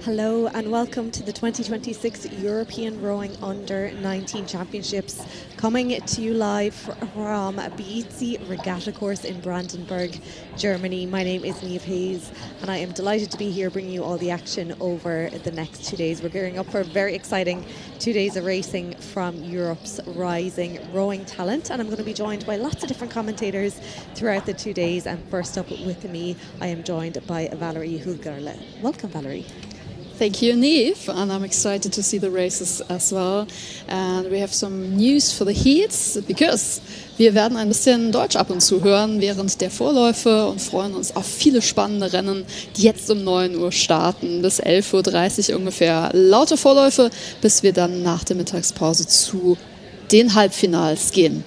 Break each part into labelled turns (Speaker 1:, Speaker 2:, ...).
Speaker 1: Hello and welcome to the 2026 European Rowing Under-19 Championships, coming to you live from BETC Regatta Course in Brandenburg, Germany. My name is Niamh Hayes and I am delighted to be here bringing you all the action over the next 2 days. We're gearing up for a very exciting 2 days of racing from Europe's rising rowing talent, and I'm going to be joined by lots of different commentators throughout the 2 days. And first up with me, I am joined by Valerie Hulgerle. Welcome, Valerie.
Speaker 2: Thank you, Niamh, and I'm excited to see the races as well. And we have some news for the heats, because wir werden ein bisschen Deutsch ab und zu hören während der Vorläufe und freuen uns auf viele spannende Rennen, die jetzt um 9 Uhr starten, bis 11:30 Uhr ungefähr. Laute Vorläufe, bis wir dann nach der Mittagspause zu den Halbfinals gehen.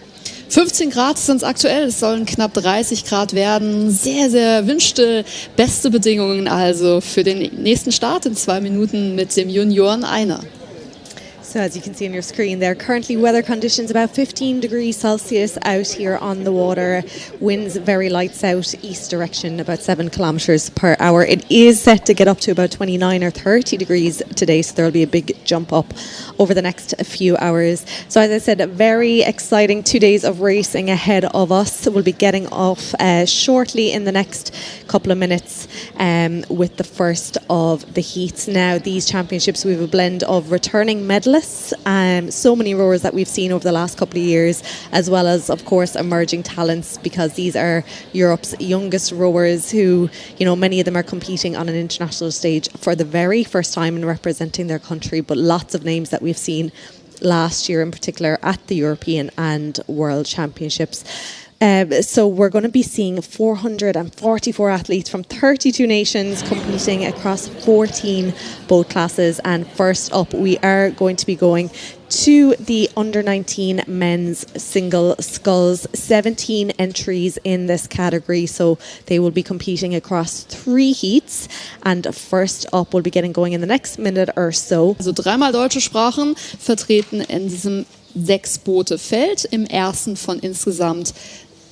Speaker 2: 15 Grad sind es aktuell, es sollen knapp 30 Grad werden. Sehr, sehr wünschte beste Bedingungen also für den nächsten Start in 2 Minuten mit dem Junioren-Einer.
Speaker 1: So as you can see on your screen there, currently weather conditions about 15 degrees Celsius out here on the water. Winds very light south-east direction, about 7 kilometres per hour. It is set to get up to about 29 or 30 degrees today, so there will be a big jump up over the next few hours. So as I said, a very exciting 2 days of racing ahead of us. We'll be getting off shortly in the next couple of minutes with the first of the heats. Now, these championships, we have a blend of returning medalists, so many rowers that we've seen over the last couple of years, as well as, of course, emerging talents, because these are Europe's youngest rowers who, you know, many of them are competing on an international stage for the very first time and representing their country, but lots of names that we've seen last year in particular at the European and World Championships. So we're going to be seeing 444 athletes from 32 nations competing across 14 boat classes. And first up, we are going to be going to the under-19 men's single sculls. 17 entries in this category, so they will be competing across 3 heats. And first up, we'll be getting going in the next minute or so.
Speaker 2: Also 3-mal deutsche Sprachen vertreten in diesem 6-Boote-Feld, im ersten von insgesamt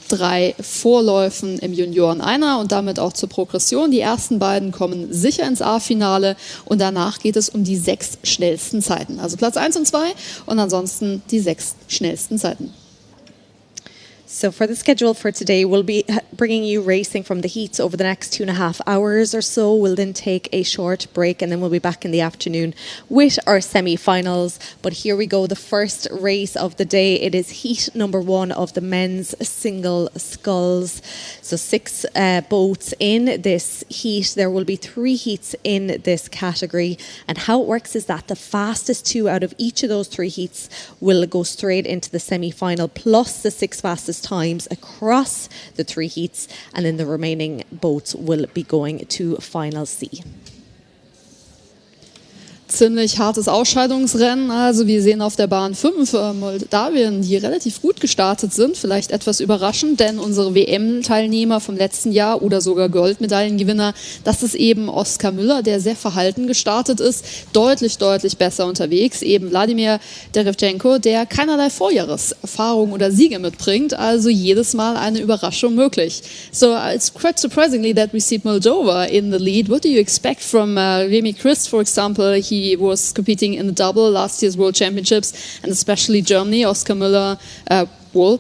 Speaker 2: 3 Vorläufen im Junioren-Einer und damit auch zur Progression. Die ersten beiden kommen sicher ins A-Finale und danach geht es um die 6 schnellsten Zeiten. Also Platz 1 und 2 und ansonsten die 6 schnellsten Zeiten.
Speaker 1: So for the schedule for today, we'll be bringing you racing from the heats over the next 2.5 hours or so. We'll then take a short break and then we'll be back in the afternoon with our semi-finals. But here we go, the first race of the day. It is heat number 1 of the men's single sculls. So 6 boats in this heat. There will be 3 heats in this category. And how it works is that the fastest 2 out of each of those 3 heats will go straight into the semi-final, plus the 6 fastest times across the 3 heats, and then the remaining boats will be going to Final C.
Speaker 2: Ziemlich hartes Ausscheidungsrennen. Also wir sehen auf der Bahn 5 Moldawien, die relativ gut gestartet sind. Vielleicht etwas überraschend, denn unsere WM-Teilnehmer vom letzten Jahr oder sogar Goldmedaillengewinner, das ist eben Oskar Müller, der sehr verhalten gestartet ist. Deutlich, deutlich besser unterwegs. Eben Wladimir Derevchenko, der keinerlei Vorjahreserfahrung oder Siege mitbringt. Also jedes Mal eine Überraschung möglich. So it's quite surprisingly that we see Moldova in the lead. What do you expect from Remy Christ, for example? He was competing in the double last year's World Championships, and especially Germany. Oskar Müller,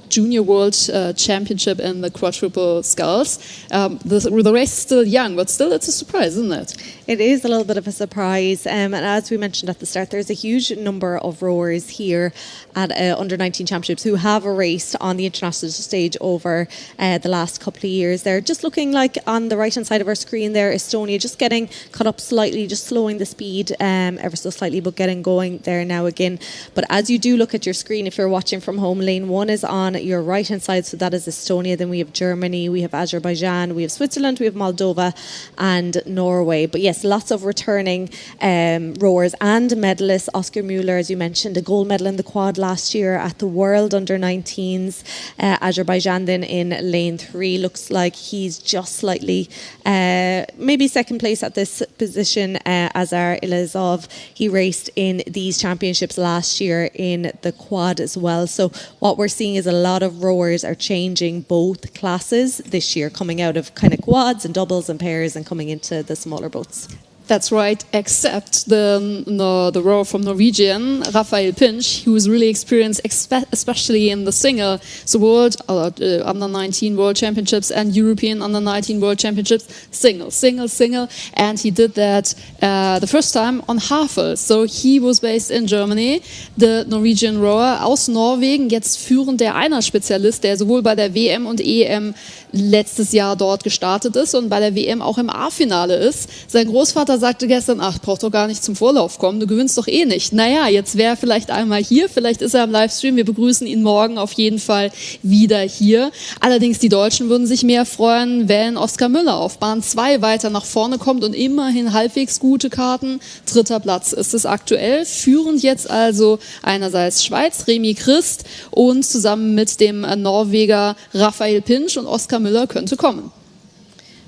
Speaker 2: Junior World Championship in the quadruple sculls. The race is still young, but still it's a surprise, isn't it?
Speaker 1: It is a little bit of a surprise, and as we mentioned at the start, there's a huge number of rowers here at Under-19 Championships who have raced on the international stage over the last couple of years. They're just looking like on the right-hand side of our screen there, Estonia just getting caught up slightly, just slowing the speed ever so slightly, but getting going there now again. But as you do look at your screen, if you're watching from home, lane 1 is on your right-hand side, so that is Estonia. Then we have Germany, we have Azerbaijan, we have Switzerland, we have Moldova and Norway. But yes, lots of returning rowers and medalists. Oskar Müller, as you mentioned, a gold medal in the quad last year at the World Under-19s. Azerbaijan then in lane 3. Looks like he's just slightly, maybe second place at this position. Azar Ilazov, he raced in these championships last year in the quad as well. So what we're seeing is a lot of rowers are changing both classes this year, coming out of kind of quads and doubles and pairs and coming into the smaller boats.
Speaker 2: That's right, except the rower from Norwegian, Raphael Pinch, who is really experienced, especially in the single, so World Under-19 World Championships and European Under-19 World Championships, single, and he did that the first time on Havel. So he was based in Germany, the Norwegian rower aus Norwegen, jetzt führend der Einer-Spezialist, der sowohl bei der WM und EM letztes Jahr dort gestartet ist und bei der WM auch im A-Finale ist. Sein Großvater sagte gestern, ach, braucht doch gar nicht zum Vorlauf kommen, du gewinnst doch eh nicht. Naja, jetzt wäre er vielleicht einmal hier, vielleicht ist er im Livestream, wir begrüßen ihn morgen auf jeden Fall wieder hier. Allerdings die Deutschen würden sich mehr freuen, wenn Oskar Müller auf Bahn 2 weiter nach vorne kommt und immerhin halbwegs gute Karten. 3. Platz ist es aktuell, führend jetzt also einerseits Schweiz, Remy Christ und zusammen mit dem Norweger Raphael Pinch und Oskar Müller könnte kommen.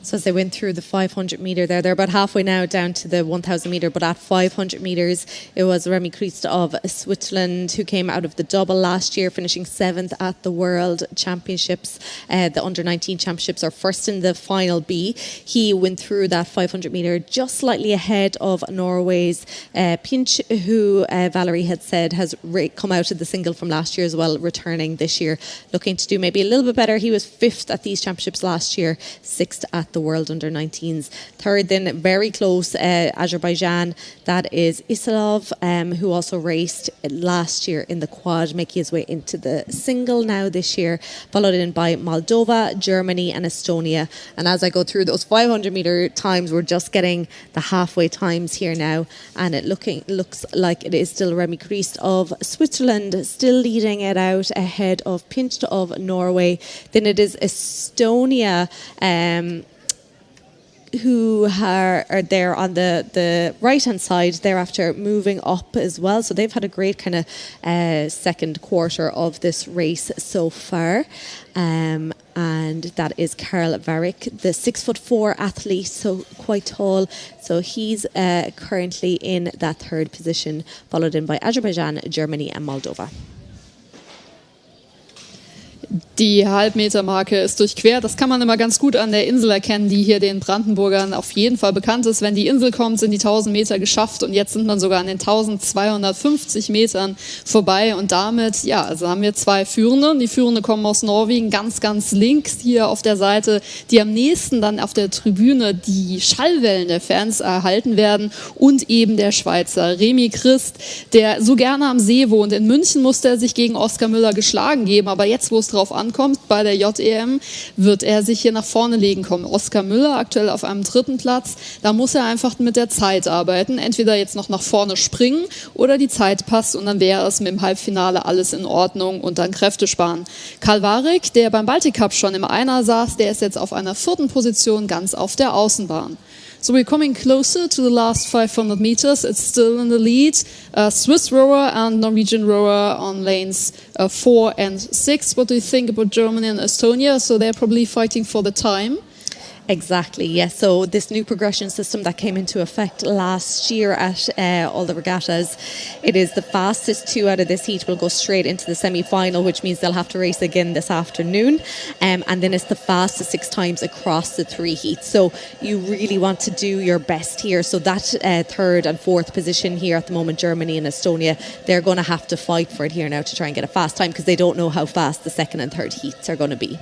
Speaker 1: So as they went through the 500 metre there, they're about halfway now down to the 1,000 metre, but at 500 metres, it was Remy Christ of Switzerland who came out of the double last year, finishing 7th at the World Championships, the Under-19 Championships, or first in the final B. He went through that 500 metre just slightly ahead of Norway's Pinch, who Valerie had said has come out of the single from last year as well, returning this year, looking to do maybe a little bit better. He was 5th at these championships last year, 6th at the World Under-19s. Third then, very close, Azerbaijan, that is Isilov, who also raced last year in the quad, making his way into the single now this year, followed in by Moldova, Germany and Estonia. And as I go through those 500 metre times, we're just getting the halfway times here now, and it looks like it is still Remy Christ of Switzerland still leading it out ahead of Pinch of Norway. Then it is Estonia, who are there on the right-hand side, thereafter moving up as well. So they've had a great kind of second quarter of this race so far. And that is Karl Varick, the 6'4" athlete, so quite tall. So he's currently in that third position, followed in by Azerbaijan, Germany and Moldova.
Speaker 2: Die Halbmetermarke ist durchquert. Das kann man immer ganz gut an der Insel erkennen, die hier den Brandenburgern auf jeden Fall bekannt ist. Wenn die Insel kommt, sind die 1000 Meter geschafft und jetzt sind wir sogar an den 1250 Metern vorbei und damit, ja, also haben wir zwei Führende. Die Führende kommen aus Norwegen, ganz links hier auf der Seite, die am nächsten dann auf der Tribüne die Schallwellen der Fans erhalten werden und eben der Schweizer Remy Christ, der so gerne am See wohnt. In München musste er sich gegen Oskar Müller geschlagen geben, aber jetzt, wo es drauf ankommt, bei der JEM, wird er sich hier nach vorne legen kommen. Oskar Müller aktuell auf einem 3. Platz, da muss er einfach mit der Zeit arbeiten, entweder jetzt noch nach vorne springen oder die Zeit passt und dann wäre es mit dem Halbfinale alles in Ordnung und dann Kräfte sparen. Karl Varick, der beim Baltic Cup schon im Einer saß, der ist jetzt auf einer 4. Position ganz auf der Außenbahn. So we're coming closer to the last 500 meters. It's still in the lead. Swiss rower and Norwegian rower on lanes 4 and 6. What do you think about Germany and Estonia? So they're probably fighting for the time.
Speaker 1: Exactly, yes. So this new progression system that came into effect last year at all the regattas, it is the fastest 2 out of this heat will go straight into the semi-final, which means they'll have to race again this afternoon. And then it's the fastest 6 times across the 3 heats. So you really want to do your best here. So that 3rd and 4th position here at the moment, Germany and Estonia, they're going to have to fight for it here now to try and get a fast time because they don't know how fast the 2nd and 3rd heats are going to be.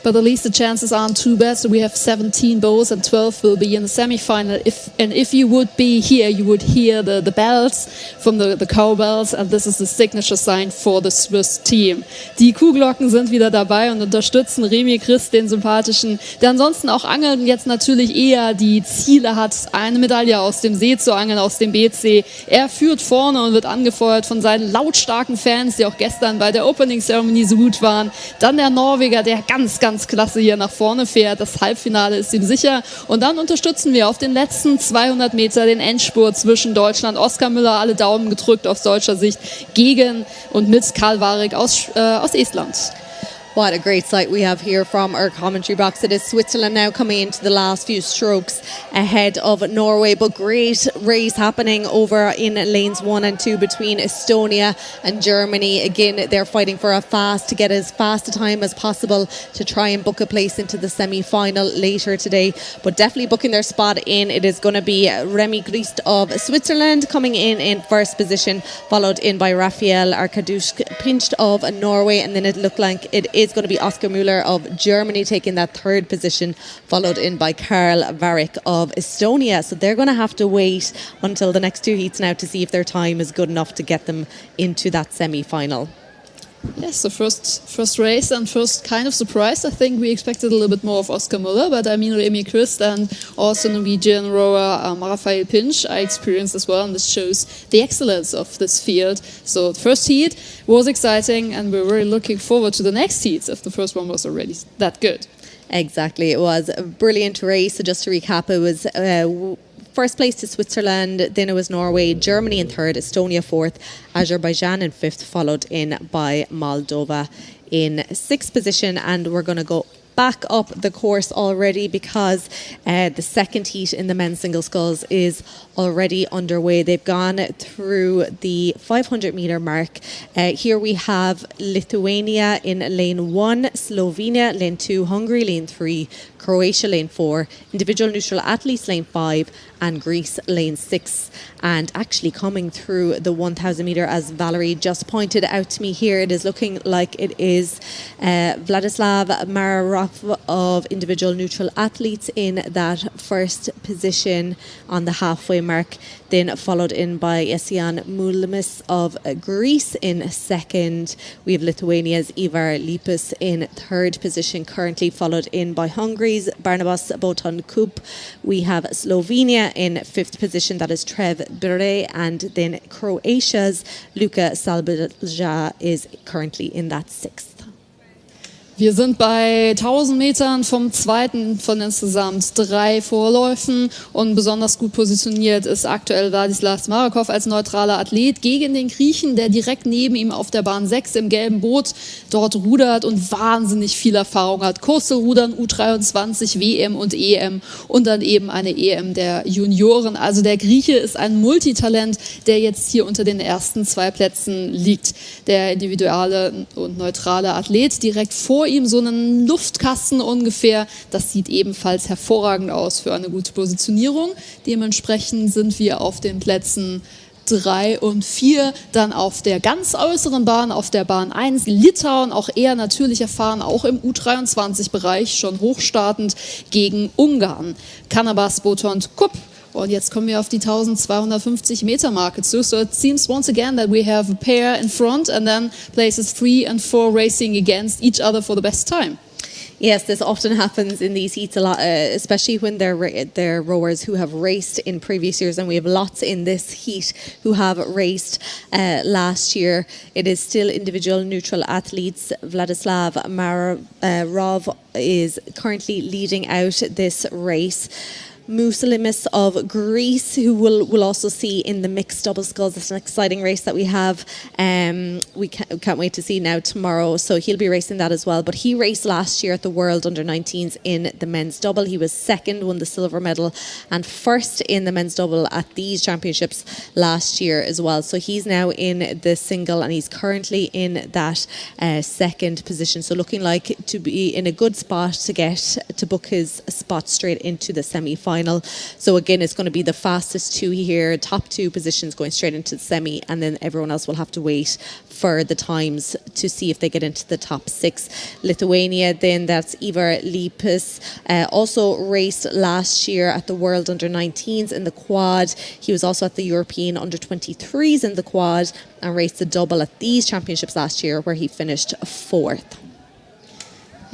Speaker 2: But at least the chances aren't too bad. So we have 17 bows and 12 will be in the semi-final. If you would be here, you would hear the bells from the cowbells, and this is the signature sign for the Swiss team. Die Kuhglocken sind wieder dabei und unterstützen Remy Christ, den sympathischen, der ansonsten auch Angeln jetzt natürlich eher die Ziele hat, eine Medaille aus dem See zu angeln, aus dem BC. Er führt vorne und wird angefeuert von seinen lautstarken Fans, die auch gestern bei der Opening Ceremony so gut waren. Dann der Norweger, der ganz klasse hier nach vorne fährt. Das Halbfinale ist ihm sicher. Und dann unterstützen wir auf den letzten 200 Meter den Endspurt zwischen Deutschland. Oskar Müller, alle Daumen gedrückt aus deutscher Sicht, gegen und mit Karl Varick aus Estland.
Speaker 1: What a great sight we have here from our commentary box. It is Switzerland now coming into the last few strokes ahead of Norway, but great race happening over in lanes 1 and 2 between Estonia and Germany. Again, they're fighting for to get as fast a time as possible to try and book a place into the semi-final later today, but definitely booking their spot in. It is going to be Remy Grist of Switzerland coming in first position, followed in by Rafael Arkadush-Pinched of Norway, and then it looked like it is going to be Oscar Müller of Germany taking that third position, followed in by Karl Varrick of Estonia. So they're going to have to wait until the next two heats now to see if their time is good enough to get them into that semi-final.
Speaker 2: Yes, the first race and first kind of surprise. I think we expected a little bit more of Oscar Müller, but I mean Remy Grist and also Norwegian rower Rafael Pinch I experienced as well, and this shows the excellence of this field. So the first heat was exciting, and we're really looking forward to the next heats if the first one was already that good.
Speaker 1: Exactly, it was a brilliant race. So just to recap, it was first place to Switzerland, then it was Norway, Germany in third, Estonia fourth, Azerbaijan in fifth, followed in by Moldova in sixth position. And we're going to go back up the course already because the second heat in the men's single sculls is already underway. They've gone through the 500 metre mark. Here we have Lithuania in lane 1, Slovenia lane 2, Hungary lane 3, Croatia lane 4, individual neutral athletes lane 5, and Greece lane 6. And actually coming through the 1000 metre, as Valerie just pointed out to me here, it is looking like it is Vladislav Mararov of individual neutral athletes in that first position on the halfway mark, then followed in by Esian Mulmis of Greece in second. We have Lithuania's Ivar Lipus in third position, currently followed in by Hungary's Barnabas Botan-Kup. We have Slovenia in fifth position, that is Trev Bire, and then Croatia's Luka Salbalja is currently in that sixth.
Speaker 2: Wir sind bei 1000 Metern vom zweiten von insgesamt 3 Vorläufen, und besonders gut positioniert ist aktuell Władysław Marakov als neutraler Athlet gegen den Griechen, der direkt neben ihm auf der Bahn 6 im gelben Boot dort rudert und wahnsinnig viel Erfahrung hat. Kursrudern, U23, WM und EM und dann eben eine EM der Junioren. Also der Grieche ist ein Multitalent, der jetzt hier unter den ersten 2 Plätzen liegt. Der individuelle und neutrale Athlet direkt vor ihm, so einen Luftkasten ungefähr. Das sieht ebenfalls hervorragend aus für eine gute Positionierung. Dementsprechend sind wir auf den Plätzen 3 und 4, dann auf der ganz äußeren Bahn, auf der Bahn 1, Litauen, auch eher natürlich erfahren, auch im U23-Bereich, schon hochstartend gegen Ungarn. Barnabas Botan-Kup. Und jetzt kommen wir auf die 1250 Meter Marke zu. So it seems once again that we have a pair in front and then places 3 and 4 racing against each other for the best time.
Speaker 1: Yes, this often happens in these heats a lot, especially when they're rowers who have raced in previous years, and we have lots in this heat who have raced last year. It is still individual neutral athletes. Vladislav Mararov is currently leading out this race. Musalimis of Greece, who we'll also see in the mixed double sculls. It's an exciting race that we have. We can't wait to see now tomorrow. So he'll be racing that as well. But he raced last year at the World Under-19s in the men's double. He was second, won the silver medal, and first in the men's double at these championships last year as well. So he's now in the single, and he's currently in that second position. So looking like to be in a good spot to book his spot straight into the semi-final. So again, it's going to be the fastest 2 here, top 2 positions going straight into the semi, and then everyone else will have to wait for the times to see if they get into the top 6. Lithuania, then that's Ivar Lipus, also raced last year at the World Under-19s in the quad. He was also at the European Under-23s in the quad and raced the double at these championships last year, where he finished 4th.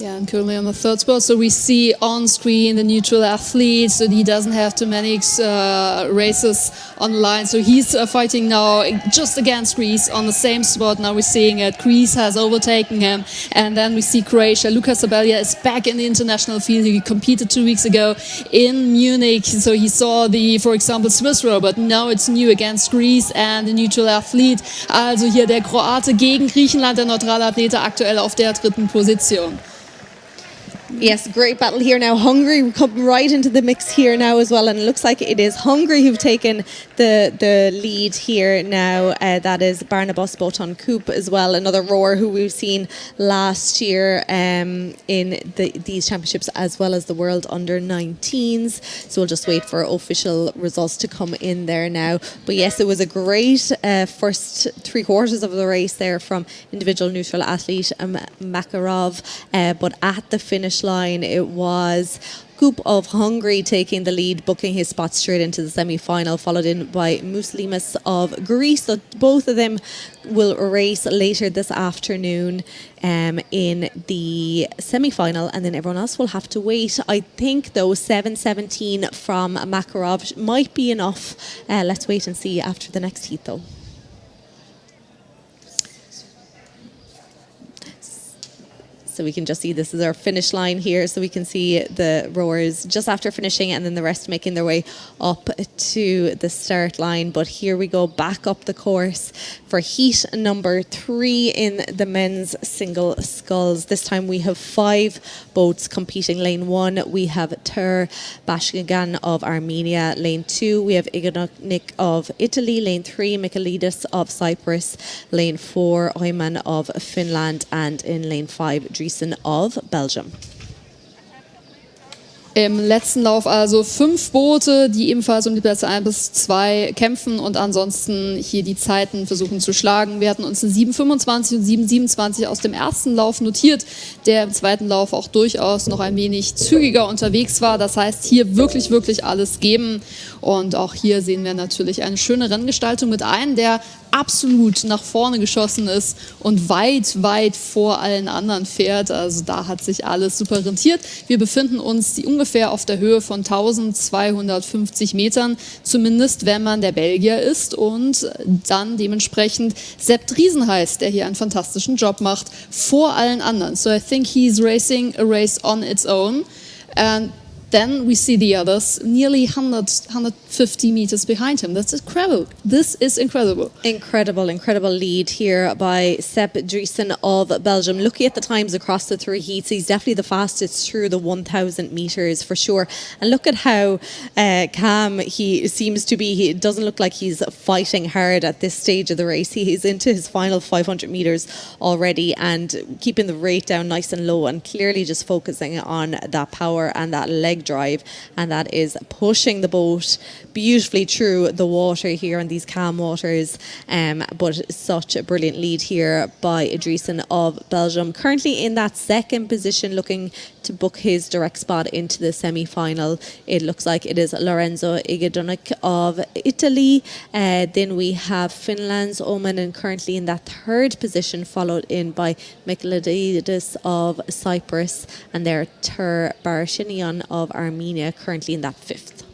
Speaker 2: Yeah, and currently on the third spot. So we see on screen the neutral athlete, so he doesn't have too many races on the line. So he's fighting now just against Greece on the same spot. Now we're seeing it. Greece has overtaken him. And then we see Croatia. Luka Sabelia is back in the international field. He competed 2 weeks ago in Munich. So he saw for example, Swiss row, but now it's new against Greece and the neutral athlete. Also hier der Kroate gegen Griechenland, der neutrale Athlet aktuell auf der 3. Position.
Speaker 1: Yes, great battle here now. Hungary come right into the mix here now as well, and it looks like it is Hungary who've taken the lead here now. That is Barnabas Botan Koop as well, another rower who we've seen last year in these championships as well as the World Under-19s. So we'll just wait for official results to come in there now. But yes, it was a great first 3/4 of the race there from individual neutral athlete Makarov, but at the finish line it was Koop of Hungary taking the lead, booking his spot straight into the semi-final, followed in by Muslimas of Greece. So both of them will race later this afternoon in the semi-final, and then everyone else will have to wait. I think though 7:17 from Makarov might be enough. Let's wait and see after the next heat though. So we can just see this is our finish line here. So we can see the rowers just after finishing and then the rest making their way up to the start line. But here we go back up the course for heat number 3 in the men's single sculls. This time we have 5 boats competing. Lane 1, we have Tur Bashkigan of Armenia. Lane 2, we have Igonik of Italy. Lane 3, Michaelidis of Cyprus. Lane 4, Oyman of Finland. And in lane 5, Driesen of Belgium.
Speaker 2: Im letzten Lauf also 5 Boote, die ebenfalls um die Plätze 1 bis 2 kämpfen und ansonsten hier die Zeiten versuchen zu schlagen. Wir hatten uns eine 7:25 und 7:27 aus dem ersten Lauf notiert, der im zweiten Lauf auch durchaus noch ein wenig zügiger unterwegs war. Das heißt, hier wirklich, wirklich alles geben. Und auch hier sehen wir natürlich eine schöne Renngestaltung mit einem, der absolut nach vorne geschossen ist und weit, weit vor allen anderen fährt. Also da hat sich alles super rentiert. Wir befinden uns ungefähr auf der Höhe von 1250 Metern, zumindest wenn man der Belgier ist und dann dementsprechend Sepp Driesen heißt, der hier einen fantastischen Job macht vor allen anderen. So I think he's racing a race on its own. And then we see the others nearly 150 meters behind him. That's incredible. This is incredible. Incredible
Speaker 1: lead here by Sepp Driesen of Belgium. Looking at the times across the 3 heats, he's definitely the fastest through the 1,000 meters for sure. And look at how calm he seems to be. He doesn't look like he's fighting hard at this stage of the race. He's into his final 500 meters already and keeping the rate down nice and low and clearly just focusing on that power and that leg drive, and that is pushing the boat beautifully through the water here in these calm waters. But such a brilliant lead here by Driesen of Belgium, currently in that second position, looking to book his direct spot into the semi-final. It looks like it is Lorenzo Igonik of Italy. Then we have Finland's Oman, and currently in that third position, followed in by Michaelidis of Cyprus, and there Tur Barashinian of Armenia, currently in that 5th.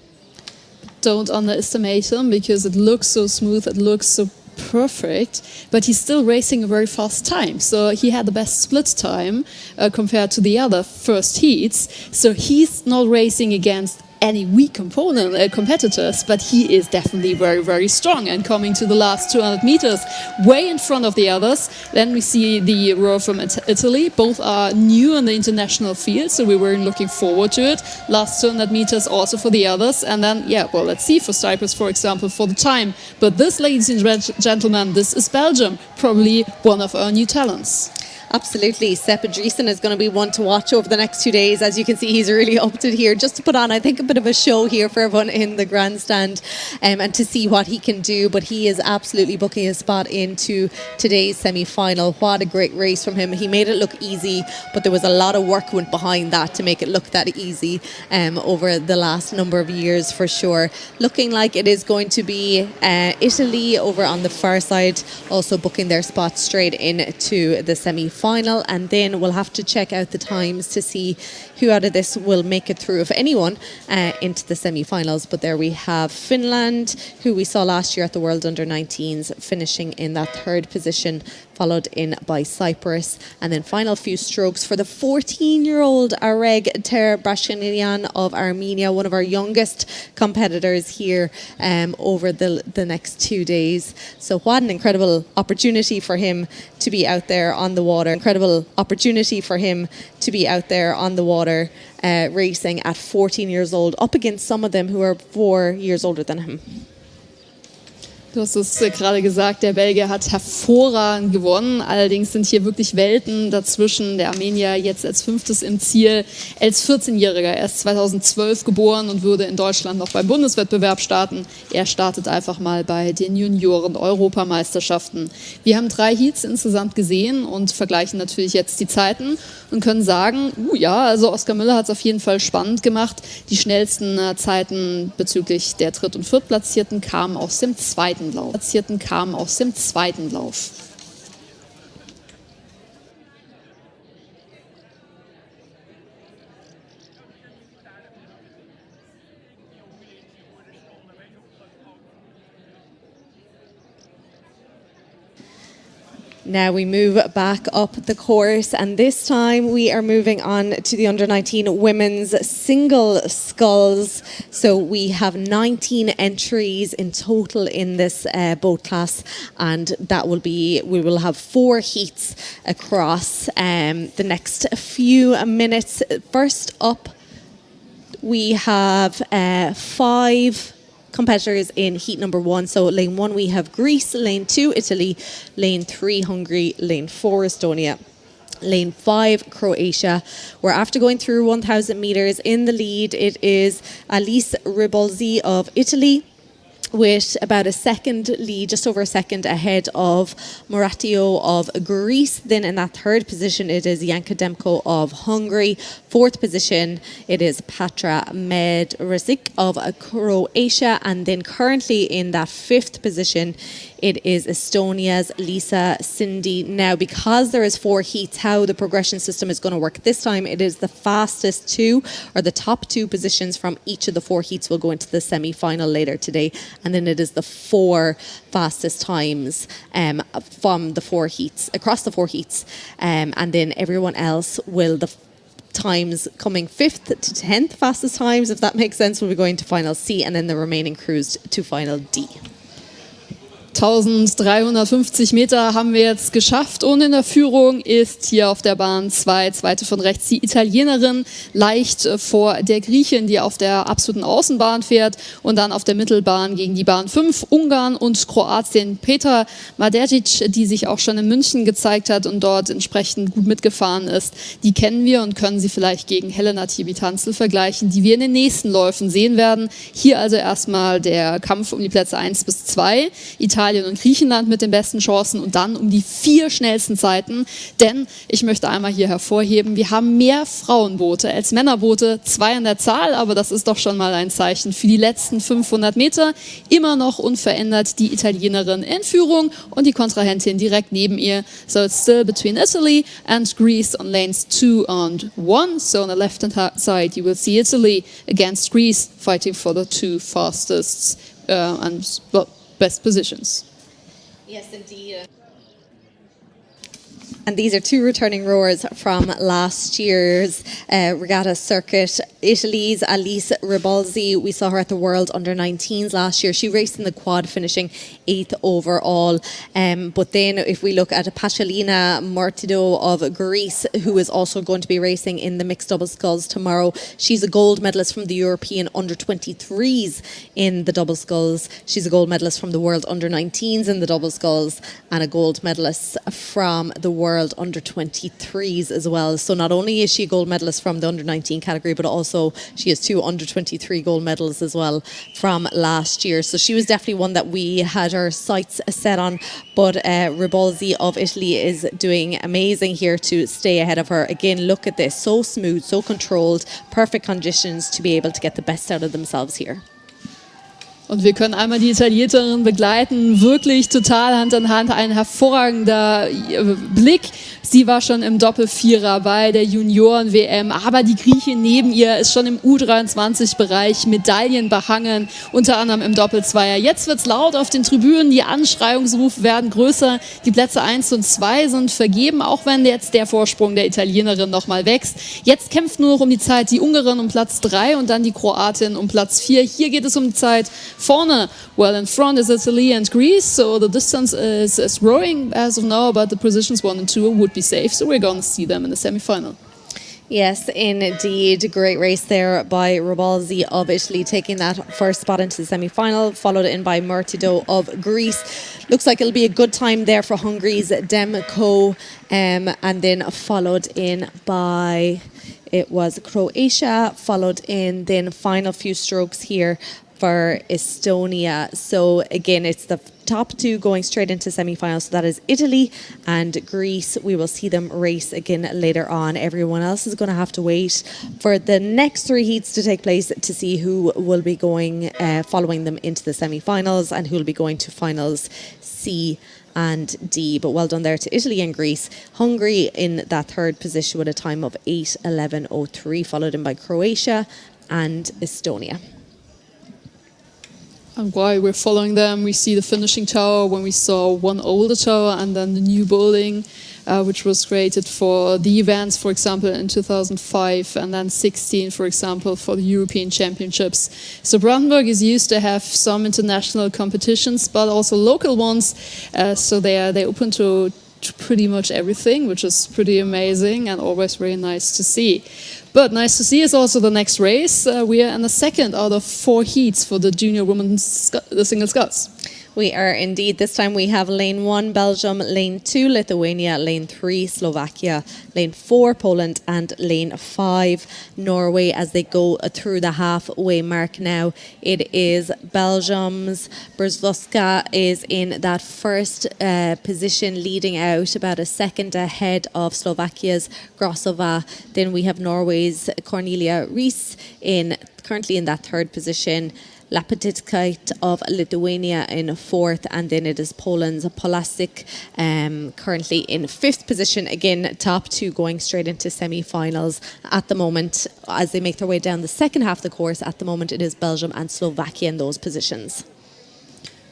Speaker 2: Don't underestimate him because it looks so smooth, it looks so perfect, but he's still racing a very fast time. So he had the best split time compared to the other first heats. So he's not racing against any weak competitors, but he is definitely very, very strong and coming to the last 200 meters way in front of the others. Then we see the row from Italy. Both are new in the international field, so we were looking forward to it. Last 200 meters also for the others, and then let's see for Cyprus, for example, for the time. But this, ladies and gentlemen, this is Belgium, probably one of our new talents.
Speaker 1: Absolutely. Sepp Driesen is going to be one to watch over the next 2 days. As you can see, he's really upped it here just to put on, I think, a bit of a show here for everyone in the grandstand and to see what he can do. But he is absolutely booking his spot into today's semi-final. What a great race from him. He made it look easy, but there was a lot of work went behind that to make it look that easy over the last number of years for sure. Looking like it is going to be Italy over on the far side, also booking their spot straight into the semi-final. final, and then we'll have to check out the times to see who out of this will make it through, if anyone, into the semi-finals. But there we have Finland, who we saw last year at the World Under-19s, finishing in that third position, followed in by Cyprus. And then final few strokes for the 14-year-old Areg Terbrashanian of Armenia, one of our youngest competitors here over the next 2 days. So what an incredible opportunity for him to be out there on the water. Incredible opportunity for him to be out there on the water racing at 14 years old, up against some of them who are 4 years older than him.
Speaker 2: Du hast es gerade gesagt, der Belgier hat hervorragend gewonnen. Allerdings sind hier wirklich Welten dazwischen. Der Armenier jetzt als 5. im Ziel, als 14-Jähriger, erst 2012 geboren und würde in Deutschland noch beim Bundeswettbewerb starten. Er startet einfach mal bei den Junioren-Europameisterschaften. Wir haben 3 Heats insgesamt gesehen und vergleichen natürlich jetzt die Zeiten und können sagen, ja, also Oskar Müller hat es auf jeden Fall spannend gemacht. Die schnellsten Zeiten bezüglich der Dritt- und Viertplatzierten kamen aus dem zweiten Lauf.
Speaker 1: Now we move back up the course, and this time we are moving on to the under-19 women's single sculls. So we have 19 entries in total in this boat class, and we will have 4 heats across the next few minutes. First up, we have 5 competitors in heat number 1. So lane 1 we have Greece, lane 2 Italy, lane 3 Hungary, lane 4 Estonia, lane 5 Croatia. We're after going through 1,000 meters. In the lead it is Alice Ribolzi of Italy, with about a second lead, just over a second ahead of Moratio of Greece. Then in that third position, it is Janka Demko of Hungary. Fourth position, it is Patra Medresic of Croatia. And then currently in that 5th position, it is Estonia's Lisa Cindy. Now, because there is 4 heats, how the progression system is going to work this time, it is the fastest 2, or the top 2 positions from each of the 4 heats will go into the semi-final later today. And then it is the 4 fastest times from the 4 heats, across the 4 heats. And then everyone else will, the times coming 5th to 10th fastest times, if that makes sense, will be going to final C, and then the remaining crews to final D.
Speaker 2: 1350 Meter haben wir jetzt geschafft und in der Führung ist hier auf der Bahn 2, zweite von rechts, die Italienerin, leicht vor der Griechin, die auf der absoluten Außenbahn fährt, und dann auf der Mittelbahn gegen die Bahn 5 Ungarn und Kroatien Petra Madercic, die sich auch schon in München gezeigt hat und dort entsprechend gut mitgefahren ist. Die kennen wir und können sie vielleicht gegen Helena Tibi-Tanzel vergleichen, die wir in den nächsten Läufen sehen werden. Hier also erstmal der Kampf um die Plätze 1 bis 2. Italien und Griechenland mit den besten Chancen und dann um die 4 schnellsten Zeiten. Denn ich möchte einmal hier hervorheben, wir haben mehr Frauenboote als Männerboote, 2 an der Zahl, aber das ist doch schon mal ein Zeichen für die letzten 500 Meter. Immer noch unverändert die Italienerin in Führung und die Kontrahentin direkt neben ihr. So it's still between Italy and Greece on lanes 2 and 1. So on the left hand side you will see Italy against Greece fighting for the 2 fastest best positions.
Speaker 1: Yes, indeed. And these are 2 returning rowers from last year's regatta circuit. Italy's Alice Ribolzi, we saw her at the World Under-19s last year. She raced in the quad, finishing 8th overall. But then if we look at Pascalina Mortido of Greece, who is also going to be racing in the mixed double sculls tomorrow. She's a gold medalist from the European Under-23s in the double sculls. She's a gold medalist from the World Under-19s in the double sculls, and a gold medalist from the World Under-23s as well. So not only is she a gold medalist from the Under-19 category, but also she has 2 Under-23 gold medals as well from last year. So she was definitely one that we had our sights set on. But Ribolzi of Italy is doing amazing here to stay ahead of her. Again, look at this. So smooth, so controlled, perfect conditions to be able to get the best out of themselves here.
Speaker 2: Und wir können einmal die Italienerin begleiten, wirklich total Hand in Hand, ein hervorragender Blick. Sie war schon im Doppelvierer bei der Junioren-WM, aber die Griechin neben ihr ist schon im U23-Bereich Medaillen behangen, unter anderem im Doppelzweier. Jetzt wird's laut auf den Tribünen, die Anschreiungsrufe werden größer, die Plätze 1 und 2 sind vergeben, auch wenn jetzt der Vorsprung der Italienerin nochmal wächst. Jetzt kämpft nur noch um die Zeit die Ungarin um Platz 3 und dann die Kroatin um Platz 4. Hier geht es um die Zeit vorne. Well, in front is Italy and Greece, so the distance is growing as of now, but the positions 1 and 2 would be safe, so we're going to see them in the semi-final.
Speaker 1: Yes, indeed. Great race there by Robalzi of Italy, taking that first spot into the semi-final, followed in by Murtido of Greece. Looks like it'll be a good time there for Hungary's Demko, and then followed in by, it was Croatia, followed in then final few strokes here for Estonia. So again, it's the top two going straight into semi-finals. So that is Italy and Greece. We will see them race again later on. Everyone else is going to have to wait for the next three heats to take place to see who will be going, following them into the semi-finals and who will be going to finals C and D. But well done there to Italy and Greece. Hungary in that third position with a time of 8:11:03, followed in by Croatia and Estonia.
Speaker 2: And while we're following them, we see the finishing tower when we saw one older tower and then the new building, which was created for the events, for example, in 2005 and then 16, for example, for the European Championships. So Brandenburg is used to have some international competitions, but also local ones. So they're open to pretty much everything, which is pretty amazing and always very nice to see. But nice to see is also the next race. We are in the second out of 4 heats for the junior women's single sculls.
Speaker 1: We are indeed. This time we have lane 1, Belgium, lane 2, Lithuania, lane 3, Slovakia, lane 4, Poland, and lane 5, Norway, as they go through the halfway mark now. It is Belgium's Brzozowska is in that first position, leading out about a second ahead of Slovakia's Grosova. Then we have Norway's Cornelia Ries currently in that third position. Lapetitskite of Lithuania in 4th, and then it is Poland's Polasik currently in 5th position. Again, top 2 going straight into semi-finals at the moment as they make their way down the second half of the course. At the moment it is Belgium and Slovakia in those positions.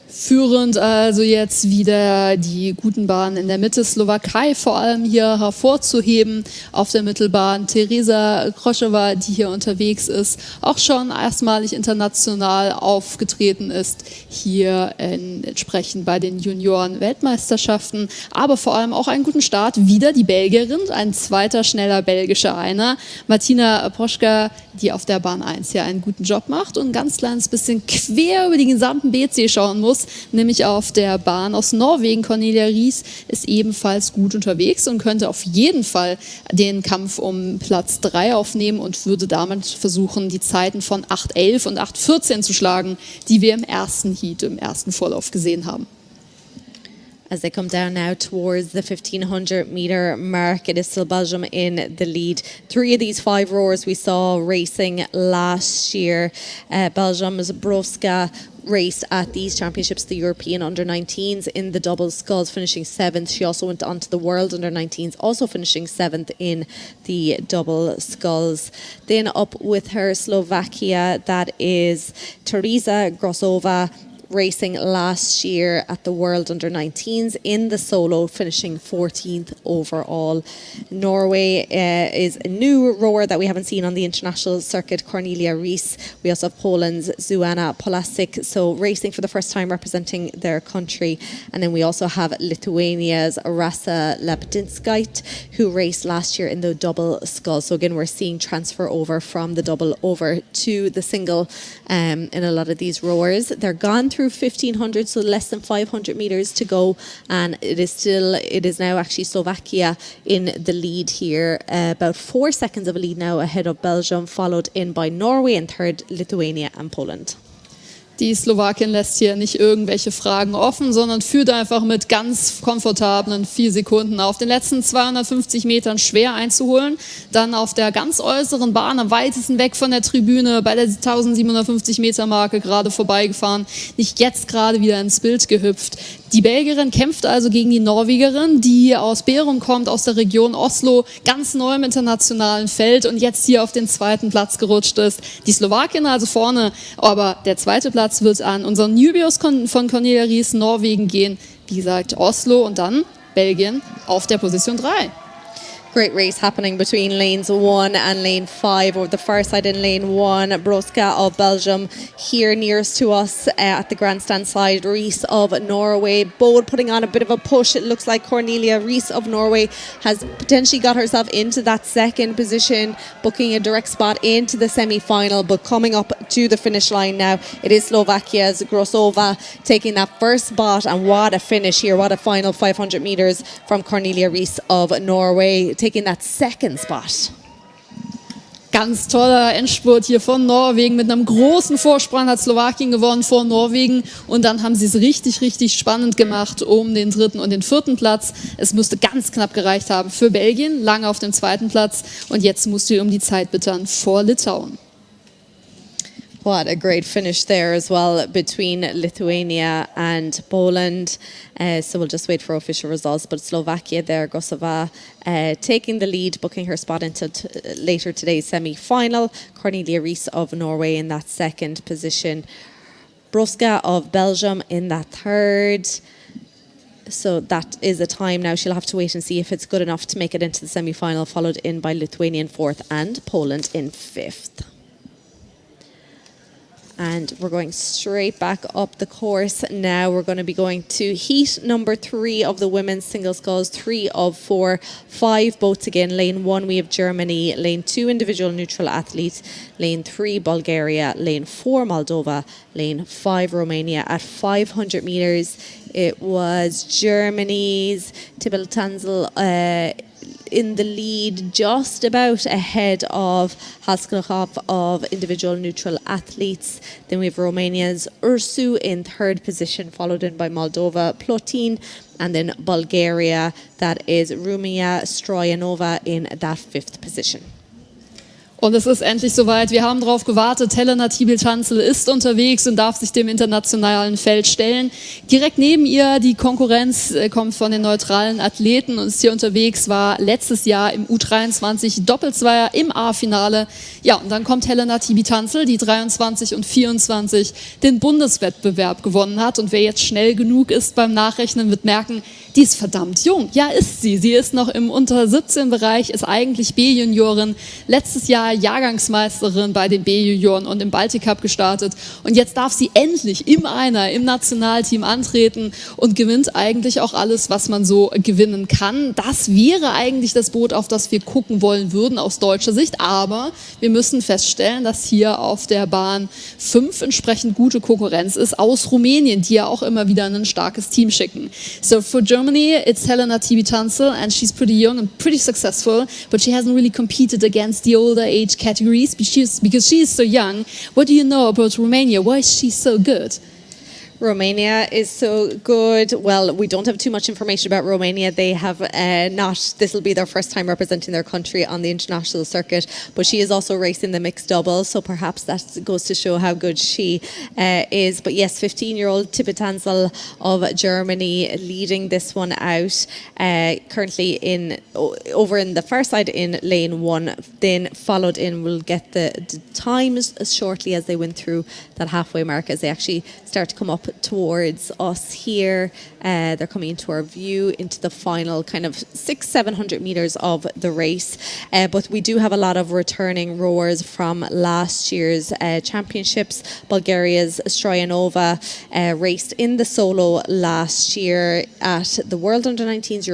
Speaker 2: Führend also jetzt wieder die guten Bahnen in der Mitte. Slowakei vor allem hier hervorzuheben auf der Mittelbahn. Teresa Kroschova, die hier unterwegs ist, auch schon erstmalig international aufgetreten ist, hier entsprechend bei den Junioren-Weltmeisterschaften. Aber vor allem auch einen guten Start. Wieder die Belgierin, ein zweiter schneller belgischer Einer. Martina Proschka, die auf der Bahn 1 hier einen guten Job macht und ein ganz kleines bisschen quer über den gesamten BC schauen muss. Nämlich auf der Bahn aus Norwegen. Cornelia Ries ist ebenfalls gut unterwegs und könnte auf jeden Fall den Kampf um Platz 3 aufnehmen und würde damit versuchen, die Zeiten von 8:11 und 8:14 zu schlagen, die wir im ersten Heat, im ersten Vorlauf gesehen haben.
Speaker 1: As they come down now towards the 1,500 metre mark, it is still Belgium in the lead. 3 of these 5 rowers we saw racing last year. Belgium's Brovska raced at these championships, the European under-19s in the double sculls, finishing 7th. She also went on to the World under-19s, also finishing 7th in the double sculls. Then up with her, Slovakia, that is Teresa Grosova, racing last year at the World Under-19s in the solo, finishing 14th overall. Norway is a new rower that we haven't seen on the international circuit, Cornelia Ries. We also have Poland's Zuzana Polasik, so racing for the first time representing their country. And then we also have Lithuania's Rasa Laptinskait, who raced last year in the double scull. So again, we're seeing transfer over from the double over to the single in a lot of these rowers. They're gone through 1,500, so less than 500 metres to go, and it is now actually Slovakia in the lead here, about 4 seconds of a lead now ahead of Belgium, followed in by Norway, and third Lithuania and Poland.
Speaker 2: Die Slowakin lässt hier nicht irgendwelche Fragen offen, sondern führt einfach mit ganz komfortablen 4 Sekunden auf den letzten 250 Metern schwer einzuholen. Dann auf der ganz äußeren Bahn, am weitesten weg von der Tribüne, bei der 1750 Meter Marke gerade vorbeigefahren. Nicht jetzt gerade wieder ins Bild gehüpft. Die Belgierin kämpft also gegen die Norwegerin, die aus Bærum kommt, aus der Region Oslo, ganz neu im internationalen Feld und jetzt hier auf den 2. Platz gerutscht ist. Die Slowakin also vorne, aber der 2. Platz wird an unseren Newbios von Cornelia Ries, Norwegen gehen. Wie gesagt, Oslo und dann Belgien auf der Position 3.
Speaker 1: Great race happening between lanes 1 and lane 5. Over the far side in lane 1, Broska of Belgium. Here nearest to us at the grandstand side, Rees of Norway. Both putting on a bit of a push. It looks like Cornelia Rees of Norway has potentially got herself into that 2nd position, booking a direct spot into the semi-final, but coming up to the finish line now. It is Slovakia's Grosova taking that first spot, and what a finish here. What a final 500 metres from Cornelia Rees of Norway, taking that 2nd spot.
Speaker 2: Ganz toller Endspurt hier von Norwegen. Mit einem großen Vorsprung hat Slowakien gewonnen vor Norwegen. Und dann haben sie es richtig, richtig spannend gemacht um den 3. und den 4. Platz. Es musste ganz knapp gereicht haben für Belgien, lange auf dem 2. Platz. Und jetzt musste um die Zeit bittern vor Litauen.
Speaker 1: What a great finish there as well between Lithuania and Poland. So we'll just wait for official results. But Slovakia there, Grosova, taking the lead, booking her spot into later today's semi-final. Cornelia Rees of Norway in that 2nd position. Broska of Belgium in that 3rd. So that is a time now. She'll have to wait and see if it's good enough to make it into the semi-final, followed in by Lithuania in 4th and Poland in 5th. And we're going straight back up the course now. We're going to be going to heat number 3 of the women's single sculls, 3 of 4, 5 boats again. Lane 1 we have Germany, lane 2 individual neutral athletes, lane 3 Bulgaria, lane 4 Moldova, lane 5 Romania. At 500 metres it was Germany's Tibil Tanzel in the lead, just about ahead of Haskelhoff of individual neutral athletes. Then we have Romania's Ursu in 3rd position, followed in by Moldova, Plotin, and then Bulgaria, that is Rumia Stroyanova in that 5th position.
Speaker 2: Und es ist endlich soweit. Wir haben darauf gewartet. Helena Tibil-Tanzel ist unterwegs und darf sich dem internationalen Feld stellen. Direkt neben ihr die Konkurrenz kommt von den neutralen Athleten und ist hier unterwegs, war letztes Jahr im U23 Doppelzweier im A-Finale. Ja, und dann kommt Helena Tibil-Tanzel, die 23 und 24 den Bundeswettbewerb gewonnen hat. Und wer jetzt schnell genug ist beim Nachrechnen, wird merken, die ist verdammt jung. Ja, ist sie. Sie ist noch im Unter-17-Bereich, ist eigentlich B-Juniorin. Letztes Jahr Jahrgangsmeisterin bei den B-Junioren und im Baltic-Cup gestartet. Und jetzt darf sie endlich im Nationalteam antreten und gewinnt eigentlich auch alles, was man so gewinnen kann. Das wäre eigentlich das Boot, auf das wir gucken wollen würden aus deutscher Sicht. Aber wir müssen feststellen, dass hier auf der Bahn 5 entsprechend gute Konkurrenz ist aus Rumänien, die ja auch immer wieder ein starkes Team schicken. So for Germany, it's Helena Tibil-Tanzel, and she's pretty young and pretty successful, but she hasn't really competed against the older age categories because she is so young. What do you know about Romania? Why is she so good?
Speaker 1: Romania is so good. Well, we don't have too much information about Romania. They have this will be their first time representing their country on the international circuit, but she is also racing the mixed double, so perhaps that goes to show how good she is. But yes, 15-year-old Tibil-Tanzel of Germany leading this one out, currently over in the far side in lane 1, then followed in, we'll get the times shortly as they went through that halfway mark, as they actually start to come up towards us here. They're coming into our view into the final kind of 600-700 meters of the race. But we do have a lot of returning rowers from last year's championships. Bulgaria's Stroyanova raced in the solo last year at the World Under-19s,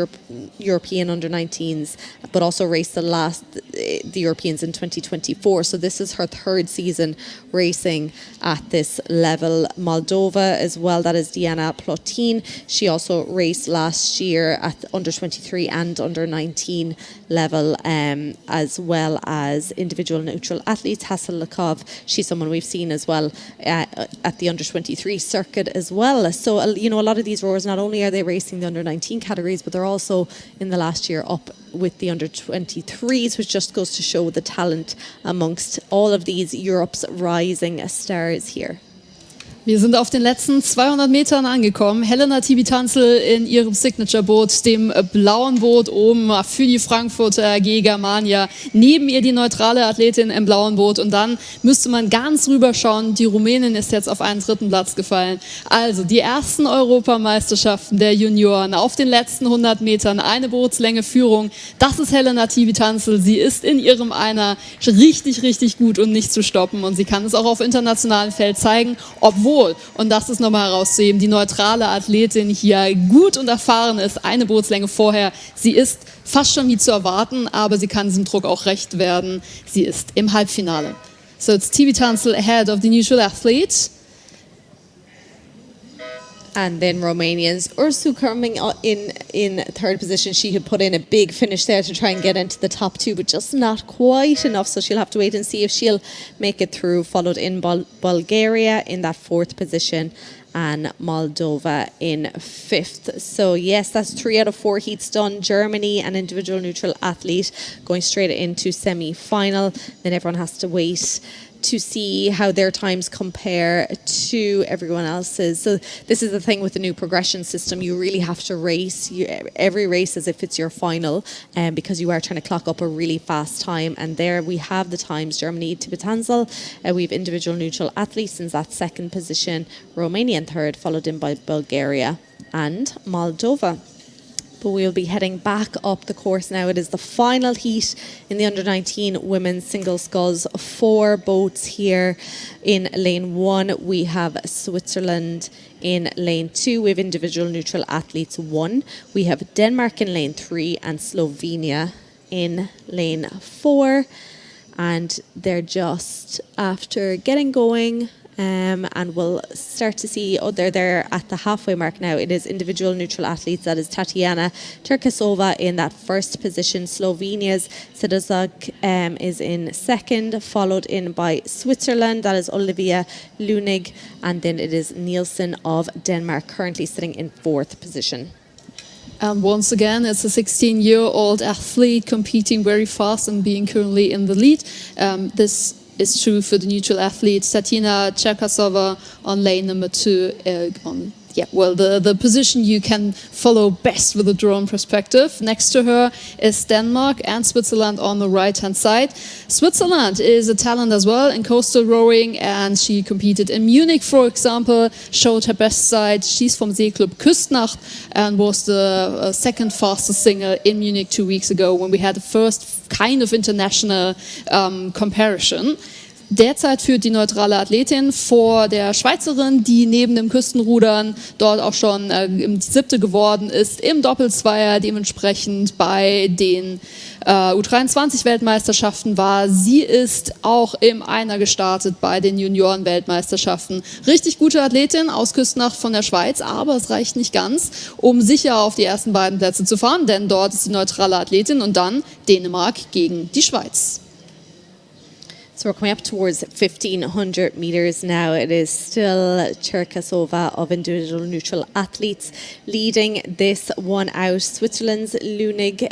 Speaker 1: European Under-19s, but also raced the Europeans in 2024. So this is her 3rd season racing at this level. Moldova as well. That is Diana Plotin. She also raced last year at under 23 and under 19 level, as well as individual neutral athletes. Haselikov, she's someone we've seen as well at the under 23 circuit as well. So, a lot of these rowers, not only are they racing the under 19 categories, but they're also in the last year up with the under 23s, which just goes to show the talent amongst all of these Europe's rising stars here.
Speaker 2: Wir sind auf den letzten 200 Metern angekommen. Helena Tibi-Tanzel in ihrem Signature-Boot, dem blauen Boot oben für die Frankfurter AG Germania. Neben ihr die neutrale Athletin im blauen Boot. Und dann müsste man ganz rüberschauen. Die Rumänin ist jetzt auf einen 3. Platz gefallen. Also die ersten Europameisterschaften der Junioren auf den letzten 100 Metern. Eine Bootslänge Führung. Das ist Helena Tibi-Tanzel. Sie ist in ihrem Einer richtig, richtig gut und nicht zu stoppen. Und sie kann es auch auf internationalem Feld zeigen, obwohl, und das ist nochmal herauszuheben, die neutrale Athletin hier gut und erfahren ist, eine Bootslänge vorher. Sie ist fast schon wie zu erwarten, aber sie kann diesem Druck auch recht werden. Sie ist im Halbfinale. So it's Tibi-Tanzel ahead of the neutral athlete.
Speaker 1: And then Romanians, Ursu coming in third position. She had put in a big finish there to try and get into the top 2, but just not quite enough. So she'll have to wait and see if she'll make it through. Followed in Bulgaria in that 4th position, and Moldova in 5th. So yes, that's 3 out of 4 heats done. Germany, an individual neutral athlete, going straight into semi-final. Then everyone has to wait to see how their times compare to everyone else's. So this is the thing with the new progression system. You really have to race every race as if it's your final, because you are trying to clock up a really fast time. And there we have the times. Germany, Tibi-Tanzel. We have individual neutral athletes in that 2nd position. Romania in 3rd, followed in by Bulgaria and Moldova. But we'll be heading back up the course now. It is the final heat in the under-19 women's single sculls. 4 boats here in lane 1. We have Switzerland in lane 2. We have individual neutral athletes 1. We have Denmark in lane 3 and Slovenia in lane 4. And they're just after getting going. And we'll start to see, they're there at the halfway mark now. It is individual neutral athletes. That is Tatiana Turkasova in that 1st position. Slovenia's Sedozak is in 2nd, followed in by Switzerland. That is Olivia Lunig. And then it is Nielsen of Denmark, currently sitting in 4th position.
Speaker 2: And once again, it's a 16-year-old athlete competing very fast and being currently in the lead. This is true for the neutral athlete Tatina Cherkasova on lane number 2. The position you can follow best with a drone perspective. Next to her is Denmark and Switzerland on the right-hand side. Switzerland is a talent as well in coastal rowing, and she competed in Munich, for example, showed her best side. She's from Seeklub Küstnacht and was the 2nd fastest singer in Munich 2 weeks ago when we had the first kind of international comparison. Derzeit führt die neutrale Athletin vor der Schweizerin, die neben dem Küstenrudern dort auch schon 7. geworden ist im Doppelzweier, dementsprechend bei den U23-Weltmeisterschaften war. Sie ist auch im Einer gestartet bei den Junioren-Weltmeisterschaften. Richtig gute Athletin aus Küstnacht von der Schweiz, aber es reicht nicht ganz, um sicher auf die ersten beiden Plätze zu fahren, denn dort ist die neutrale Athletin und dann Dänemark gegen die Schweiz.
Speaker 1: So we're coming up towards 1,500 meters now. It is still Cherkasova of individual neutral athletes leading this one out. Switzerland's Lunig,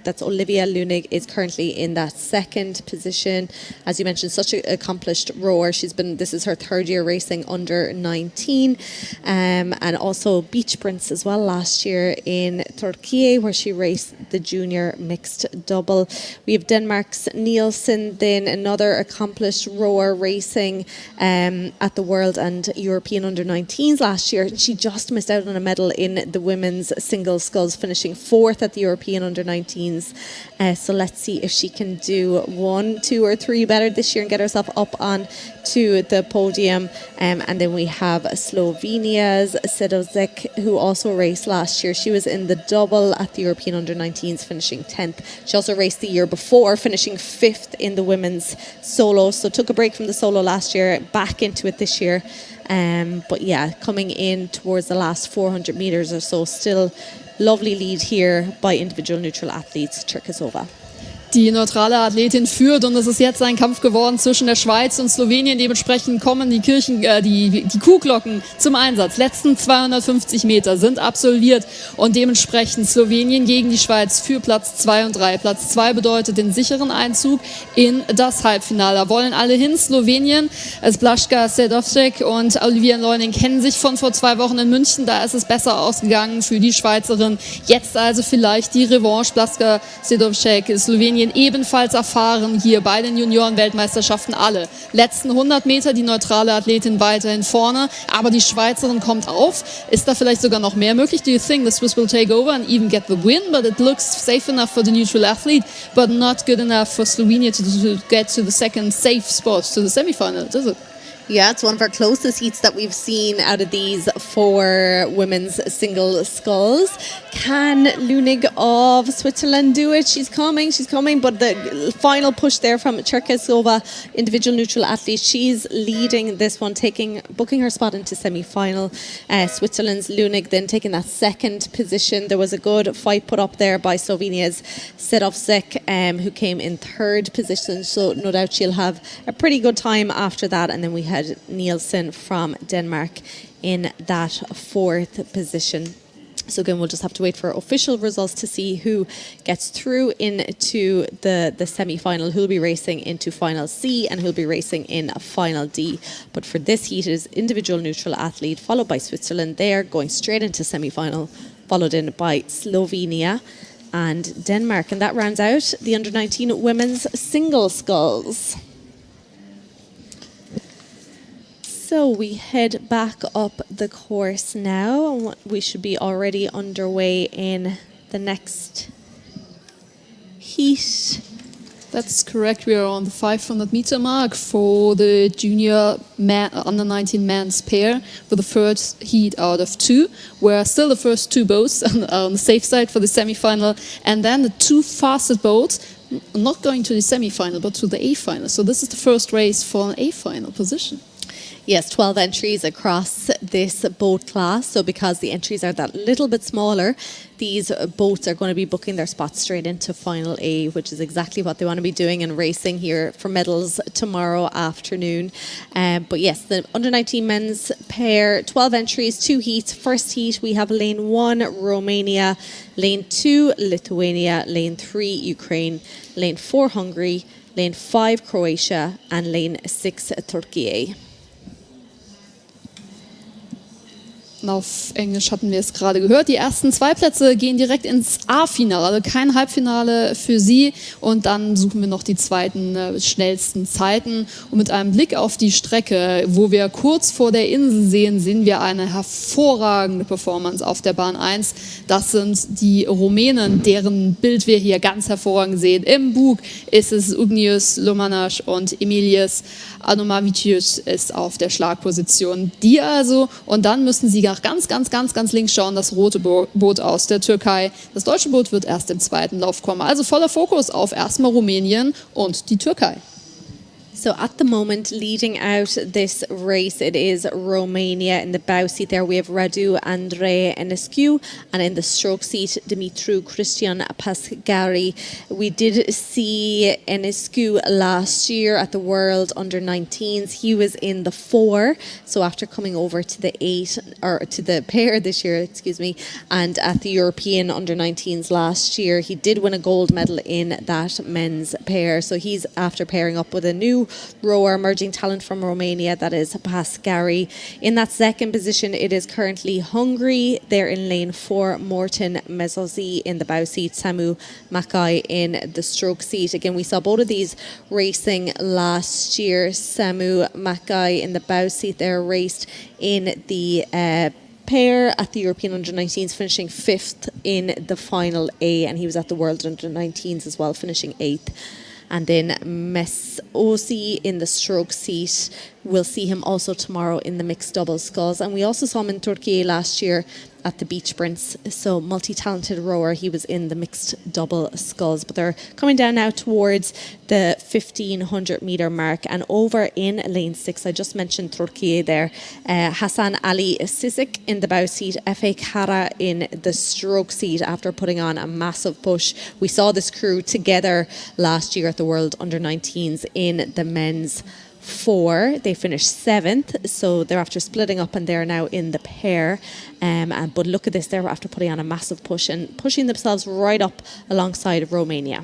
Speaker 1: that's Olivia Lunig, is currently in that 2nd position. As you mentioned, such an accomplished rower. This is her 3rd year racing under 19, and also beach sprints as well last year in Turkey, where she raced the junior mixed double. We have Denmark's Nielsen, then another accomplished rower racing at the World and European under-19s last year. She just missed out on a medal in the women's single sculls, finishing 4th at the European under-19s 19s. So let's see if she can do 1, 2 or 3 better this year and get herself up on to the podium. And then we have Slovenia's Sedozek, who also raced last year. She was in the double at the European Under-19s, finishing 10th. She also raced the year before, finishing 5th in the women's solo. So took a break from the solo last year, back into it this year. But yeah, coming in towards the last 400 meters or so, still lovely lead here by individual neutral athletes, Cherkesova.
Speaker 2: Die neutrale Athletin führt und es ist jetzt ein Kampf geworden zwischen der Schweiz und Slowenien. Dementsprechend kommen die Kuhglocken zum Einsatz. Letzten 250 Meter sind absolviert und dementsprechend Slowenien gegen die Schweiz für Platz 2 und 3. Platz 2 bedeutet den sicheren Einzug in das Halbfinale. Da wollen alle hin. Slowenien, Blažka Sedovček und Olivia Leuning kennen sich von vor 2 Wochen in München. Da ist es besser ausgegangen für die Schweizerin. Jetzt also vielleicht die Revanche. Blažka Sedovček, Slowenien ebenfalls erfahren hier bei den Junioren-Weltmeisterschaften alle. Letzten 100 Meter die neutrale Athletin weiterhin vorne, aber die Schweizerin kommt auf. Ist da vielleicht sogar noch mehr möglich? Do you think the Swiss will take over and even get the win? But it looks safe enough for the neutral athlete, but not good enough for Slovenia to get to the second safe spot, to the semi-final, does it?
Speaker 1: Yeah, it's one of our closest heats that we've seen out of these 4 women's single sculls. Can Lunig of Switzerland do it? She's coming, but the final push there from Cherkesova, individual neutral athlete, she's leading this one, booking her spot into semi-final. Switzerland's Lunig then taking that second position. There was a good fight put up there by Slovenia's Sedovček, who came in 3rd position, so no doubt she'll have a pretty good time after that. And then we had Nielsen from Denmark in that 4th position. So again, we'll just have to wait for official results to see who gets through into the semi-final, who'll be racing into final C and who'll be racing in final D. But for this heat, it is individual neutral athlete, followed by Switzerland. They are going straight into semi-final, followed in by Slovenia and Denmark. And that rounds out the under-19 women's single sculls. So we head back up the course now. We should be already underway in the next heat.
Speaker 2: That's correct. We are on the 500 meter mark for the junior under 19 men's pair for the first heat out of 2, where still the first 2 boats are on the safe side for the semi-final, and then the 2 fastest boats not going to the semi-final but to the A-final. So this is the first race for an A-final position.
Speaker 1: Yes, 12 entries across this boat class. So because the entries are that little bit smaller, these boats are going to be booking their spots straight into Final A, which is exactly what they want to be doing and racing here for medals tomorrow afternoon. But yes, the under-19 men's pair, 12 entries, 2 heats. First heat, we have lane 1, Romania, lane 2, Lithuania, lane 3, Ukraine, lane 4, Hungary, lane 5, Croatia, and lane 6, Turkey.
Speaker 2: Auf Englisch hatten wir es gerade gehört. Die ersten 2 Plätze gehen direkt ins A-Finale, kein Halbfinale für sie. Und dann suchen wir noch die zweiten schnellsten Zeiten. Und mit einem Blick auf die Strecke, wo wir kurz vor der Insel sehen wir eine hervorragende Performance auf der Bahn 1. Das sind die Rumänen, deren Bild wir hier ganz hervorragend sehen. Im Bug ist es Ugnius Lomanaș und Emilius Anomavicius ist auf der Schlagposition. Die also, und dann müssen sie nach ganz links schauen, das rote Boot aus der Türkei. Das deutsche Boot wird erst im zweiten Lauf kommen. Also voller Fokus auf erstmal Rumänien und die Türkei.
Speaker 1: So at the moment, leading out this race, it is Romania. In the bow seat there, we have Radu Andrei Enescu, and in the stroke seat, Dimitru Cristian Pascari. We did see Enescu last year at the World Under-19s. He was in the 4, so after coming over to the 8, or to the pair this year, and at the European Under-19s last year, he did win a gold medal in that men's pair. So he's after pairing up with a new rower, emerging talent from Romania, that is Pascari. In that second position, it is currently Hungary. They're in lane 4, Morten Mezozi in the bow seat, Samu Makai in the stroke seat. Again, we saw both of these racing last year. Samu Makai in the bow seat there raced in the pair at the European Under-19s, finishing 5th in the final A, and he was at the World Under-19s as well, finishing 8th. And then Messi in the stroke seat. We'll see him also tomorrow in the mixed double sculls. And we also saw him in Turkey last year at the beach sprints. So multi-talented rower. He was in the mixed double sculls. But they're coming down now towards the 1500 metre mark. And over in lane 6, I just mentioned Turkey there. Hassan Ali Sisik in the bow seat. F.A. Kara in the stroke seat after putting on a massive push. We saw this crew together last year at the World Under-19s in the men's 4. They finished 7th, so they're after splitting up and they're now in the pair. But look at this, they're after putting on a massive push and pushing themselves right up alongside Romania.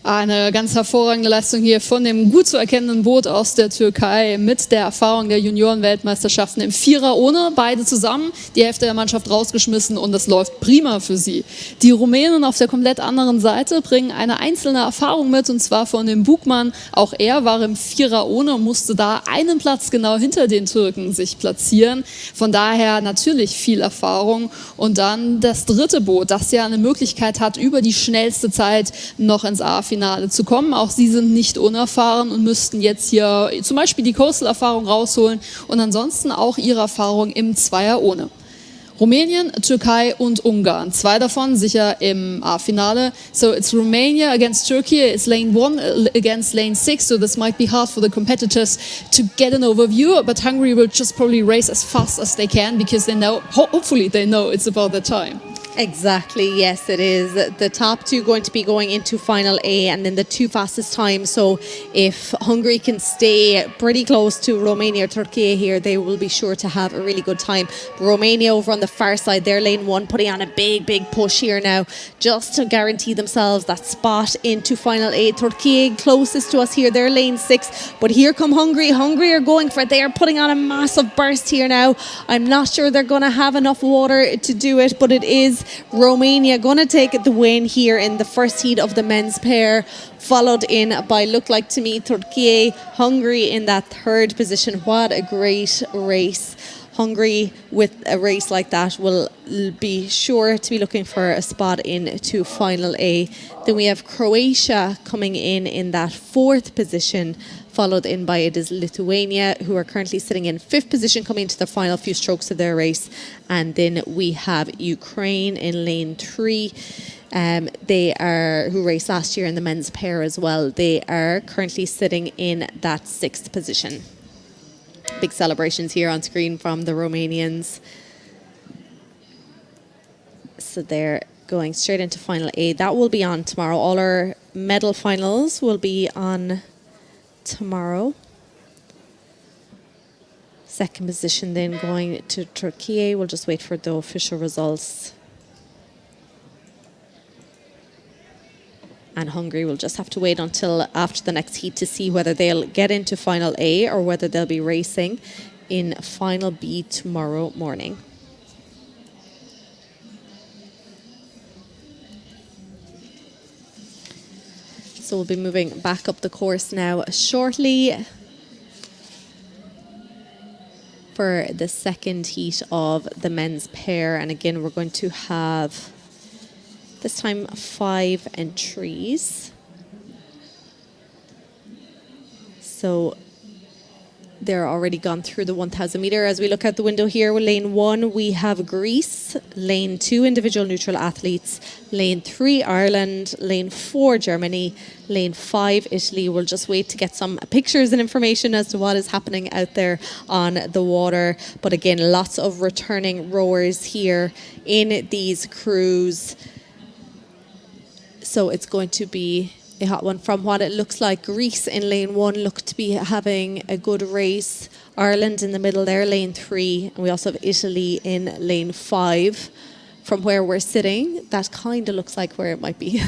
Speaker 2: Eine ganz hervorragende Leistung hier von dem gut zu erkennenden Boot aus der Türkei mit der Erfahrung der Juniorenweltmeisterschaften im Vierer ohne, beide zusammen, die Hälfte der Mannschaft rausgeschmissen und das läuft prima für sie. Die Rumänen auf der komplett anderen Seite bringen eine einzelne Erfahrung mit und zwar von dem Bugmann. Auch er war im Vierer ohne und musste da einen Platz genau hinter den Türken sich platzieren. Von daher natürlich viel Erfahrung und dann das dritte Boot, das ja eine Möglichkeit hat, über die schnellste Zeit noch ins A-Finale zu kommen. Auch sie sind nicht unerfahren und müssten jetzt hier zum Beispiel die Coastal-Erfahrung rausholen und ansonsten auch ihre Erfahrung im Zweier ohne. Rumänien, Türkei und Ungarn. 2 davon sicher im A-Finale. So it's Romania against Turkey. It's lane 1 against lane 6. So this might be hard for the competitors to get an overview. But Hungary will just probably race as fast as they can because they know, hopefully they know it's about the time.
Speaker 1: Exactly, yes, it is. The top 2 going to be going into final A and then the 2 fastest times. So if Hungary can stay pretty close to Romania or Turkey here, they will be sure to have a really good time. Romania over on the far side, they're lane 1, putting on a big push here now just to guarantee themselves that spot into final A. Turkey closest to us here, they're lane 6. But here come Hungary. Hungary are going for it. They are putting on a massive burst here now. I'm not sure they're going to have enough water to do it, but it is Romania going to take the win here in the first heat of the men's pair, followed in by, look like to me, Turkey. Hungary in that 3rd position. What a great race. Hungary with a race like that will be sure to be looking for a spot into final A. Then we have Croatia coming in that 4th position, followed in by it is Lithuania, who are currently sitting in 5th position, coming into the final few strokes of their race. And then we have Ukraine in lane 3. They are, who raced last year in the men's pair as well. They are currently sitting in that 6th position. Big celebrations here on screen from the Romanians. So they're going straight into final A. That will be on tomorrow. All our medal finals will be on tomorrow. 2nd position then going to Turkey. We'll just wait for the official results. And Hungary will just have to wait until after the next heat to see whether they'll get into final A or whether they'll be racing in final B tomorrow morning. So we'll be moving back up the course now shortly for the 2nd heat of the men's pair. And again, we're going to have this time 5 entries. So they're already gone through the 1,000 metre. As we look out the window here, with lane 1, we have Greece. Lane 2, individual neutral athletes. Lane 3, Ireland. Lane 4, Germany. Lane 5, Italy. We'll just wait to get some pictures and information as to what is happening out there on the water. But again, lots of returning rowers here in these crews. So it's going to be a hot one. From what it looks like, Greece in lane 1 look to be having a good race. Ireland in the middle there, lane 3. And we also have Italy in lane 5. From where we're sitting, that kind of looks like where it might be.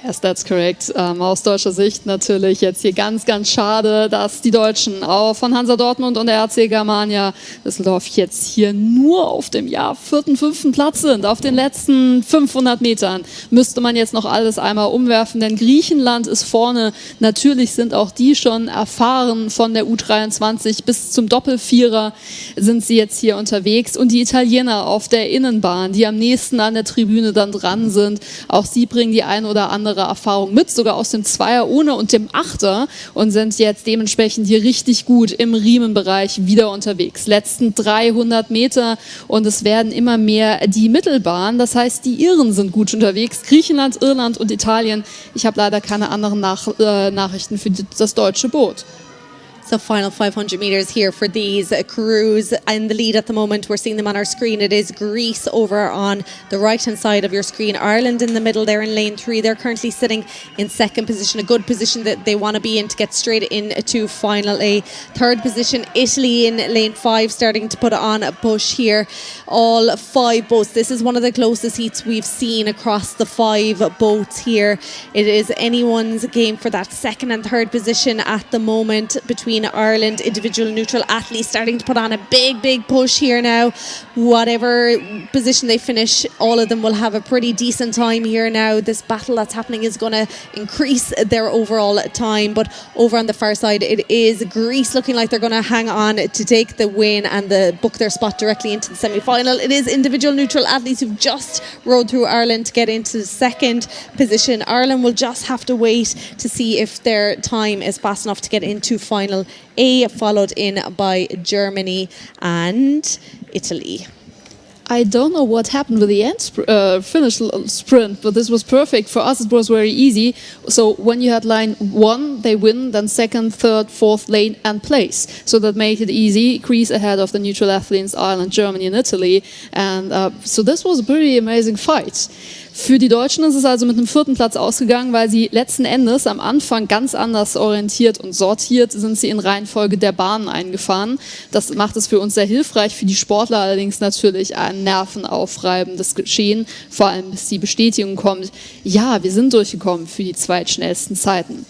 Speaker 2: Yes, that's correct. Aus deutscher Sicht natürlich jetzt hier ganz, ganz schade, dass die Deutschen auch von Hansa Dortmund und der RC Germania Düsseldorf jetzt hier nur auf dem 4., 5. Platz sind. Auf den letzten 500 Metern müsste man jetzt noch alles einmal umwerfen, denn Griechenland ist vorne. Natürlich sind auch die schon erfahren von der U23 bis zum Doppelvierer sind sie jetzt hier unterwegs. Und die Italiener auf der Innenbahn, die am nächsten an der Tribüne dann dran sind, auch sie bringen die ein oder andere Erfahrung mit, sogar aus dem Zweier ohne und dem Achter und sind jetzt dementsprechend hier richtig gut im Riemenbereich wieder unterwegs. Letzten 300 Meter und es werden immer mehr die Mittelbahn, das heißt die Iren sind gut unterwegs, Griechenland, Irland und Italien. Ich habe leider keine anderen Nachrichten für das deutsche Boot.
Speaker 1: So final 500 meters here for these crews in the lead at the moment. We're seeing them on our screen. It is Greece over on the right hand side of your screen. Ireland in the middle there in lane 3. They're currently sitting in second position, a good position that they want to be in to get straight into final A. Third position, Italy in lane 5, starting to put on a push here. All 5 boats. This is one of the closest heats we've seen across the 5 boats here. It is anyone's game for that second and third position at the moment between Ireland. Individual neutral athletes starting to put on a big push here now. Whatever position they finish, all of them will have a pretty decent time here now. This battle that's happening is going to increase their overall time, but over on the far side it is Greece looking like they're going to hang on to take the win and book their spot directly into the semi-final. It is individual neutral athletes who've just rode through Ireland to get into the second position. Ireland will just have to wait to see if their time is fast enough to get into final A, followed in by Germany and Italy.
Speaker 2: I don't know what happened with the end finish sprint, but this was perfect. For us, it was very easy. So when you had line 1, they win, then second, third, fourth lane and place. So that made it easy. Greece ahead of the neutral athletes, Ireland, Germany and Italy. And so this was a pretty amazing fight. Für die Deutschen ist es also mit einem 4. Platz ausgegangen, weil sie letzten Endes am Anfang ganz anders orientiert und sortiert sind sie in Reihenfolge der Bahnen eingefahren. Das macht es für uns sehr hilfreich, für die Sportler allerdings natürlich ein nervenaufreibendes Geschehen, vor allem bis die Bestätigung kommt, ja, wir sind durchgekommen für die zweitschnellsten Zeiten.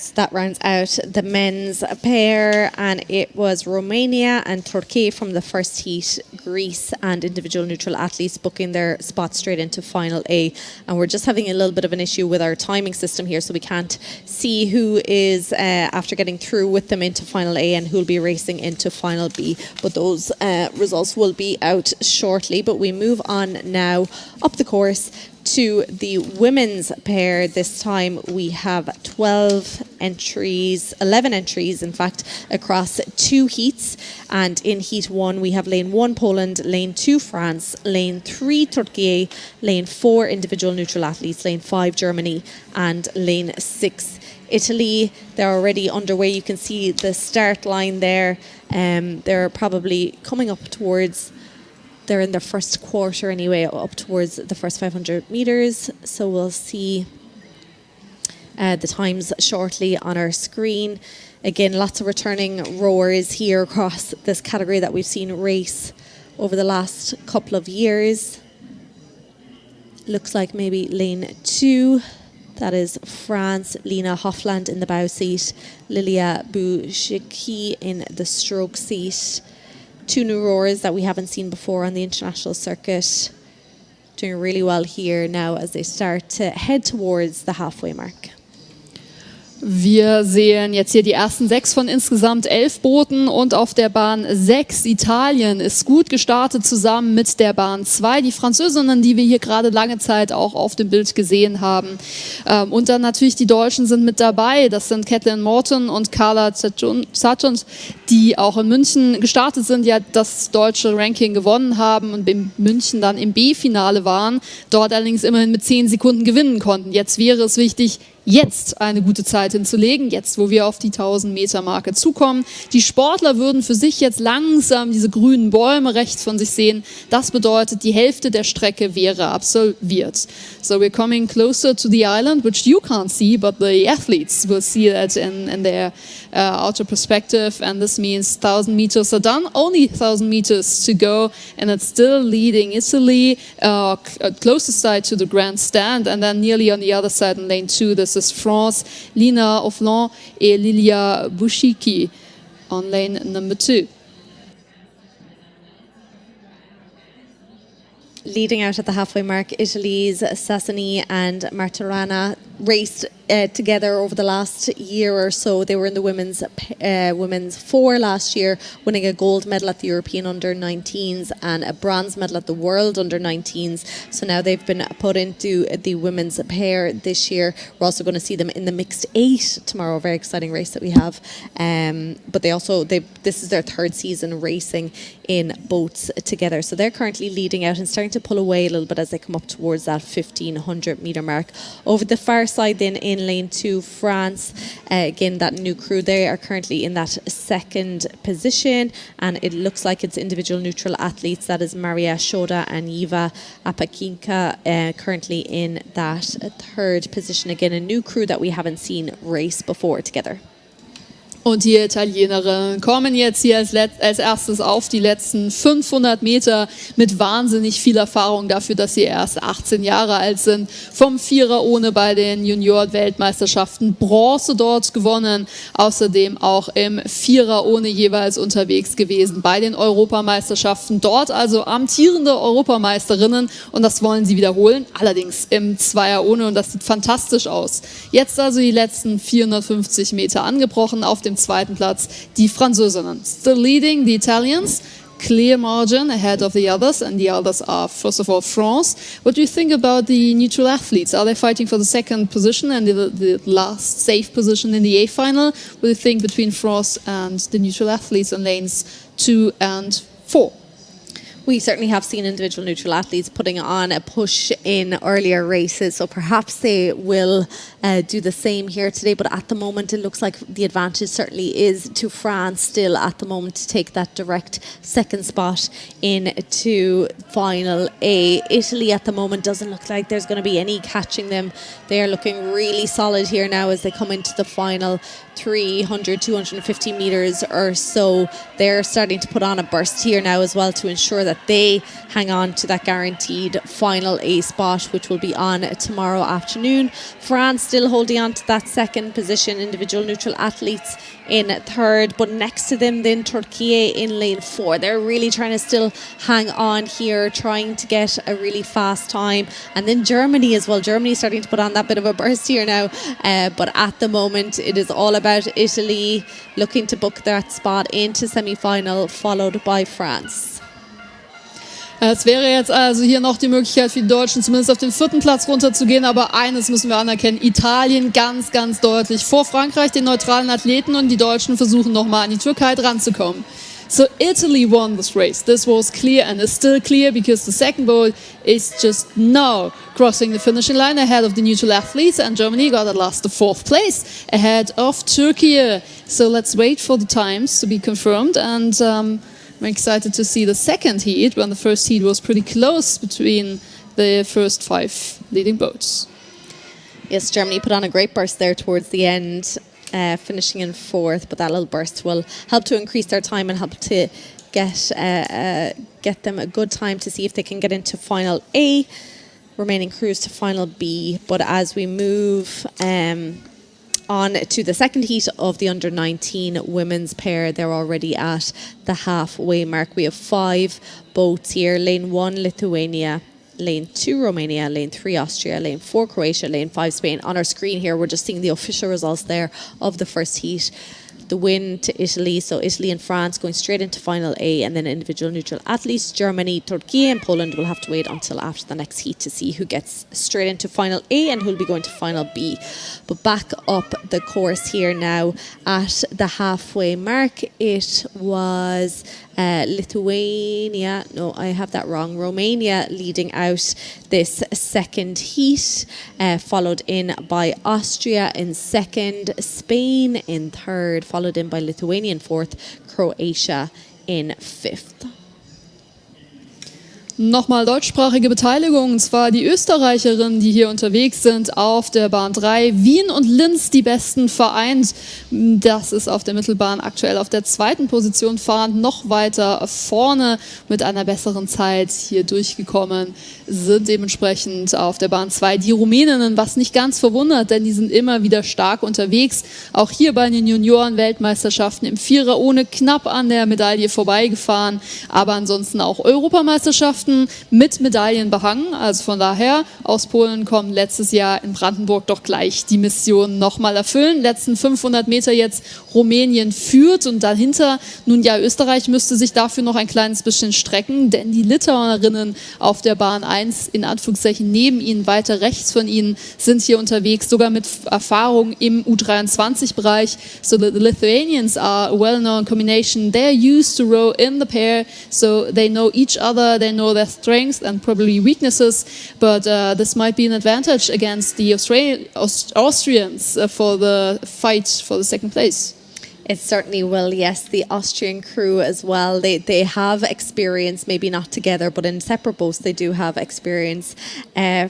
Speaker 1: So that rounds out the men's pair, and it was Romania and Turkey from the first heat, Greece and individual neutral athletes booking their spot straight into final A. And we're just having a little bit of an issue with our timing system here, so we can't see who is after getting through with them into final A and who'll be racing into final B, but those results will be out shortly. But we move on now up the course to the women's pair. This time we have 11 entries in fact, across 2 heats. And in heat 1 we have lane 1 Poland, lane 2 France, lane 3 Turkey, lane 4 individual neutral athletes, lane 5 Germany and lane 6 Italy. They're already underway. You can see the start line there. They're probably coming up towards, they're in their first quarter anyway, up towards the first 500 meters. So we'll see the times shortly on our screen. Again, lots of returning rowers here across this category that we've seen race over the last couple of years. Looks like maybe lane 2. That is France, Lena Hofland in the bow seat, Lilia Bouchiki in the stroke seat. 2 new rowers that we haven't seen before on the international circuit. Doing really well here now as they start to head towards the halfway mark.
Speaker 2: Wir sehen jetzt hier die ersten 6 von insgesamt 11 Booten und auf der Bahn 6 Italien ist gut gestartet zusammen mit der Bahn 2. Die Französinnen, die wir hier gerade lange Zeit auch auf dem Bild gesehen haben. Und dann natürlich die Deutschen sind mit dabei. Das sind Kathleen Morton und Carla Sargent, die auch in München gestartet sind, ja das deutsche Ranking gewonnen haben und in München dann im B-Finale waren. Dort allerdings immerhin mit 10 Sekunden gewinnen konnten. Jetzt wäre es wichtig, jetzt eine gute Zeit hinzulegen, jetzt wo wir auf die 1000-Meter-Marke zukommen. Die Sportler würden für sich jetzt langsam diese grünen Bäume rechts von sich sehen. Das bedeutet, die Hälfte der Strecke wäre absolviert. So we're coming closer to the island, which you can't see, but the athletes will see that in their outer perspective, and this means 1000 meters are done, only 1000 meters to go, and it's still leading Italy, closest side to the grandstand, and then nearly on the other side in lane 2, this is France, Lina Offlan et Lilia Bouchiki on lane number 2.
Speaker 1: Leading out at the halfway mark, Italy's Sassani and Martirana raced together over the last year or so. They were in the women's 4 last year, winning a gold medal at the European Under-19s and a bronze medal at the World Under-19s. So now they've been put into the women's pair this year. We're also going to see them in the mixed 8 tomorrow, a very exciting race that we have. But this is their 3rd season racing in boats together. So they're currently leading out and starting to pull away a little bit as they come up towards that 1500 metre mark. Over the far side then in lane 2, France, again that new crew, they are currently in that 2nd position, and it looks like it's individual neutral athletes. That is Maria Shoda and Yiva Apakinka currently in that 3rd position. Again, a new crew that we haven't seen race before together.
Speaker 2: Und die Italienerinnen kommen jetzt hier als erstes auf die letzten 500 Meter mit wahnsinnig viel Erfahrung dafür, dass sie erst 18 Jahre alt sind. Vom Vierer ohne bei den Junior-Weltmeisterschaften Bronze dort gewonnen. Außerdem auch im Vierer ohne jeweils unterwegs gewesen bei den Europameisterschaften. Dort also amtierende Europameisterinnen und das wollen sie wiederholen. Allerdings im Zweier ohne und das sieht fantastisch aus. Jetzt also die letzten 450 Meter angebrochen auf dem 2. Platz die Französinnen. Still leading the Italians, clear margin ahead of the others, and the others are first of all France. What do you think about the neutral athletes? Are they fighting for the 2nd position and the last safe position in the A final? What do you think between France and the neutral athletes in lanes 2 and 4?
Speaker 1: We certainly have seen individual neutral athletes putting on a push in earlier races, so perhaps they will do the same here today. But at the moment, it looks like the advantage certainly is to France still at the moment to take that direct 2nd spot into final A. Italy at the moment doesn't look like there's going to be any catching them. They are looking really solid here now as they come into the final 300, 250 metres or so. They're starting to put on a burst here now as well to ensure that they hang on to that guaranteed final A spot, which will be on tomorrow afternoon. France still holding on to that 2nd position, individual neutral athletes in 3rd, but next to them then Turkey in lane 4. They're really trying to still hang on here, trying to get a really fast time. And then Germany as well. Germany starting to put on that bit of a burst here now, but at the moment it is all about Italy looking to book that spot into semi-final, followed by France.
Speaker 2: Es wäre jetzt also hier noch die Möglichkeit für die Deutschen zumindest auf den 4. Platz runterzugehen, aber eines müssen wir anerkennen, Italien ganz, ganz deutlich vor Frankreich, den neutralen Athleten, und die Deutschen versuchen nochmal an die Türkei dran zu kommen. So Italy won this race. This was clear and is still clear because the 2nd boat is just now crossing the finishing line ahead of the neutral athletes, and Germany got at last the 4th place ahead of Turkey. So let's wait for the times to be confirmed, and I'm excited to see the 2nd heat when the 1st heat was pretty close between the first 5 leading boats.
Speaker 1: Yes, Germany put on a great burst there towards the end, finishing in 4th, but that little burst will help to increase their time and help to get them a good time to see if they can get into final A, remaining crews to final B. But as we move on to the 2nd heat of the under-19 women's pair, they're already at the halfway mark. We have 5 boats here. Lane 1, Lithuania. Lane 2, Romania. Lane 3, Austria. Lane 4, Croatia. Lane 5, Spain. On our screen here, we're just seeing the official results there of the first heat. The win to Italy, so Italy and France going straight into final A, and then individual neutral athletes, Germany, Turkey and Poland will have to wait until after the next heat to see who gets straight into final A and who will be going to final B. But back up the course here now at the halfway mark, it was Lithuania, no, I have that wrong. Romania leading out this second heat, followed in by Austria in second, Spain in third, followed in by Lithuania in fourth, Croatia in fifth.
Speaker 2: Nochmal deutschsprachige Beteiligung, und zwar die Österreicherinnen, die hier unterwegs sind auf der Bahn 3. Wien und Linz die Besten vereint. Das ist auf der Mittelbahn aktuell auf der zweiten Position fahrend, noch weiter vorne mit einer besseren Zeit hier durchgekommen, sind dementsprechend auf der Bahn 2 die Rumäninnen, was nicht ganz verwundert, denn die sind immer wieder stark unterwegs. Auch hier bei den Junioren-Weltmeisterschaften im Vierer ohne knapp an der Medaille vorbeigefahren, aber ansonsten auch Europameisterschaften mit Medaillen behangen. Also von daher, aus Polen kommen letztes Jahr in Brandenburg doch gleich die Mission nochmal erfüllen. Letzten 500 Meter jetzt Rumänien führt und dahinter, nun ja, Österreich müsste sich dafür noch ein kleines bisschen strecken, denn die Litauerinnen auf der Bahn 1, in Anführungszeichen neben ihnen, weiter rechts von ihnen, sind hier unterwegs, sogar mit Erfahrung im U23-Bereich. So the Lithuanians are a well-known combination. They're used to row in the pair, so they know each other, they know their strengths and probably weaknesses, but this might be an advantage against the Austrians for the fight for the second place.
Speaker 1: It certainly will, yes. The Austrian crew as well, they have experience, maybe not together, but in separate boats they do have experience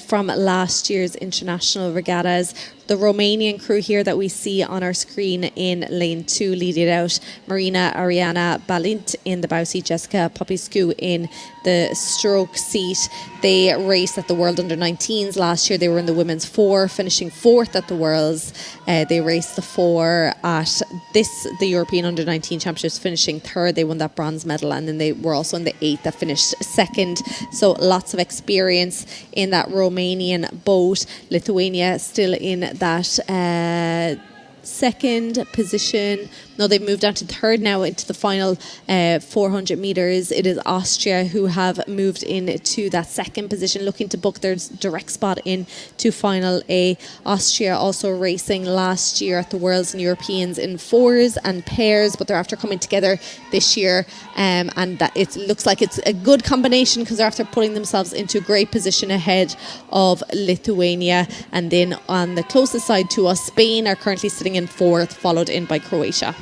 Speaker 1: from last year's international regattas. The Romanian crew here that we see on our screen in lane 2 leading out, Marina Ariana Balint in the bow seat, Jessica Popescu in the stroke seat. They raced at the World Under-19s last year. They were in the women's 4, finishing 4th at the Worlds. They raced the 4 at the European Under-19 Championships, finishing 3rd. They won that bronze medal, and then they were also in the 8th that finished 2nd. So lots of experience in that Romanian boat. Lithuania still in that second position. No, they've moved down to 3rd now into the final 400 metres. It is Austria who have moved into that 2nd position, looking to book their direct spot in to final A. Austria also racing last year at the Worlds and Europeans in 4s and pairs, but they're after coming together this year, and that it looks like it's a good combination because they're after putting themselves into a great position ahead of Lithuania. And then on the closest side to us, Spain are currently sitting in 4th, followed in by Croatia.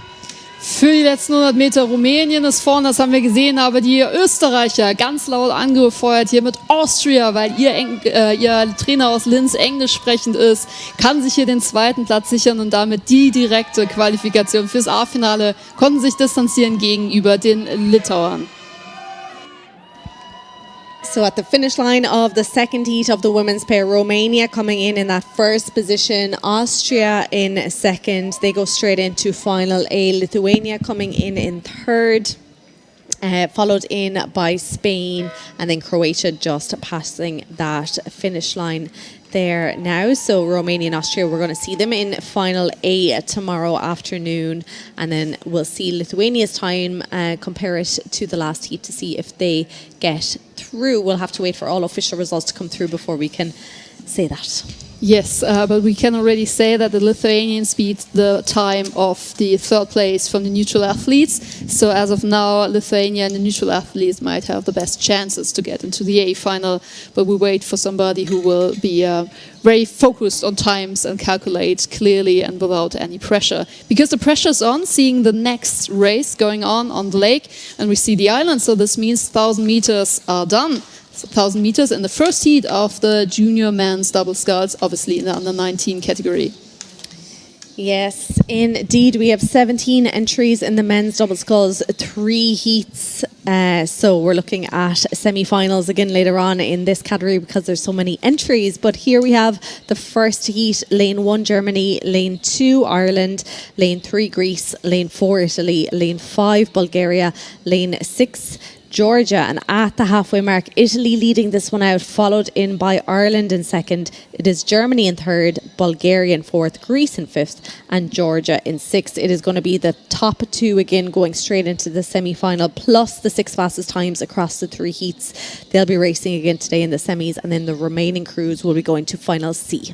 Speaker 2: Für die letzten 100 Meter Rumänien ist vorne, das haben wir gesehen, aber die Österreicher ganz laut angefeuert hier mit Austria, weil ihr Trainer aus Linz englisch sprechend ist, kann sich hier den 2. Platz sichern und damit die direkte Qualifikation fürs A-Finale, konnten sich distanzieren gegenüber den Litauern.
Speaker 1: So at the finish line of the second heat of the women's pair, Romania coming in that first position, Austria in 2nd. They go straight into final A. Lithuania coming in 3rd. Followed in by Spain, and then Croatia just passing that finish line there now. So Romania and Austria, we're going to see them in final A tomorrow afternoon, and then we'll see Lithuania's time, compare it to the last heat to see if they get through. We'll have to wait for all official results to come through before we can say that.
Speaker 2: Yes, but we can already say that the Lithuanians beat the time of the 3rd place from the neutral athletes. So as of now, Lithuania and the neutral athletes might have the best chances to get into the A final. But we wait for somebody who will be very focused on times and calculate clearly and without any pressure. Because the pressure's on, seeing the next race going on the lake, and we see the island. So this means 1,000 meters are done. 1,000 meters in the first heat of the junior men's double sculls, obviously in the under-19 category.
Speaker 1: Yes, indeed. We have 17 entries in the men's double sculls, 3 heats. So we're looking at semi-finals again later on in this category because there's so many entries. But here we have the first heat, lane 1 Germany, lane 2 Ireland, lane 3 Greece, lane 4 Italy, lane 5 Bulgaria, lane 6 Georgia, and at the halfway mark, Italy leading this one out, followed in by Ireland in 2nd. It is Germany in 3rd, Bulgaria in 4th, Greece in 5th, and Georgia in 6th. It is going to be the top 2 again going straight into the semi-final, plus the 6 fastest times across the 3 heats. They'll be racing again today in the semis, and then the remaining crews will be going to final C.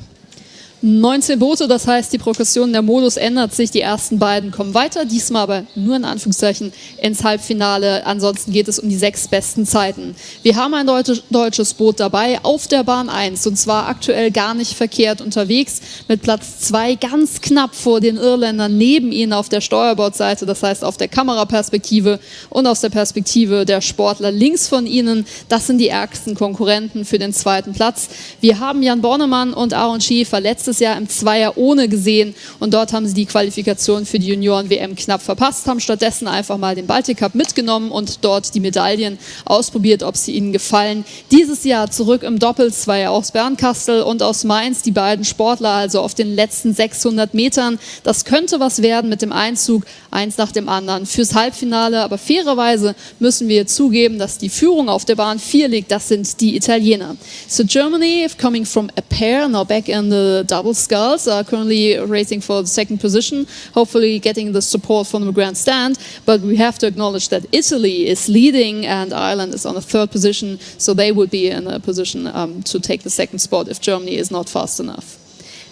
Speaker 2: 19 Boote, das heißt, die Progression, der Modus ändert sich. Die ersten beiden kommen weiter, diesmal aber nur in Anführungszeichen ins Halbfinale. Ansonsten geht es um die 6 besten Zeiten. Wir haben ein deutsches Boot dabei auf der Bahn 1 und zwar aktuell gar nicht verkehrt unterwegs mit Platz 2 ganz knapp vor den Irländern neben ihnen auf der Steuerbordseite, das heißt auf der Kameraperspektive und aus der Perspektive der Sportler links von ihnen. Das sind die ärgsten Konkurrenten für den zweiten Platz. Wir haben Jan Bornemann und Aaron Schäfer letztes Jahr im Zweier ohne gesehen und dort haben sie die Qualifikation für die Junioren-WM knapp verpasst, haben stattdessen einfach mal den Baltic Cup mitgenommen und dort die Medaillen ausprobiert, ob sie ihnen gefallen. Dieses Jahr zurück im Doppelzweier aus Bernkastel und aus Mainz, die beiden Sportler also auf den letzten 600 Metern. Das könnte was werden mit dem Einzug, eins nach dem anderen, fürs Halbfinale, aber fairerweise müssen wir zugeben, dass die Führung auf der Bahn 4 liegt, das sind die Italiener. So Germany, coming from a pair, now back in the double sculls, are currently racing for the second position, hopefully getting the support from the grandstand, but we have to acknowledge that Italy is leading and Ireland is on the third position, so they would be in a position to take the second spot if Germany is not fast enough.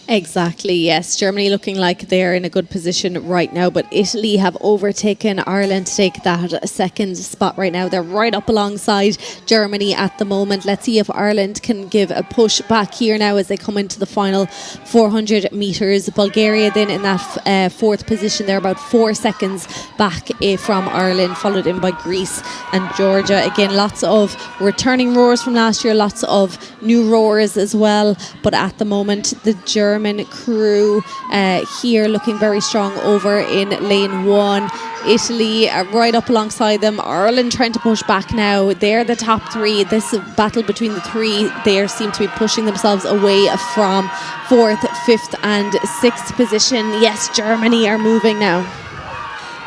Speaker 1: Exactly, yes. Germany looking like they're in a good position right now, but Italy have overtaken Ireland to take that second spot right now. They're right up alongside Germany at the moment. Let's see if Ireland can give a push back here now as they come into the final 400 metres. Bulgaria then in that fourth position. They're about 4 seconds back from Ireland, followed in by Greece and Georgia. Again, lots of returning rowers from last year, lots of new rowers as well, but at the moment the German crew here looking very strong over in lane 1. Italy right up alongside them. Ireland trying to push back now. They're the top 3. This battle between the 3, they seem to be pushing themselves away from 4th, 5th and 6th position. Yes, Germany are moving now.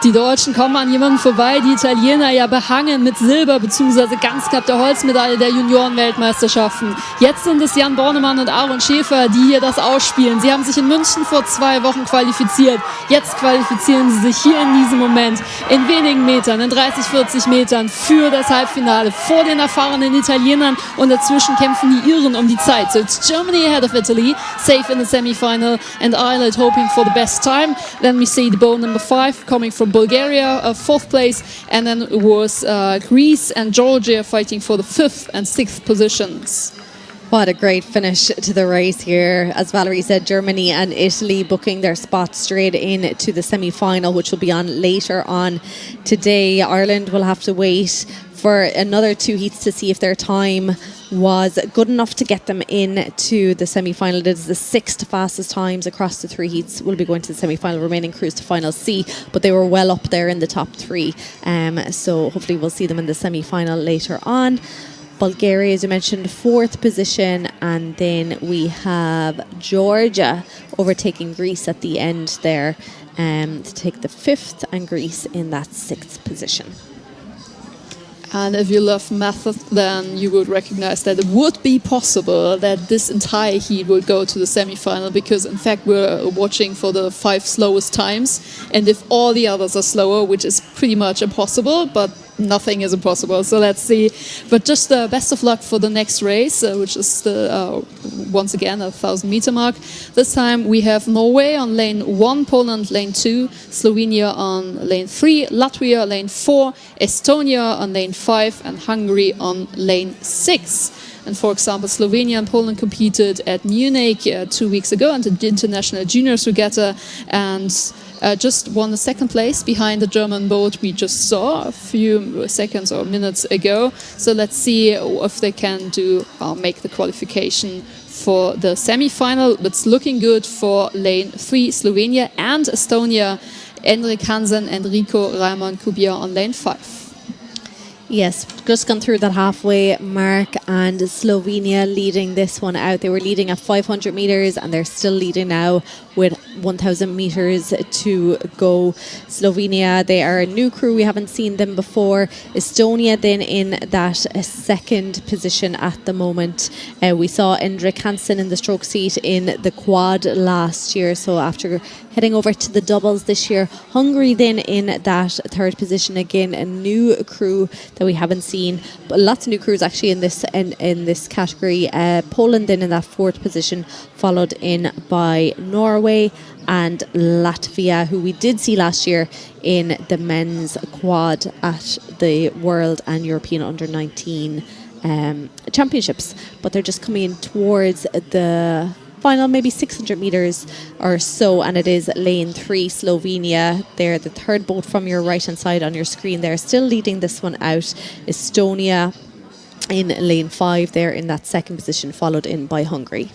Speaker 2: Die Deutschen kommen an jemanden vorbei, die Italiener ja behangen mit Silber bzw. ganz knapp der Holzmedaille der Juniorenweltmeisterschaften. Jetzt sind es Jan Bornemann und Aaron Schäfer, die hier das ausspielen. Sie haben sich in München vor 2 Wochen qualifiziert. Jetzt qualifizieren sie sich hier in diesem Moment in wenigen Metern, in 30, 40 Metern für das Halbfinale vor den erfahrenen Italienern und dazwischen kämpfen die Iren um die Zeit. So it's Germany ahead of Italy, safe in the semi-final and Ireland hoping for the best time. Then we see the boat number 5 coming from Bulgaria, 4th place, and then it was Greece and Georgia fighting for the 5th and 6th positions.
Speaker 1: What a great finish to the race here. As Valerie said, Germany and Italy booking their spot straight in to the semi-final, which will be on later on today. Ireland will have to wait for another 2 heats to see if their time was good enough to get them in to the semi-final. It is the 6th fastest times across the 3 heats will be going to the semi-final, remaining crews to final C, but they were well up there in the top 3, so hopefully we'll see them in the semi-final later on. Bulgaria, as you mentioned, 4th position, and then we have Georgia overtaking Greece at the end there to take the 5th, and Greece in that 6th position.
Speaker 2: And if you love math, then you would recognize that it would be possible that this entire heat would go to the semi-final, because in fact we're watching for the 5 slowest times, and if all the others are slower, which is pretty much impossible, but nothing is impossible, so let's see. But just best of luck for the next race, which is the once again a 1,000-meter mark. This time we have Norway on lane 1, Poland lane 2, Slovenia on lane 3, Latvia lane 4, Estonia on lane 5 and Hungary on lane 6. And for example, Slovenia and Poland competed at Munich 2 weeks ago at the International Juniors Regatta and just won the 2nd place behind the German boat we just saw a few seconds or minutes ago. So let's see if they can make the qualification for the semi-final. It's looking good for lane 3, Slovenia and Estonia. Enrik Hansen and Rico Raimon Kubia on lane 5.
Speaker 1: Yes, just gone through that halfway mark, and Slovenia leading this one out. They were leading at 500 metres and they're still leading now with 1,000 meters to go. Slovenia, they are a new crew. We haven't seen them before. Estonia then in that second position at the moment. We saw Hendrik Hansen in the stroke seat in the quad last year. So after heading over to the doubles this year, Hungary then in that third position again, a new crew that we haven't seen, but lots of new crews actually in this category. Poland then in that fourth position, followed in by Norway and Latvia, who we did see last year in the men's quad at the World and European Under-19 championships, but they're just coming in towards the final, maybe 600 meters or so, and it is lane 3, Slovenia. They're the third boat from your right hand side on your screen. They're still leading this one out. Estonia in lane 5, they're in that second position, followed in by Hungary.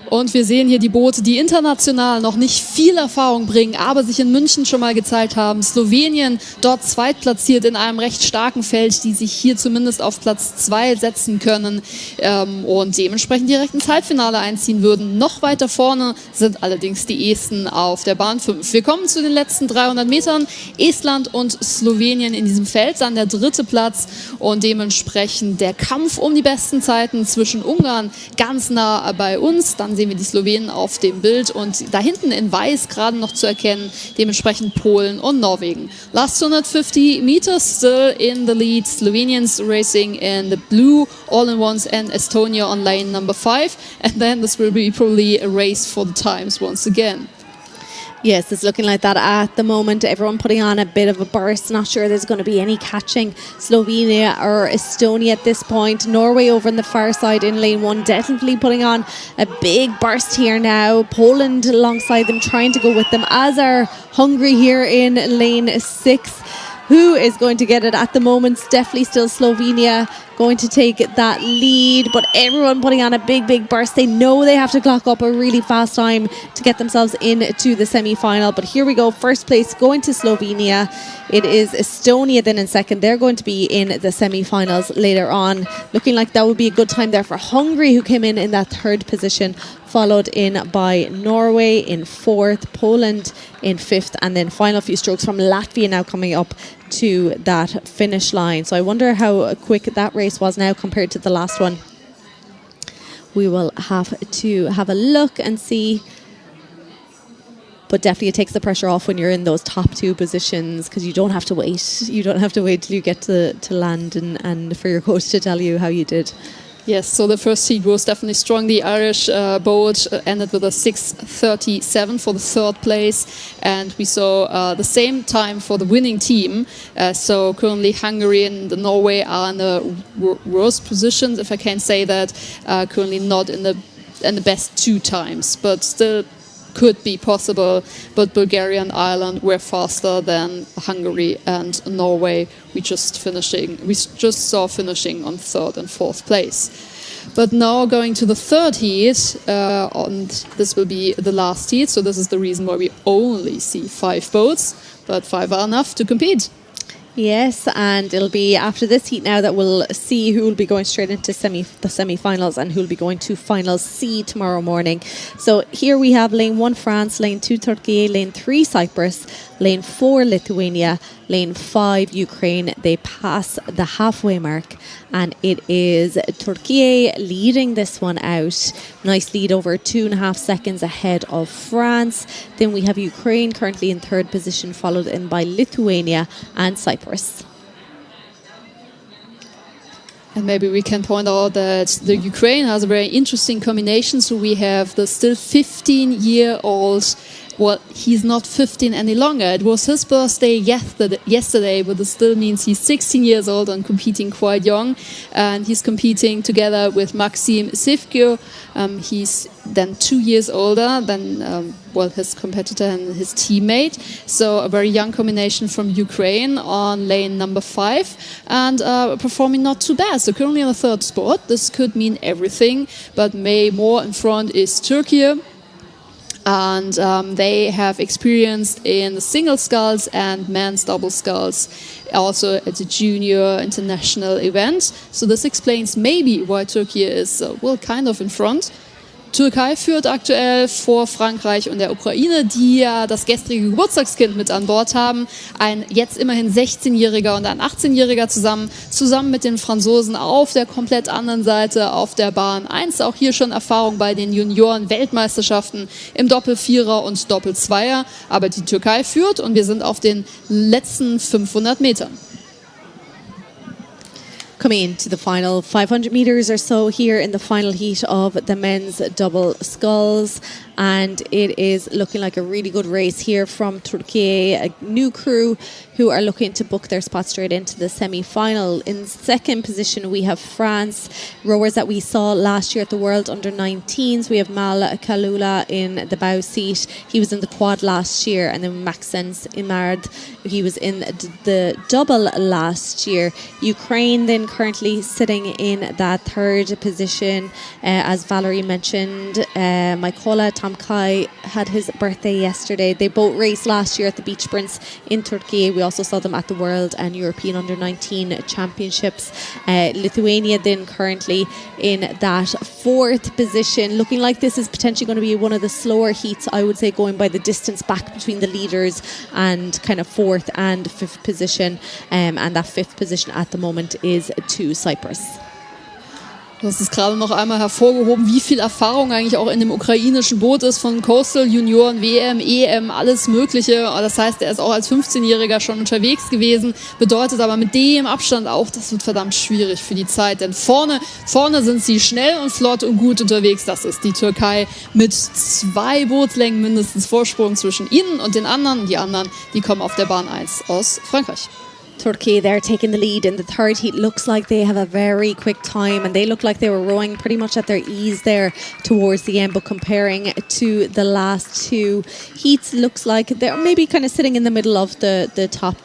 Speaker 2: Und wir sehen hier die Boote, die international noch nicht viel Erfahrung bringen, aber sich in München schon mal gezeigt haben. Slowenien dort zweitplatziert in einem recht starken Feld, die sich hier zumindest auf Platz 2 setzen können und dementsprechend direkt ins Halbfinale einziehen würden. Noch weiter vorne sind allerdings die Esten auf der Bahn 5. Wir kommen zu den letzten 300 Metern. Estland und Slowenien in diesem Feld, dann der dritte Platz und dementsprechend der Kampf um die besten Zeiten zwischen Ungarn ganz nah bei uns. Dann sehen wir die Slowenen auf dem Bild und da hinten in weiß gerade noch zu erkennen, dementsprechend Polen und Norwegen. Last 250 meters, still in the lead, Slovenians racing in the blue all-in-ones and Estonia on lane number 5, and then this will be probably a race for the times once again.
Speaker 1: Yes, it's looking like that at the moment. Everyone putting on a bit of a burst. Not sure there's going to be any catching Slovenia or Estonia at this point. Norway over on the far side in lane 1, definitely putting on a big burst here now. Poland alongside them, trying to go with them, as are Hungary here in lane 6. Who is going to get it at the moment? It's definitely still Slovenia going to take that lead, but everyone putting on a big burst. They know they have to clock up a really fast time to get themselves into the semi-final, but here we go. First place going to Slovenia. It is Estonia then in second. They're going to be in the semi-finals later on. Looking like that would be a good time there for Hungary, who came in that third position, followed in by Norway in fourth, Poland in fifth, and then final few strokes from Latvia now coming up to that finish line. So I wonder how quick that race was now compared to the last one. We will have to have a look and see. But definitely it takes the pressure off when you're in those top two positions, because you don't have to wait. You don't have to wait till you get to land and for your coach to tell you how you did.
Speaker 2: Yes, so the first heat was definitely strong. The Irish boat ended with a 6:37 for the third place, and we saw the same time for the winning team. So currently Hungary and Norway are in the worst positions, if I can say that. Currently not in the best two times, but still could be possible. But Bulgaria and Ireland were faster than Hungary and Norway. We just saw finishing on third and fourth place. But now going to the third heat, and this will be the last heat. So this is the reason why we only see 5 boats, but 5 are enough to compete.
Speaker 1: Yes, and it'll be after this heat now that we'll see who will be going straight into the semi-finals and who will be going to Final C tomorrow morning. So here we have lane 1 France, lane 2 Turkey, lane 3 Cyprus, lane 4 Lithuania, lane 5 Ukraine. They pass the halfway mark, and it is Turkey leading this one out. Nice lead, over 2.5 seconds ahead of France. Then we have Ukraine currently in third position, followed in by Lithuania and Cyprus.
Speaker 2: And maybe we can point out that the Ukraine has a very interesting combination. So we have the still 15-year-old. Well, he's not 15 any longer. It was his birthday yesterday, but it still means he's 16 years old and competing quite young. And he's competing together with Maxim Sivko. He's then 2 years older than his competitor and his teammate. So a very young combination from Ukraine on lane number 5, and performing not too bad. So currently on the third spot. This could mean everything, but more in front is Turkey. and they have experience in the single sculls and men's double sculls, also at the junior international event. So this explains maybe why Turkey is kind of in front. Türkei führt aktuell vor Frankreich und der Ukraine, die ja das gestrige Geburtstagskind mit an Bord haben. Ein jetzt immerhin 16-Jähriger und ein 18-Jähriger zusammen mit den Franzosen auf der komplett anderen Seite auf der Bahn 1. Auch hier schon Erfahrung bei den Junioren-Weltmeisterschaften im Doppel-Vierer und Doppel-Zweier. Aber die Türkei führt und wir sind auf den letzten 500 Metern.
Speaker 1: Coming into the final 500 meters or so here in the final heat of the men's double sculls, and it is looking like a really good race here from Turkey, a new crew who are looking to book their spot straight into the semi-final. In second position we have France, rowers that we saw last year at the World Under-19s. We have Mal Kalula in the bow seat. He was in the quad last year, and then Maxence Imard, he was in the double last year. Ukraine then currently sitting in that third position. As Valerie mentioned, Mykola Tomkai had his birthday yesterday. They both raced last year at the beach sprints in Turkey. We also saw them at the World and European Under-19 Championships. Lithuania then currently in that fourth position, looking like this is potentially going to be one of the slower heats, I would say, going by the distance back between the leaders and kind of fourth and fifth position. And that fifth position at the moment is to Cyprus.
Speaker 2: Du hast es gerade noch einmal hervorgehoben, wie viel Erfahrung eigentlich auch in dem ukrainischen Boot ist, von Coastal, Junioren, WM, EM, alles Mögliche. Das heißt, er ist auch als 15-Jähriger schon unterwegs gewesen, bedeutet aber mit dem Abstand auch, das wird verdammt schwierig für die Zeit, denn vorne sind sie schnell und flott und gut unterwegs. Das ist die Türkei mit 2 Bootslängen mindestens Vorsprung zwischen ihnen und den anderen. Die anderen, die kommen auf der Bahn 1 aus Frankreich.
Speaker 1: Turkey, they're taking the lead in the third heat. Looks like they have a very quick time, and they look like they were rowing pretty much at their ease there towards the end. But comparing to the last two heats, looks like they're maybe kind of sitting in the middle of the top,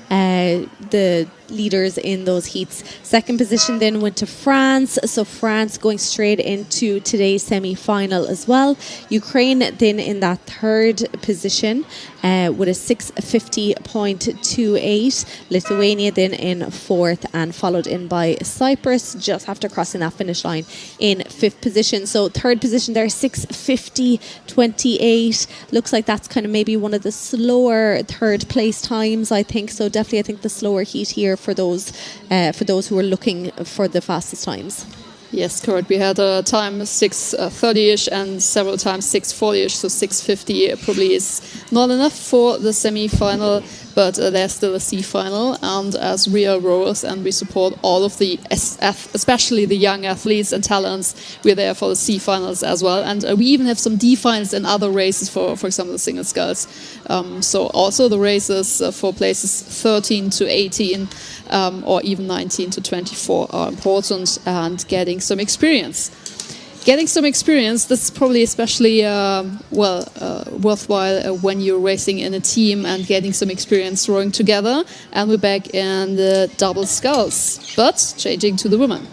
Speaker 1: the leaders in those heats. Second position then went to France, so France going straight into today's semi-final as well. Ukraine then in that third position with a 650.28. Lithuania then in fourth, and followed in by Cyprus just after crossing that finish line in fifth position. So third position there, 650.28. Looks like that's kind of maybe one of the slower third place times, I think. So definitely I think the slower heat here for those who are looking for the fastest times.
Speaker 2: Yes, correct. We had a time 6:30ish and several times 6:40ish, so 6:50 probably is not enough for the semi-final, but there's still a C-final. And as we are rowers and we support all of the, especially the young athletes and talents, we're there for the C-finals as well. And we even have some D-finals in other races, for example, the single sculls. So also the races for places 13 to 18 or even 19 to 24 are important, and getting some experience. Getting some experience, this is probably especially worthwhile when you're racing in a team and getting some experience rowing together. And we're back in the double sculls, but changing to the women.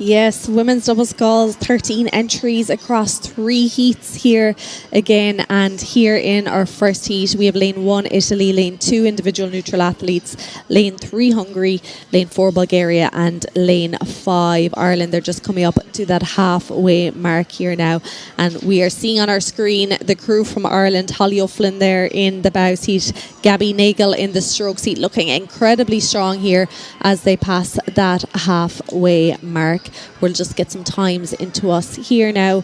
Speaker 1: Yes, women's double sculls, 13 entries across 3 heats here again. And here in our first heat, we have lane 1 Italy, lane 2 individual neutral athletes, lane 3 Hungary, lane 4 Bulgaria, and lane 5 Ireland. They're just coming up to that halfway mark here now. And we are seeing on our screen the crew from Ireland, Holly O'Flynn there in the bow seat, Gabby Nagel in the stroke seat, looking incredibly strong here as they pass that halfway mark. We'll just get some times into us here now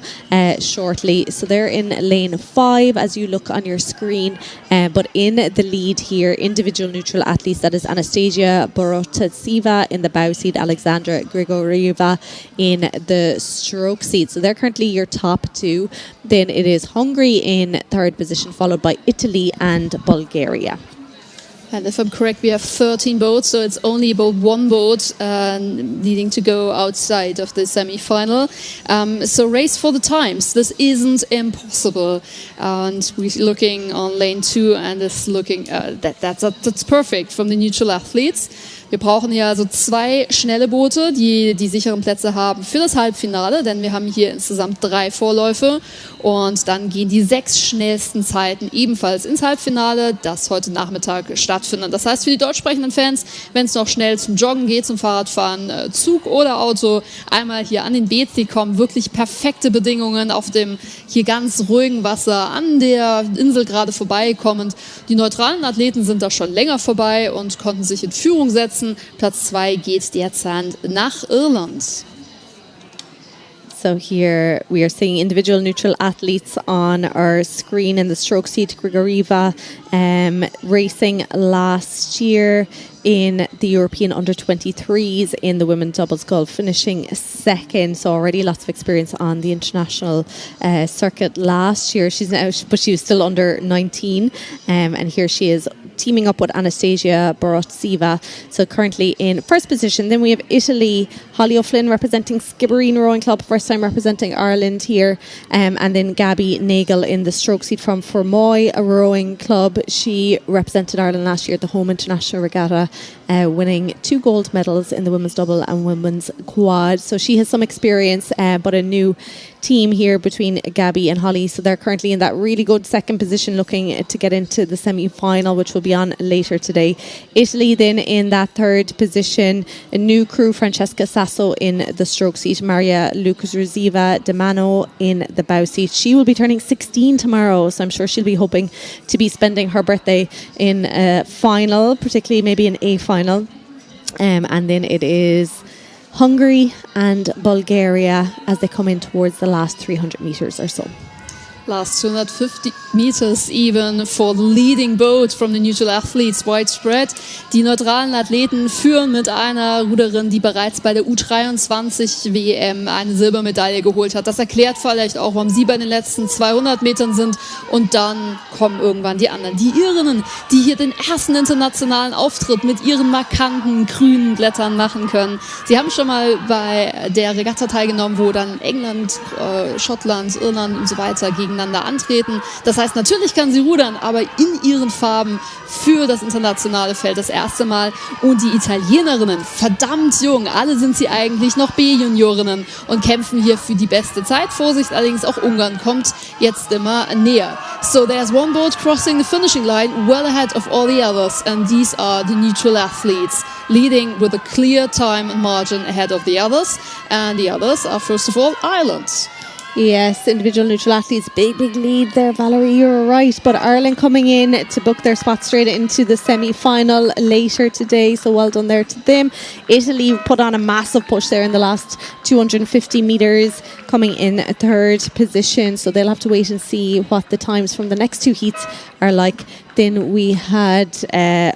Speaker 1: shortly. So they're in lane 5 as you look on your screen, but in the lead here, individual neutral athletes, that is Anastasia Borotatseva in the bow seat, Alexandra Grigorieva in the stroke seat. So they're currently your top 2. Then it is Hungary in third position, followed by Italy and Bulgaria.
Speaker 2: And if I'm correct, we have 13 boats, so it's only about 1 boat needing to go outside of the semi-final. So race for the times. This isn't impossible. And we're looking on lane 2, and it's looking that's perfect from the neutral athletes. Wir brauchen hier also 2 schnelle Boote, die die sicheren Plätze haben für das Halbfinale, denn wir haben hier insgesamt 3 Vorläufe und dann gehen die 6 schnellsten Zeiten ebenfalls ins Halbfinale, das heute Nachmittag stattfindet. Das heißt für die deutschsprechenden Fans, wenn es noch schnell zum Joggen geht, zum Fahrradfahren, Zug oder Auto, einmal hier an den BC kommen, wirklich perfekte Bedingungen auf dem hier ganz ruhigen Wasser an der Insel gerade vorbeikommend. Die neutralen Athleten sind da schon länger vorbei und konnten sich in Führung setzen. Platz 2 geht derzeit nach Irland.
Speaker 1: So here we are seeing individual neutral athletes on our screen in the stroke seat. Grigorieva racing last year in the European under-23s in the women's double scull, finishing second. So already lots of experience on the international circuit last year. She's out, but she was still under 19. And here she is teaming up with Anastasia Borotsiva. So currently in first position. Then we have Italy, Holly O'Flynn representing Skibbereen Rowing Club, first time representing Ireland here. And then Gabby Nagel in the stroke seat from Fermoy, a rowing club. She represented Ireland last year at the home international regatta, winning 2 gold medals in the women's double and women's quad. So she has some experience, but a new team here between Gabby and Holly. So they're currently in that really good second position, looking to get into the semi-final, which will be on later today. Italy then in that third position, a new crew, Francesca Sasso in the stroke seat, Maria Lucas-Ruziva de Mano in the bow seat. She will be turning 16 tomorrow, so I'm sure she'll be hoping to be spending her birthday in a final, particularly maybe an A final. And then it is Hungary and Bulgaria as they come in towards the last 300 meters or so.
Speaker 2: Last 250 meters even for the leading boat from the neutral athletes, widespread. Die neutralen Athleten führen mit einer Ruderin, die bereits bei der U23 WM eine Silbermedaille geholt hat. Das erklärt vielleicht auch, warum sie bei den letzten 200 Metern sind. Und dann kommen irgendwann die anderen. Die Irinnen, die hier den ersten internationalen Auftritt mit ihren markanten grünen Blättern machen können. Sie haben schon mal bei der Regatta teilgenommen, wo dann England, Schottland, Irland und so weiter gegeneinander antreten. Das heißt, natürlich kann sie rudern, aber in ihren Farben für das internationale Feld das erste Mal. Und die Italienerinnen, verdammt jung, alle sind sie eigentlich noch B-Juniorinnen und kämpfen hier für die beste Zeit. Vorsicht, allerdings auch Ungarn kommt jetzt immer näher. So there's one boat crossing the finishing line well ahead of all the others, and these are the neutral athletes, leading with a clear time margin ahead of the others, and the others are first of all Ireland.
Speaker 1: Yes, individual neutral athletes, big lead there, Valerie, you're right. But Ireland coming in to book their spot straight into the semi-final later today, so well done there to them. Italy put on a massive push there in the last 250 metres, coming in third position, so they'll have to wait and see what the times from the next 2 heats are like. Then we had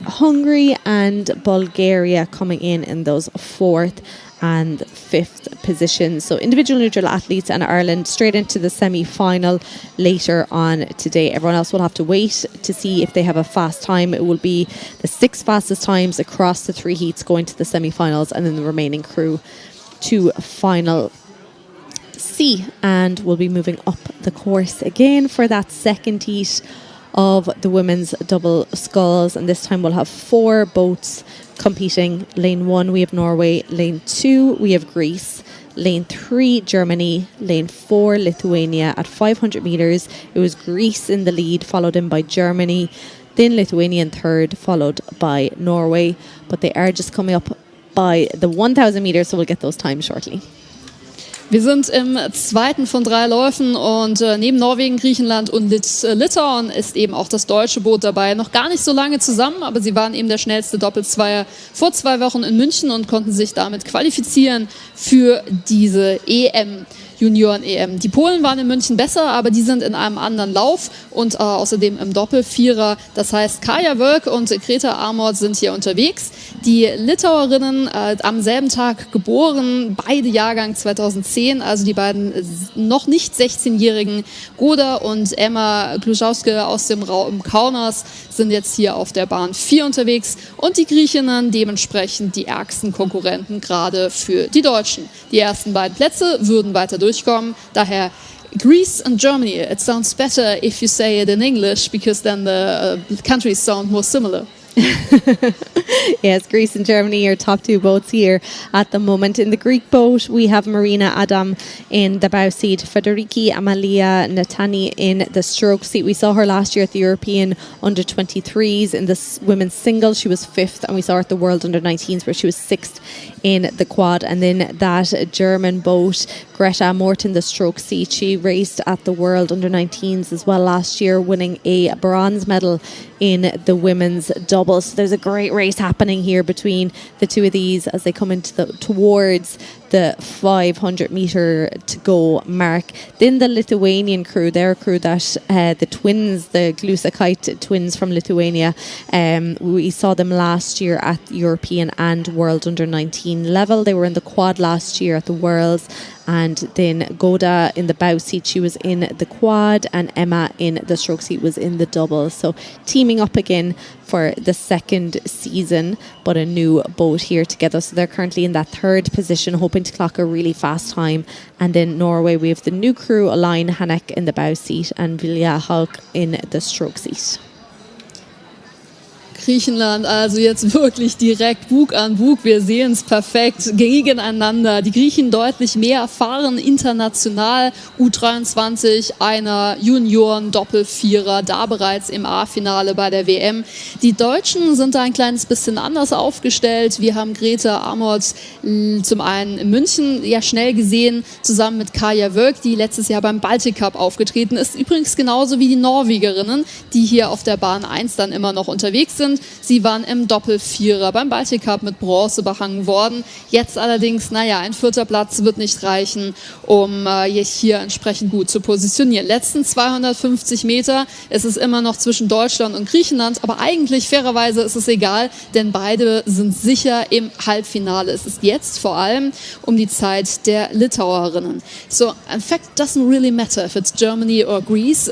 Speaker 1: Hungary and Bulgaria coming in those fourth and fifth positions. So individual neutral athletes and Ireland straight into the semi-final later on today. Everyone else will have to wait to see if they have a fast time. It will be the 6 fastest times across the 3 heats going to the semi-finals, and then the remaining crew to final C. And we'll be moving up the course again for that second heat of the women's double sculls, and this time we'll have 4 boats competing. Lane 1 we have Norway, lane 2 we have Greece, lane 3 Germany, lane 4 Lithuania. At 500 metres it was Greece in the lead, followed in by Germany, then Lithuania in third, followed by Norway, but they are just coming up by the 1000 metres, so we'll get those times shortly.
Speaker 2: Wir sind im zweiten von 3 Läufen und neben Norwegen, Griechenland und Litauen ist eben auch das deutsche Boot dabei. Noch gar nicht so lange zusammen, aber sie waren eben der schnellste Doppelzweier vor 2 Wochen in München und konnten sich damit qualifizieren für diese EM. Junioren-EM. Die Polen waren in München besser, aber die sind in einem anderen Lauf und außerdem im Doppel-Vierer. Das heißt, Kaja Wölk und Greta Amort sind hier unterwegs. Die Litauerinnen am selben Tag geboren, beide Jahrgang 2010, also die beiden noch nicht 16-jährigen Goda und Emma Gluszowski aus dem Raum Kaunas sind jetzt hier auf der Bahn 4 unterwegs und die Griechinnen dementsprechend die ärgsten Konkurrenten gerade für die Deutschen. Die ersten beiden Plätze würden weiter durchkommen, daher Greece and Germany. It sounds better if you say it in English because then the countries sound more similar.
Speaker 1: Yes, Greece and Germany are top two boats here at the moment. In the Greek boat, we have Marina Adam in the bow seat, Federiki Amalia Natani in the stroke seat. We saw her last year at the European under-23s in the women's singles. She was 5th, and we saw her at the World under-19s where she was 6th in the quad. And then that German boat, Greta Morton, the stroke seat, she raced at the World under-19s as well last year, winning a bronze medal in the women's doubles. So there's a great race happening here between the two of these as they come into towards the 500 metre to go mark. Then the Lithuanian crew, their crew that the twins, the Glusakite twins from Lithuania, we saw them last year at European and World under-19 level. They were in the quad last year at the Worlds. And then Goda in the bow seat, she was in the quad, and Emma in the stroke seat was in the double. So teaming up again for the second season, but a new boat here together. So they're currently in that third position, hoping to clock a really fast time. And then Norway, we have the new crew, Alain Hanek in the bow seat and Vilja Haug in the stroke seat.
Speaker 2: Griechenland also jetzt wirklich direkt Bug an Bug. Wir sehen es perfekt gegeneinander. Die Griechen deutlich mehr erfahren international. U23, einer Junioren-Doppelvierer, da bereits im A-Finale bei der WM. Die Deutschen sind da ein kleines bisschen anders aufgestellt. Wir haben Grete Amott zum einen in München ja schnell gesehen, zusammen mit Kaja Wölk, die letztes Jahr beim Baltic Cup aufgetreten ist. Übrigens genauso wie die Norwegerinnen, die hier auf der Bahn 1 dann immer noch unterwegs sind. Sie waren im Doppelvierer beim Baltic Cup mit Bronze behangen worden. Jetzt allerdings, ein 4. Platz wird nicht reichen, um hier entsprechend gut zu positionieren. Letzten 250 Meter, es ist immer noch zwischen Deutschland und Griechenland, aber eigentlich fairerweise ist es egal, denn beide sind sicher im Halbfinale. Es ist jetzt vor allem um die Zeit der Litauerinnen. So, in fact, it doesn't really matter if it's Germany or Greece.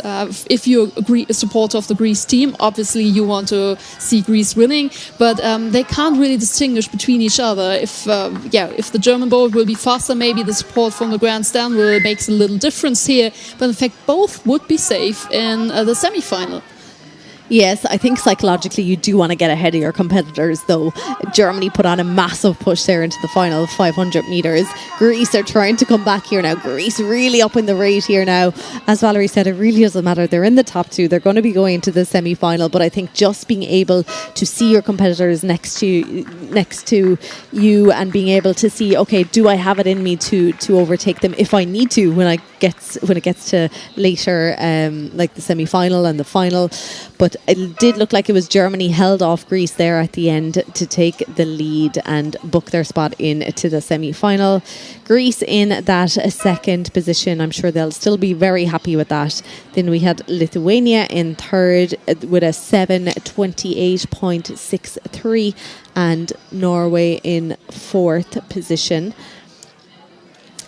Speaker 2: If you're a supporter of the Greece team, obviously you want to see Greece winning, but they can't really distinguish between each other. If the German boat will be faster, maybe the support from the grandstand will make a little difference here, but in fact both would be safe in the semi-final.
Speaker 1: Yes, I think psychologically you do want to get ahead of your competitors, though. Germany put on a massive push there into the final 500 metres. Greece are trying to come back here now. Greece really up in the rate here now. As Valerie said, it really doesn't matter. They're in the top two. They're going to be going into the semi-final, but I think just being able to see your competitors next to you and being able to see, okay, do I have it in me to overtake them if I need to when it gets to later, like the semi-final and the final. But it did look like it was Germany held off Greece there at the end to take the lead and book their spot into the semi-final. Greece in that second position. I'm sure they'll still be very happy with that. Then we had Lithuania in third with a 7:28.63 and Norway in fourth position.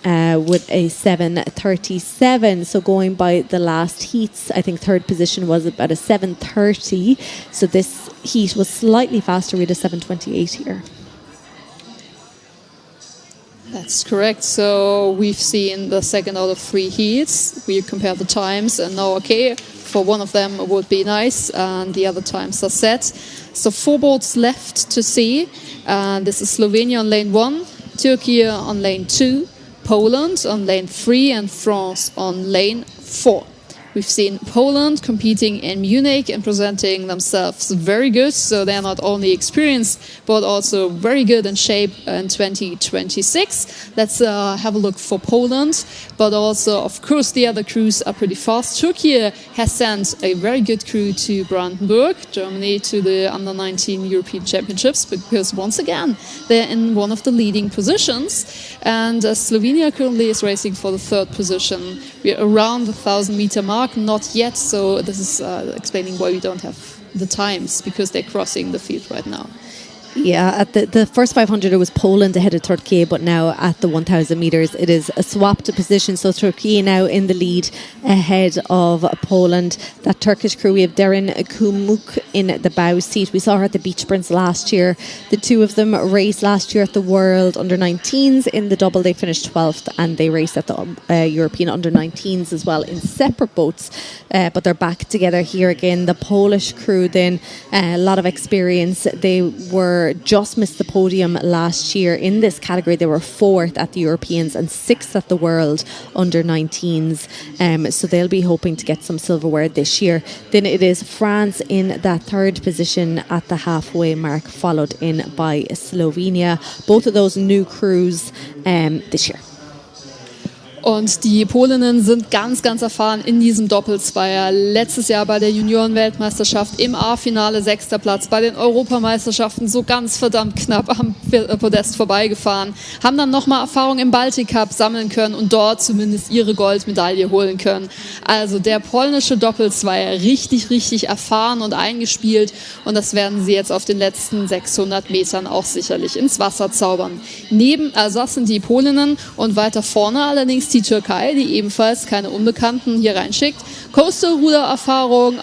Speaker 1: With a 7:37. So going by the last heats, I think third position was about a 7:30. So this heat was slightly faster. We had a 7:28 here.
Speaker 2: That's correct. So we've seen the second out of 3 heats. We compare the times and now, okay, for one of them it would be nice and the other times are set. So 4 boats left to see. This is Slovenia on lane 1, Turkey on lane 2, Poland on lane 3 and France on lane 4. We've seen Poland competing in Munich and presenting themselves very good. So they're not only experienced, but also very good in shape in 2026. Let's have a look for Poland. But also, of course, the other crews are pretty fast. Turkey has sent a very good crew to Brandenburg, Germany, to the Under-19 European Championships, because once again, they're in one of the leading positions. And Slovenia currently is racing for the 3rd position. We're around the 1,000-meter mark, not yet, so this is explaining why we don't have the times, because they're crossing the field right now.
Speaker 1: Yeah, at the first 500 it was Poland ahead of Turkey, but now at the 1,000 metres it is a swapped position. So Turkey now in the lead ahead of Poland. That Turkish crew, we have Derin Kumuk in the bow seat. We saw her at the beach sprints last year. The two of them raced last year at the World Under-19s. In the double they finished 12th, and they raced at the European Under-19s as well in separate boats. But they're back together here again. The Polish crew then, a lot of experience. They were just missed the podium last year in this category. They were 4th at the Europeans and 6th at the World Under-19s. So they'll be hoping to get some silverware this year. Then it is France in that 3rd position at the halfway mark, followed in by Slovenia. Both of those new crews this year.
Speaker 2: Und die Polinnen sind ganz, ganz erfahren in diesem Doppelzweier. Letztes Jahr bei der Junioren-Weltmeisterschaft im A-Finale 6. Platz, bei den Europameisterschaften so ganz verdammt knapp am Podest vorbeigefahren, haben dann nochmal Erfahrung im Baltic Cup sammeln können und dort zumindest ihre Goldmedaille holen können. Also der polnische Doppelzweier richtig, richtig erfahren und eingespielt, und das werden sie jetzt auf den letzten 600 Metern auch sicherlich ins Wasser zaubern. Das sind die Polinnen, und weiter vorne allerdings die Türkei, die ebenfalls keine Unbekannten hier reinschickt. Coastal-Ruder-Erfahrung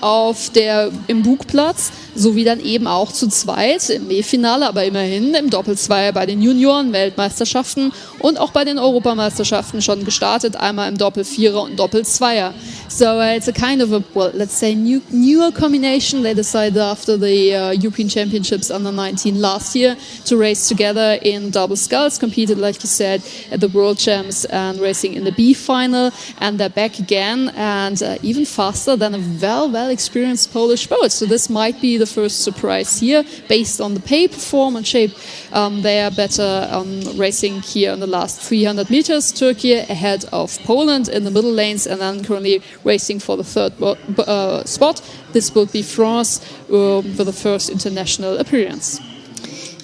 Speaker 2: im Bugplatz, sowie dann eben auch zu zweit im B-Finale, aber immerhin im Doppelzweier bei den Junioren-Weltmeisterschaften und auch bei den Europameisterschaften schon gestartet, einmal im Doppelvierer und Doppelzweier. So it's a kind of a, well, let's say newer combination. They decided after the European Championships under-19 last year to race together in double sculls, competed, like you said, at the World Champs and racing in the B final, and they're back again, and even faster than a well experienced Polish boat. So this might be the first surprise here, based on the pay, form and shape. They are better racing here in the last 300 meters. Turkey ahead of Poland in the middle lanes, and then currently racing for the 3rd spot. This will be France for the first international appearance.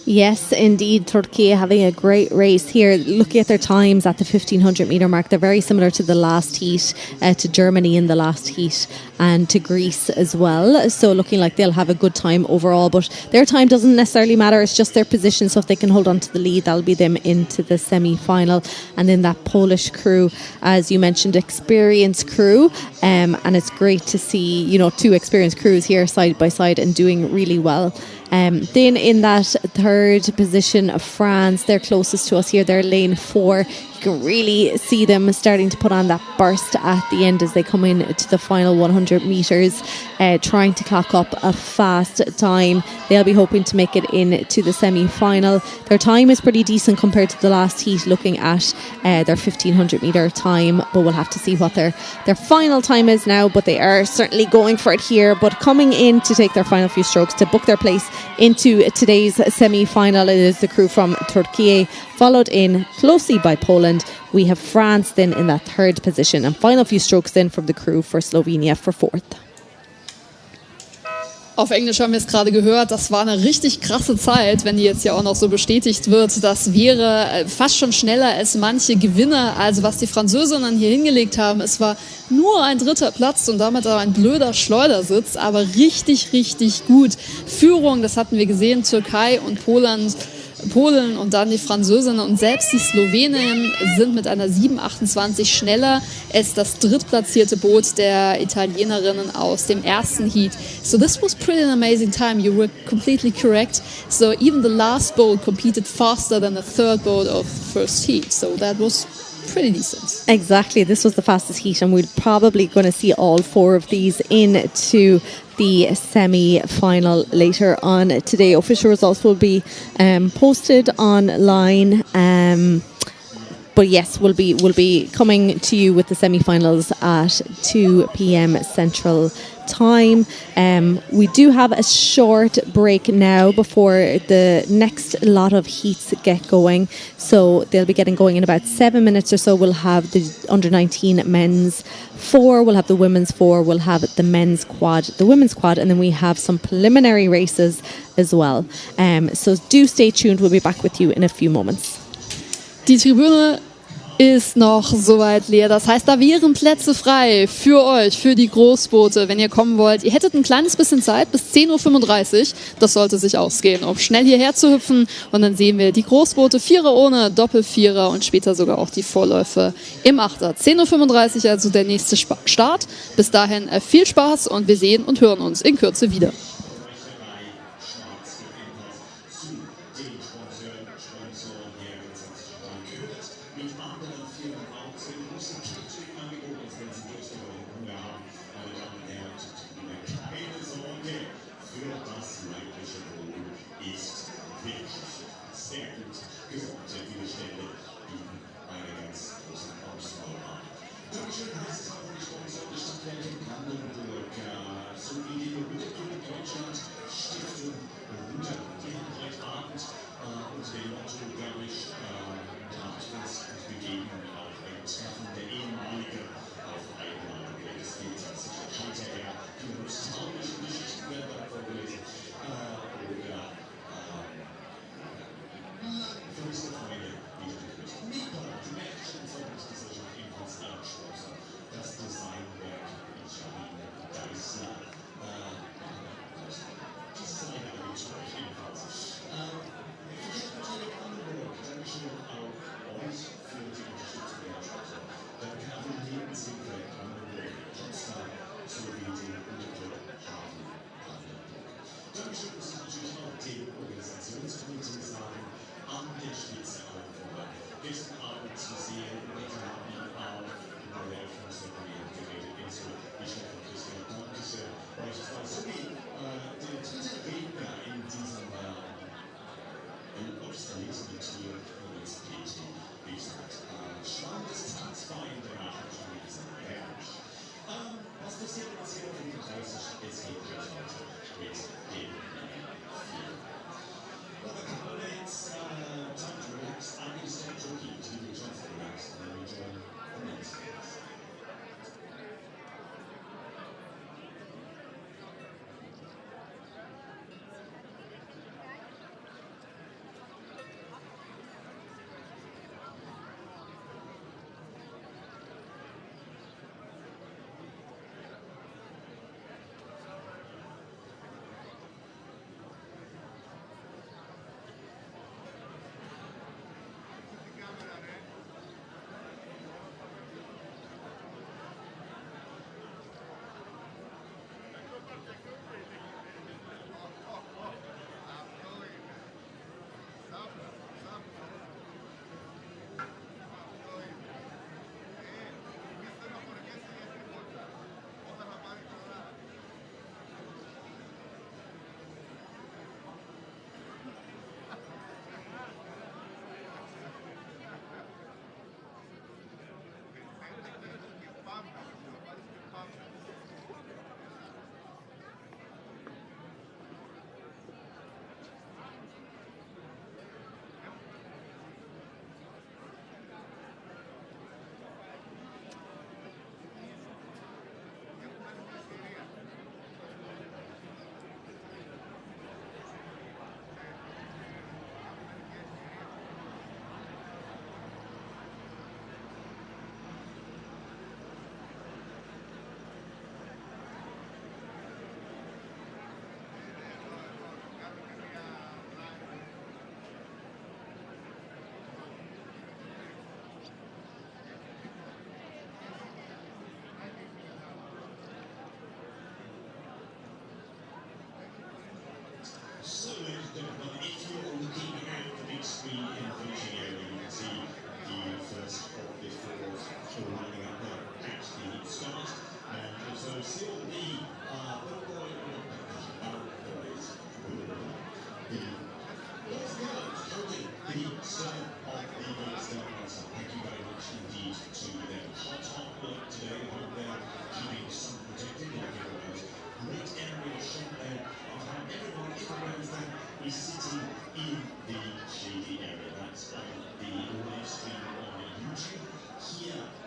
Speaker 1: Yes, indeed. Turkey having a great race here. Looking at their times at the 1,500 metre mark, they're very similar to the last heat, to Germany in the last heat, and to Greece as well. So looking like they'll have a good time overall, but their time doesn't necessarily matter. It's just their position. So if they can hold on to the lead, that'll be them into the semi-final. And then that Polish crew, as you mentioned, experienced crew. And it's great to see, two experienced crews here side by side and doing really well. Then in that 3rd position of France, they're closest to us here. They're lane 4. You can really see them starting to put on that burst at the end as they come in to the final 100 metres, trying to clock up a fast time. They'll be hoping to make it into the semi-final. Their time is pretty decent compared to the last heat, looking at their 1,500 metre time, but we'll have to see what their final time is now. But they are certainly going for it here. But coming in to take their final few strokes to book their place into today's semi-final, it is the crew from Turkey, followed in closely by Poland. We have France then in that 3rd position, and final few strokes then from the crew for Slovenia for 4th.
Speaker 2: Auf Englisch haben wir es gerade gehört, das war eine richtig krasse Zeit, wenn die jetzt ja auch noch so bestätigt wird. Das wäre fast schon schneller als manche Gewinner. Also was die Französinnen hier hingelegt haben, es war nur ein 3. Platz und damit auch ein blöder Schleudersitz, aber richtig, richtig gut. Führung, das hatten wir gesehen, Türkei und Polen und dann die Französinnen, und selbst die Sloweninnen sind mit einer 7,28 schneller als das drittplatzierte Boot der Italienerinnen aus dem ersten Heat. So this was pretty an amazing time. You were completely correct. So even the last boat competed faster than the 3rd boat of the first heat. So that was pretty decent.
Speaker 1: Exactly. This was the fastest heat, and we're probably going to see all 4 of these into the semi-final later on today. Official results will be posted online. But yes, we'll be coming to you with the semi-finals at 2 p.m. Central Time. We do have a short break now before the next lot of heats get going. So they'll be getting going in about 7 minutes or so. We'll have the under-19 men's 4, we'll have the women's 4, we'll have the men's quad, the women's quad, and then we have some preliminary races as well. So do stay tuned. We'll be back with you in a few moments.
Speaker 2: Die Tribüne ist noch soweit leer. Das heißt, da wären Plätze frei für euch, für die Großboote, wenn ihr kommen wollt. Ihr hättet ein kleines bisschen Zeit bis 10:35 Uhr. Das sollte sich ausgehen, um schnell hierher zu hüpfen. Und dann sehen wir die Großboote, Vierer ohne, Doppelvierer und später sogar auch die Vorläufe im Achter. 10:35 Uhr also der nächste Start. Bis dahin viel Spaß und wir sehen und hören uns in Kürze wieder.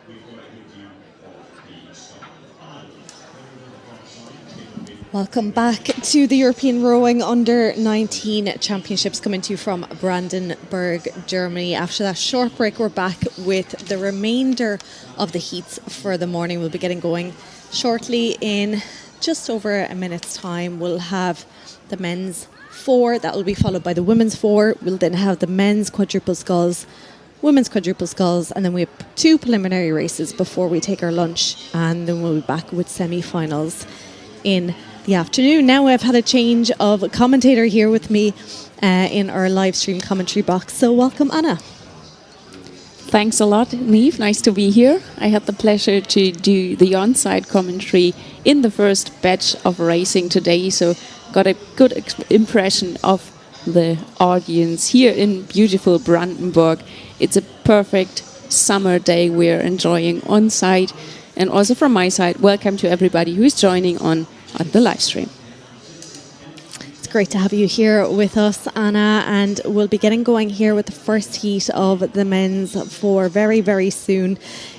Speaker 3: We've got a good view
Speaker 1: Welcome back to the European Rowing Under-19 Championships, coming to you from Brandenburg, Germany. After that short break, we're back with the remainder of the heats for the morning. We'll be getting going shortly. In just over a minute's time, we'll have the men's 4. That will be followed by the women's 4. We'll then have the men's quadruple sculls, women's quadruple sculls, and then we have 2 preliminary races before we take our lunch, and then we'll be back with semi-finals in the afternoon. Now I've had a change of commentator here with me in our live stream commentary box. So welcome, Anna.
Speaker 3: Thanks a lot, Neve. Nice to be here. I had the pleasure to do the on-site commentary in the first batch of racing today, so got a good impression of the audience here in beautiful Brandenburg. It's a perfect summer day we're enjoying on-site. And also from my side, welcome to everybody who's joining on the live stream.
Speaker 1: It's great to have you here with us, Anna, and we'll be getting going here with the first heat of the men's 4 very, very soon.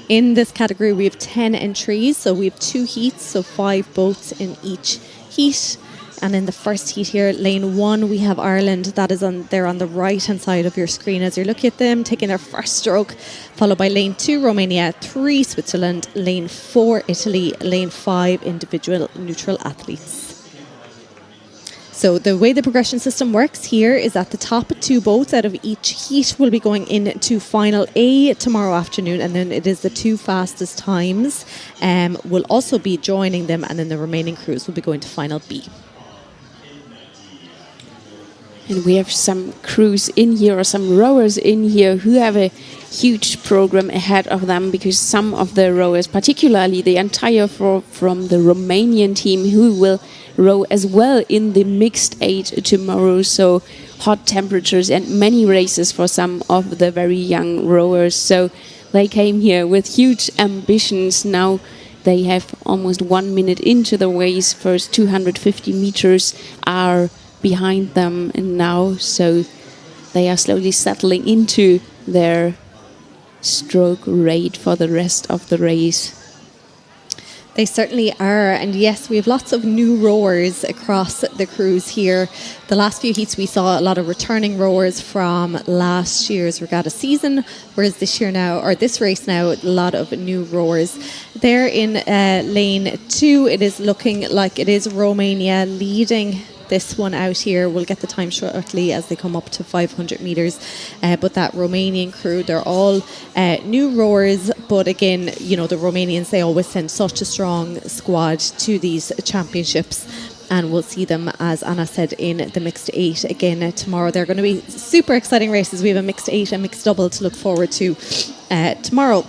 Speaker 1: In this category, we have 10 entries, so we have 2 heats, so 5 boats in each heat. And in the first heat here, lane 1, we have Ireland. That is there on the right-hand side of your screen as you're looking at them, taking their first stroke, followed by lane 2, Romania, 3, Switzerland, lane 4, Italy, lane 5, individual neutral athletes. So the way the progression system works here is at the top 2 boats out of each heat will be going into final A tomorrow afternoon, and then it is the 2 fastest times will also be joining them, and then the remaining crews will be going to final B.
Speaker 3: And we have some crews in here, or some rowers in here, who have a huge program ahead of them, because some of the rowers, particularly the entire from the Romanian team, who will row as well in the mixed 8 tomorrow. So hot temperatures and many races for some of the very young rowers. So they came here with huge ambitions. Now they have almost 1 minute into the race. First 250 meters are behind them and now, so they are slowly settling into their stroke rate for the rest of the race.
Speaker 1: They certainly are, and yes, we have lots of new rowers across the crews here. The last few heats we saw a lot of returning rowers from last year's regatta season, whereas this race now, a lot of new rowers. There in lane 2, it is looking like it is Romania leading this one out here. We'll get the time shortly as they come up to 500 metres. But that Romanian crew, they're all new rowers. But again, you know, the Romanians, they always send such a strong squad to these championships. And we'll see them, as Anna said, in the mixed 8 again tomorrow. They're going to be super exciting races. We have a mixed 8 and mixed double to look forward to tomorrow.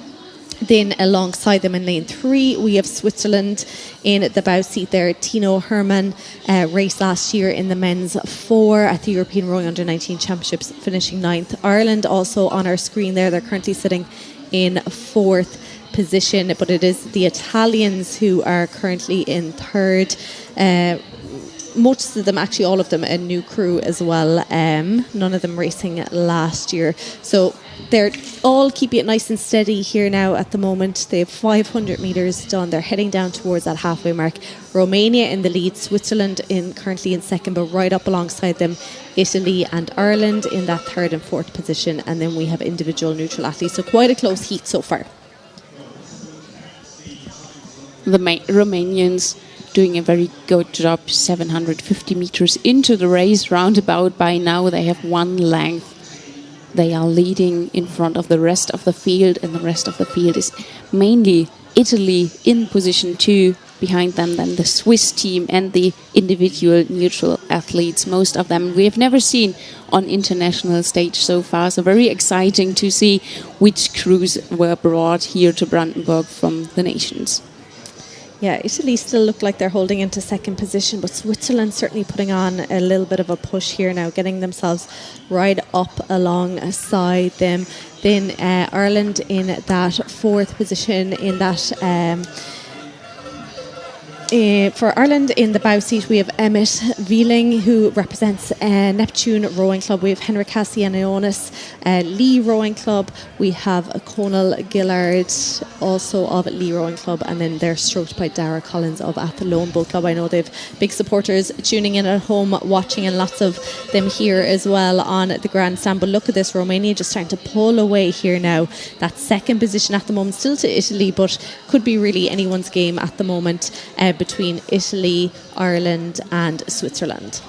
Speaker 1: Then alongside them in lane 3, we have Switzerland in the bow seat there. Tino Herman raced last year in the men's 4 at the European Rowing Under-19 Championships, finishing 9th. Ireland also on our screen there. They're currently sitting in 4th position, but it is the Italians who are currently in 3rd. Most of them, actually all of them, a new crew as well. None of them racing last year. So they're all keeping it nice and steady here now at the moment. They have 500 metres done. They're heading down towards that halfway mark. Romania in the lead, Switzerland currently in 2nd, but right up alongside them, Italy and Ireland in that 3rd and 4th position. And then we have individual neutral athletes. So quite a close heat so far.
Speaker 3: The Romanians doing a very good job, 750 meters into the race roundabout. By now they have 1 length. They are leading in front of the rest of the field, and the rest of the field is mainly Italy in position 2. Behind them then the Swiss team and the individual neutral athletes, most of them we have never seen on international stage so far. So very exciting to see which crews were brought here to Brandenburg from the nations.
Speaker 1: Yeah, Italy still look like they're holding into 2nd position, but Switzerland certainly putting on a little bit of a push here now, getting themselves right up alongside them. Then Ireland in that 4th position in that For Ireland, in the bow seat, we have Emmett Veeling, who represents Neptune Rowing Club. We have Henrik Cassianionis, Lee Rowing Club. We have Conal Gillard, also of Lee Rowing Club. And then they're stroked by Dara Collins of Athlone Boat Club. I know they've big supporters tuning in at home, watching, and lots of them here as well on the grandstand. But look at this, Romania just trying to pull away here now. That second position at the moment, still to Italy, but could be really anyone's game at the moment. Between Italy, Ireland and Switzerland.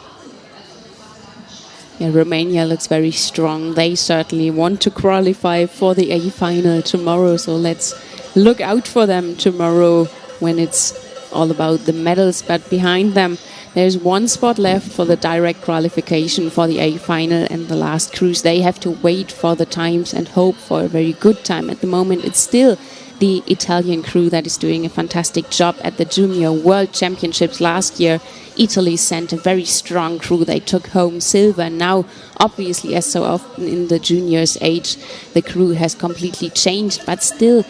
Speaker 3: Yeah, Romania looks very strong. They certainly want to qualify for the A final tomorrow, so let's look out for them tomorrow when it's all about the medals. But behind them, there's one spot left for the direct qualification for the A final and the last cruise. They have to wait for the times and hope for a very good time. At the moment, it's still the Italian crew that is doing a fantastic job at the Junior World Championships last year. Italy sent a very strong crew. They took home silver. Now, obviously, as so often in the juniors age, the crew has completely changed, but still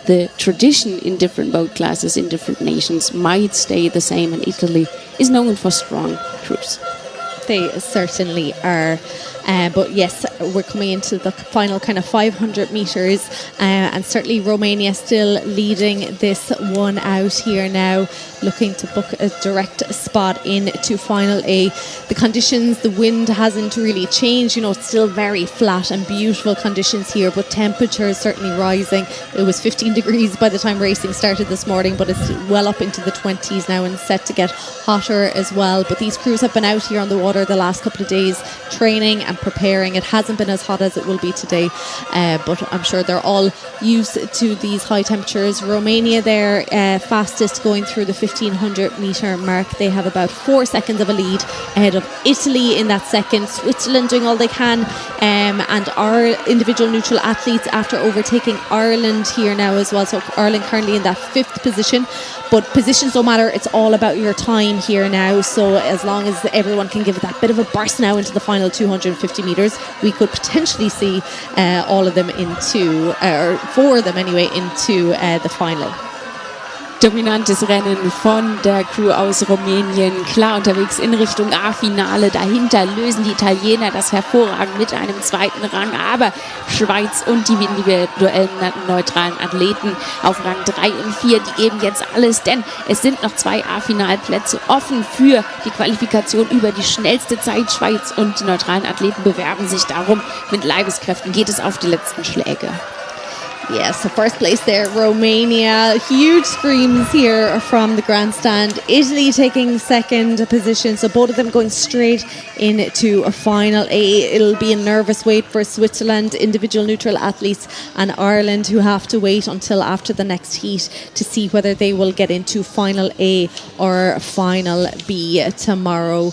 Speaker 3: the tradition in different boat classes in different nations might stay the same, and Italy is known for strong crews.
Speaker 1: They certainly are. But yes, we're coming into the final kind of 500 metres, and certainly Romania still leading this one out here now, looking to book a direct spot into final A. The conditions, the wind hasn't really changed, you know, it's still very flat and beautiful conditions here, but temperatures certainly rising. It was 15 degrees by the time racing started this morning, but it's well up into the 20s now and set to get hotter as well. But these crews have been out here on the water the last couple of days training and preparing. It hasn't been as hot as it will be today, but I'm sure they're all used to these high temperatures. Romania, they're fastest going through the 1500 metre mark. They have about 4 seconds of a lead ahead of Italy in that second. Switzerland doing all they can, and our individual neutral athletes after overtaking Ireland here now as well. So Ireland currently in that 5th position, but positions don't matter. It's all about your time here now. So as long as everyone can give it that bit of a burst now into the final 250 metres, we could potentially see all of them into, or 4 of them anyway, into the final.
Speaker 3: Dominantes Rennen von der Crew aus Rumänien, klar unterwegs in Richtung A-Finale. Dahinter lösen die Italiener das hervorragend mit einem 2. Rang, aber Schweiz und die individuellen neutralen Athleten auf Rang 3 und 4, die geben jetzt alles, denn es sind noch 2 A-Finalplätze offen für die Qualifikation über die schnellste Zeit. Schweiz und die neutralen Athleten bewerben sich darum. Mit Leibeskräften geht es auf die letzten Schläge.
Speaker 1: Yes, the first place there, Romania. Huge screams here from the grandstand. Italy taking second position, so both of them going straight into a final A. It'll be a nervous wait for Switzerland, individual neutral athletes, and Ireland, who have to wait until after the next heat to see whether they will get into final A or final B tomorrow.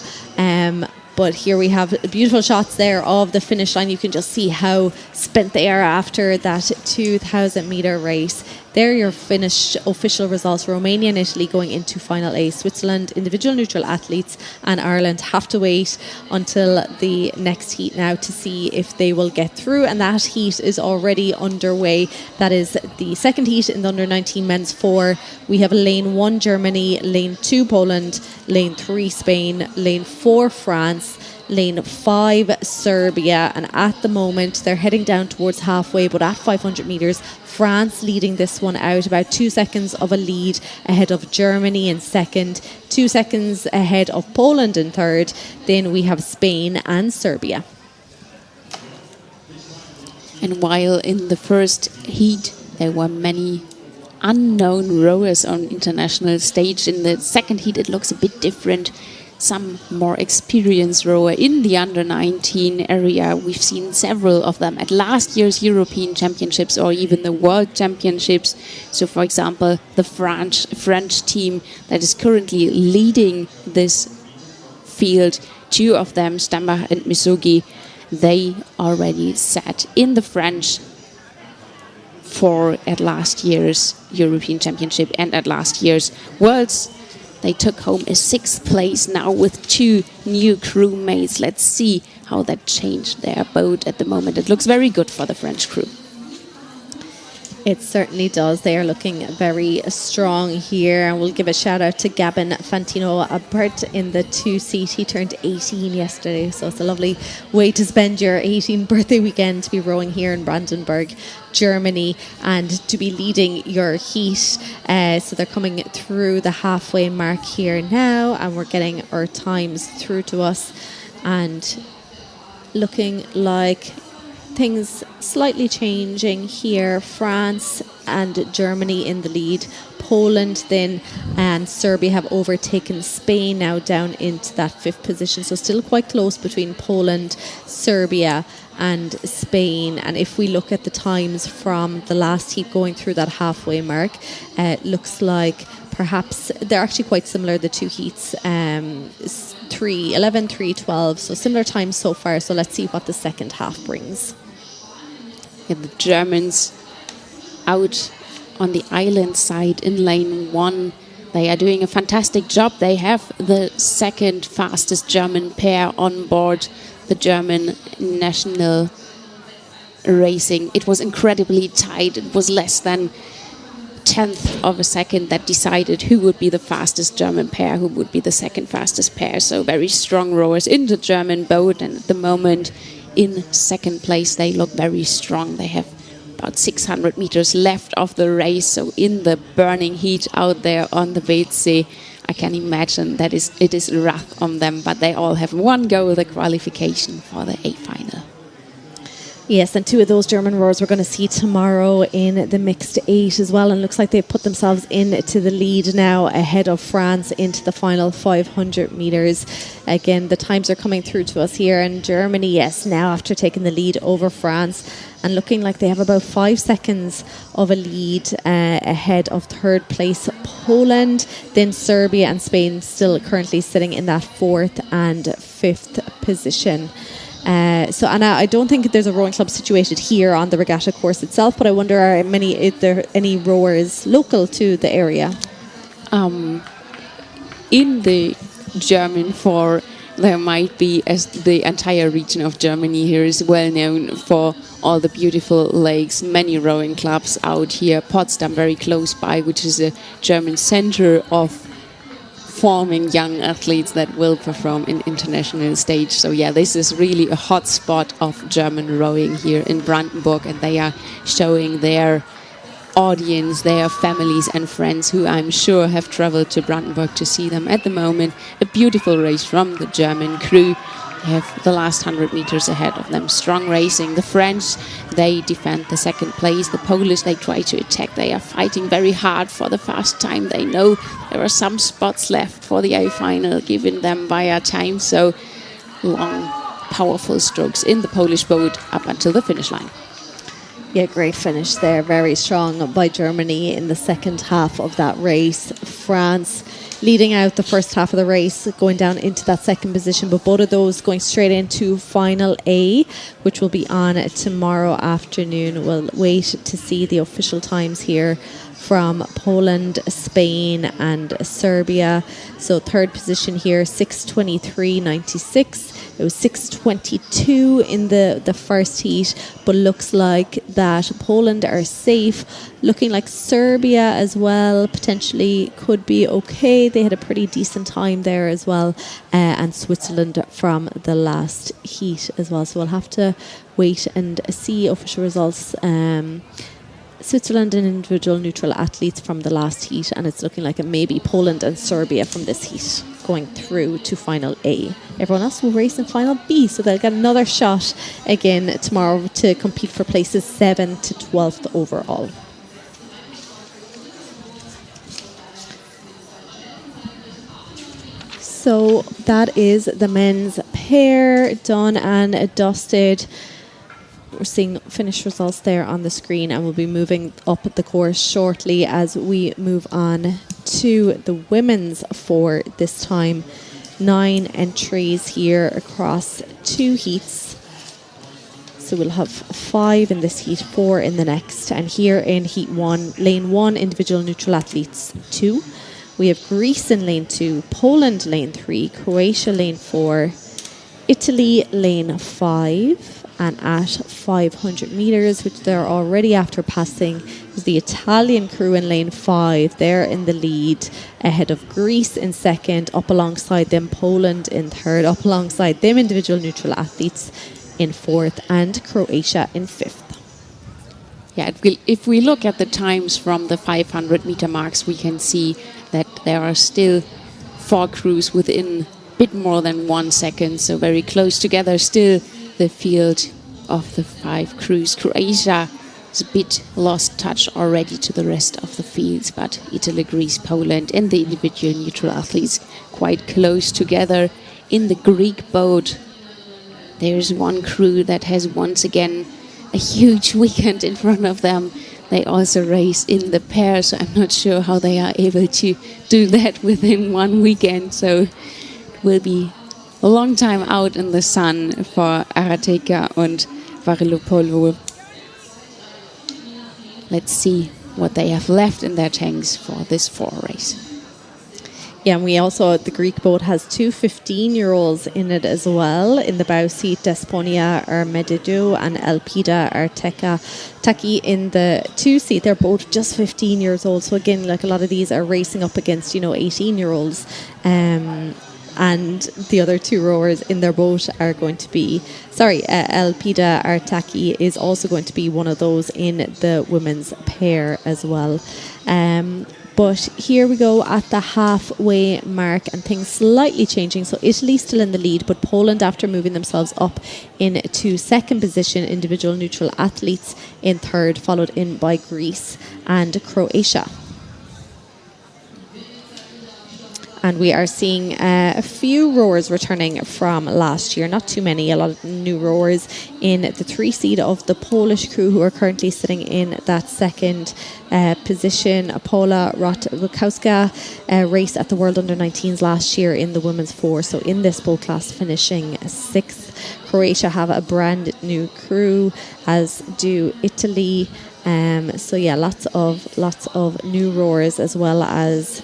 Speaker 1: But here we have beautiful shots there of the finish line. You can just see how spent they are after that 2,000 metre race. There are your finished official results. Romania and Italy going into final A. Switzerland, individual neutral athletes, and Ireland have to wait until the next heat now to see if they will get through. And that heat is already underway. That is the second heat in the under-19 men's 4. We have lane 1 Germany, lane 2 Poland, lane 3 Spain, lane 4 France, lane 5 Serbia, and at the moment they're heading down towards halfway, but at 500 metres France leading this one out, about 2 seconds of a lead ahead of Germany in second, 2 seconds ahead of Poland in third. Then we have Spain and Serbia.
Speaker 3: And while in the first heat there were many unknown rowers on international stage, in the second heat it looks a bit different. Some more experienced rower in the under-19 area. We've seen several of them at last year's European Championships or even the World Championships. So, for example, the French team that is currently leading this field, 2 of them, Stambach and Misogi, they already sat in the French for at last year's European Championship and at last year's Worlds. They took home a 6th place now with 2 new crewmates. Let's see how that changed their boat at the moment. It looks very good for the French crew.
Speaker 1: It certainly does. They are looking very strong here. And we'll give a shout out to Gavin Fantino Bert in the 2-seat. He turned 18 yesterday. So it's a lovely way to spend your 18th birthday weekend, to be rowing here in Brandenburg, Germany, and to be leading your heat. So they're coming through the halfway mark here now. And we're getting our times through to us. And looking like things slightly changing here. France and Germany in the lead. Poland then and Serbia have overtaken Spain now down into that 5th position. So still quite close between Poland, Serbia and Spain. And if we look at the times from the last heat going through that halfway mark, looks like perhaps they're actually quite similar, the two heats. 3:11, 3:12, so similar times so far. So let's see what the second half brings.
Speaker 3: Yeah, the Germans out on the island side in lane 1. They are doing a fantastic job. They have the second fastest German pair on board the German national racing. It was incredibly tight. It was less than 1/10 of a second that decided who would be the fastest German pair, who would be the second fastest pair. So very strong rowers in the German boat, and at the moment in second place they look very strong. They have about 600 meters left of the race, so in the burning heat out there on the WC, I can imagine that it is rough on them, but they all have one go, the qualification for the A final.
Speaker 1: Yes, and two of those German rowers we're going to see tomorrow in the mixed 8 as well. And looks like they've put themselves into the lead now ahead of France into the final 500 metres. Again, the times are coming through to us here. And Germany, yes, now after taking the lead over France and looking like they have about 5 seconds of a lead ahead of third place Poland. Then Serbia and Spain still currently sitting in that 4th and 5th position. So Anna, I don't think there's a rowing club situated here on the regatta course itself, but I wonder are there any rowers local to the area?
Speaker 3: In the German 4, there might be, as the entire region of Germany here is well known for all the beautiful lakes, many rowing clubs out here. Potsdam very close by, which is a German center of forming young athletes that will perform in international stage. So yeah, this is really a hot spot of German rowing here in Brandenburg, and they are showing their audience, their families and friends who I'm sure have traveled to Brandenburg to see them at the moment. A beautiful race from the German crew. They have the last 100 meters ahead of them. Strong racing. The French, they defend the second place. The Polish, they try to attack. They are fighting very hard for the fast time. They know there are some spots left for the A final given them via time. So long, powerful strokes in the Polish boat up until the finish line.
Speaker 1: Yeah, great finish there. Very strong by Germany in the second half of that race. France leading out the first half of the race, going down into that second position, but both of those going straight into final A, which will be on tomorrow afternoon. We'll wait to see the official times here from Poland, Spain and Serbia. So third position here, 6:23.96. It was 6:22 in the first heat, but looks like that Poland are safe. Looking like Serbia as well potentially could be okay. They had a pretty decent time there as well. And Switzerland from the last heat as well. So we'll have to wait and see official results. Switzerland and individual neutral athletes from the last heat, and it's looking like it may be Poland and Serbia from this heat going through to final A. Everyone else will race in final B, so they'll get another shot again tomorrow to compete for places 7 to 12th overall. So that is the men's pair done and dusted. We're seeing finished results there on the screen, and we'll be moving up the course shortly as we move on to the women's for this time. 9 entries here across 2 heats. So we'll have 5 in this heat, 4 in the next. And here in heat 1, lane 1, individual neutral athletes 2. We have Greece in lane 2, Poland lane 3, Croatia lane 4, Italy, lane 5. And at 500 metres, which they're already after passing, is the Italian crew in lane 5. They're in the lead, ahead of Greece in second, up alongside them Poland in third, up alongside them individual neutral athletes in fourth, and Croatia in fifth.
Speaker 3: Yeah, if we look at the times from the 500 meter marks, we can see that there are still 4 crews within a bit more than 1 second, so very close together still. The field of the 5 crews. Croatia is a bit lost touch already to the rest of the fields, but Italy, Greece, Poland and the individual neutral athletes quite close together. In the Greek boat, there's one crew that has once again a huge weekend in front of them. They also race in the pair, so I'm not sure how they are able to do that within one weekend, so it will be a long time out in the sun for Arateka and Varilopoulos. Let's see what they have left in their tanks for this 4 race.
Speaker 1: Yeah, and we also, the Greek boat has 2 15-year-olds in it as well. In the bow seat, Desponia Armedidou and Elpida Taki in the 2 seat. They're both just 15 years old. So again, like a lot of these are racing up against, 18-year-olds. And the other 2 rowers in their boat are going to be, Elpida Artaki is also going to be one of those in the women's pair as well. But here we go at the halfway mark and things slightly changing. So Italy still in the lead, but Poland, after moving themselves up into second position, individual neutral athletes in third, followed in by Greece and Croatia. And we are seeing a few rowers returning from last year. Not too many, a lot of new rowers in the 3 seat of the Polish crew, who are currently sitting in that second position. Paula Rotkowska raced at the World Under-19s last year in the women's 4. So in this boat class, finishing 6th. Croatia have a brand new crew, as do Italy. So yeah, lots of new rowers, as well as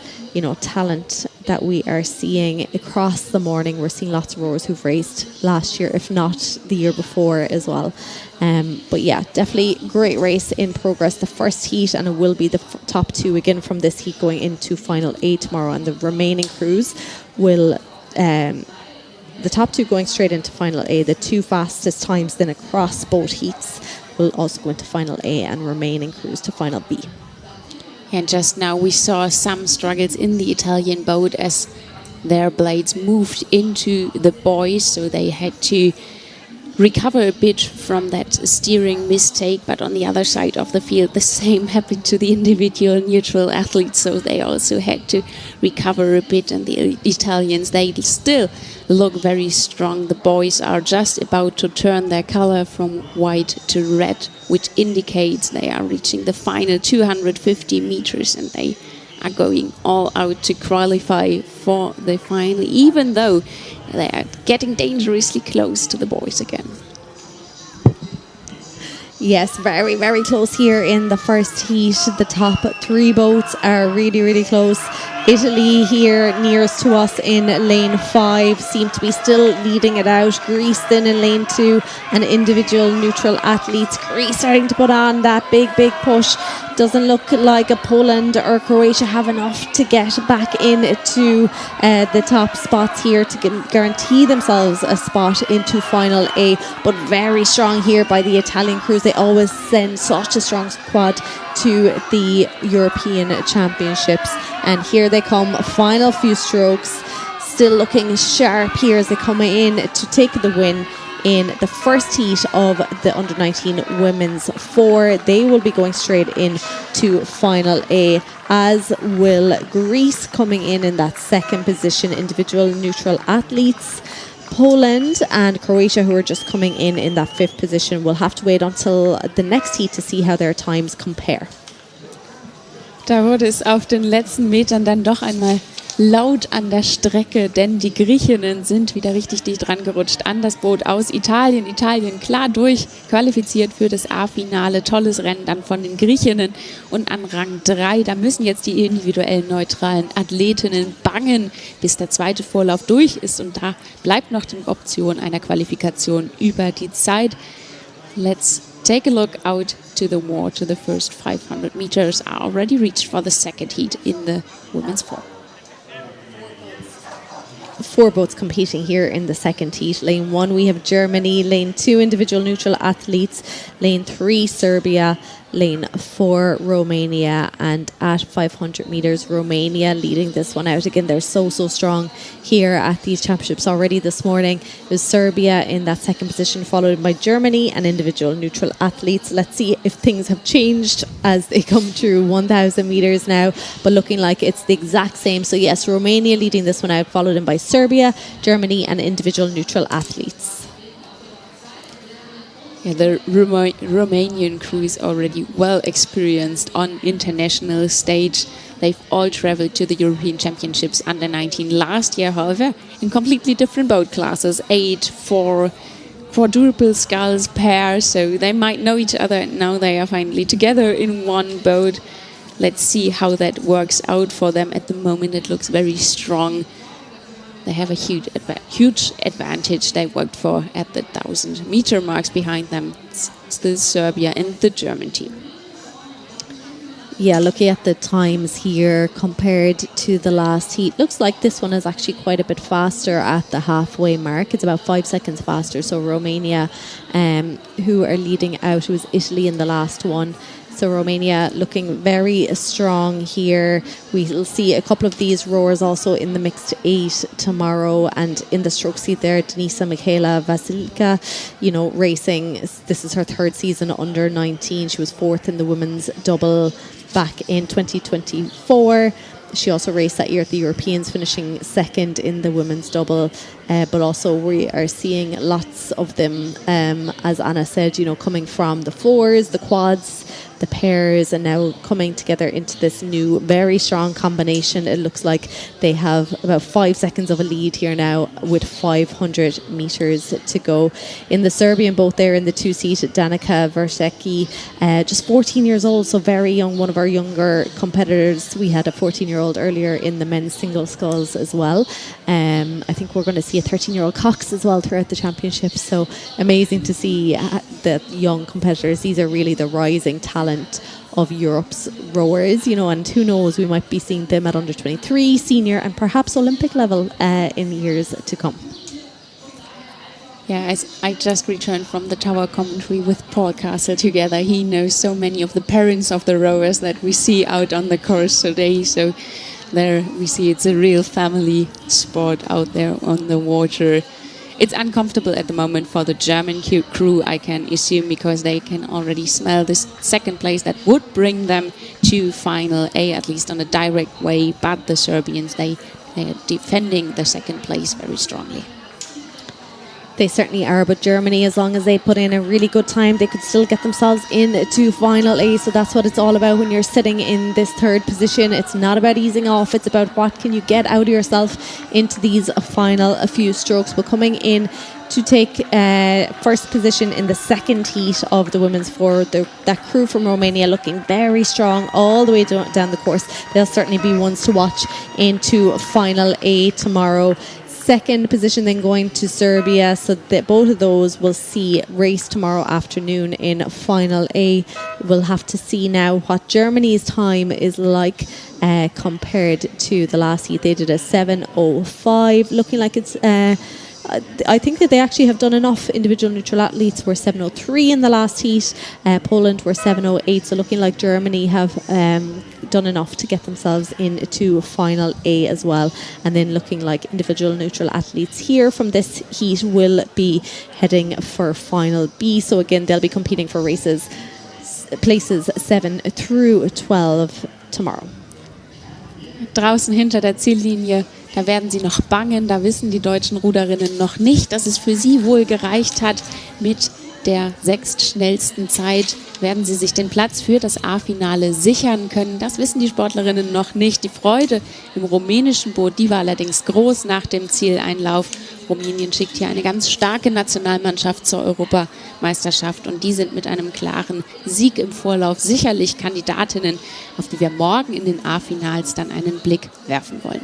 Speaker 1: talent that we are seeing across the morning. We're seeing lots of rowers who've raced last year, if not the year before as well. But yeah, definitely great race in progress. The first heat, and it will be the top 2 again from this heat going into final A tomorrow, and the remaining crews will the top 2 going straight into final A. The 2 fastest times then across both heats will also go into final A, and remaining crews to final B.
Speaker 3: And just now we saw some struggles in the Italian boat as their blades moved into the boys, so they had to recover a bit from that steering mistake. But on the other side of the field, the same happened to the individual neutral athletes, so they also had to recover a bit. And the Italians, they still look very strong. The boys are just about to turn their color from white to red, which indicates they are reaching the final 250 meters, and they are going all out to qualify for the final, even though they are getting dangerously close to the boys again.
Speaker 1: Yes, very, very close here in the first heat. The top 3 boats are really, really close. Italy here nearest to us in lane 5 seem to be still leading it out. Greece then in lane 2, and individual neutral athletes. Greece starting to put on that big push. Doesn't look like a Poland or Croatia have enough to get back into the top spots here to guarantee themselves a spot into final A. But very strong here by the Italian crews. They always send such a strong squad to the European Championships. And here they come, final few strokes, still looking sharp here as they come in to take the win in the first heat of the Under-19 Women's 4. They will be going straight in to final A, as will Greece coming in that second position, individual neutral athletes. Poland and Croatia, who are just coming in that 5th position, will have to wait until the next heat to see how their times compare.
Speaker 3: Da wurde es auf den letzten Metern dann doch einmal laut an der Strecke, denn die Griechinnen sind wieder richtig dicht dran gerutscht an das Boot aus Italien. Italien klar durch, qualifiziert für das A-Finale. Tolles Rennen dann von den Griechinnen. Und an Rang 3, da müssen jetzt die individuell neutralen Athletinnen bangen, bis der zweite Vorlauf durch ist. Und da bleibt noch die Option einer Qualifikation über die Zeit. Let's take a look out to the water. The first 500 meters are already reached for the second heat in the women's four.
Speaker 1: 4 boats competing here in the second heat. Lane 1 we have Germany, lane 2 individual neutral athletes, lane 3 Serbia, lane 4 Romania, and at 500 meters Romania leading this one out. Again, they're so strong here at these championships already this morning. It was Serbia in that second position, followed by Germany and individual neutral athletes. Let's see if things have changed as they come through 1,000 meters now, but looking like it's the exact same. So yes, Romania leading this one out, followed in by Serbia, Germany and individual neutral athletes.
Speaker 3: Yeah, the Romanian crew is already well experienced on international stage. They've all traveled to the European Championships under 19 last year, however, in completely different boat classes, 8, 4, quadruple sculls, pair, so they might know each other, and now they are finally together in one boat. Let's see how that works out for them. At the moment it looks very strong. They have a huge advantage they worked for at the 1,000 meter marks. Behind them, it's still Serbia and the German team.
Speaker 1: Yeah, looking at the times here compared to the last heat, looks like this one is actually quite a bit faster at the halfway mark. It's about 5 seconds faster. So Romania, who are leading out, it was Italy in the last one. So Romania looking very strong here. We'll see a couple of these rowers also in the mixed 8 tomorrow, and in the stroke seat there, Denisa Michaela Vasilika, racing. This is her 3rd season under 19. She was 4th in the women's double back in 2024. She also raced that year at the Europeans, finishing 2nd in the women's double. But also we are seeing lots of them, as Anna said, coming from the 4s, the quads, the pairs, and now coming together into this new very strong combination. It looks like they have about 5 seconds of a lead here now with 500 meters to go. In the Serbian boat there in the 2-seat, Danica Versecki, just 14 years old, so very young, one of our younger competitors. We had a 14-year-old earlier in the men's single sculls as well. I think we're going to see a 13-year-old Cox as well throughout the championship, so amazing to see the young competitors. These are really the rising talent of Europe's rowers, and who knows, we might be seeing them at under 23, senior and perhaps Olympic level in years to come.
Speaker 3: Yeah, I just returned from the tower commentary with Paul Castle together. He knows so many of the parents of the rowers that we see out on the course today, so there we see it's a real family sport out there on the water. It's uncomfortable at the moment for the German crew, I can assume, because they can already smell this 2nd place that would bring them to final A, at least on a direct way. But the Serbians, they are defending the 2nd place very strongly.
Speaker 1: They certainly are, but Germany, as long as they put in a really good time, they could still get themselves into final A. So that's what it's all about when you're sitting in this 3rd position. It's not about easing off, it's about what can you get out of yourself into these final few strokes. But coming in to take 1st position in the 2nd heat of the women's 4, that crew from Romania looking very strong all the way down the course. They'll certainly be ones to watch into final A tomorrow. 2nd position then going to Serbia, so that both of those will see race tomorrow afternoon in final A. We'll have to see now what Germany's time is like compared to the last heat. They did a 7:05, looking like it's I think that they actually have done enough. Individual neutral athletes were 7:03 in the last heat. Poland were 7:08, so looking like Germany have done enough to get themselves into final A as well. And then looking like individual neutral athletes here from this heat will be heading for final B. So again, they'll be competing for places 7 through 12 tomorrow.
Speaker 3: Draußen hinter der Ziellinie, da werden sie noch bangen, da wissen die deutschen Ruderinnen noch nicht, dass es für sie wohl gereicht hat, mit der sechstschnellsten Zeit werden sie sich den Platz für das A-Finale sichern können. Das wissen die Sportlerinnen noch nicht. Die Freude im rumänischen Boot, die war allerdings groß nach dem Zieleinlauf. Rumänien schickt hier eine ganz starke Nationalmannschaft zur Europameisterschaft und die sind mit einem klaren Sieg im Vorlauf sicherlich Kandidatinnen, auf die wir morgen in den A-Finals dann einen Blick werfen wollen.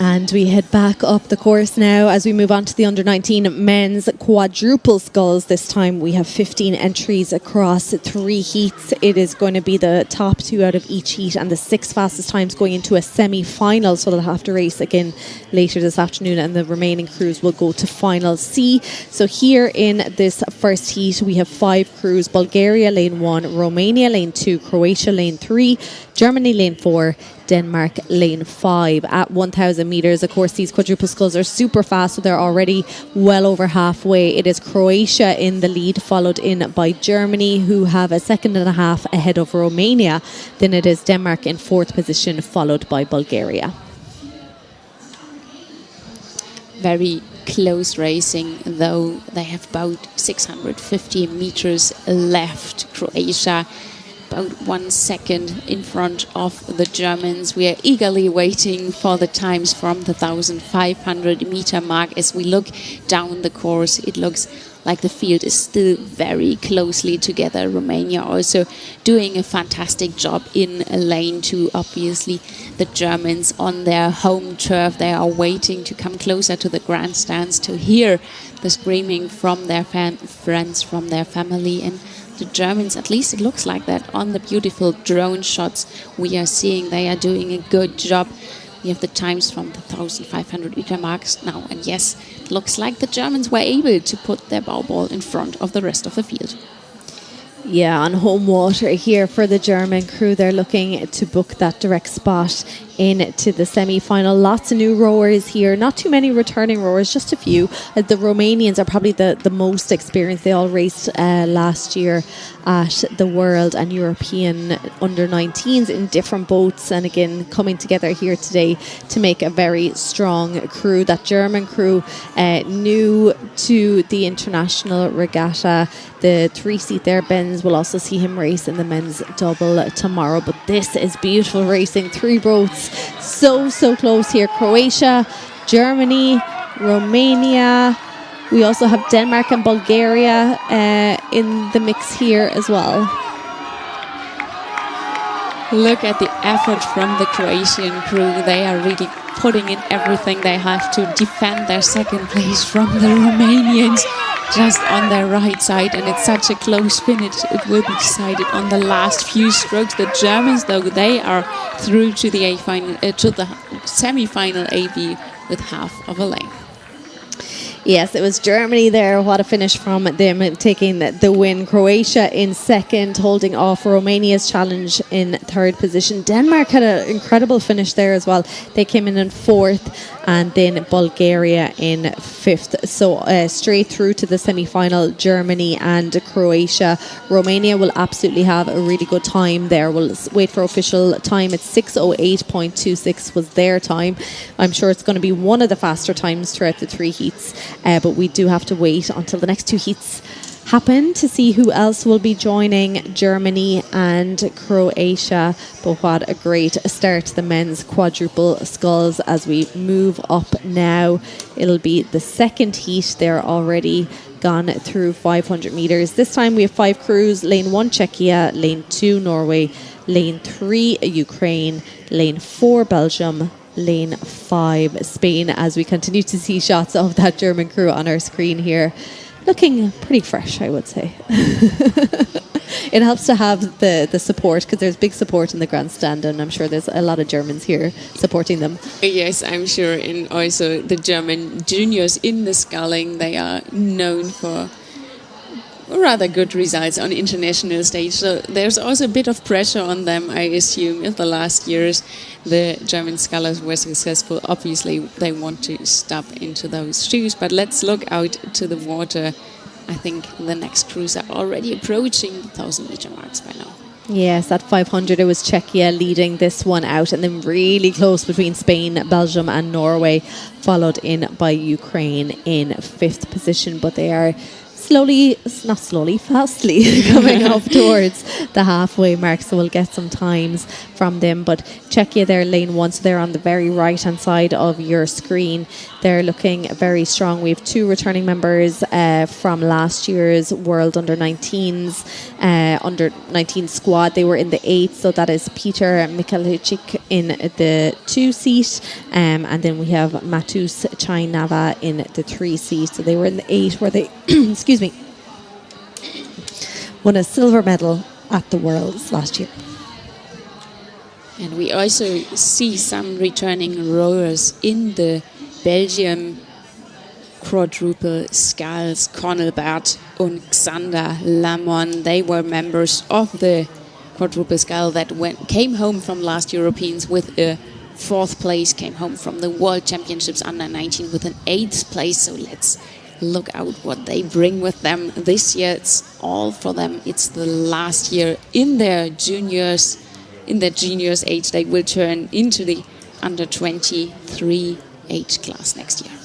Speaker 1: And we head back up the course now as we move on to the under-19 men's quadruple sculls. This time we have 15 entries across 3 heats. It is going to be the top 2 out of each heat and the 6 fastest times going into a semi-final. So they'll have to race again later this afternoon and the remaining crews will go to Final C. So here in this first heat we have 5 crews. Bulgaria lane 1, Romania lane 2, Croatia lane 3, Germany lane 4, Denmark lane 5 at 1,000 metres. Of course, these quadruple sculls are super fast, so they're already well over halfway. It is Croatia in the lead, followed in by Germany, who have a second and a half ahead of Romania. Then it is Denmark in 4th position, followed by Bulgaria.
Speaker 3: Very close racing, though they have about 650 metres left. Croatia about 1 second in front of the Germans. We are eagerly waiting for the times from the 1,500 meter mark. As we look down the course, it looks like the field is still very closely together. Romania also doing a fantastic job in lane 2. Obviously, the Germans on their home turf, they are waiting to come closer to the grandstands to hear the screaming from their friends, from their family. And the Germans, at least it looks like that on the beautiful drone shots we are seeing, they are doing a good job. We have the times from the 1,500 meter marks now, and yes, it looks like the Germans were able to put their bow ball in front of the rest of the field.
Speaker 1: Yeah, on home water here for the German crew. They're looking to book that direct spot into the semi-final. Lots of new rowers here. Not too many returning rowers, just a few. The Romanians are probably the most experienced. They all raced last year at the World and European under-19s in different boats. And again, coming together here today to make a very strong crew. That German crew, new to the international regatta. The 3-seat there, Benz, will also see him race in the men's double tomorrow. But this is beautiful racing. 3 boats, so close here. Croatia, Germany, Romania. We also have Denmark and Bulgaria in the mix here as well.
Speaker 3: Look at the effort from the Croatian crew. They are really putting in everything they have to defend their second place from the Romanians just on their right side, and it's such a close finish. It will be decided on the last few strokes. The Germans, though, they are through to the semi-final AV with half of a lane.
Speaker 1: Yes, it was Germany there. What a finish from them, taking the win. Croatia in second, holding off Romania's challenge in 3rd position. Denmark had an incredible finish there as well. They came in 4th, and then Bulgaria in 5th. So straight through to the semi-final, Germany and Croatia. Romania will absolutely have a really good time there. We'll wait for official time. It's 6:08.26 was their time. I'm sure it's going to be one of the faster times throughout the 3 heats. But we do have to wait until the next 2 heats happen to see who else will be joining Germany and Croatia. But what a great start to the men's quadruple sculls as we move up now. It'll be the second heat. They're already gone through 500 metres. This time we have 5 crews. Lane 1 Czechia, lane 2 Norway, lane 3 Ukraine, lane 4 Belgium, lane 5 Spain, as we continue to see shots of that German crew on our screen here. Looking pretty fresh, I would say. It helps to have the support, because there's big support in the grandstand, and I'm sure there's a lot of Germans here supporting them.
Speaker 2: Yes, I'm sure. And also the German juniors in the sculling, they are known for rather good results on international stage. So there's also a bit of pressure on them, I assume. In the last years, the German scullers were successful. Obviously, they want to step into those shoes. But let's look out to the water. I think the next crews are already approaching the 1,000 meter marks by now.
Speaker 1: Yes, at 500 it was Czechia leading this one out, and then really close between Spain, Belgium and Norway, followed in by Ukraine in 5th position. But they are fastly coming up towards the halfway mark, so we'll get some times from them. But Czechia, they're lane 1, so they're on the very right hand side of your screen. They're looking very strong. We have 2 returning members from last year's World Under-19s Under-19 squad. They were in the 8th, so that is Peter Mikalicic in the 2 seat, and then we have Matus Chainava in the 3 seat. So they were in the 8 where they excuse me, won a silver medal at the Worlds last year.
Speaker 3: And we also see some returning rowers in the Belgium quadruple sculls. Connelbert and Xander Lamon, they were members of the quadruple scull that came home from last Europeans with a 4th place, came home from the World Championships Under-19 with an 8th place. So let's look out what they bring with them this year. It's all for them. It's the last year in their juniors age. They will turn into the under-23 age class next year.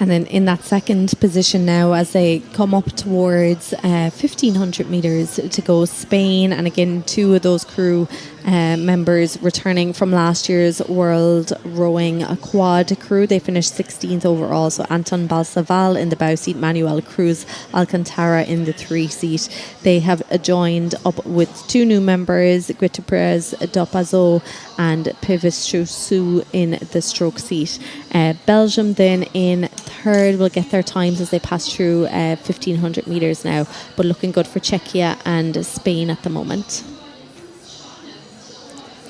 Speaker 1: And then in that 2nd position now, as they come up towards 1,500 metres to go, Spain, and again 2 of those crew members returning from last year's World Rowing Quad crew. They finished 16th overall, so Anton Balsaval in the bow seat, Manuel Cruz Alcantara in the 3 seat. They have joined up with 2 new members, Guitepres Dopazo and Pivistusu in the stroke seat. Belgium then in 3rd will get their times as they pass through 1,500 metres now, but looking good for Czechia and Spain at the moment.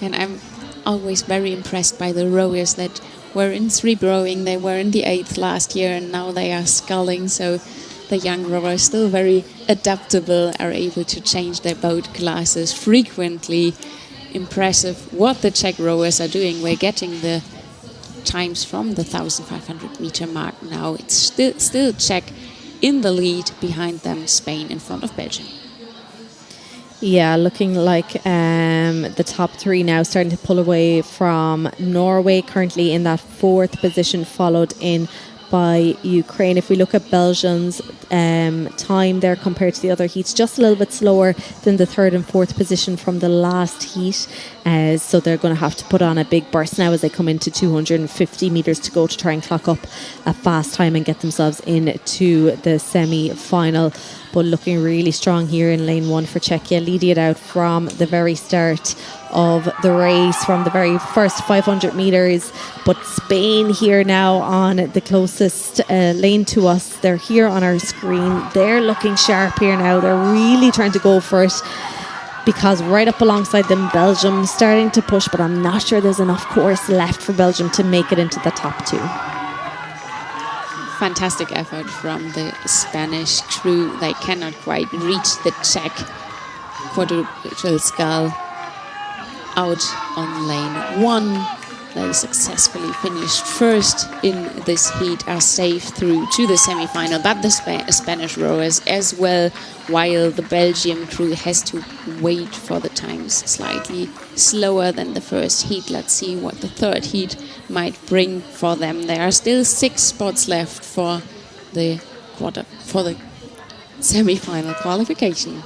Speaker 3: And I'm always very impressed by the rowers that were in 3 rowing. They were in the 8th last year and now they are sculling. So the young rowers, still very adaptable, are able to change their boat classes frequently. Impressive what the Czech rowers are doing. We're getting the times from the 1,500 meter mark now. It's still Czech in the lead, behind them Spain, in front of Belgium.
Speaker 1: Yeah, looking like the top 3 now starting to pull away from Norway, currently in that 4th position, followed in by Ukraine. If we look at Belgium's time there compared to the other heats, just a little bit slower than the 3rd and 4th position from the last heat. So they're going to have to put on a big burst now as they come into 250 metres to go to try and clock up a fast time and get themselves into the semi-final. But looking really strong here in lane 1 for Czechia, leading it out from the very start of the race, from the very first 500 metres. But Spain here now on the closest lane to us. They're here on our screen. They're looking sharp here now. They're really trying to go for it, because right up alongside them, Belgium starting to push, but I'm not sure there's enough course left for Belgium to make it into the top 2.
Speaker 3: Fantastic effort from the Spanish crew. They cannot quite reach the Czech quadruple scull. Out on lane 1. They successfully finished 1st in this heat, are safe through to the semi-final, but the Spanish rowers as well, while the Belgium crew has to wait for the times slightly slower than the 1st heat. Let's see what the 3rd heat might bring for them. There are still 6 spots left for the semi-final qualification.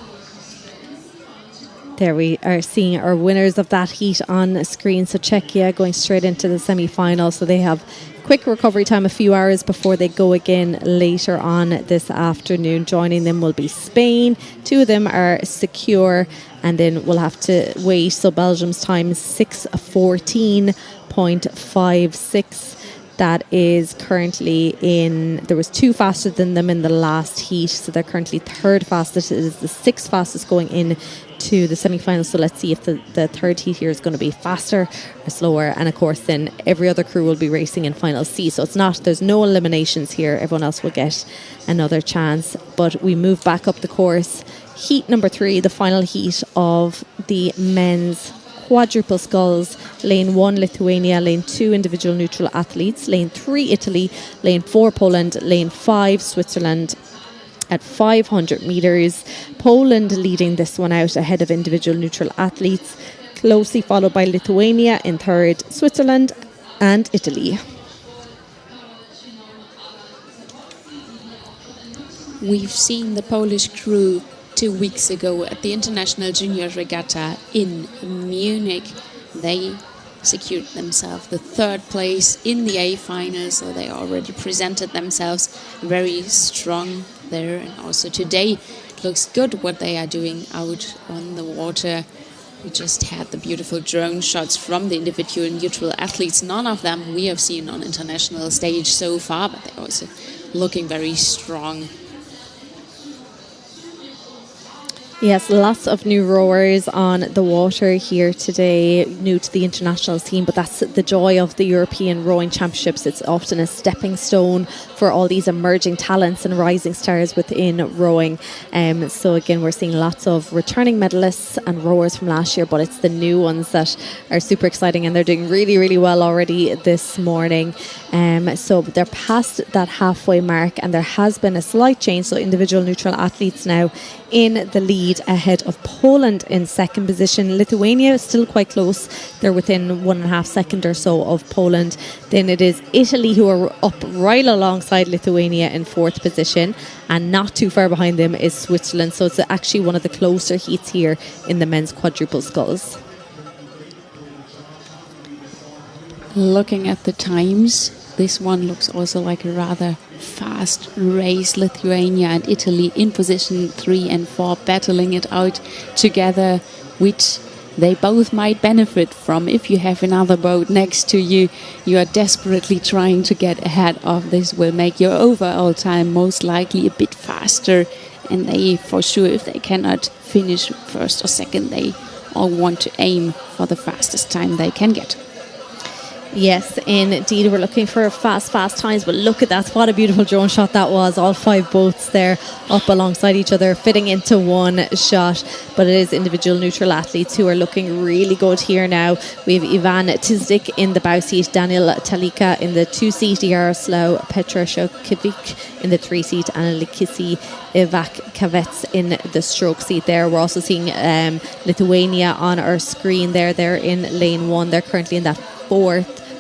Speaker 1: There we are seeing our winners of that heat on screen. So Czechia going straight into the semi-final. So they have quick recovery time, a few hours before they go again later on this afternoon. Joining them will be Spain. 2 of them are secure, and then we'll have to wait. So Belgium's time is 6:14.56. That is currently there was 2 faster than them in the last heat, so they're currently 3rd fastest. It is the 6th fastest going in to the semi-final. So let's see if the 3rd heat here is going to be faster or slower. And of course then every other crew will be racing in final C, so there's no eliminations here. Everyone else will get another chance. But we move back up the course. Heat number 3, the final heat of the men's quadruple sculls. Lane 1 Lithuania, lane 2 individual neutral athletes, lane 3 Italy, lane 4 Poland, lane 5 Switzerland, at 500 metres. Poland leading this one out ahead of individual neutral athletes, closely followed by Lithuania in third, Switzerland and Italy.
Speaker 3: We've seen the Polish crew 2 weeks ago at the International Junior Regatta in Munich. They secured themselves the third place in the A final, so they already presented themselves very strong there. And also today it looks good what they are doing out on the water. We just had the beautiful drone shots from the individual neutral athletes. None of them we have seen on international stage so far, but they're also looking very strong.
Speaker 1: Yes, lots of new rowers on the water here today, new to the international team, but that's the joy of the European Rowing Championships. It's often a stepping stone for all these emerging talents and rising stars within rowing. So again, we're seeing lots of returning medalists and rowers from last year, but it's the new ones that are super exciting, and they're doing really, really well already this morning. So they're past that halfway mark, and there has been a slight change. So individual neutral athletes now in the lead ahead of Poland in second position. Lithuania is still quite close. They're within 1.5 seconds or so of Poland. Then it is Italy who are up right alongside Lithuania in fourth position, and not too far behind them is Switzerland. So it's actually one of the closer heats here in the men's quadruple sculls.
Speaker 3: Looking at the times, this one looks also like a rather fast race. Lithuania and Italy in position 3 and 4 battling it out together, which they both might benefit from. If you have another boat next to you, you are desperately trying to get ahead of. This will make your overall time most likely a bit faster, and they, for sure, if they cannot finish first or second, they all want to aim for the fastest time they can get.
Speaker 1: Yes, indeed, we're looking for fast times, but look at that. What a beautiful drone shot that was. All 5 boats there up alongside each other, fitting into one shot. But it is individual neutral athletes who are looking really good here now. We have Ivan Tizdik in the bow seat, Daniel Talika in the 2 seat, Jaroslaw Petroshokiewicz in the 3 seat, and Likisi Ivak-Kavets in the stroke seat there. We're also seeing Lithuania on our screen there. They're in lane 1. They're currently in that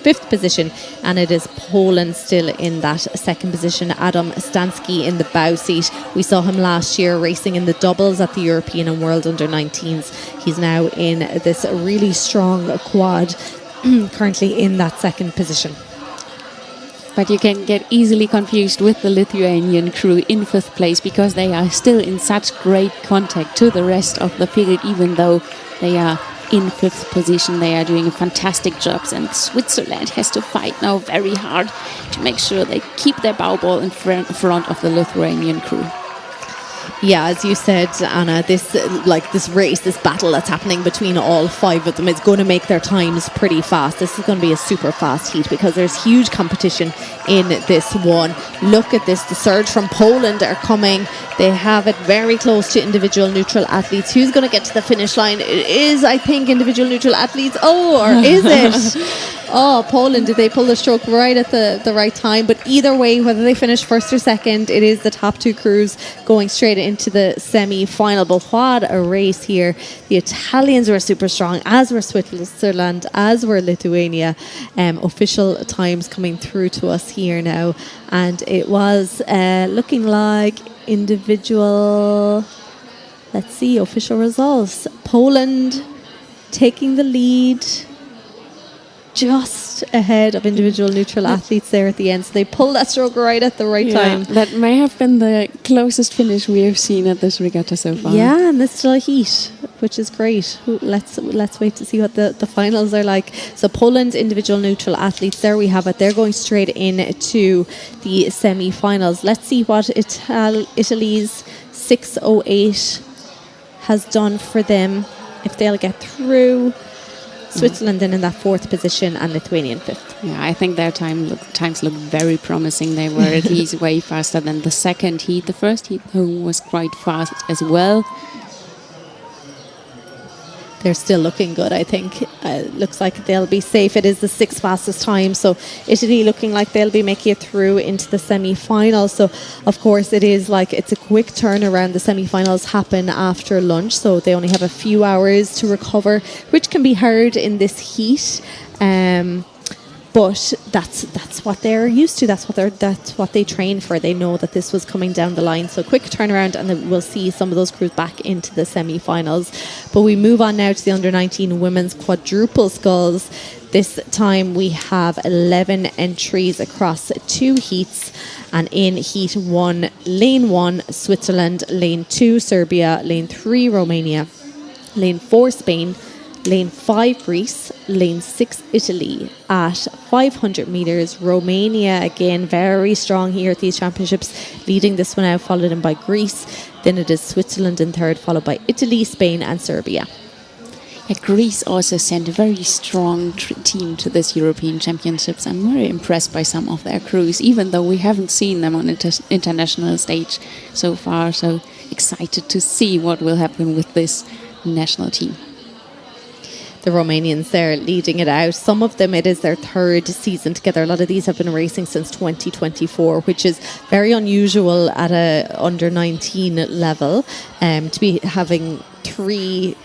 Speaker 1: 5th position, and it is Poland still in that 2nd position. Adam Stansky in the bow seat. We saw him last year racing in the doubles at the European and World Under-19s. He's now in this really strong quad, currently in that 2nd position.
Speaker 3: But you can get easily confused with the Lithuanian crew in 5th place, because they are still in such great contact to the rest of the field. Even though they are in 5th position, they are doing a fantastic job, and Switzerland has to fight now very hard to make sure they keep their bow ball in front of the Lithuanian crew.
Speaker 1: Yeah, as you said, Anna, this race, this battle that's happening between all 5 of them is going to make their times pretty fast. This is going to be a super fast heat because there's huge competition in this one. Look at this. The surge from Poland are coming. They have it very close to individual neutral athletes. Who's going to get to the finish line? It is, I think, individual neutral athletes. Oh, or is it? Oh, Poland, did they pull the stroke right at the right time? But either way, whether they finish first or second, it is the top 2 crews going straight into the semi-final. But what a race here. The Italians were super strong, as were Switzerland, as were Lithuania. Official times coming through to us here now. And it was looking like individual, let's see, official results. Poland taking the lead, just ahead of individual neutral athletes there at the end. So they pulled that stroke right at the right time.
Speaker 3: That may have been the closest finish we have seen at this regatta so far.
Speaker 1: Yeah, and it's still a heat, which is great. Let's wait to see what the finals are like. So Poland's individual neutral athletes, there we have it. They're going straight into the semi-finals. Let's see what Italy's 6:08 has done for them, if they'll get through. Switzerland then in that 4th position, and Lithuania in 5th.
Speaker 3: Yeah, I think their times look very promising. They were at least way faster than the 2nd heat. The 1st heat, though, was quite fast as well.
Speaker 1: They're still looking good, I think. Looks like they'll be safe. It is the sixth fastest time. So Italy looking like they'll be making it through into the semi-final. So, of course, it's a quick turnaround. The semi-finals happen after lunch. So they only have a few hours to recover, which can be hard in this heat. But that's what they're used to. That's what they train for. They know that this was coming down the line. So quick turnaround, and then we'll see some of those crews back into the semi-finals. But we move on now to the under-19 women's quadruple sculls. This time we have 11 entries across 2 heats. And in heat 1, lane 1, Switzerland, lane 2, Serbia, lane 3, Romania, lane 4, Spain, lane 5 Greece, lane 6 Italy. At 500 metres, Romania again very strong here at these championships, leading this one out, followed in by Greece. Then it is Switzerland in third, followed by Italy, Spain and Serbia.
Speaker 3: Yeah, Greece also sent a very strong team to this European Championships. I'm very impressed by some of their crews, even though we haven't seen them on international stage so far. So excited to see what will happen with this national team.
Speaker 1: The Romanians there leading it out. Some of them, it is their third season together. A lot of these have been racing since 2024, which is very unusual at a under-19 level, to be having three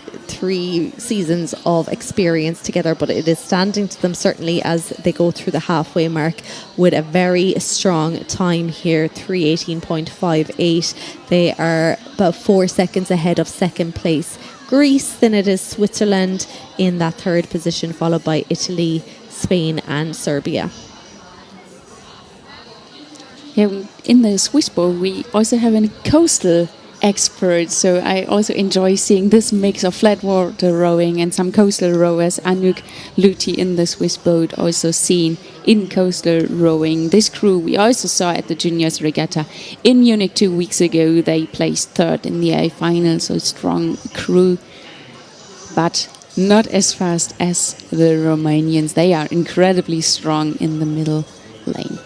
Speaker 1: seasons of experience together. But it is standing to them certainly as they go through the halfway mark with a very strong time here, 3:18.58. They are about 4 seconds ahead of second place Greece. Then it is Switzerland in that third position, followed by Italy, Spain and Serbia.
Speaker 3: Yeah, in the Swiss Bowl we also have a coastal expert, so I also enjoy seeing this mix of flat water rowing and some coastal rowers. Anouk Luthi in the Swiss boat, also seen in coastal rowing. This crew we also saw at the juniors regatta in Munich 2 weeks ago. They placed third in the A final, so strong crew, but not as fast as the Romanians. They are incredibly strong in the middle lane.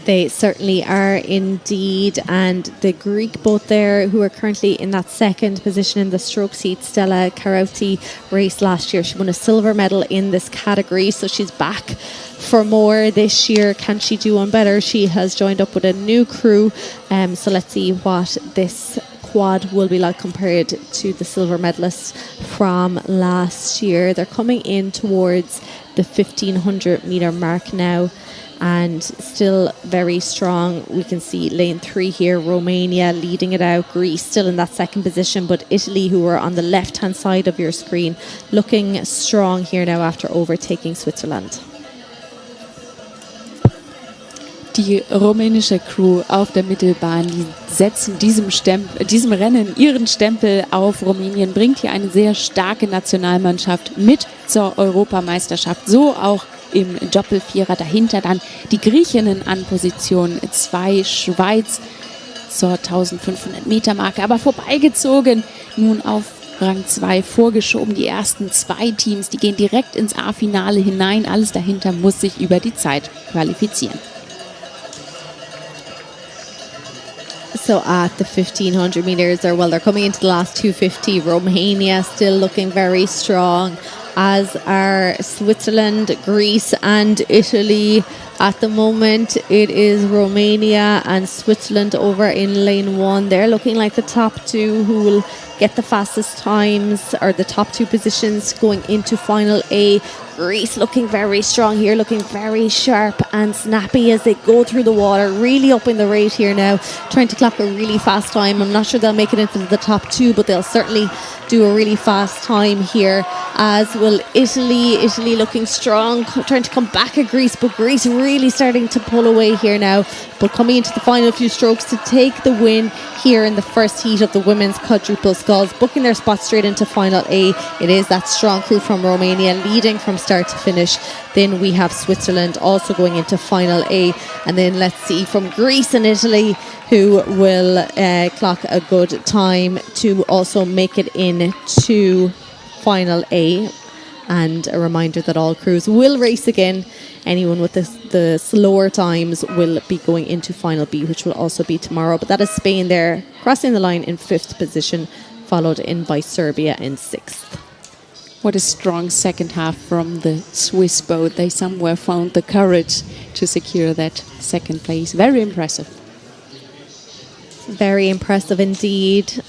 Speaker 1: They certainly are indeed. And the Greek boat there, who are currently in that second position in the stroke seat, Stella Karauti, raced last year. She won a silver medal in this category, so she's back for more this year. Can she do one better? She has joined up with a new crew. So let's see what this quad will be like compared to the silver medalists from last year. They're coming in towards the 1500 metre mark now, and still very strong. We can see lane 3 here, Romania leading it out, Greece still in that second position, but Italy, who are on the left hand side of your screen, looking strong here now after overtaking Switzerland.
Speaker 3: Die rumänische Crew auf der Mittelbahn, die setzen diesem Rennen ihren Stempel auf. Rumänien bringt hier eine sehr starke Nationalmannschaft mit zur Europameisterschaft, so auch im Doppelvierer. Dahinter dann die Griechinnen an Position 2, Schweiz zur 1500 Meter Marke, aber vorbeigezogen, nun auf Rang 2 vorgeschoben. Die ersten 2 Teams, die gehen direkt ins A-Finale hinein. Alles dahinter muss sich über die Zeit qualifizieren.
Speaker 1: So at the 1500 metres, they're coming into the last 250. Romania still looking very strong, as are Switzerland, Greece and Italy. At the moment, it is Romania and Switzerland over in lane 1. They're looking like the top 2 who will get the fastest times, or the top 2 positions going into final A. Greece looking very strong here, looking very sharp and snappy as they go through the water, really upping the rate here now, trying to clock a really fast time. I'm not sure they'll make it into the top 2, but they'll certainly do a really fast time here, as will Italy. Italy looking strong, trying to come back at Greece, but Greece really starting to pull away here now, but coming into the final few strokes to take the win here in the first heat of the women's quadruple sculls, booking their spot straight into final A. It is that strong crew from Romania leading from start to finish. Then we have Switzerland also going into final A, and then let's see from Greece and Italy who will clock a good time to also make it into final A. And a reminder that all crews will race again. Anyone with the slower times will be going into final B, which will also be tomorrow. But that is Spain there, crossing the line in 5th position, followed in by Serbia in 6th.
Speaker 3: What a strong second half from the Swiss boat. They somewhere found the courage to secure that second place. Very impressive.
Speaker 1: Very impressive indeed.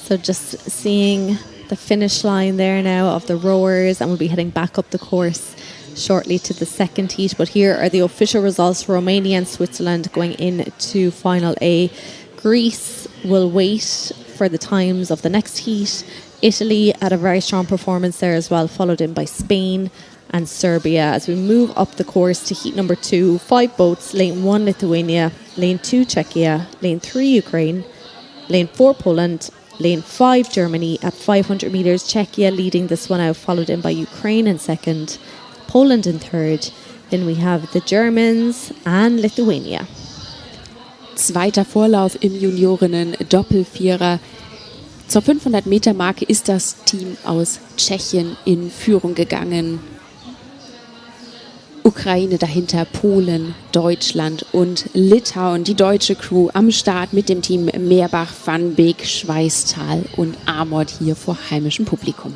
Speaker 1: So just seeing the finish line there now of the rowers, and we'll be heading back up the course shortly to the second heat. But here are the official results. Romania and Switzerland going into Final A. Greece will wait for the times of the next heat. Italy had a very strong performance there as well, followed in by Spain and Serbia. As we move up the course to heat number 2, 5 boats, lane 1 Lithuania, lane 2 Czechia, lane 3 Ukraine, lane 4 Poland, lane 5 Germany at 500 metres. Czechia leading this one out, followed in by Ukraine in second, Poland in third. Then we have the Germans and Lithuania.
Speaker 3: Zweiter Vorlauf im Juniorinnen-Doppelvierer. Zur 500-Meter-Marke ist das Team aus Tschechien in Führung gegangen. Ukraine dahinter, Polen, Deutschland und Litauen. Die deutsche Crew am Start mit dem Team Meerbach, Van Beek, Schweistal und Amort hier vor heimischem Publikum.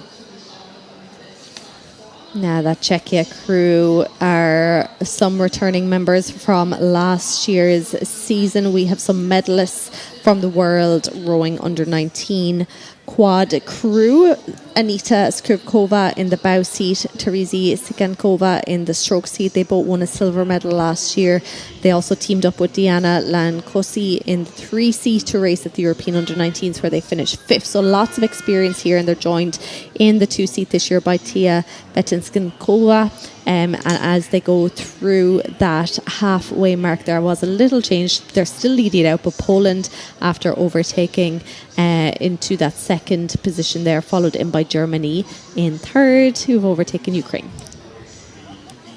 Speaker 1: Now that Czechia crew are some returning members from last year's season. We have some medalists from the World Rowing Under 19 quad crew. Anita Skripkova in the bow seat, Terezi Sikankova in the stroke seat. They both won a silver medal last year. They also teamed up with Diana Lankosi in the 3 seat to race at the European Under 19s, where they finished 5th. So lots of experience here, and they're joined in the 2 seat this year by Tia Betinskinkova. And as they go through that halfway mark, there was a little change. They're still leading out, but Poland, after overtaking into that second position there, followed in by Germany in third, who've overtaken Ukraine.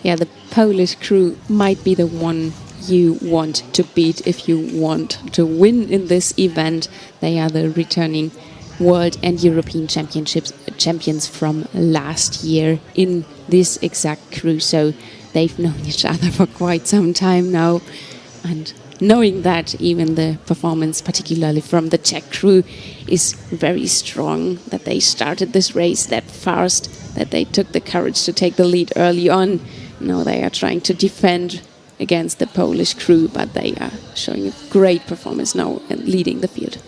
Speaker 3: Yeah, the Polish crew might be the one you want to beat if you want to win in this event. They are the returning World and European champions from last year in this exact crew. So they've known each other for quite some time now. And knowing that, even the performance, particularly from the Czech crew, is very strong, that they started this race that fast, that they took the courage to take the lead early on. Now they are trying to defend against the Polish crew, but they are showing a great performance now and leading the field.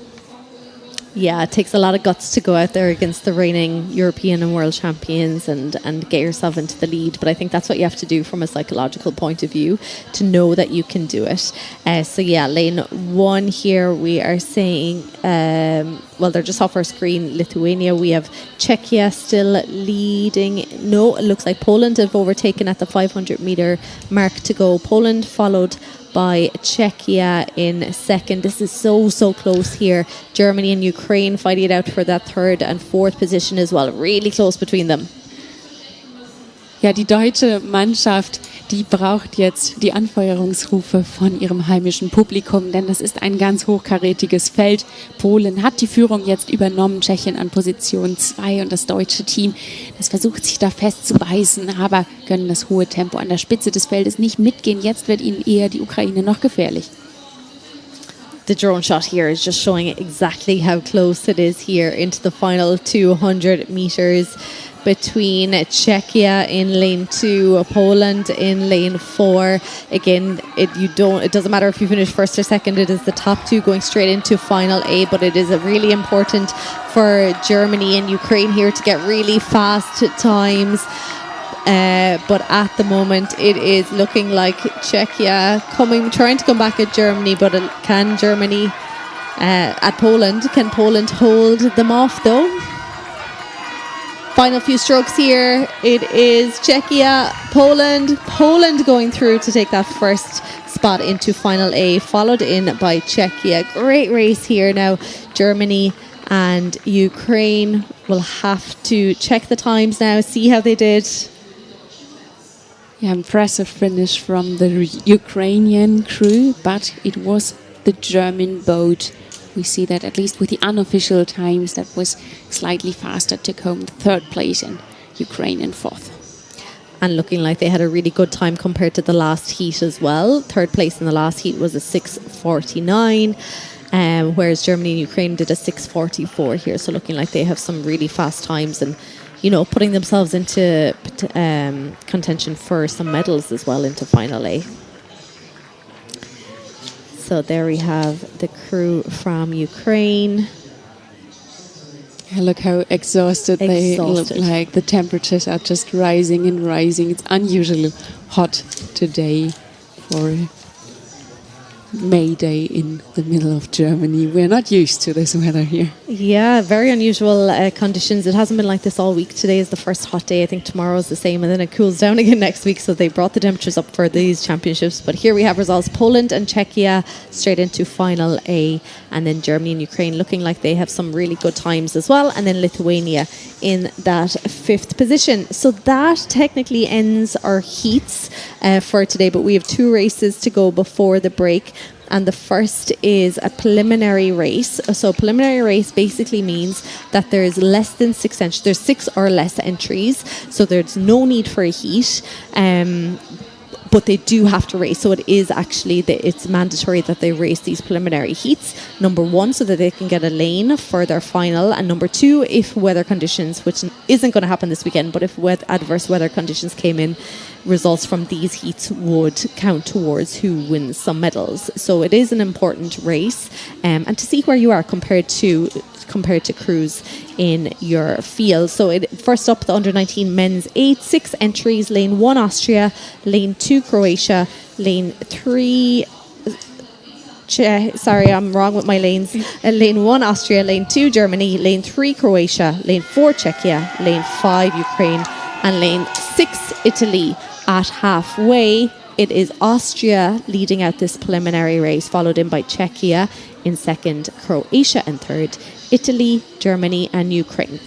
Speaker 1: Yeah, it takes a lot of guts to go out there against the reigning European and world champions and get yourself into the lead. But I think that's what you have to do from a psychological point of view, to know that you can do it. So yeah, lane 1 here, we are saying, well, they're just off our screen, Lithuania. We have Czechia still leading. No, it looks like Poland have overtaken at the 500 metre mark to go. Poland followed by Czechia in second. This is so close here. Germany and Ukraine fighting it out for that 3rd and 4th position as well. Really close between them.
Speaker 3: Ja, die deutsche Mannschaft, die braucht jetzt die Anfeuerungsrufe von ihrem heimischen Publikum, denn das ist ein ganz hochkarätiges Feld. Polen hat die Führung jetzt übernommen, Tschechien an Position 2 und das deutsche Team, das versucht sich da festzubeißen, aber können das hohe Tempo an der Spitze des Feldes nicht mitgehen. Jetzt wird ihnen eher die Ukraine noch gefährlich.
Speaker 1: The drone shot here is just showing exactly how close it is here into the final 200 meters between Czechia in lane 2, Poland in lane 4. Again, it doesn't matter if you finish first or second. It is the top 2 going straight into final A, but it is really important for Germany and Ukraine here to get really fast times. But at the moment, it is looking like Czechia trying to come back at Germany, but can Germany at Poland? Can Poland hold them off though? Final few strokes here. It is Czechia, Poland going through to take that first spot into final A, followed in by Czechia. Great race here now. Germany and Ukraine will have to check the times now, see how they did.
Speaker 3: Yeah, impressive finish from the Ukrainian crew, but it was the German boat. We see that at least with the unofficial times, that was slightly faster, took home the 3rd place, and Ukraine in 4th.
Speaker 1: And looking like they had a really good time compared to the last heat as well. 3rd place in the last heat was a 6:49. whereas Germany and Ukraine did a 6:44 here, so looking like they have some really fast times and, you know, putting themselves into contention for some medals as well into Final A. So there we have the crew from Ukraine.
Speaker 3: Look how exhausted they look like. The temperatures are just rising and rising. It's unusually hot today for May Day in the middle of Germany. We're not used to this weather here.
Speaker 1: Yeah, very unusual conditions. It hasn't been like this all week. Today is the first hot day. I think tomorrow is the same, and then it cools down again next week. So they brought the temperatures up for these championships. But here we have results: Poland and Czechia straight into Final A, and then Germany and Ukraine looking like they have some really good times as well, and then Lithuania in that 5th position. So that technically ends our heats for today, but we have 2 races to go before the break. And the first is a preliminary race. So preliminary race basically means that there's less than 6 entries. There's 6 or less entries. So there's no need for a heat. But they do have to race. So it is actually, it's mandatory that they race these preliminary heats. Number 1, so that they can get a lane for their final. And number 2, if weather conditions, which isn't going to happen this weekend, but if adverse weather conditions came in, results from these heats would count towards who wins some medals. So it is an important race. And to see where you are compared to crews in your field. So first up, the under-19 men's 8, 6 entries. Lane 1 Austria, lane 2 Croatia, lane 3 sorry, I'm wrong with my lanes. Lane 1 Austria, lane 2 Germany, lane 3 Croatia, lane 4 Czechia, lane 5 Ukraine, and lane 6 Italy. At halfway, it is Austria leading out this preliminary race, followed in by Czechia in 2nd, Croatia in 3rd, Italy, Germany and Ukraine.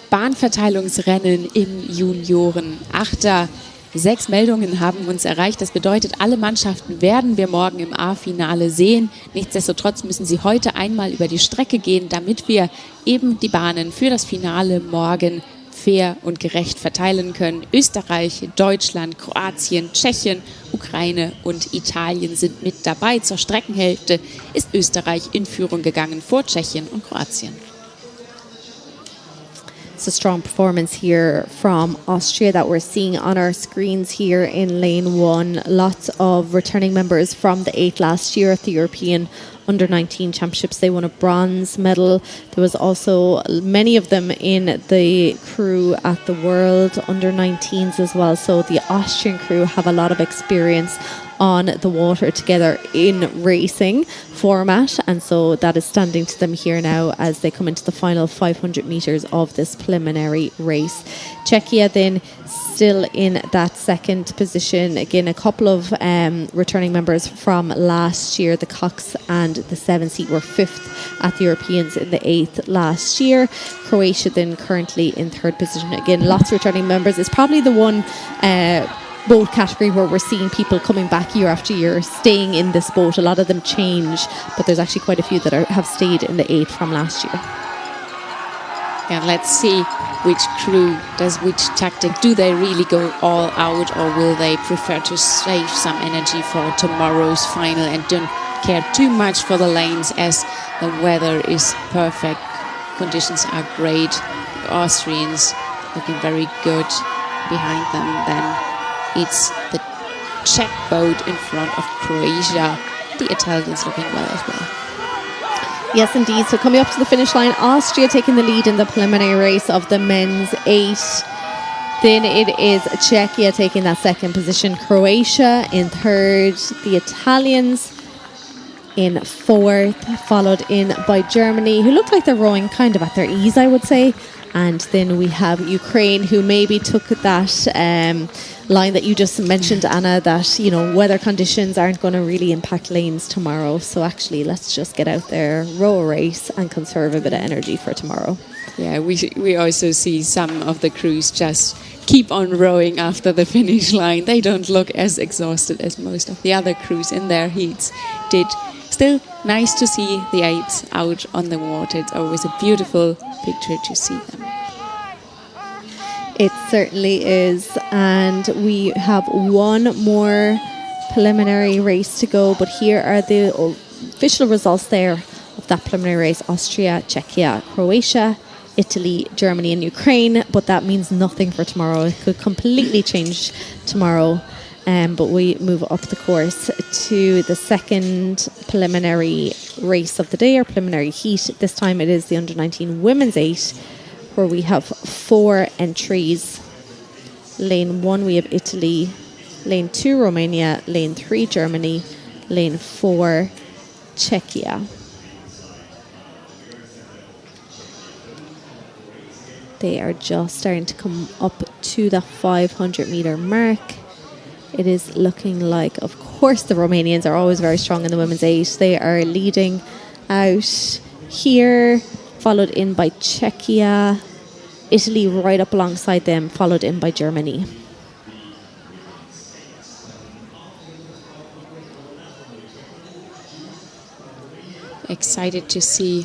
Speaker 3: Bahnverteilungsrennen im Junioren. 8. 6 Meldungen haben uns erreicht. Das bedeutet, alle Mannschaften werden wir morgen im A-Finale sehen. Nichtsdestotrotz müssen sie heute einmal über die Strecke gehen, damit wir eben die Bahnen für das Finale morgen fair und gerecht verteilen können. Österreich, Deutschland, Kroatien, Tschechien, Ukraine und Italien sind mit dabei. Zur Streckenhälfte ist Österreich in Führung gegangen vor Tschechien und Kroatien.
Speaker 1: It's a strong performance here from Austria that we're seeing on our screens here in lane 1. Lots of returning members from the 8 last year at the European Under-19 Championships. They won a bronze medal. There was also many of them in the crew at the World Under-19s as well. So the Austrian crew have a lot of experience on the water together in racing format, and so that is standing to them here now as they come into the final 500 meters of this preliminary race. Czechia then still in that 2nd position. Again, a couple of returning members from last year. The Cox and the 7 seat were 5th at the Europeans in the 8th last year. Croatia then currently in 3rd position. Again, lots of returning members. It's probably the one boat category where we're seeing people coming back year after year, staying in this boat. A lot of them change, but there's actually quite a few that have stayed in the 8 from last year.
Speaker 3: Yeah, let's see which crew does which tactic. Do they really go all out, or will they prefer to save some energy for tomorrow's final and don't care too much for the lanes as the weather is perfect? Conditions are great. The Austrians looking very good. Behind them then it's the Czech boat in front of Croatia. The Italians looking well as well.
Speaker 1: Yes, indeed. So coming up to the finish line, Austria taking the lead in the preliminary race of the men's 8. Then it is Czechia taking that 2nd position. Croatia in 3rd. The Italians in 4th, followed in by Germany, who look like they're rowing kind of at their ease, I would say. And then we have Ukraine, who maybe took that line that you just mentioned, Anna, that, you know, weather conditions aren't going to really impact lanes tomorrow. So actually, let's just get out there, row a race and conserve a bit of energy for tomorrow.
Speaker 3: Yeah, we also see some of the crews just keep on rowing after the finish line. They don't look as exhausted as most of the other crews in their heats did. Still nice to see the 8s out on the water. It's always a beautiful picture to see them.
Speaker 1: It certainly is. And we have one more preliminary race to go, but here are the official results there of that preliminary race: Austria, Czechia, Croatia, Italy, Germany and Ukraine. But that means nothing for tomorrow. It could completely change tomorrow. But we move up the course to the second preliminary race of the day, or preliminary heat. This time it is the under-19 women's 8, where we have 4 entries. Lane 1 we have Italy, lane 2 Romania, lane 3 Germany, lane 4 Czechia. They are just starting to come up to the 500 meter mark. It is looking like, of course, the Romanians are always very strong in the women's 8. They are leading out here, followed in by Czechia. Italy right up alongside them, followed in by Germany.
Speaker 3: Excited to see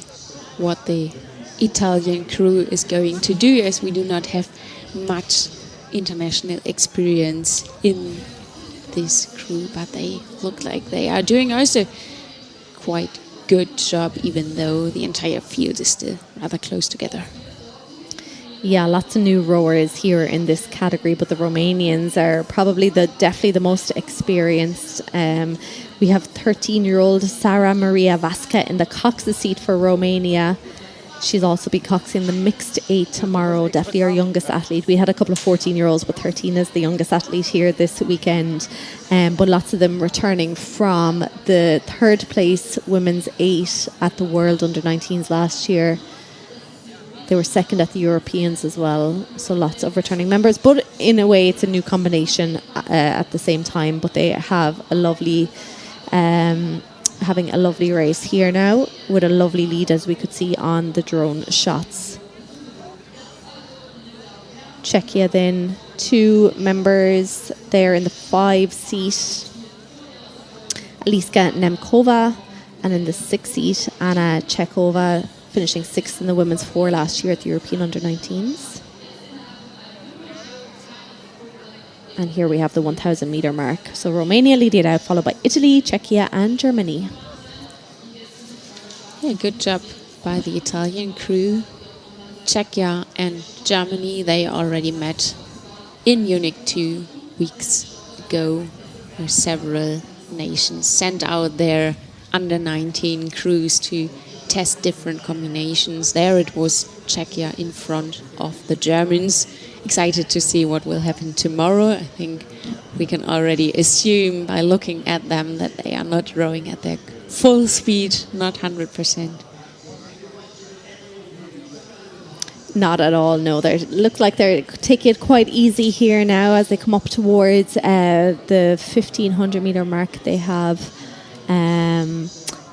Speaker 3: what the Italian crew is going to do, as we do not have much international experience in this crew, but they look like they are doing also quite good job, even though the entire field is still rather close together.
Speaker 1: Yeah, lots of new rowers here in this category, but the Romanians are probably definitely the most experienced. We have 13-year-old Sara Maria Vasca in the cox's seat for Romania. She's also be coxing the mixed 8 tomorrow, definitely our youngest athlete. We had a couple of 14-year-olds, but 13 is the youngest athlete here this weekend. But lots of them returning from the 3rd place women's 8 at the World Under-19s last year. They were 2nd at the Europeans as well, so lots of returning members. But in a way, it's a new combination at the same time, but they have a lovely... having a lovely race here now, with a lovely lead, as we could see on the drone shots. Czechia then, 2 members there in the 5 seat. Aliska Nemkova, and in the 6 seat, Anna Chekova, finishing 6th in the women's 4 last year at the European Under-19s. And here we have the 1,000 meter mark. So Romania leading it out, followed by Italy, Czechia and Germany.
Speaker 3: Yeah, good job by the Italian crew. Czechia and Germany, they already met in Munich 2 weeks ago, where several nations sent out their under-19 crews to test different combinations. There it was Czechia in front of the Germans. Excited to see what will happen tomorrow. I think we can already assume by looking at them that they are not rowing at their full speed, not 100%.
Speaker 1: Not at all, no. They look like they're taking it quite easy here now as they come up towards the 1,500 meter mark. They have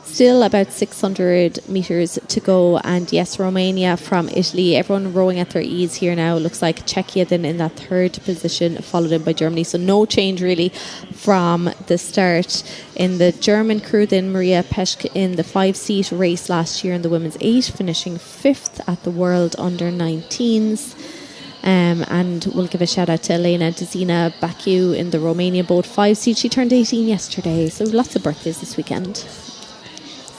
Speaker 1: still about 600 metres to go. And yes, Romania from Italy, everyone rowing at their ease here now. It looks like Czechia then in that 3rd position, followed in by Germany. So no change really from the start. In the German crew then, Maria Peschke in the 5 seat race last year in the women's 8, finishing 5th at the World Under-19s. And we'll give a shout out to Elena Dezina Baciu in the Romania boat 5 seat. She turned 18 yesterday, so lots of birthdays this weekend.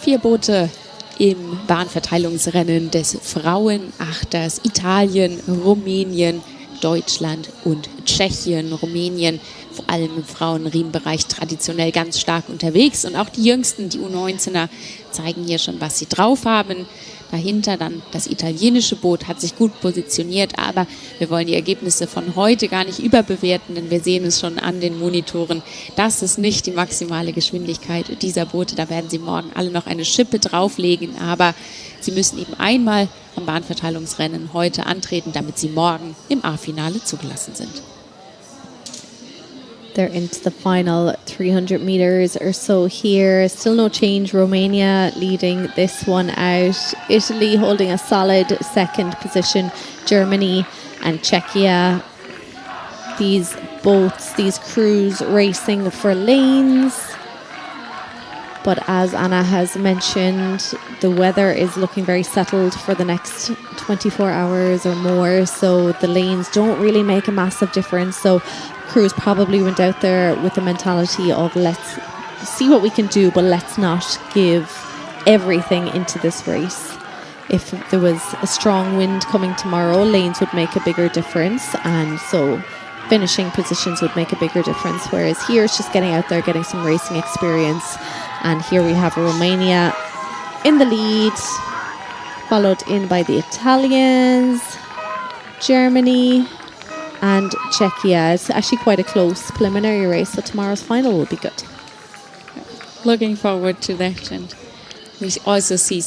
Speaker 3: 4 Boote im Bahnverteilungsrennen des Frauenachters. Italien, Rumänien, Deutschland und Tschechien. Rumänien vor allem im Frauenriemenbereich traditionell ganz stark unterwegs. Und auch die Jüngsten, die U19er, zeigen hier schon, was sie drauf haben. Dahinter dann das italienische Boot hat sich gut positioniert, aber wir wollen die Ergebnisse von heute gar nicht überbewerten, denn wir sehen es schon an den Monitoren. Das ist nicht die maximale Geschwindigkeit dieser Boote. Da werden sie morgen alle noch eine Schippe drauflegen, aber sie müssen eben einmal am Bahnverteilungsrennen heute antreten, damit sie morgen im A-Finale zugelassen sind.
Speaker 1: They're into the final 300 meters or so here. Still no change. Romania leading this one out. Italy holding a solid 2nd position. Germany and Czechia. These boats, these crews racing for lanes. But as Anna has mentioned, the weather is looking very settled for the next 24 hours or more. So the lanes don't really make a massive difference. So crews probably went out there with the mentality of let's see what we can do, but let's not give everything into this race. If there was a strong wind coming tomorrow, lanes would make a bigger difference, and so finishing positions would make a bigger difference. Whereas here it's just getting out there, getting some racing experience. And here we have Romania in the lead, followed in by the Italians, Germany, and Czechia. It's actually quite a close preliminary race, so tomorrow's final will be good.
Speaker 3: Looking forward to that, and we also see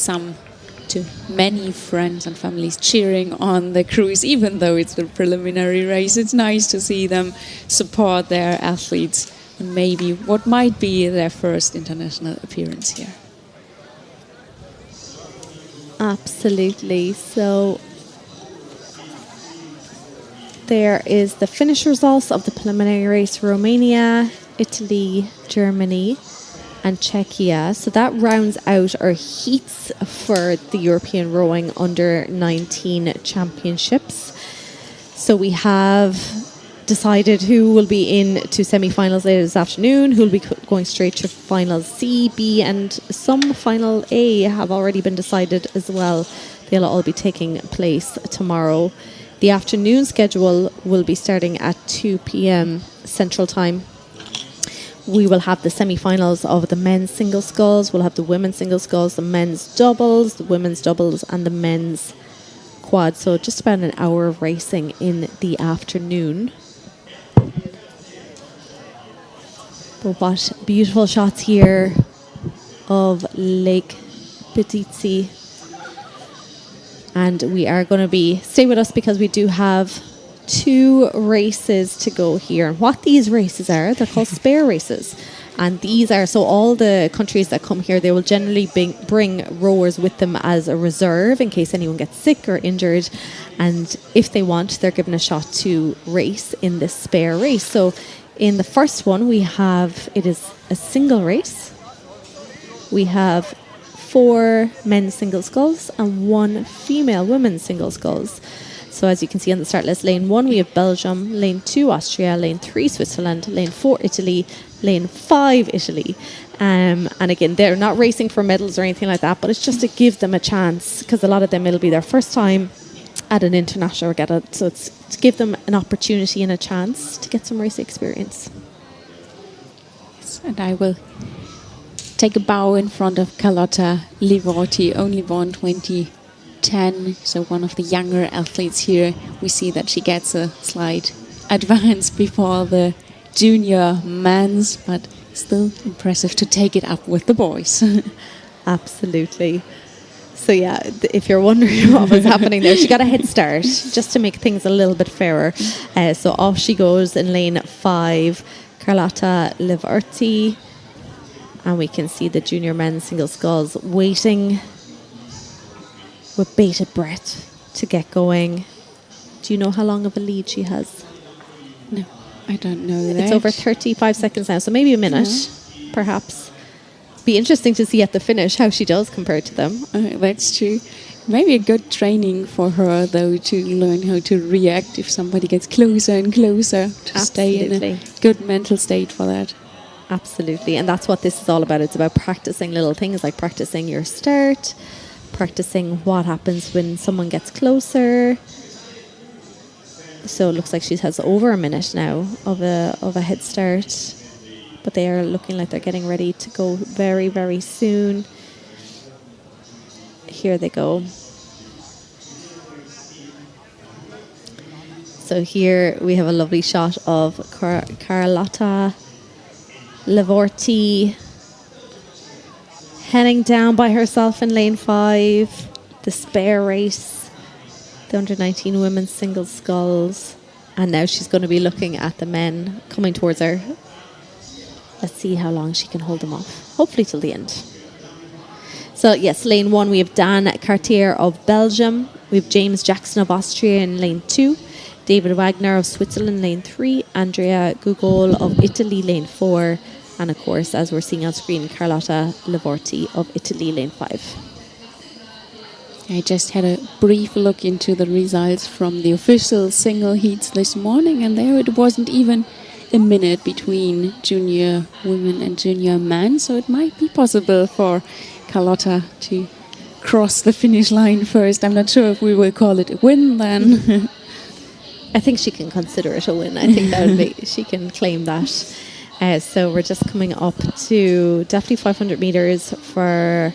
Speaker 3: many friends and families cheering on the crews, even though it's the preliminary race. It's nice to see them support their athletes and maybe what might be their first international appearance here.
Speaker 1: Absolutely. So there is the finish results of the preliminary race: Romania, Italy, Germany, and Czechia. So that rounds out our heats for the European Rowing Under-19 Championships. So we have decided who will be in to semi-finals later this afternoon, who will be going straight to finals C, B, and some final A have already been decided as well. They'll all be taking place tomorrow. The afternoon schedule will be starting at 2 p.m. Central Time. We will have the semi-finals of the men's single sculls. We'll have the women's single sculls, the men's doubles, the women's doubles, and the men's quad. So just about an hour of racing in the afternoon. But what beautiful shots here of Lake Petitsi. And we are going to stay with us because we do have 2 races to go here. And what these races are, they're called spare races. And these are, so all the countries that come here, they will generally bring rowers with them as a reserve in case anyone gets sick or injured. And if they want, they're given a shot to race in this spare race. So in the first one, it is a single race. We have 4 men's single sculls and 1 female women's single sculls. So as you can see on the start list, lane 1 we have Belgium, lane 2 Austria, lane 3 Switzerland, lane 4 Italy, lane 5 Italy. And again, they're not racing for medals or anything like that, but it's just to give them a chance, because a lot of them, it'll be their first time at an international regatta. So it's to give them an opportunity and a chance to get some race experience.
Speaker 3: Yes, and I will take a bow in front of Carlotta Livorti, only born 2010, so one of the younger athletes here. We see that she gets a slight advance before the junior men's, but still impressive to take it up with the boys.
Speaker 1: Absolutely. So yeah, if you're wondering what was happening there, she got a head start just to make things a little bit fairer. So off she goes in lane 5, Carlotta Livorti. And we can see the junior men's single sculls waiting with bated breath to get going. Do you know how long of a lead she has?
Speaker 3: No, I don't know that.
Speaker 1: It's over 35 seconds now, so maybe a minute, perhaps. Be interesting to see at the finish how she does compared to them.
Speaker 3: That's true. Maybe a good training for her, though, to learn how to react if somebody gets closer and closer, to stay in a good mental state for that.
Speaker 1: Absolutely, and that's what this is all about. It's about practicing little things like practicing your start, practicing what happens when someone gets closer. So it looks like she has over a minute now of a head start, but they are looking like they're getting ready to go very, very soon. Here they go. So here we have a lovely shot of Carlotta Livorti heading down by herself in lane 5, the spare race, the under-19 women's single sculls, and now she's going to be looking at the men coming towards her. Let's see how long she can hold them off, hopefully till the end. So yes, lane 1 we have Dan Cartier of Belgium, we have James Jackson of Austria in lane 2, David Wagner of Switzerland, lane 3, Andrea Gugol of Italy, lane 4, and of course, as we're seeing on screen, Carlotta Livorti of Italy, lane 5.
Speaker 3: I just had a brief look into the results from the official single heats this morning, and there it wasn't even a minute between junior women and junior men, so it might be possible for Carlotta to cross the finish line first. I'm not sure if we will call it a win then.
Speaker 1: I think she can consider it a win. I think that would be, she can claim that. So we're just coming up to definitely 500 meters for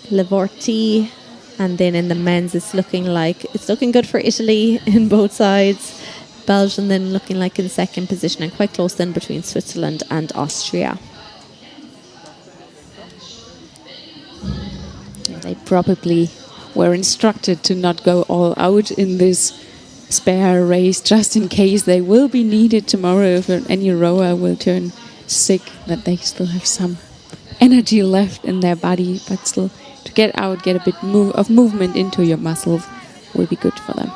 Speaker 1: Livorti, and then in the men's it's looking good for Italy in both sides. Belgium then looking like in second position, and quite close then between Switzerland and Austria.
Speaker 3: They probably were instructed to not go all out in this spare race, just in case they will be needed tomorrow if any rower will turn sick, that they still have some energy left in their body, but still to get out, get a bit of movement into your muscles will be good for them.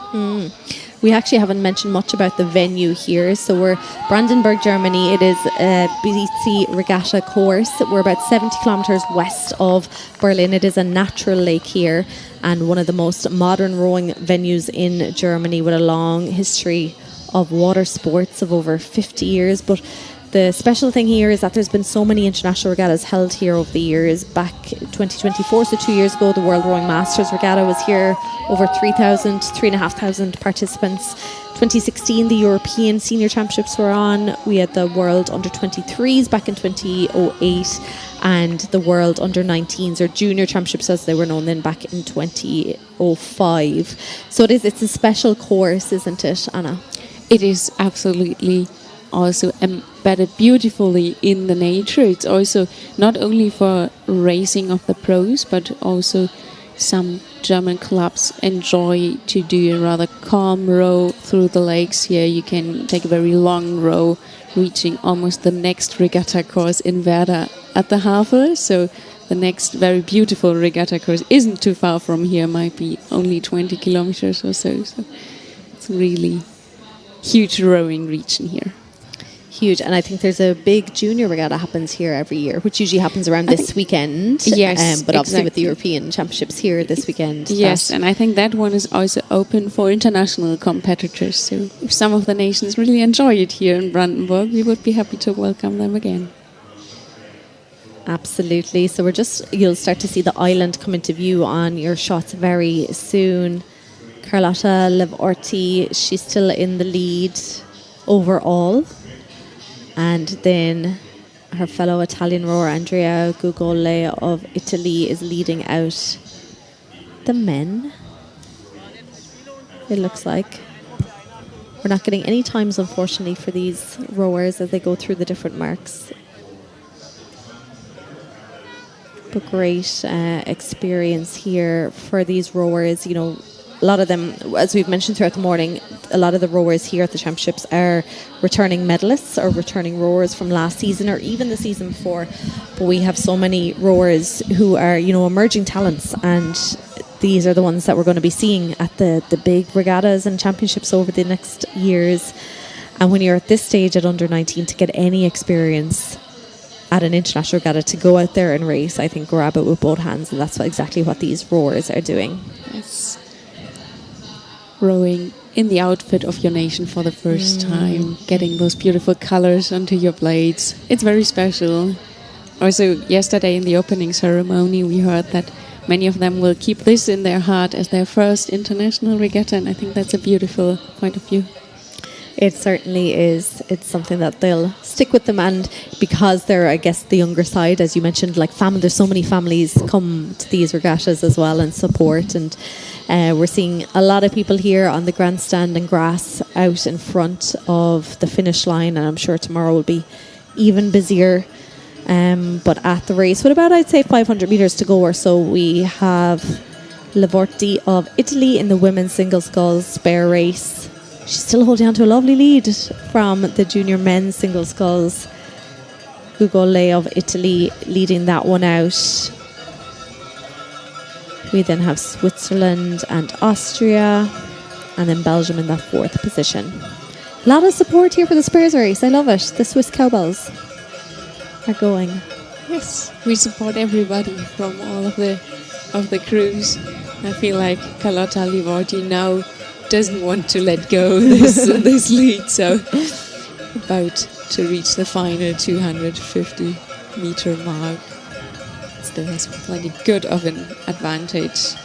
Speaker 1: We actually haven't mentioned much about the venue here. So we're Brandenburg, Germany. It is a BC regatta course. We're about 70 kilometers west of Berlin. It is a natural lake here and one of the most modern rowing venues in Germany, with a long history of water sports of over 50 years. But the special thing here is that there's been so many international regattas held here over the years. Back 2024, so 2 years ago, the World Rowing Masters Regatta was here. Over 3,500 participants. 2016, the European Senior Championships were on. We had the World Under-23s back in 2008, and the World Under-19s, or Junior Championships as they were known then, back in 2005. So it's a special course, isn't it, Anna?
Speaker 3: It is absolutely also embedded beautifully in the nature. It's also not only for racing of the pros, but also some German clubs enjoy to do a rather calm row through the lakes here. You can take a very long row, reaching almost the next regatta course in Werder at the Havel. So the next very beautiful regatta course isn't too far from here, might be only 20 kilometers or so. So it's a really huge rowing region here.
Speaker 1: Huge, and I think there's a big junior regatta happens here every year, which usually happens around this weekend.
Speaker 3: Yes,
Speaker 1: but obviously with the European Championships here this weekend.
Speaker 3: Yes, and I think that one is also open for international competitors. So if some of the nations really enjoy it here in Brandenburg, we would be happy to welcome them again.
Speaker 1: Absolutely. So you'll start to see the island come into view on your shots very soon. Carlotta Livorti, she's still in the lead overall. And then her fellow Italian rower Andrea Gugole of Italy is leading out the men, it looks like. We're not getting any times, unfortunately, for these rowers as they go through the different marks. But great experience here for these rowers. You know, a lot of them, as we've mentioned throughout the morning, a lot of the rowers here at the championships are returning medalists or returning rowers from last season or even the season before. But we have so many rowers who are, you know, emerging talents, and these are the ones that we're going to be seeing at the big regattas and championships over the next years. And when you're at this stage at under 19, to get any experience at an international regatta, to go out there and race, I think grab it with both hands, and that's exactly what these rowers are doing.
Speaker 3: Yes. Rowing in the outfit of your nation for the first time, getting those beautiful colors onto your blades. It's very special. Also, yesterday in the opening ceremony, we heard that many of them will keep this in their heart as their first international regatta, and I think that's a beautiful point of view.
Speaker 1: It certainly is. It's something that they'll stick with them, and because they're, I guess, the younger side, as you mentioned, like family, there's so many families come to these regattas as well and support, and we're seeing a lot of people here on the grandstand and grass out in front of the finish line, and I'm sure tomorrow will be even busier. But at the race, with about, I'd say, 500 metres to go or so, we have Livorti of Italy in the women's single sculls spare race. She's still holding on to a lovely lead from the junior men's single sculls. Gugole of Italy leading that one out. We then have Switzerland and Austria, and then Belgium in that fourth position. A lot of support here for the Spears race. I love it. The Swiss cowbells are going.
Speaker 3: Yes, we support everybody from all of the crews. I feel like Carlotta Livorti now doesn't want to let go this lead, so about to reach the final 250 meter mark. Still has plenty good of an advantage.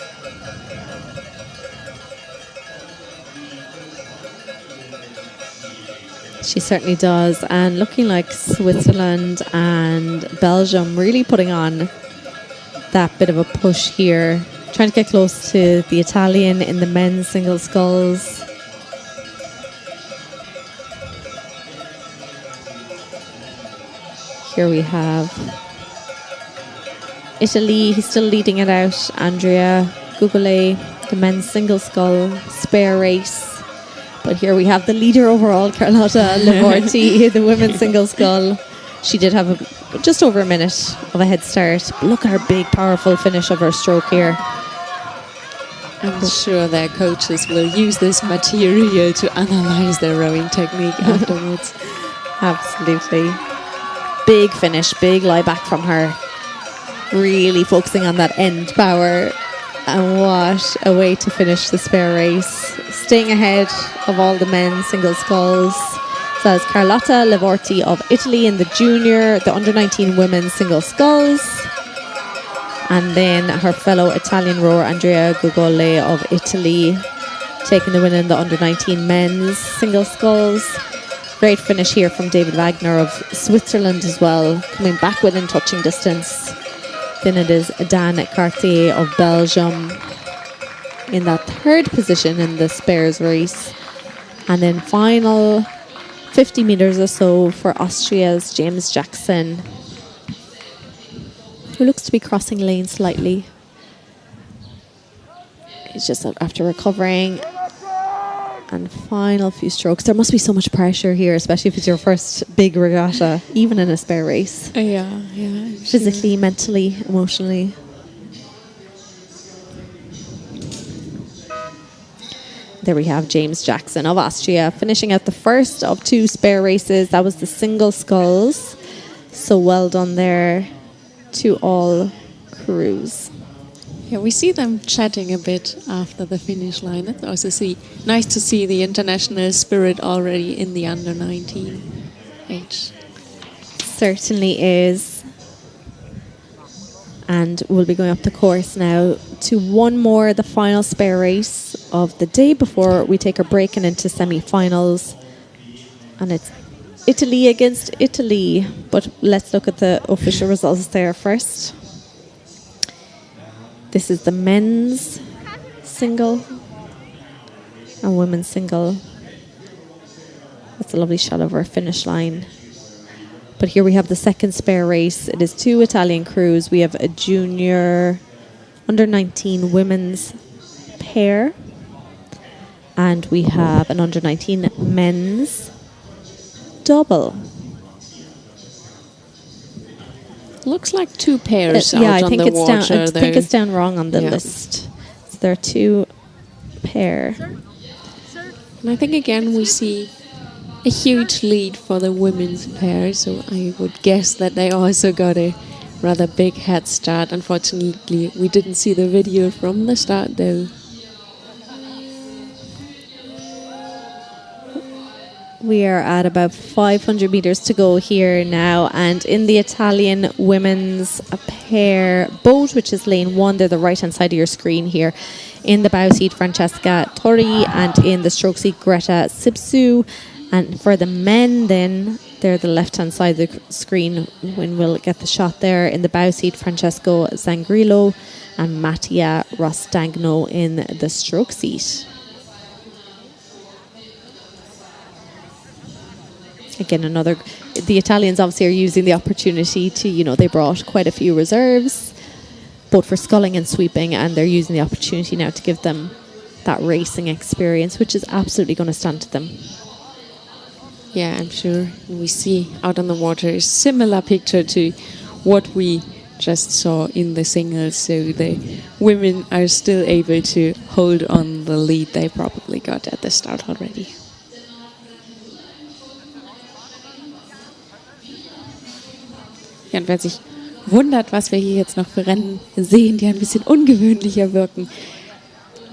Speaker 1: She certainly does, and looking like Switzerland and Belgium really putting on that bit of a push here, trying to get close to the Italian in the men's single sculls. Here we have Italy, he's still leading it out, Andrea Gugole, the men's single scull spare race. But here we have the leader overall, Carlotta Livorti, the women's single scull. She did have just over a minute of a head start. But look at her big, powerful finish of her stroke here.
Speaker 3: I'm sure their coaches will use this material to analyze their rowing technique afterwards.
Speaker 1: Absolutely. Big finish, big lie back from her. Really focusing on that end power. And what a way to finish the spare race. Staying ahead of all the men's single sculls. So that's Carlotta Livorti of Italy in the junior, the under-19 women's single sculls. And then her fellow Italian rower, Andrea Gugole of Italy, taking the win in the under-19 men's single sculls. Great finish here from David Wagner of Switzerland as well, coming back within touching distance. Then it is Dan Cartier of Belgium in that third position in the spares race. And then final 50 metres or so for Austria's James Jackson, who looks to be crossing lane slightly. He's just after recovering. And final few strokes. There must be so much pressure here, especially if it's your first big regatta, even in a spare race.
Speaker 3: Yeah.
Speaker 1: Physically, mentally, emotionally. There we have James Jackson of Austria finishing out the first of two spare races. That was the single sculls. So well done there to all crews.
Speaker 3: Yeah, we see them chatting a bit after the finish line. It's also nice to see the international spirit already in the under-19 age.
Speaker 1: Certainly is. And we'll be going up the course now to one more, the final spare race of the day before we take our break and into semi-finals. And it's Italy against Italy. But let's look at the official results there first. This is the men's single and women's single. That's a lovely shot of our finish line. But here we have the second spare race. It is two Italian crews. We have a junior under-19 women's pair. And we have an under-19 men's double.
Speaker 3: Looks like two pairs out
Speaker 1: I
Speaker 3: on
Speaker 1: think
Speaker 3: the
Speaker 1: it's
Speaker 3: water.
Speaker 1: down. I think it's down wrong on the list. So there are two pair.
Speaker 3: And I think again we see a huge lead for the women's pair. So I would guess that they also got a rather big head start. Unfortunately, we didn't see the video from the start though.
Speaker 1: We are at about 500 metres to go here now, and in the Italian women's pair boat, which is lane 1, they're the right-hand side of your screen here. In the bow seat, Francesca Torri, and in the stroke seat, Greta Sipsu. And for the men then, they're the left-hand side of the screen when we'll get the shot there. In the bow seat, Francesco Zangrillo and Mattia Rostagno in the stroke seat. Again, the Italians obviously are using the opportunity to, they brought quite a few reserves, both for sculling and sweeping, and they're using the opportunity now to give them that racing experience, which is absolutely going to stand to them.
Speaker 3: Yeah, I'm sure. We see out on the water a similar picture to what we just saw in the singles. So the women are still able to hold on the lead they probably got at the start already. Ja, und wer sich wundert, was wir hier jetzt noch für Rennen sehen, die ein bisschen ungewöhnlicher wirken.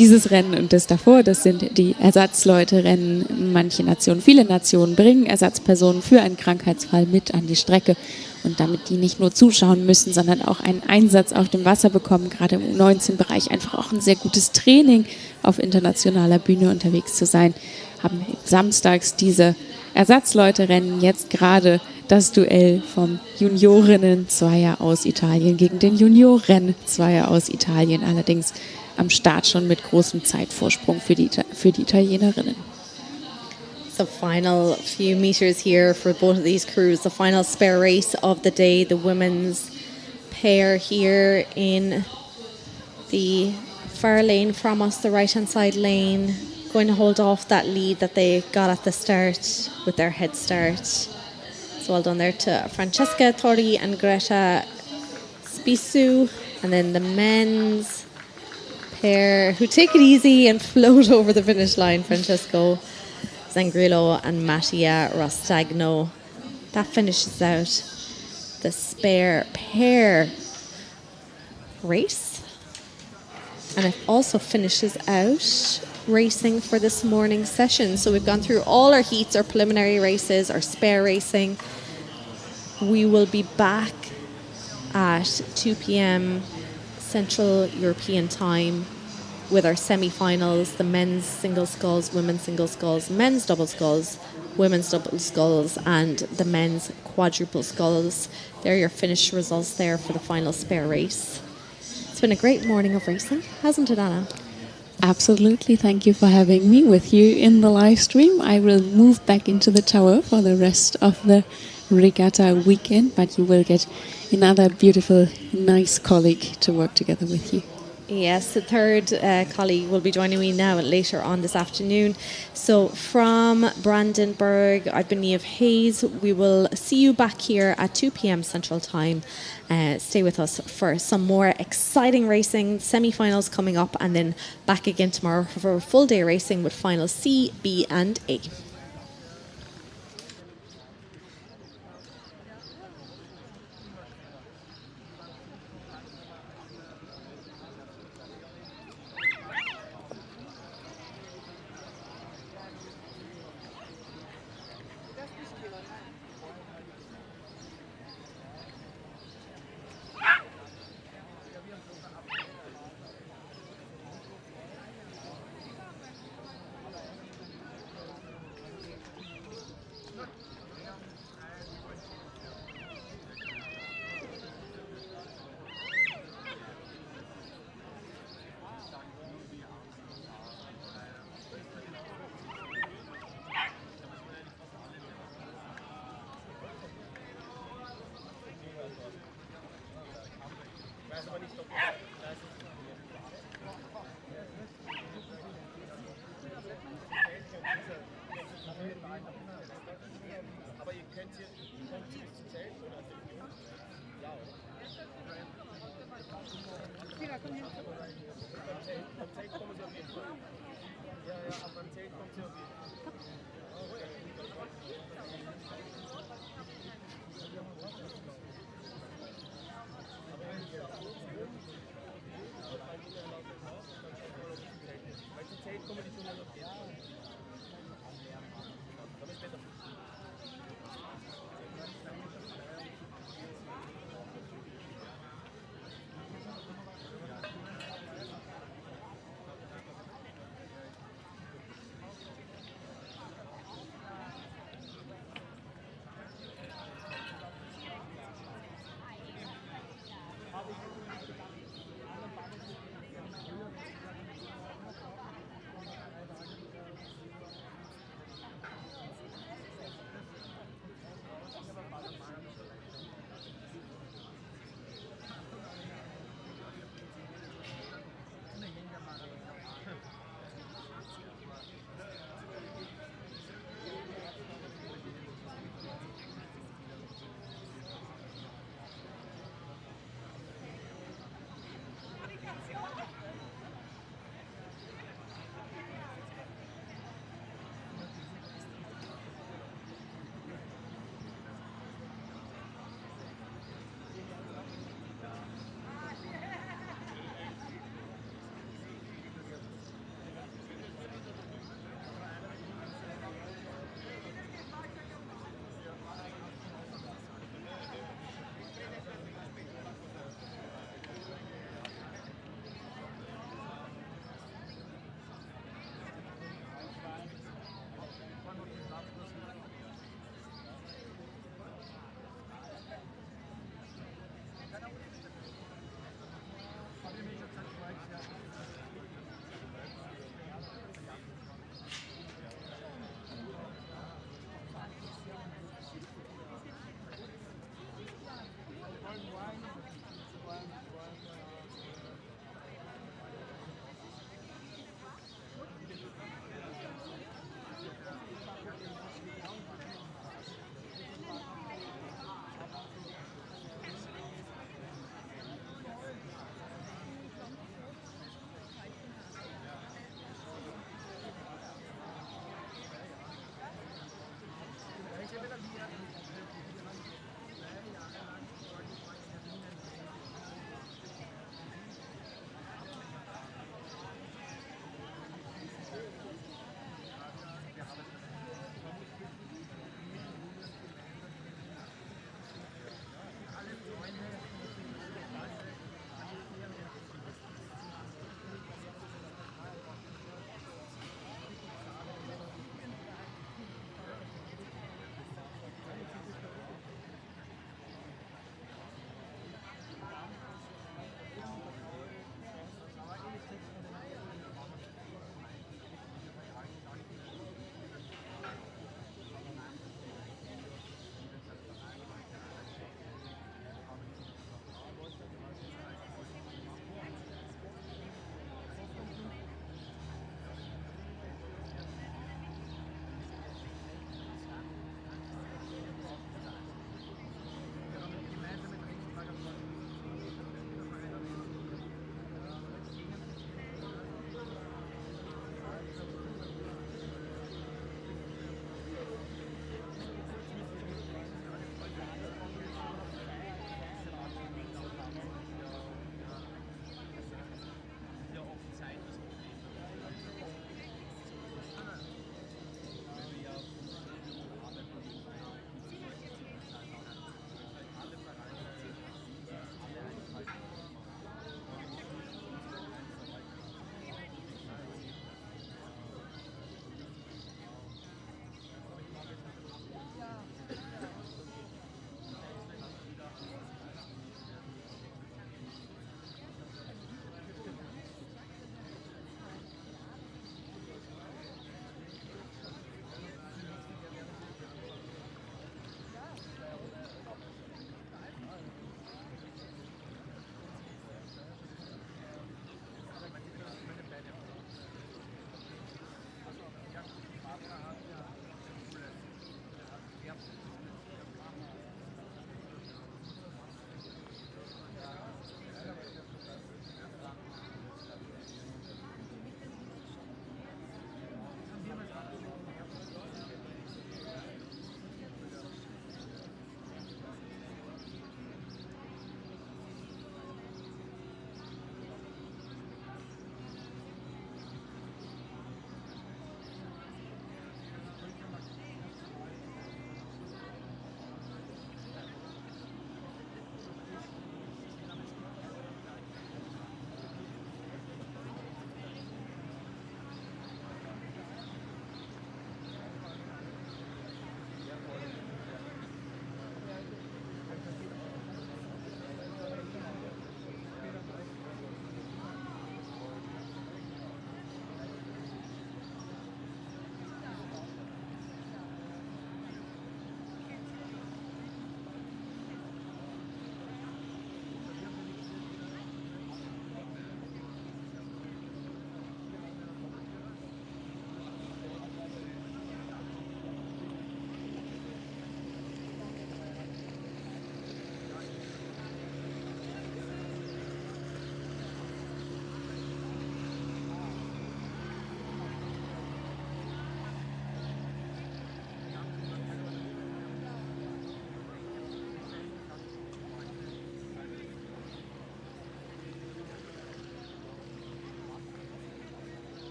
Speaker 3: dieses Rennen und das davor, das sind die Ersatzleute-Rennen. Manche Nationen, viele Nationen bringen Ersatzpersonen für einen Krankheitsfall mit an die Strecke. Und damit die nicht nur zuschauen müssen, sondern auch einen Einsatz auf dem Wasser bekommen, gerade im U19-Bereich einfach auch ein sehr gutes Training auf internationaler Bühne unterwegs zu sein, haben samstags diese Ersatzleute-Rennen, jetzt gerade das Duell vom Juniorinnen-Zweier aus Italien gegen den Junioren-Zweier aus Italien, allerdings am Start schon mit großem Zeitvorsprung für die Italienerinnen.
Speaker 1: The final few meters here for both of these crews, the final spare race of the day, the women's pair here in the far lane from us, the right hand side lane, going to hold off that lead that they got at the start with their head start. So well done there to Francesca Torri and Greta Spisu. And then the men's pair who take it easy and float over the finish line, Francesco Zangrillo and Mattia Rostagno. That finishes out the spare pair race. And it also finishes out racing for this morning's session. So we've gone through all our heats, our preliminary races, our spare racing. We will be back at 2 p.m. Central European time with our semi-finals, the men's single sculls, women's single sculls, men's double sculls, women's double sculls, and the men's quadruple sculls. There are your finished results there for the final spare race. It's been a great morning of racing, hasn't it, Anna?
Speaker 3: Absolutely. Thank you for having me with you in the live stream. I will move back into the tower for the rest of the regatta weekend, but you will get another beautiful, nice colleague to work together with you.
Speaker 1: Yes, the third colleague will be joining me now later on this afternoon. So from Brandenburg, I've been Niamh Hayes. We will see you back here at 2 p.m. Central Time. Stay with us for some more exciting racing, semi-finals coming up, and then back again tomorrow for a full day racing with finals C, B and A.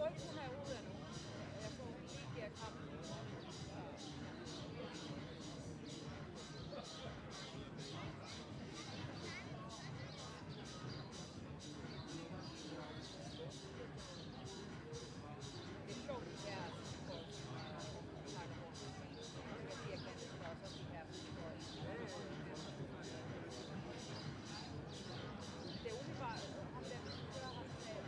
Speaker 4: ikke, hun er ude nu. Jeg tror, hun lige giver kampen. Det er sjovt, det her det er umiddelbart ham der, vi kører ham med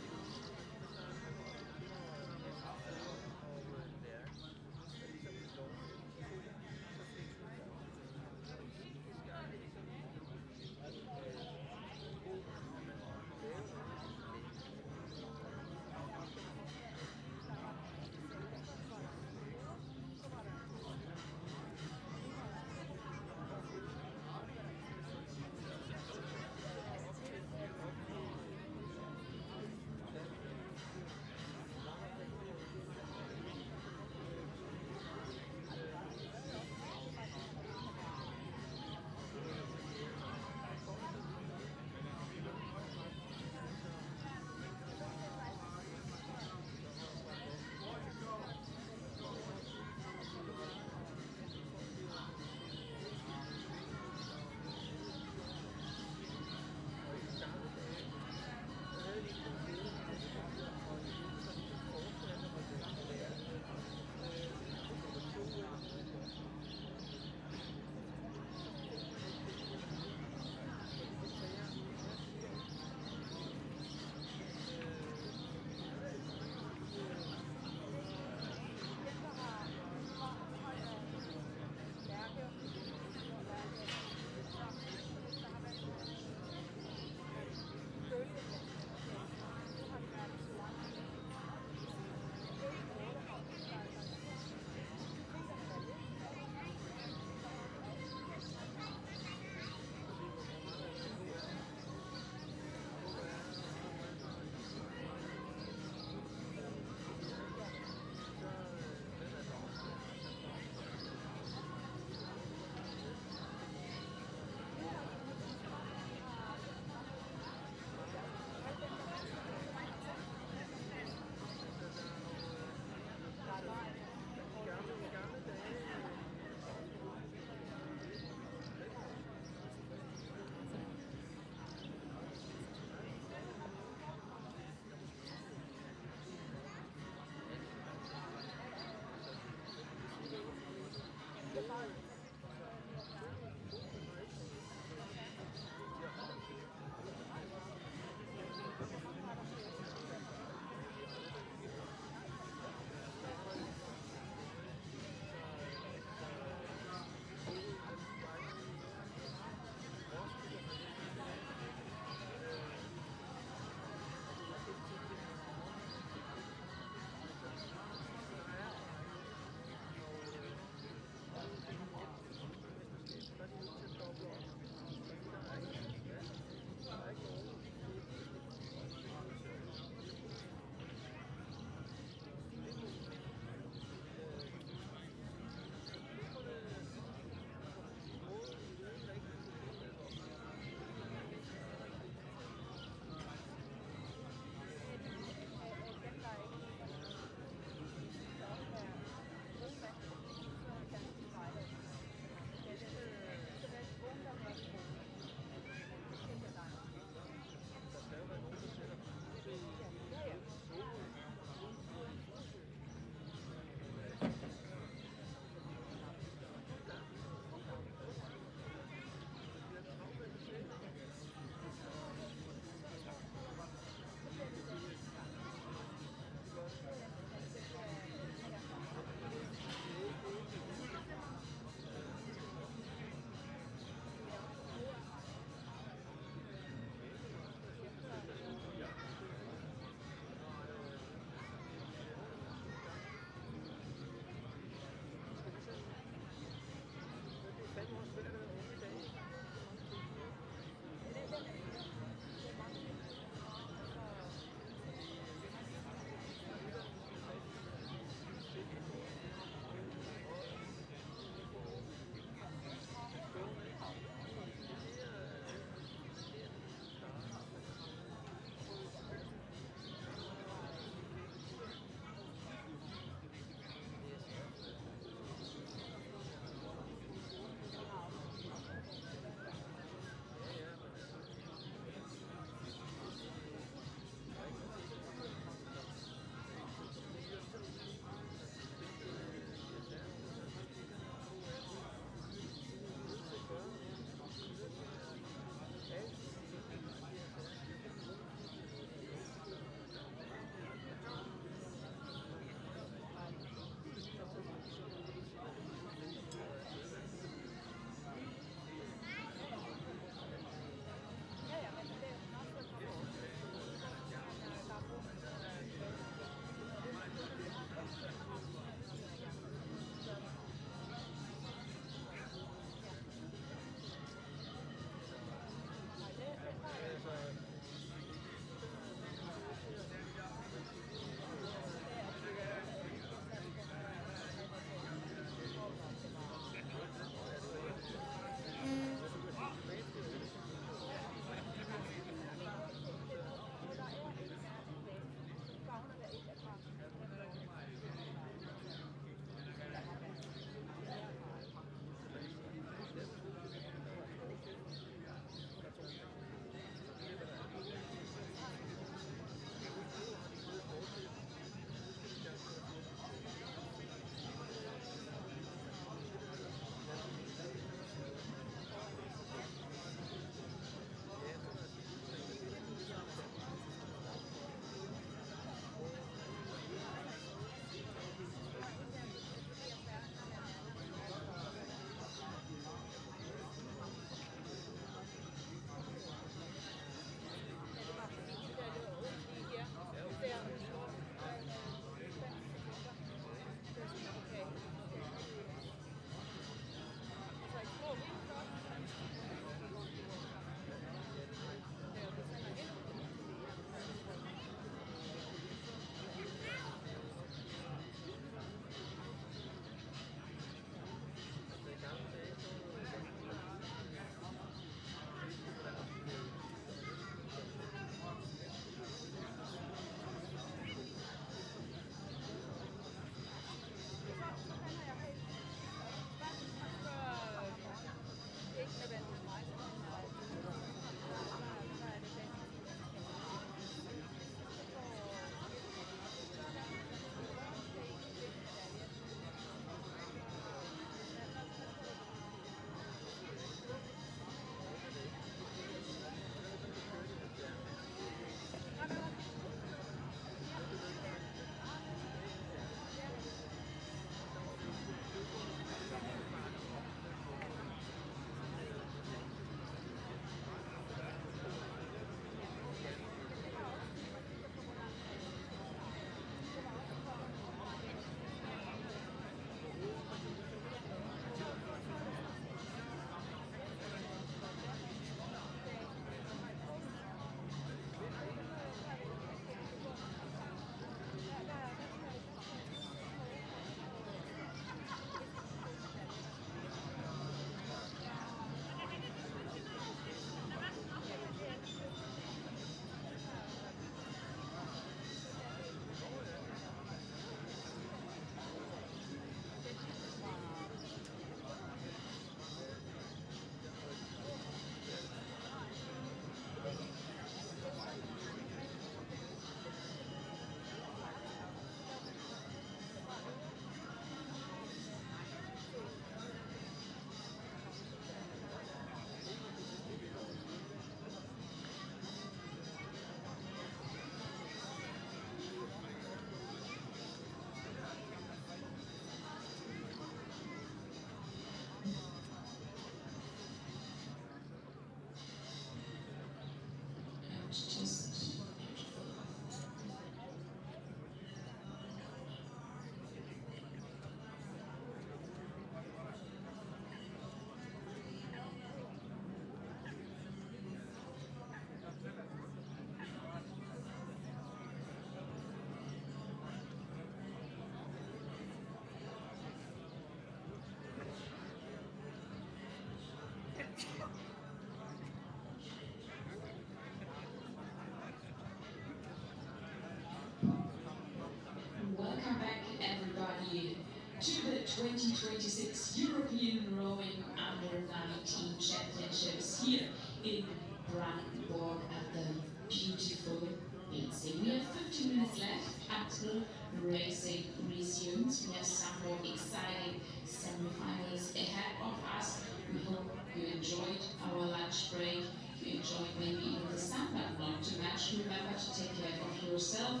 Speaker 5: to the 2026 European Rowing Under 19 Championships here in Brandenburg at the beautiful Beatsea. We have 15 minutes left until racing resumes. We have some more exciting semifinals ahead of us. We hope you enjoyed our lunch break. You enjoyed maybe even the sun, but not too much. Remember to take care of yourself.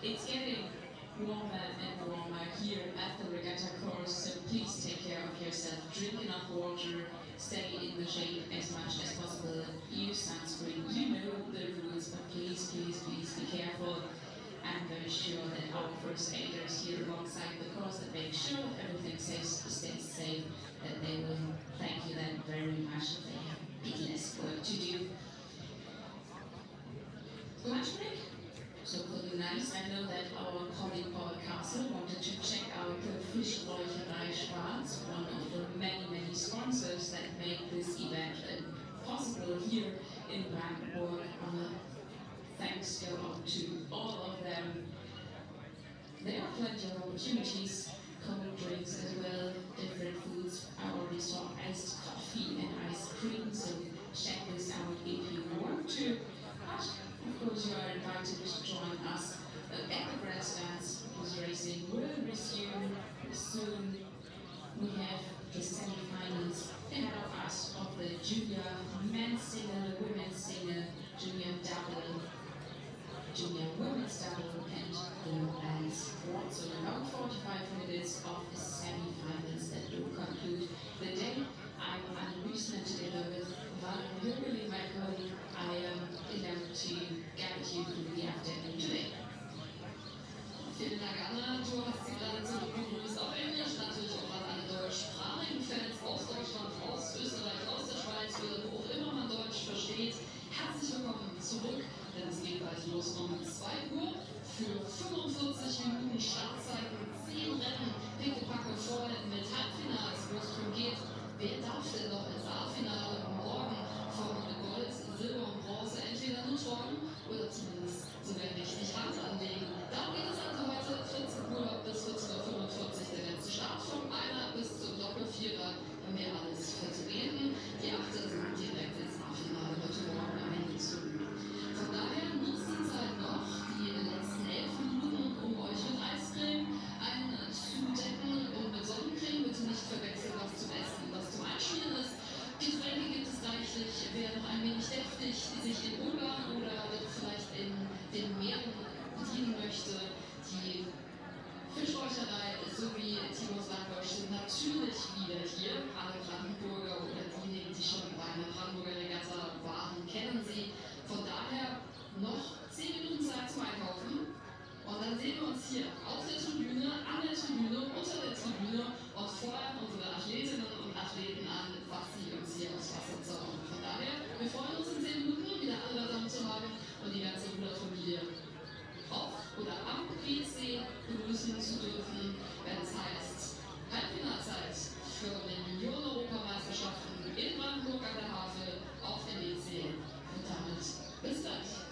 Speaker 5: It's getting warmer and warmer here at the regatta course, so please take care of yourself. Drink enough water, stay in the shade as much as possible, use sunscreen. You know the rules, but please, please, please be careful. I'm very sure that our first aiders here alongside the course that make sure that everything stays safe, that they will thank you then very much if they have a bit less work to do. Lunch break? So pretty nice. I know that our colleague Paul Castle wanted to check out the Fischräucherei Schwarz, one of the many, many sponsors that make this event possible here in Brandenburg. Thanks go out to all of them. There are plenty of opportunities, cold drinks as well, different foods. I already saw iced coffee and ice cream, so check this out if you want to. But of course you are invited to join us at the grandstands, because racing will resume soon. We have the semi-finals ahead of us of the junior men's single, women's single, junior double, junior women's double, and the men's quad. So about 45 minutes of the semi-finals that will conclude the day. I'm Anne Wiesner together with Valerie Hübeli, my colleague. I am able to guide you through the afternoon today.
Speaker 6: Vielen Dank, Anna. Du hast sie gerade zurückbegrüßt auf Englisch, natürlich auch an alle deutschsprachigen Fans aus Deutschland, aus Österreich, aus der Schweiz, wo auch immer man Deutsch versteht. Herzlich willkommen zurück, denn es geht bald los um 2 Uhr für 45 Minuten Startzeiten, 10 Rennen, pickepacke voll mit Halbfinals, wo es darum geht, wer darf denn noch ins A-Finale morgen von Gold, Silber und Bronze entweder nur träumen oder zumindest sogar richtig Hand anlegen. Darum geht es also heute 14 Uhr bis 14:45 Uhr der letzte Start, vom Einer bis zum Doppelvierer, mehr alles vertreten. Die Achter sind direkt ins A-Finale heute Morgen eingezogen. Von daher nutzt die Zeit noch, die letzten 11 Minuten, um euch mit Eiscreme einzudecken und mit Sonnencreme. Bitte nicht verwechseln, was zum Essen und was zum Einschmieren ist. Getränke gibt es reichlich, wer noch ein wenig deftig sich in Ungarn oder vielleicht in den Meeren bedienen möchte. Die Fischräucherei sowie Timos Landwirtschaft sind natürlich wieder hier. Alle Brandenburger oder diejenigen, die schon bei einer Brandenburger Regatta waren, kennen sie. Von daher noch 10 Minuten Zeit zum Einkaufen. Und dann sehen wir uns hier auf der Tribüne, an der Tribüne, unter der Tribüne und feuern unsere Athletinnen und Athleten an, was sie uns hier aufs Wasser zaubern. Von daher, wir freuen uns in 10 Minuten wieder alle beisammen zu haben und die ganze Ruderfamilie auf oder am Beatsee begrüßen zu dürfen, wenn es heißt Halbfinalzeit für die Junioren-Europameisterschaften in Brandenburg an der Havel auf dem Beatsee. Und damit bis gleich.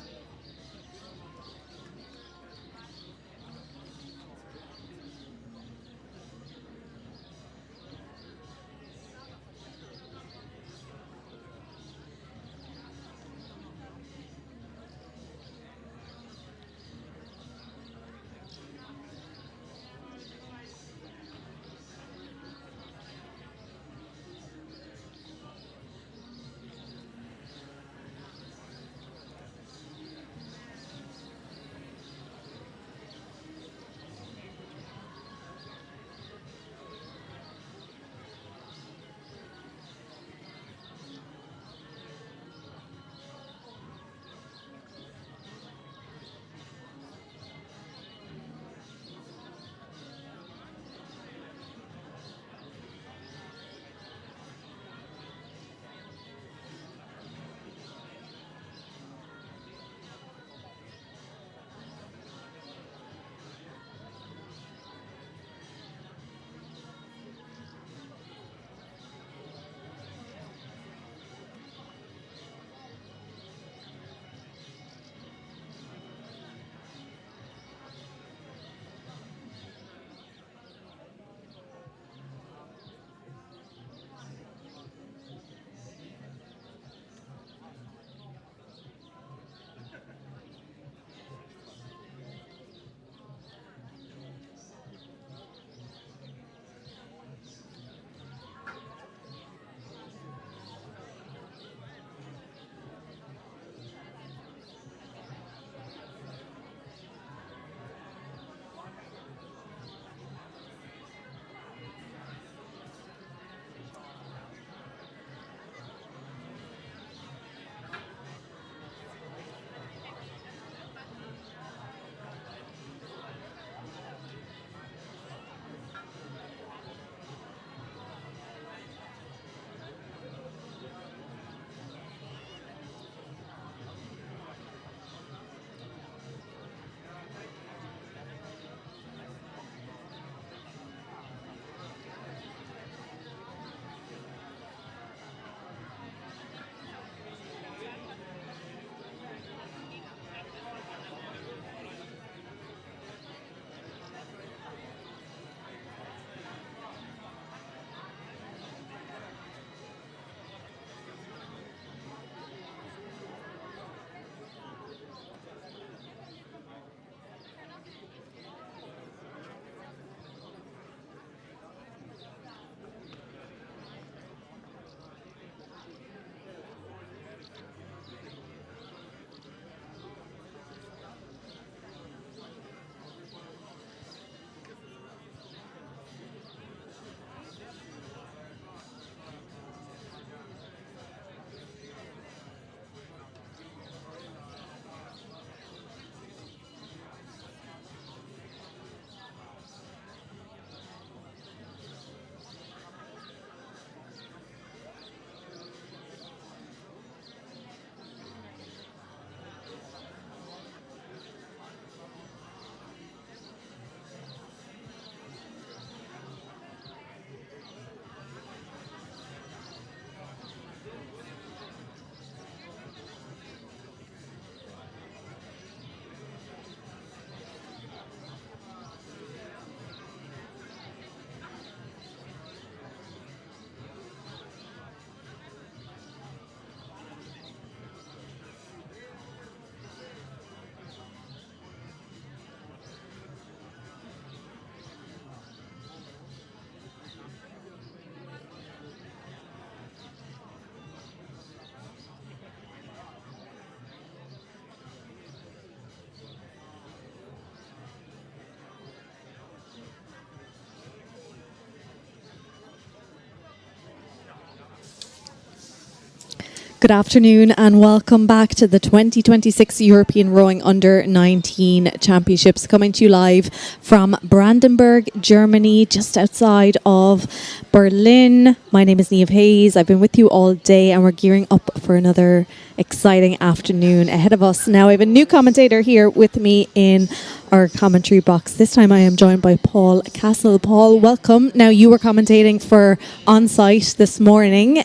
Speaker 1: Good afternoon and welcome back to the 2026 European Rowing Under 19 Championships, coming to you live from Brandenburg, Germany, just outside of Berlin. My name is Niamh Hayes. I've been with you all day and we're gearing up for another exciting afternoon ahead of us. Now I have a new commentator here with me in our commentary box. This time I am joined by Paul Castle. Paul, welcome. Now you were commentating for On Site this morning.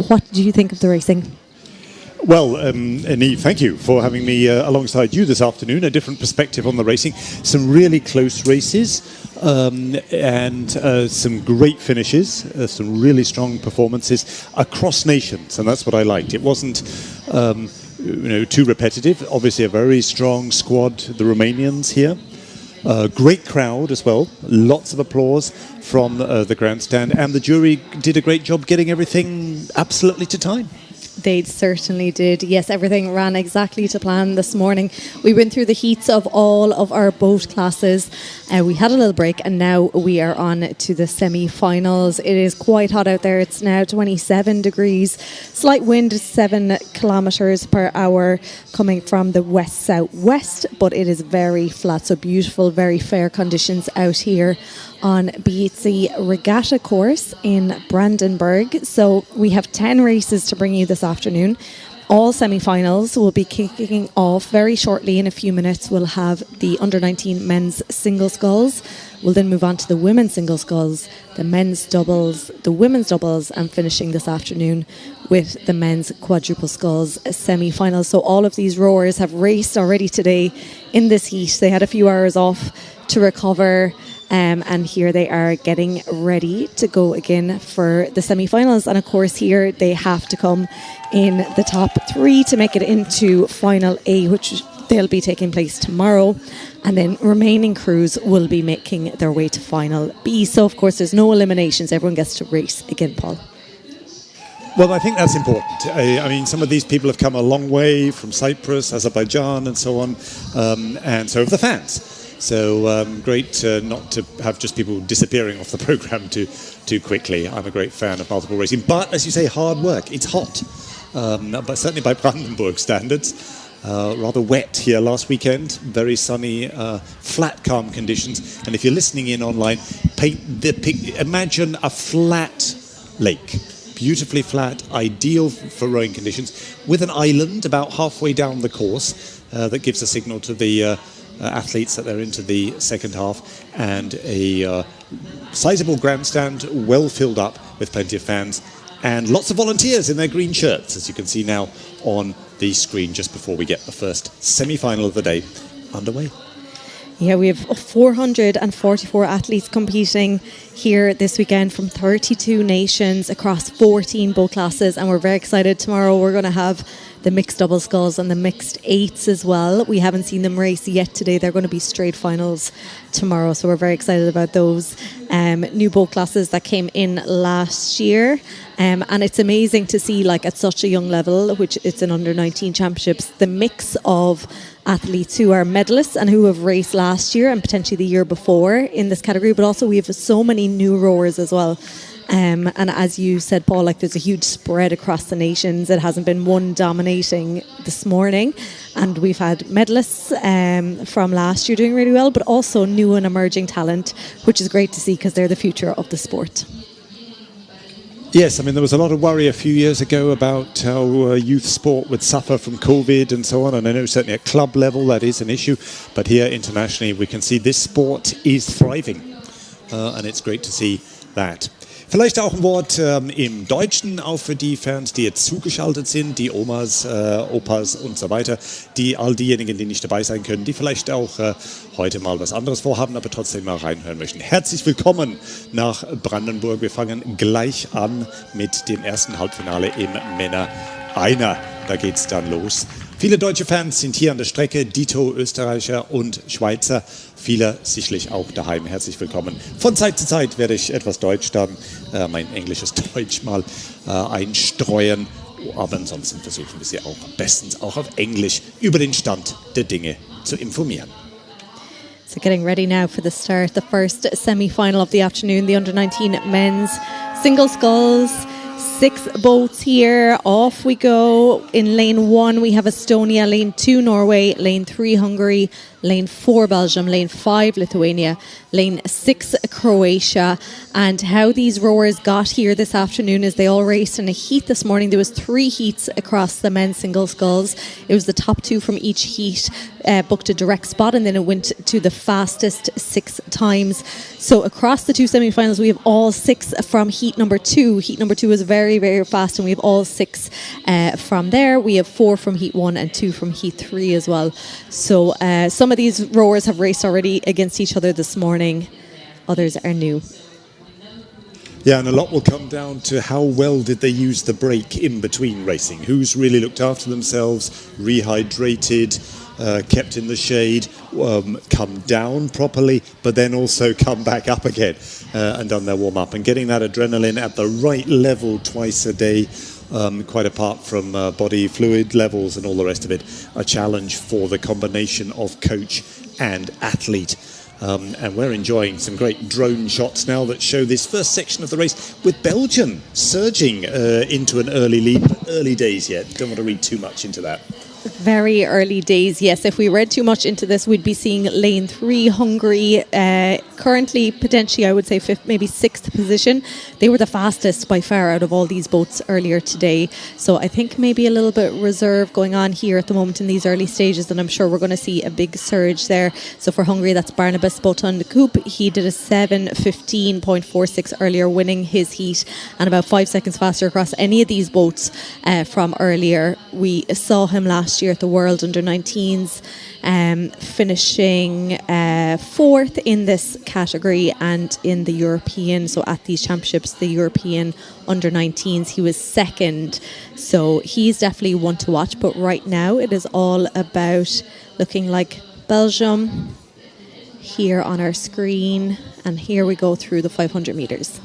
Speaker 1: What did you think of the racing?
Speaker 7: Well, Niamh, thank you for having me alongside you this afternoon. A different perspective on the racing. Some really close races and some great finishes, some really strong performances across nations, and that's what I liked. It wasn't too repetitive. Obviously a very strong squad, the Romanians here. Great crowd as well. Lots of applause from the grandstand, and the jury did a great job getting everything absolutely to time.
Speaker 1: They certainly did. Yes, everything ran exactly to plan this morning. We went through the heats of all of our boat classes. We had a little break and now we are on to the semi-finals. It is quite hot out there. It's now 27 degrees. Slight wind, 7 kilometres per hour coming from the west-southwest, but it is very flat. So beautiful, very fair conditions out here on BHC Regatta course in Brandenburg. So we have 10 races to bring you this afternoon. All semi-finals will be kicking off very shortly. In a few minutes we'll have the under-19 men's single sculls. We'll then move on to the women's single sculls, the men's doubles, the women's doubles, and finishing this afternoon with the men's quadruple sculls semi-finals. So all of these rowers have raced already today in this heat. They had a few hours off to recover. And here they are getting ready to go again for the semi-finals. And of course here they have to come in the top 3 to make it into Final A, which they'll be taking place tomorrow. And then remaining crews will be making their way to Final B. So of course there's no eliminations. Everyone gets to race again, Paul.
Speaker 7: Well, I think that's important. I mean, some of these people have come a long way from Cyprus, Azerbaijan and so on, and so have the fans. So great not to have just people disappearing off the programme too quickly. I'm a great fan of multiple racing. But, as you say, hard work. It's hot, but certainly by Brandenburg standards. Rather wet here last weekend. Very sunny, flat, calm conditions. And if you're listening in online, imagine a flat lake. Beautifully flat, ideal for rowing conditions, with an island about halfway down the course that gives a signal to the athletes that they're into the second half, and a sizable grandstand, well filled up with plenty of fans, and lots of volunteers in their green shirts, as you can see now on the screen just before we get the first semi-final of the day underway.
Speaker 1: Yeah, we have 444 athletes competing here this weekend from 32 nations across 14 boat classes, and we're very excited. Tomorrow we're going to have the mixed double sculls and the mixed eights as well. We haven't seen them race yet today. They're going to be straight finals tomorrow, so we're very excited about those new boat classes that came in last year. And it's amazing to see, like, at such a young level, which it's an under-19 championships, the mix of athletes who are medalists and who have raced last year and potentially the year before in this category, but also we have so many new rowers as well. And as you said, Paul, like, there's a huge spread across the nations. It hasn't been one dominating this morning. And we've had medalists from last year doing really well, but also new and emerging talent, which is great to see because they're the future of the sport.
Speaker 7: Yes, I mean, there was a lot of worry a few years ago about how youth sport would suffer from COVID and so on. And I know certainly at club level that is an issue. But here internationally we can see this sport is thriving. And it's great to see that. Vielleicht auch ein Wort im Deutschen, auch für die Fans, die jetzt zugeschaltet sind, die Omas, Opas und so weiter, all diejenigen, die nicht dabei sein können, die vielleicht auch heute mal was anderes vorhaben, aber trotzdem mal reinhören möchten. Herzlich willkommen nach Brandenburg. Wir fangen gleich an mit dem ersten Halbfinale im Männer Einer. Da geht's dann los. Viele deutsche Fans sind hier an der Strecke, dito Österreicher und Schweizer. Viele sicherlich auch daheim. Herzlich willkommen. Von Zeit zu Zeit werde ich etwas Deutsch dann, mein englisches Deutsch mal einstreuen. Aber ansonsten versuchen wir Sie auch bestens auch auf Englisch über den Stand der Dinge zu informieren.
Speaker 1: So getting ready now for the start, the first semi-final of the afternoon, the under-19 men's single sculls 6 boats here. Off we go. In lane 1 we have Estonia, lane 2 Norway, lane 3 Hungary, lane 4 Belgium, lane 5 Lithuania, lane 6 Croatia. And how these rowers got here this afternoon is they all raced in a heat this morning. There was 3 heats across the men's single sculls. It was the top 2 from each heat booked a direct spot, and then it went to the fastest 6 times. So across the 2 semi-finals we have all 6 from heat number 2. Heat number 2 is very, very fast, and we have all 6 from there. We have 4 from heat 1 and 2 from heat 3 as well. So some of these rowers have raced already against each other this morning. Others are new.
Speaker 7: Yeah, and a lot will come down to how well did they use the break in between racing. Who's really looked after themselves, rehydrated, kept in the shade, come down properly, but then also come back up again and done their warm-up. And getting that adrenaline at the right level twice a day, quite apart from body fluid levels and all the rest of it, a challenge for the combination of coach and athlete. And we're enjoying some great drone shots now that show this first section of the race with Belgium surging into an early lead, but early days yet. Don't want to read too much into that.
Speaker 1: Very early days, yes. If we read too much into this, we'd be seeing lane 3 Hungary, currently potentially I would say 5th, maybe 6th position. They were the fastest by far out of all these boats earlier today. So I think maybe a little bit reserve going on here at the moment in these early stages, and I'm sure we're going to see a big surge there. So for Hungary, that's Barnabas Boton de Koop. He did a 7:15.46 earlier, winning his heat, and about 5 seconds faster across any of these boats from earlier. We saw him last year at the World Under-19s, finishing 4th in this category, and in the European, so at these championships, the European Under-19s, he was 2nd. So he's definitely one to watch. But right now it is all about looking like Belgium here on our screen, and here we go through the 500 metres.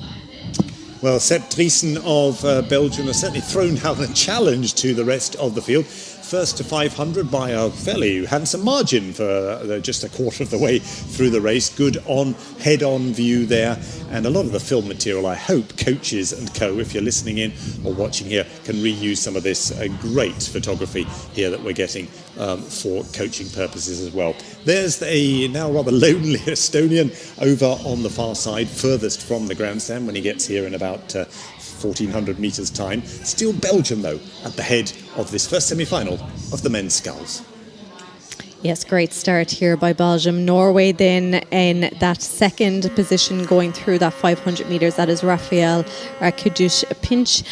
Speaker 7: Well, Sepp Driessen of Belgium has certainly thrown down a challenge to the rest of the field. First to 500 by a fairly handsome margin for just a quarter of the way through the race. Good head-on view there, and a lot of the film material, I hope coaches and co, if you're listening in or watching here, can reuse some of this great photography here that we're getting for coaching purposes as well. There's a now rather lonely Estonian over on the far side, furthest from the grandstand when he gets here in about 1,400 metres time. Still Belgium, though, at the head of this first semi-final of the men's sculls.
Speaker 1: Yes, great start here by Belgium. Norway then in that 2nd position going through that 500 metres. That is Rafael Arkudush-Pinch.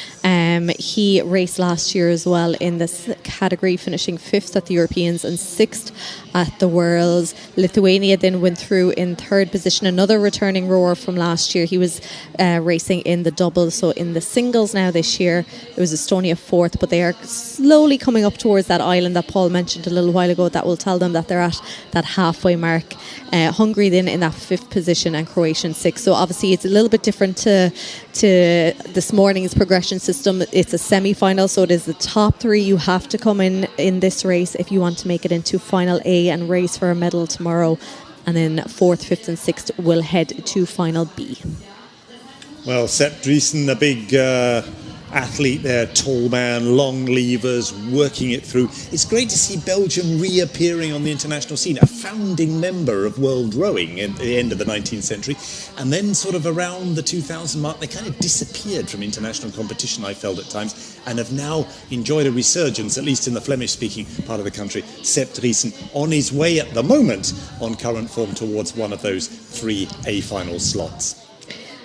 Speaker 1: He raced last year as well in this category, finishing 5th at the Europeans and 6th at the Worlds. Lithuania then went through in 3rd position. Another returning rower from last year. He was racing in the doubles, so in the singles now this year. It was Estonia 4th, but they are slowly coming up towards that island that Paul mentioned a little while ago. That will tell them that they're at that halfway mark. Hungary then in that 5th position, and Croatian 6th. So obviously it's a little bit different to this morning's progression system. It's a semi-final, so it is the top 3 you have to come in this race if you want to make it into final A and race for a medal tomorrow, and then 4th, 5th and 6th will head to final B.
Speaker 7: Well, Sepp Driessen, a big athlete there, tall man, long levers, working it through. It's great to see Belgium reappearing on the international scene, a founding member of world rowing at the end of the 19th century, and then sort of around the 2000 mark they kind of disappeared from international competition, I felt at times, and have now enjoyed a resurgence, at least in the Flemish-speaking part of the country. Sepp Driessen on his way at the moment on current form towards one of those 3 A-final slots.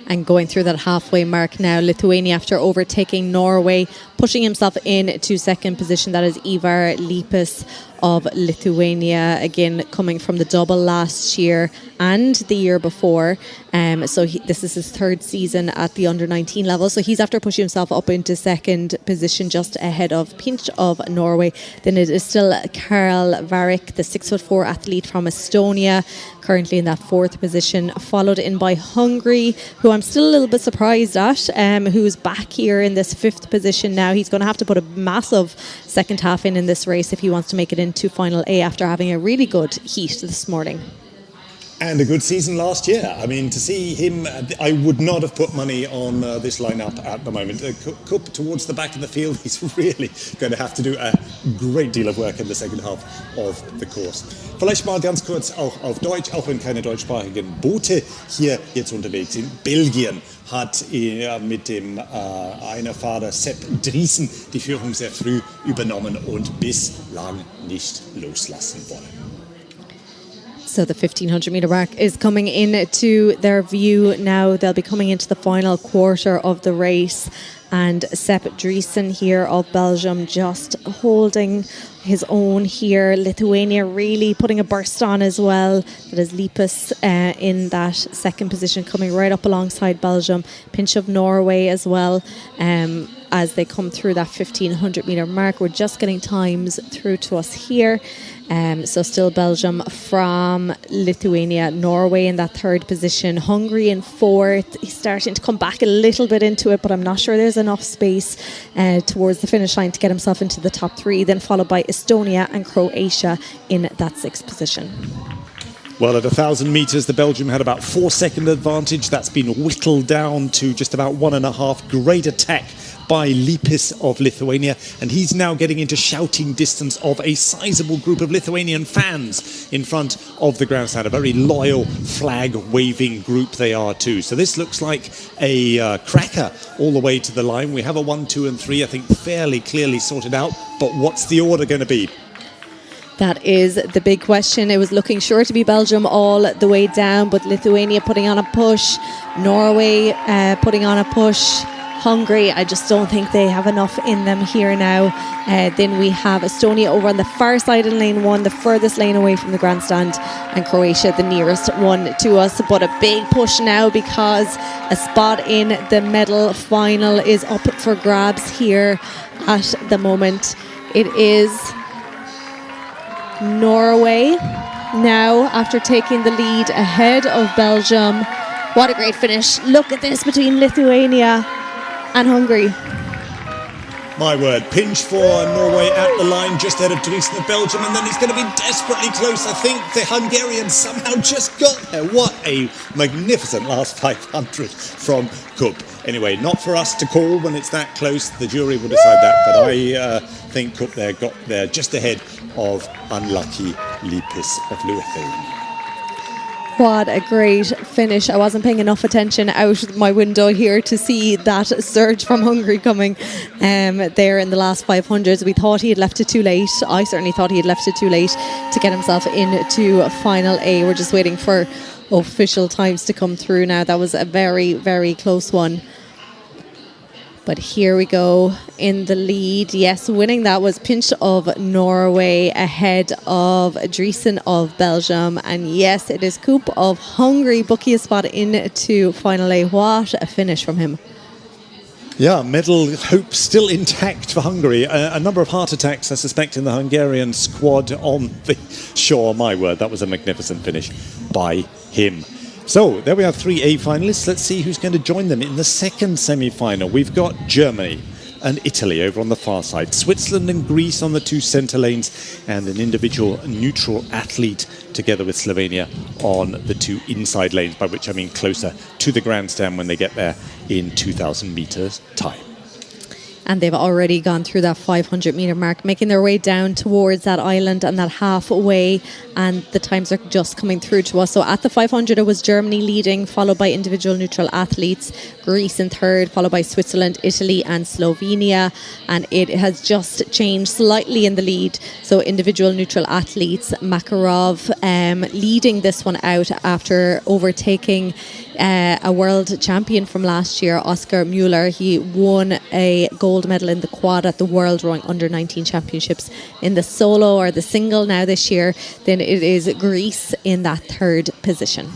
Speaker 1: And going through that halfway mark now, Lithuania, after overtaking Norway, pushing himself into 2nd position. That is Ivar Lipis of Lithuania, again coming from the double last year and the year before. So this is his 3rd season at the under-19 level. So he's after pushing himself up into 2nd position, just ahead of Pinch of Norway. Then it is still Karl Varik, the 6'4" athlete from Estonia, currently in that 4th position, followed in by Hungary, who I'm still a little bit surprised at, who's back here in this 5th position now. He's going to have to put a massive second half in this race if he wants to make it into final A after having a really good heat this morning.
Speaker 7: And a good season last year. I mean, to see him, I would not have put money on this lineup at the moment. Kupp towards the back of the field, he's really going to have to do a great deal of work in the second half of the course. Vielleicht mal ganz kurz auch auf Deutsch, auch wenn keine deutschsprachigen Boote hier jetzt unterwegs sind. Belgien hat mit dem einer Fahrer Sepp Driessen die Führung sehr früh übernommen und bislang nicht loslassen wollen.
Speaker 1: So the 1500 meter mark is coming into their view now. They'll be coming into the final quarter of the race. And Sepp Driessen here of Belgium just holding his own here. Lithuania really putting a burst on as well. That is Lippis in that second position, coming right up alongside Belgium. Pinch of Norway as well. As they come through that 1500 meter mark. We're just getting times through to us here. So still Belgium from Lithuania, Norway in that third position, Hungary in fourth. He's starting to come back a little bit into it, but I'm not sure there's enough space towards the finish line to get himself into the top three, then followed by Estonia and Croatia in that sixth position.
Speaker 7: Well, at 1,000 metres, the Belgium had about 4-second advantage. That's been whittled down to just about 1.5. Great attack by Lippis of Lithuania, and he's now getting into shouting distance of a sizable group of Lithuanian fans in front of the grandstand. A very loyal flag-waving group they are too. So this looks like a cracker all the way to the line. We have a 1, 2 and 3, I think, fairly clearly sorted out. But what's the order going to be?
Speaker 1: That is the big question. It was looking sure to be Belgium all the way down, but Lithuania putting on a push, Norway putting on a push, Hungary, I just don't think they have enough in them here now. Then we have Estonia over on the far side in lane 1, the furthest lane away from the grandstand, and Croatia the nearest one to us. But a big push now because a spot in the medal final is up for grabs here at the moment. It is Norway now after taking the lead ahead of Belgium. What a great finish. Look at this between Lithuania and Hungary.
Speaker 7: My word, pinch for Norway at the line, just ahead of Driessen of Belgium, and then he's going to be desperately close. I think the Hungarians somehow just got there. What a magnificent last 500 from Kupp. Anyway, not for us to call when it's that close. The jury will decide that, but I think Kupp there got there just ahead of unlucky Lippis of Lithuania.
Speaker 1: What a great finish. I wasn't paying enough attention out my window here to see that surge from Hungary coming there in the last 500s. We thought he had left it too late. I certainly thought he had left it too late to get himself into Final A. We're just waiting for official times to come through now. That was a very, very close one. But here we go in the lead. Yes, winning that was Pinch of Norway ahead of Driessen of Belgium. And yes, it is Kupp of Hungary booking a spot into Final A. What a finish from him.
Speaker 7: Yeah, medal hope still intact for Hungary. A number of heart attacks, I suspect, in the Hungarian squad on the shore. My word, that was a magnificent finish by him. So, there we have 3A finalists. Let's see who's going to join them in the second semi-final. We've got Germany and Italy over on the far side, Switzerland and Greece on the two centre lanes, and an individual neutral athlete together with Slovenia on the two inside lanes, by which I mean closer to the grandstand when they get there in 2,000 metres time.
Speaker 1: And they've already gone through that 500 metre mark, making their way down towards that island and that halfway, and the times are just coming through to us. So at the 500 it was Germany leading, followed by individual neutral athletes, Greece in third, followed by Switzerland, Italy and Slovenia, and it has just changed slightly in the lead. So individual neutral athletes, Makarov leading this one out after overtaking a world champion from last year, Oscar Mueller. He won a gold medal in the quad at the World Rowing Under-19 Championships. In the solo or the single now this year, then it is Greece in that third position.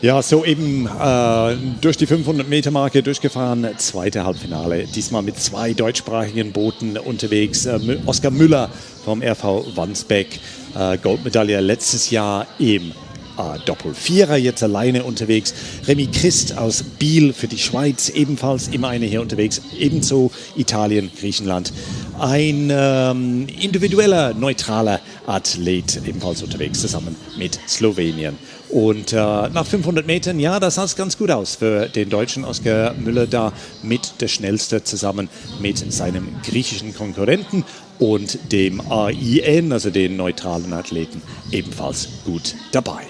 Speaker 7: Ja, so eben durch die 500-Meter-Marke durchgefahren, zweite Halbfinale. Diesmal mit zwei deutschsprachigen Booten unterwegs. Oskar Müller vom RV Wandsbek, Goldmedaille letztes Jahr im A-Doppel. Vierer jetzt alleine unterwegs. Remy Christ aus Biel für die Schweiz, ebenfalls immer eine hier unterwegs. Ebenso Italien, Griechenland. Ein individueller, neutraler Athlet ebenfalls unterwegs, zusammen mit Slowenien. Und nach 500 Metern, ja, das sah ganz gut aus für den Deutschen Oskar Müller, da mit der Schnellste zusammen mit seinem griechischen Konkurrenten und dem AIN, also den neutralen Athleten, ebenfalls gut dabei.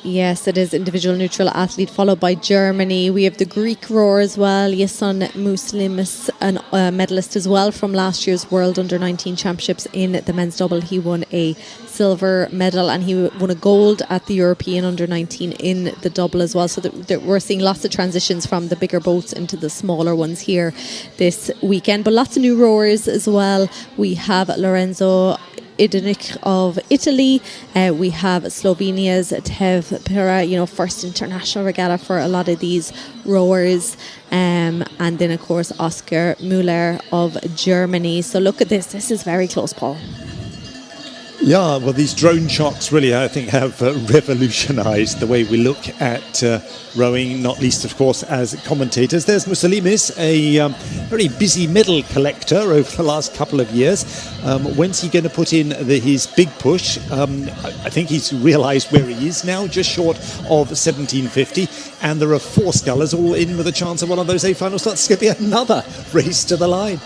Speaker 1: Yes, it is individual neutral athlete followed by Germany. We have the Greek roar as well. Yason Muslimis, a medalist as well from last year's World Under-19 Championships in the men's double. He won a silver medal and he won a gold at the European Under-19 in the double as well. So that we're seeing lots of transitions from the bigger boats into the smaller ones here this weekend. But lots of new rowers as well. We have Lorenzo Idenic of Italy. We have Slovenia's Tev Pira, first international regatta for a lot of these rowers. And then, of course, Oskar Müller of Germany. So look at this. This is very close, Paul.
Speaker 7: Yeah, well, these drone shots really, I think, have revolutionized the way we look at rowing, not least, of course, as commentators. There's Muslimis, a very busy medal collector over the last couple of years. When's he going to put in his big push? I think he's realized where he is now, just short of 1750. And there are 4 scullers all in with a chance of one of those A-final slots. It's going to be another race to the line.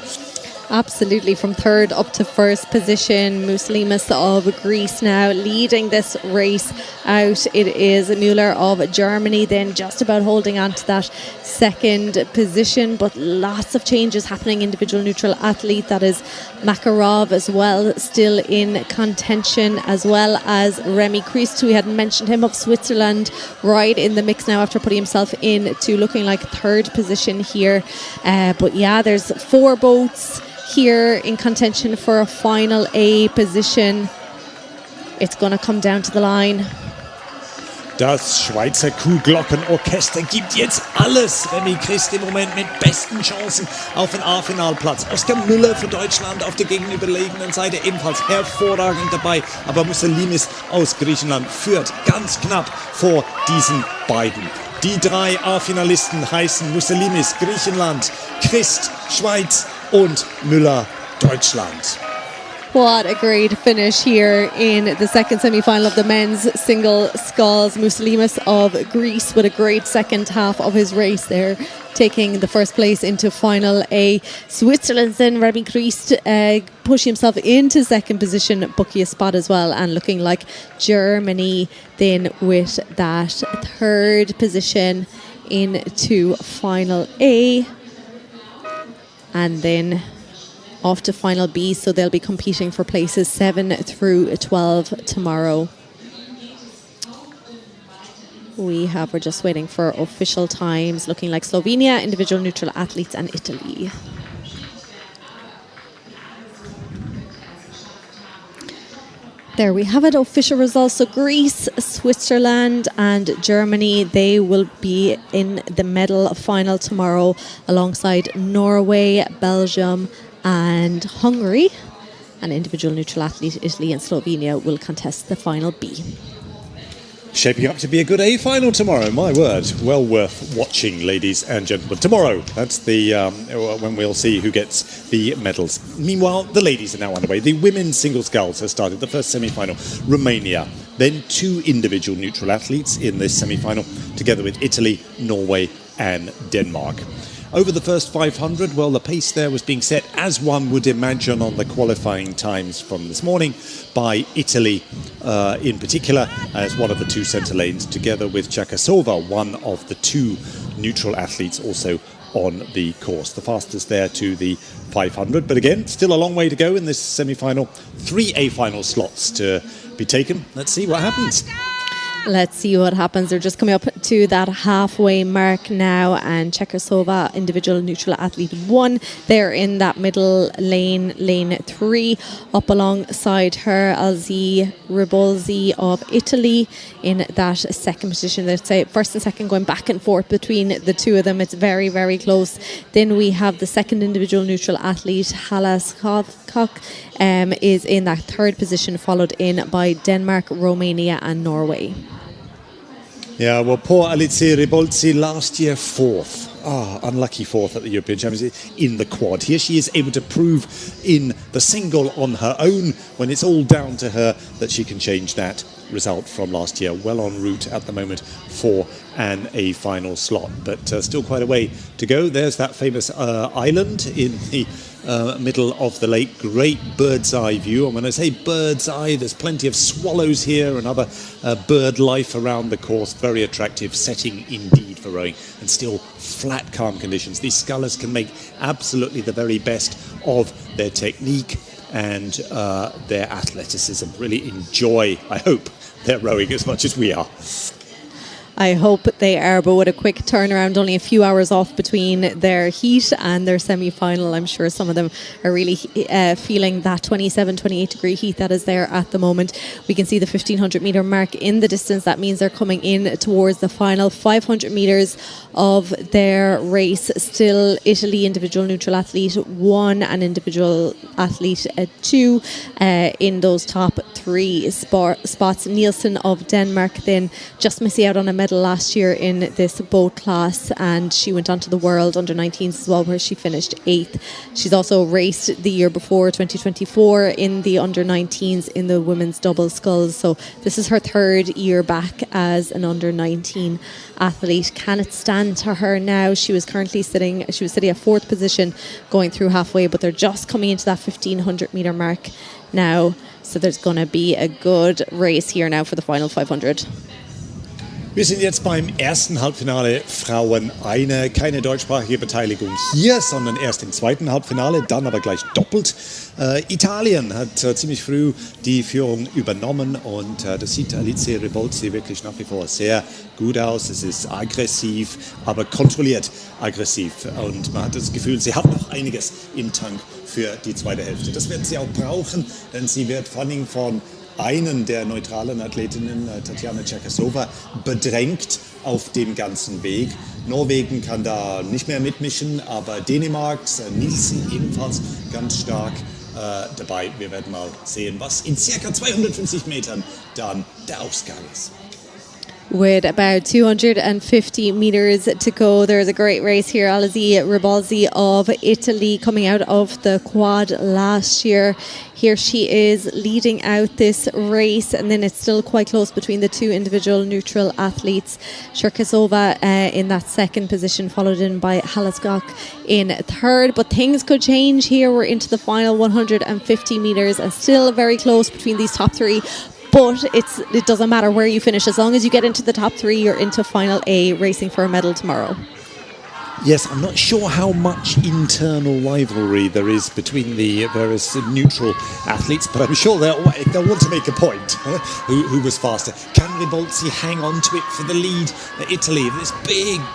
Speaker 1: Absolutely, from third up to first position. Muslimis of Greece now leading this race out. It is Müller of Germany then just about holding on to that second position, but lots of changes happening. Individual neutral athlete, that is Makarov as well, still in contention, as well as Remy Christ, we hadn't mentioned him, of Switzerland, right in the mix now after putting himself into looking like third position here. But yeah, there's 4 boats here in contention for a final A position. It's going to come down to the line.
Speaker 7: Das Schweizer Kuhglockenorchester gibt jetzt alles. Remy Christ im Moment mit besten Chancen auf den A-Finalplatz. Oskar Müller für Deutschland auf der gegenüberliegenden Seite ebenfalls hervorragend dabei. Aber Muslimis aus Griechenland führt ganz knapp vor diesen beiden. Die 3 A-Finalisten heißen Muslimis, Griechenland, Christ, Schweiz und Müller, Deutschland.
Speaker 1: What a great finish here in the second semi-final of the men's single sculls. Muslimis of Greece with a great second half of his race there, taking the first place into final A. Switzerland's then Remy Christ pushing himself into second position, booking a spot as well, and looking like Germany then with that third position into final A. And then off to final B, so they'll be competing for places 7 through 12 tomorrow. We're just waiting for official times, looking like Slovenia, individual neutral athletes, and Italy. There we have it, official results. So Greece, Switzerland and Germany, they will be in the medal final tomorrow alongside Norway, Belgium and Hungary. And individual neutral athlete Italy and Slovenia will contest the final B.
Speaker 7: Shaping up to be a good A-final tomorrow, my word. Well worth watching, ladies and gentlemen. Tomorrow, that's the when we'll see who gets the medals. Meanwhile, the ladies are now underway. The women's single sculls has started the first semi-final. Romania, then 2 individual neutral athletes in this semi-final, together with Italy, Norway and Denmark. Over the first 500, well, the pace there was being set, as one would imagine on the qualifying times from this morning, by Italy in particular, as one of the 2 centre lanes, together with Chakasova, one of the 2 neutral athletes also on the course. The fastest there to the 500, but again, still a long way to go in this semi-final. 3 A-final slots to be taken. Let's see what happens.
Speaker 1: Let's see what happens. They're just coming up to that halfway mark now, and Chekasova, individual neutral athlete 1, they're in that middle lane, lane 3. Up alongside her, Alzi Ribolzi of Italy in that second position. Let's say first and second going back and forth between the two of them. It's very, very close. Then we have the second individual neutral athlete, Halas Kok, is in that third position, followed in by Denmark, Romania and Norway.
Speaker 7: Yeah, well, poor Alice Ribolzi, last year 4th. Unlucky 4th at the European Championships in the quad. Here she is able to prove in the single on her own, when it's all down to her, that she can change that result from last year. Well en route at the moment for a final slot, but still quite a way to go. There's that famous island in the middle of the lake. Great bird's eye view, and when I say bird's eye, there's plenty of swallows here and other bird life around the course. Very attractive setting indeed for rowing, and still flat, calm conditions. These scullers can make absolutely the very best of their technique and their athleticism. Really enjoy, I hope, their rowing as much as we are.
Speaker 1: I hope they are, but with a quick turnaround, only a few hours off between their heat and their semi-final. I'm sure some of them are really feeling that 27, 28 degree heat that is there at the moment. We can see the 1500 metre mark in the distance. That means they're coming in towards the final 500 metres of their race. Still Italy, individual neutral athlete 1 and individual athlete 2 in those top 3 spots. Nielsen of Denmark then just missing out on a medal last year in this boat class, and she went on to the World Under-19s as well, where she finished 8th. She's also raced the year before, 2024, in the Under-19s in the women's double sculls, so this is her 3rd year back as an Under-19 athlete. Can it stand to her now? She was sitting at 4th position going through halfway, but they're just coming into that 1500 metre mark now, so there's going to be a good race here now for the final 500.
Speaker 7: Wir sind jetzt beim ersten Halbfinale Frauen. Keine deutschsprachige Beteiligung hier, sondern erst im zweiten Halbfinale, dann aber gleich doppelt. Italien hat ziemlich früh die Führung übernommen, und das sieht Alice Ribolzi wirklich nach wie vor sehr gut aus. Es ist aggressiv, aber kontrolliert aggressiv, und man hat das Gefühl, sie hat noch einiges im Tank für die zweite Hälfte. Das wird sie auch brauchen, denn sie wird vor allem von einen der neutralen Athletinnen, Tatjana Čerkasová, bedrängt auf dem ganzen Weg. Norwegen kann da nicht mehr mitmischen, aber Dänemarks Nielsen ebenfalls ganz stark dabei. Wir werden mal sehen, was in circa 250 Metern dann der Ausgang ist.
Speaker 1: With about 250 metres to go, there's a great race here. Alzi Ribolzi of Italy, coming out of the quad last year. Here she is leading out this race, and then it's still quite close between the two individual neutral athletes. Čerkasová in that second position, followed in by Halaskok in third. But things could change here. We're into the final 150 metres, and still very close between these top 3. But it doesn't matter where you finish. As long as you get into the top 3, you're into Final A, racing for a medal tomorrow.
Speaker 7: Yes, I'm not sure how much internal rivalry there is between the various neutral athletes, but I'm sure they'll want to make a point. Who was faster? Can Ribolzi hang on to it for the lead? Italy, this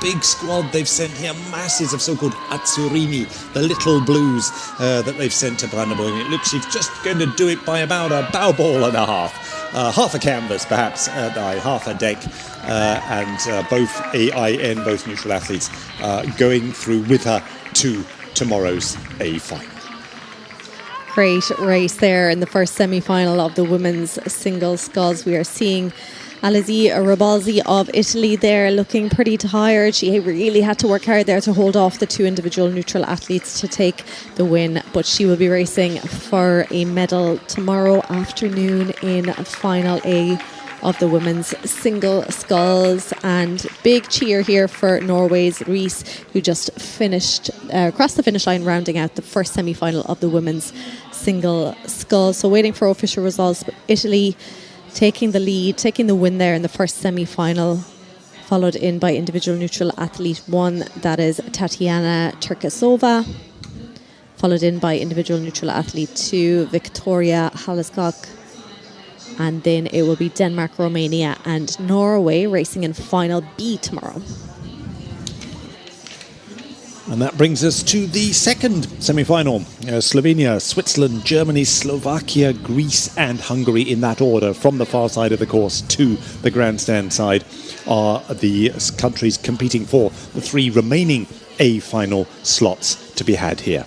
Speaker 7: big squad they've sent here, masses of so-called Azzurini, the little blues that they've sent to Brandenburg. It looks she's just going to do it by about a bow ball and a half. Half a canvas, perhaps, half a deck, and both AIN, both neutral athletes, going through with her to tomorrow's A final.
Speaker 1: Great race there in the first semi-final of the women's single sculls. We are seeing Alice Ribolzi of Italy there looking pretty tired. She really had to work hard there to hold off the two individual neutral athletes to take the win, but she will be racing for a medal tomorrow afternoon in Final A of the women's single sculls. And big cheer here for Norway's Riis, who just finished across the finish line, rounding out the first semi-final of the women's single sculls. So waiting for official results, but Italy taking the lead, taking the win there in the first semi-final, followed in by individual neutral athlete 1, that is Tatjana Čerkasová, followed in by individual neutral athlete 2, Victoria Halaskok, and then it will be Denmark, Romania and Norway racing in final B tomorrow.
Speaker 7: And that brings us to the second semi-final. Slovenia, Switzerland, Germany, Slovakia, Greece and Hungary in that order from the far side of the course to the grandstand side are the countries competing for the 3 remaining A final slots to be had here.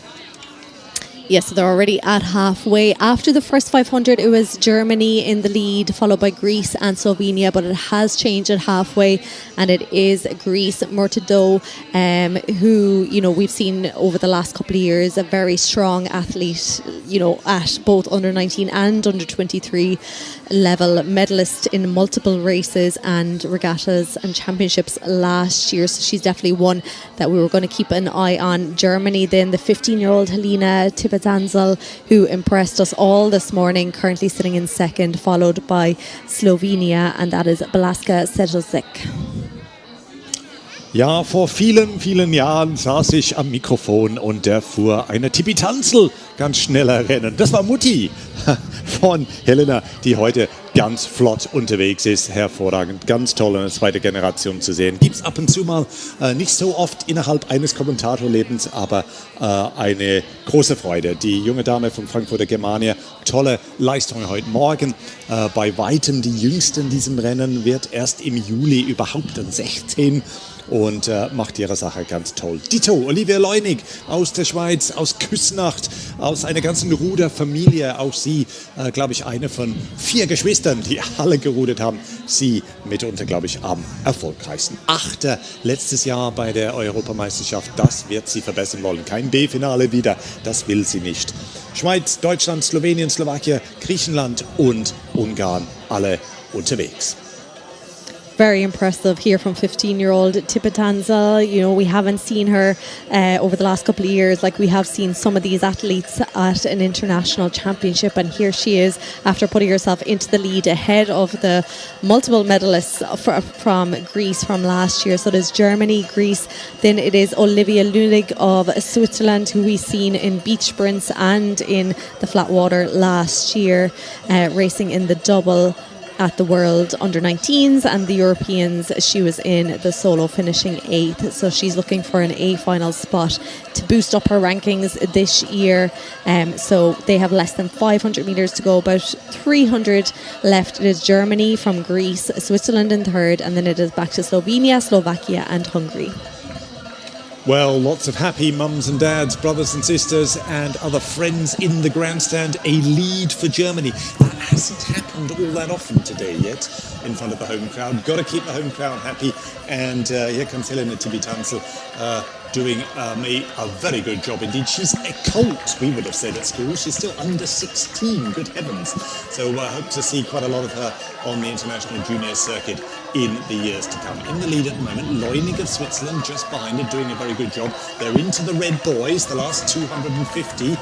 Speaker 1: Yes, so they're already at halfway. After the first 500, it was Germany in the lead, followed by Greece and Slovenia, but it has changed at halfway, and it is Greece, Murtado, who, you know, we've seen over the last couple of years, a very strong athlete, you know, at both under 19 and under 23 level, medalist in multiple races and regattas and championships last year. So she's definitely one that we were going to keep an eye on. Germany, then the 15-year-old Helena Tibetanzel, who impressed us all this morning, currently sitting in second, followed by Slovenia, and that is Blaska Sedlacek.
Speaker 7: Ja, vor vielen, vielen Jahren saß ich am Mikrofon und da fuhr eine Tibetanzel ganz schneller Rennen. Das war Mutti von Helena, die heute ganz flott unterwegs ist. Hervorragend, ganz toll, eine zweite Generation zu sehen. Gibt es ab und zu mal, nicht so oft innerhalb eines Kommentatorlebens, aber eine große Freude. Die junge Dame von Frankfurter Germania, tolle Leistung heute Morgen. Bei weitem die jüngste in diesem Rennen, wird erst im Juli überhaupt dann 16 und macht ihre Sache ganz toll. Dito, Olivia Leunig aus der Schweiz, aus Küsnacht, aus einer ganzen Ruderfamilie. Auch sie, glaube ich, eine von 4 Geschwistern, die alle gerudert haben. Sie mitunter, glaube ich, am erfolgreichsten. 8. letztes Jahr bei der Europameisterschaft. Das wird sie verbessern wollen. Kein B-Finale wieder, das will sie nicht. Schweiz, Deutschland, Slowenien, Slowakei, Griechenland und Ungarn, alle unterwegs.
Speaker 1: Very impressive here from 15-year-old Tibetanzel. You know, we haven't seen her over the last couple of years like we have seen some of these athletes at an international championship, and here she is after putting herself into the lead ahead of the multiple medalists from Greece from last year. So there's Germany, Greece, then it is Olivia Lunig of Switzerland, who we've seen in beach sprints and in the flat water last year, racing in the double at the World Under-19s and the Europeans. She was in the solo, finishing 8th. So she's looking for an A final spot to boost up her rankings this year. So they have less than 500 metres to go, about 300 left. It is Germany from Greece, Switzerland in 3rd, and then it is back to Slovenia, Slovakia and Hungary.
Speaker 7: Well, lots of happy mums and dads, brothers and sisters and other friends in the grandstand. A lead for Germany. That hasn't happened all that often today yet in front of the home crowd. Got to keep the home crowd happy. And here comes Helena Tibetanzel doing a very good job indeed. She's a colt, we would have said at school. She's still under 16, good heavens. So I hope to see quite a lot of her on the international junior circuit in the years to come. In the lead at the moment, Leunig of Switzerland just behind her, doing a very good job. They're into the red boys, the last 250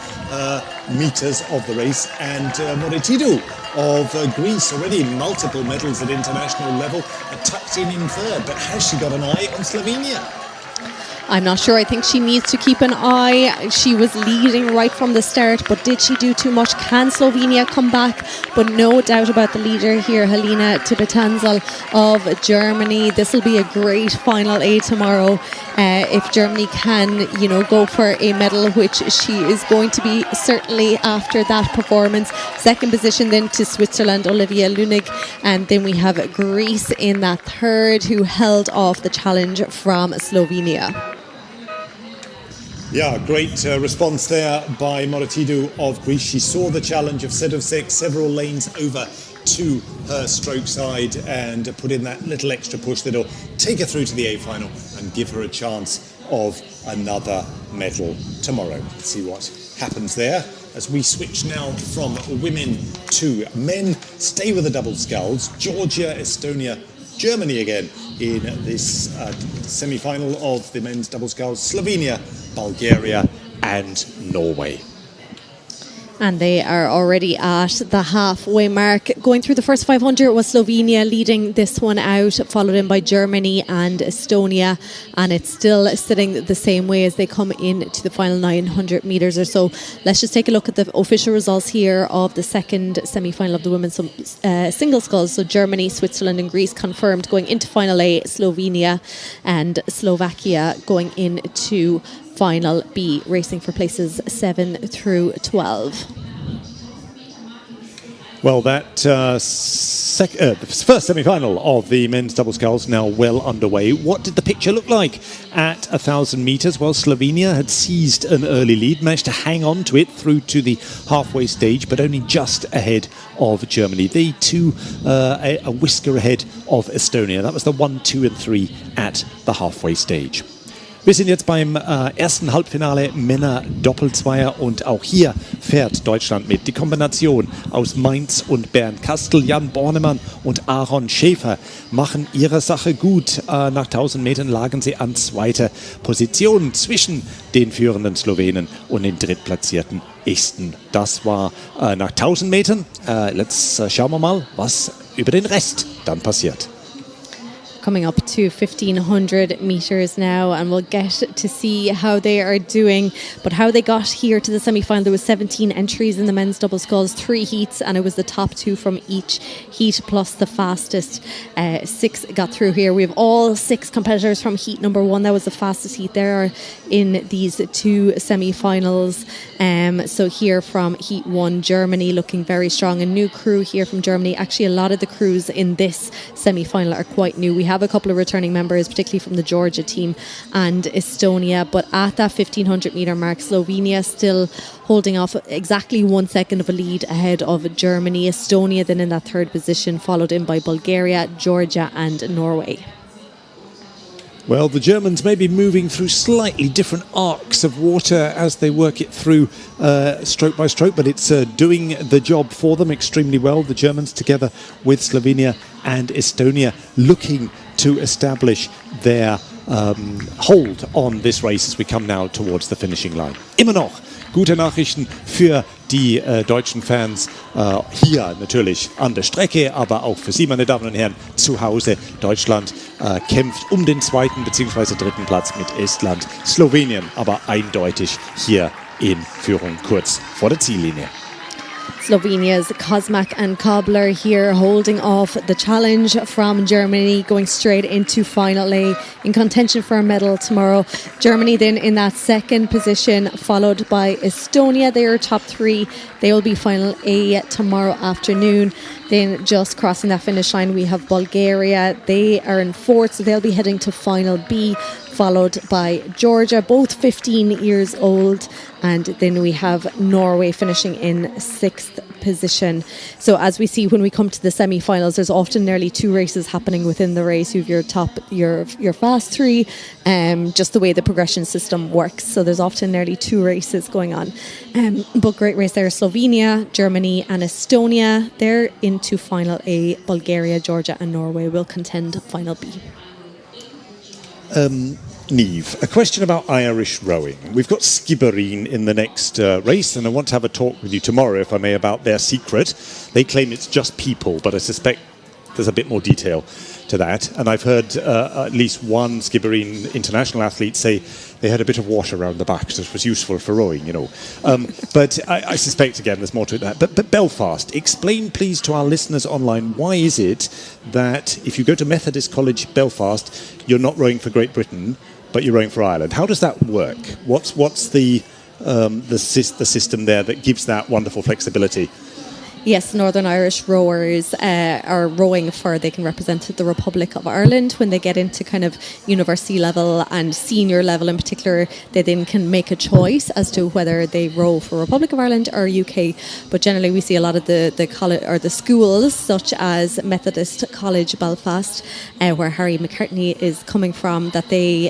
Speaker 7: metres of the race, and Moretidou of Greece, already multiple medals at international level, tucked in 3rd. But has she got an eye on Slovenia?
Speaker 1: I'm not sure. I think she needs to keep an eye. She was leading right from the start, but did she do too much? Can Slovenia come back? But no doubt about the leader here, Helena Tibetanzel of Germany. This will be a great final A tomorrow. If Germany can, you know, go for a medal, which she is going to be certainly after that performance. 2nd position then to Switzerland, Olivia Lunig, and then we have Greece in that 3rd, who held off the challenge from Slovenia.
Speaker 7: Yeah, great response there by Moretidou of Greece. She saw the challenge of Sedlacek several lanes over to her stroke side and put in that little extra push that'll take her through to the A final and give her a chance of another medal tomorrow. Let's see what happens there as we switch now from women to men. Stay with the double sculls. Georgia, Estonia, Germany again in this semi-final of the men's double sculls. Slovenia, Bulgaria and Norway.
Speaker 1: And they are already at the halfway mark. Going through the first 500 was Slovenia leading this one out, followed in by Germany and Estonia. And it's still sitting the same way as they come into the final 900 metres or so. Let's just take a look at the official results here of the second semi-final of the women's single sculls. So Germany, Switzerland and Greece confirmed going into final A, Slovenia and Slovakia going into Final B, racing for places 7 through 12.
Speaker 7: Well, that first semi-final of the men's double sculls now well underway. What did the picture look like at 1,000 metres? Well, Slovenia had seized an early lead, managed to hang on to it through to the halfway stage, but only just ahead of Germany. They too a whisker ahead of Estonia. That was the 1, 2 and 3 at the halfway stage. Wir sind jetzt beim ersten Halbfinale Männer Doppelzweier und auch hier fährt Deutschland mit. Die Kombination aus Mainz und Bernd Kastel, Jan Bornemann und Aaron Schäfer machen ihre Sache gut. Nach 1000 Metern lagen sie an zweiter Position zwischen den führenden Slowenen und den drittplatzierten Esten. Das war nach 1000 Metern. Jetzt schauen wir mal, was über den Rest dann passiert.
Speaker 1: Coming up to 1,500 metres now, and we'll get to see how they are doing. But how they got here to the semi-final, there was 17 entries in the men's double sculls, 3 heats, and it was the top 2 from each heat plus the fastest 6 got through here. We have all 6 competitors from heat number 1. That was the fastest heat there in these 2 semi-finals. So here from heat 1, Germany looking very strong. A new crew here from Germany. Actually, a lot of the crews in this semi-final are quite new. We have a couple of returning members, particularly from the Georgia team and Estonia, but at that 1,500 metre mark, Slovenia still holding off exactly 1 second of a lead ahead of Germany. Estonia then in that third position, followed in by Bulgaria, Georgia and Norway.
Speaker 7: Well, the Germans may be moving through slightly different arcs of water as they work it through stroke by stroke, but it's doing the job for them extremely well. The Germans, together with Slovenia and Estonia, looking to establish their hold on this race as we come now towards the finishing line. Immer noch gute Nachrichten für die deutschen Fans hier natürlich an der Strecke, aber auch für Sie, meine Damen und Herren, zu Hause. Deutschland kämpft um den zweiten bzw. dritten Platz mit Estland. Slowenien aber eindeutig hier in Führung kurz vor der Ziellinie.
Speaker 1: Slovenia's Kozmak and Kobler here holding off the challenge from Germany, going straight into final A in contention for a medal tomorrow. Germany then in that second position, followed by Estonia. They are top 3. They will be final A tomorrow afternoon. Then just crossing that finish line, we have Bulgaria. They are in 4th, so they'll be heading to final B, followed by Georgia, both 15 years old. And then we have Norway finishing in 6th position. So as we see when we come to the semi-finals, there's often nearly 2 races happening within the race. You have your top, your fast 3, just the way the progression system works. So there's often nearly 2 races going on. But great race there. Slovenia, Germany and Estonia, they're into final A. Bulgaria, Georgia and Norway will contend final B.
Speaker 7: Niamh, a question about Irish rowing. We've got Skibbereen in the next race, and I want to have a talk with you tomorrow, if I may, about their secret. They claim it's just people, but I suspect there's a bit more detail to that. And I've heard at least one Skibbereen international athlete say they had a bit of water around the back, so it was useful for rowing, you know. But I suspect, again, there's more to that. But Belfast, explain please to our listeners online, why is it that if you go to Methodist College Belfast, you're not rowing for Great Britain, but you're rowing for Ireland? How does that work? What's the system there that gives that wonderful flexibility?
Speaker 1: Yes, Northern Irish rowers are rowing for, they can represent the Republic of Ireland. When they get into kind of university level and senior level in particular, they then can make a choice as to whether they row for Republic of Ireland or UK. But generally we see a lot of the college or the schools, such as Methodist College Belfast, where Harry McCartney is coming from, that they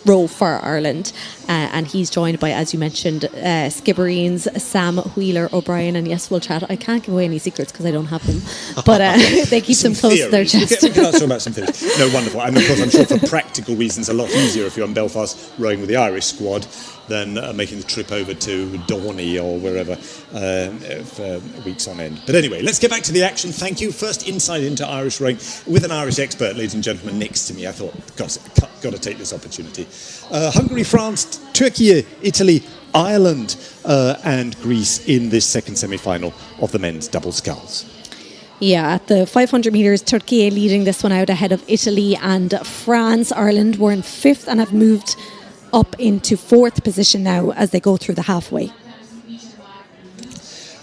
Speaker 1: row for Ireland. And he's joined by, as you mentioned, Skibbereen's Sam Wheeler O'Brien. And yes, we'll chat. I can't give away any secrets because I don't have them. But they keep them close to their chest.
Speaker 7: We can ask about some theories. No, wonderful. And of course, I'm sure for practical reasons, a lot easier if you're in Belfast rowing with the Irish squad than making the trip over to Dorney or wherever for weeks on end. But anyway, let's get back to the action. Thank you. First insight into Irish rowing with an Irish expert, ladies and gentlemen, next to me. I thought, got to take this opportunity. Hungary, France, Turkey, Italy, Ireland and Greece in this second semi-final of the men's double sculls.
Speaker 1: Yeah, at the 500 metres, Turkey leading this one out ahead of Italy and France. Ireland were in fifth and have moved up into fourth position now as they go through the halfway.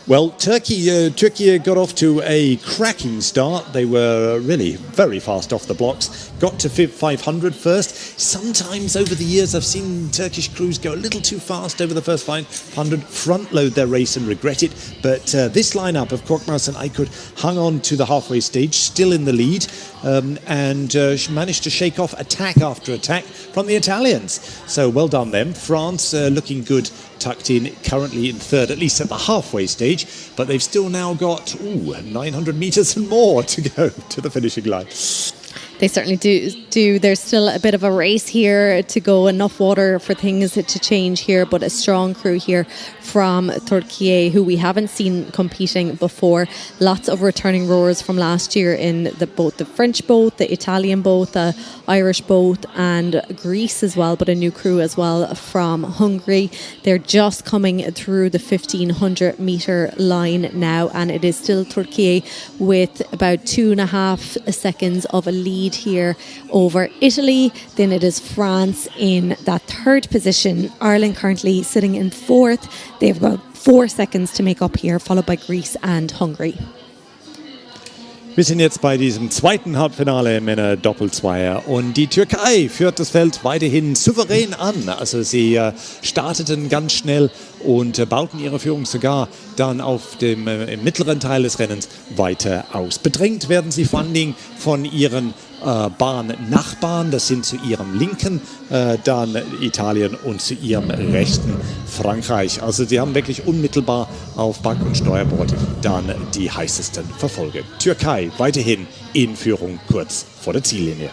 Speaker 7: Well, Turkey got off to a cracking start. They were really very fast off the blocks. Got to 500 first. Sometimes over the years I've seen Turkish crews go a little too fast over the first 500, front load their race and regret it. But this lineup of Korkmaz and Aykut hung on to the halfway stage, still in the lead, and managed to shake off attack after attack from the Italians. So well done them. France looking good, tucked in, currently in third, at least at the halfway stage, but they've still now got 900 metres and more to go to the finishing line.
Speaker 1: They certainly do. There's still a bit of a race here to go, enough water for things to change here, but a strong crew here from Turkey, who we haven't seen competing before. Lots of returning rowers from last year in both the French boat, the Italian boat, the Irish boat, and Greece as well, but a new crew as well from Hungary. They're just coming through the 1500 metre line now, and it is still Turkey with about 2.5 seconds of a lead here over Italy. Then it is France in that third position. Ireland currently sitting in fourth. They have about 4 seconds to make up here, followed by Greece and Hungary.
Speaker 7: Wir sind jetzt bei diesem zweiten Halbfinale Männer Doppelzweier und die Türkei führt das Feld weiterhin souverän an. Also sie starteten ganz schnell und bauten ihre Führung sogar dann auf dem im mittleren Teil des Rennens weiter aus. Bedrängt werden sie vor allen Dingen von ihren Bahnnachbarn, das sind zu ihrem linken dann Italien und zu ihrem rechten Frankreich. Also sie haben wirklich unmittelbar auf Bank- und Steuerbord dann die heißesten Verfolger. Türkei weiterhin in Führung kurz vor der Ziellinie.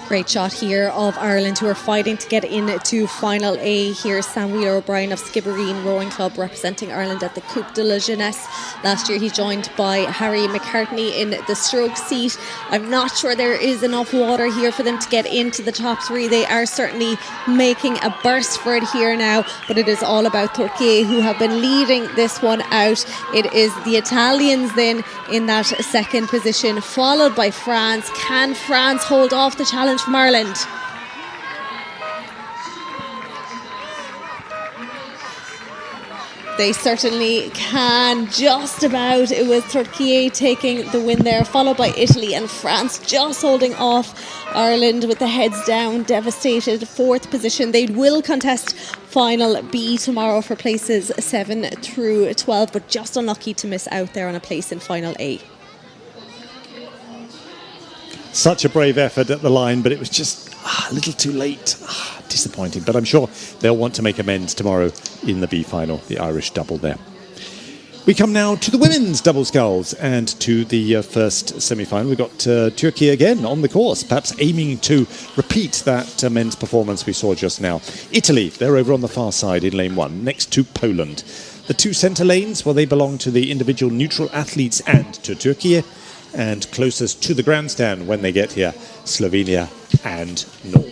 Speaker 1: Great shot here of Ireland, who are fighting to get into Final A. Here's Sam Wheeler O'Brien of Skibbereen Rowing Club representing Ireland at the Coupe de la Jeunesse. Last year he's joined by Harry McCartney in the stroke seat. I'm not sure there is enough water here for them to get into the top three. They are certainly making a burst for it here now, but it is all about Turkey, who have been leading this one out. It is the Italians then in that second position, followed by France. Can France hold off the challenge from Ireland? They certainly can, just about. It was Turkey taking the win there, followed by Italy and France just holding off Ireland with the heads down, devastated. Fourth position. They will contest Final B tomorrow for places 7 through 12, but just unlucky to miss out there on a place in Final A.
Speaker 7: Such a brave effort at the line, but it was just a little too late. Disappointing, but I'm sure they'll want to make amends tomorrow in the B final, the Irish double there. We come now to the women's double sculls and to the first semi-final. We've got Turkey again on the course, perhaps aiming to repeat that men's performance we saw just now. Italy, they're over on the far side in lane 1, next to Poland. The two centre lanes, well, they belong to the individual neutral athletes and to Turkey. And closest to the grandstand when they get here, Slovenia and Norway.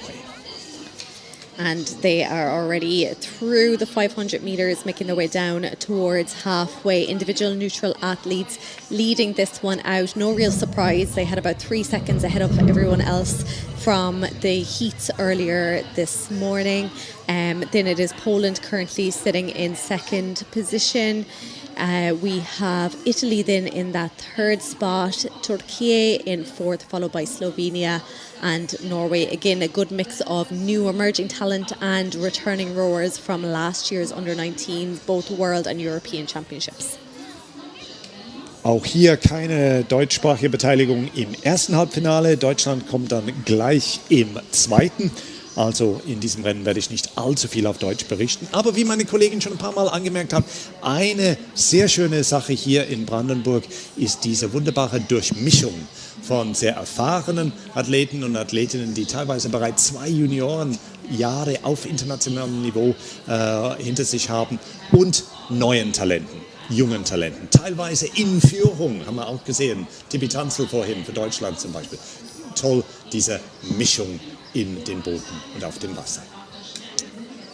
Speaker 1: And they are already through the 500 metres, making their way down towards halfway. Individual neutral athletes leading this one out. No real surprise. They had about 3 seconds ahead of everyone else from the heats earlier this morning. Then it is Poland currently sitting in second position. We have Italy then in that third spot, Turkey in fourth, followed by Slovenia and Norway. Again, a good mix of new emerging talent and returning rowers from last year's under-19, both World and European Championships.
Speaker 7: Auch hier keine deutschsprachige Beteiligung im ersten Halbfinale. Deutschland kommt dann gleich im zweiten. Also in diesem Rennen werde ich nicht allzu viel auf Deutsch berichten. Aber wie meine Kollegin schon ein paar Mal angemerkt hat, eine sehr schöne Sache hier in Brandenburg ist diese wunderbare Durchmischung von sehr erfahrenen Athleten und Athletinnen, die teilweise bereits 2 Juniorenjahre auf internationalem Niveau hinter sich haben, und neuen Talenten, jungen Talenten. Teilweise in Führung, haben wir auch gesehen. Tibi Tanzel vorhin für Deutschland zum Beispiel. Toll, diese Mischung in den Booten und auf dem Wasser.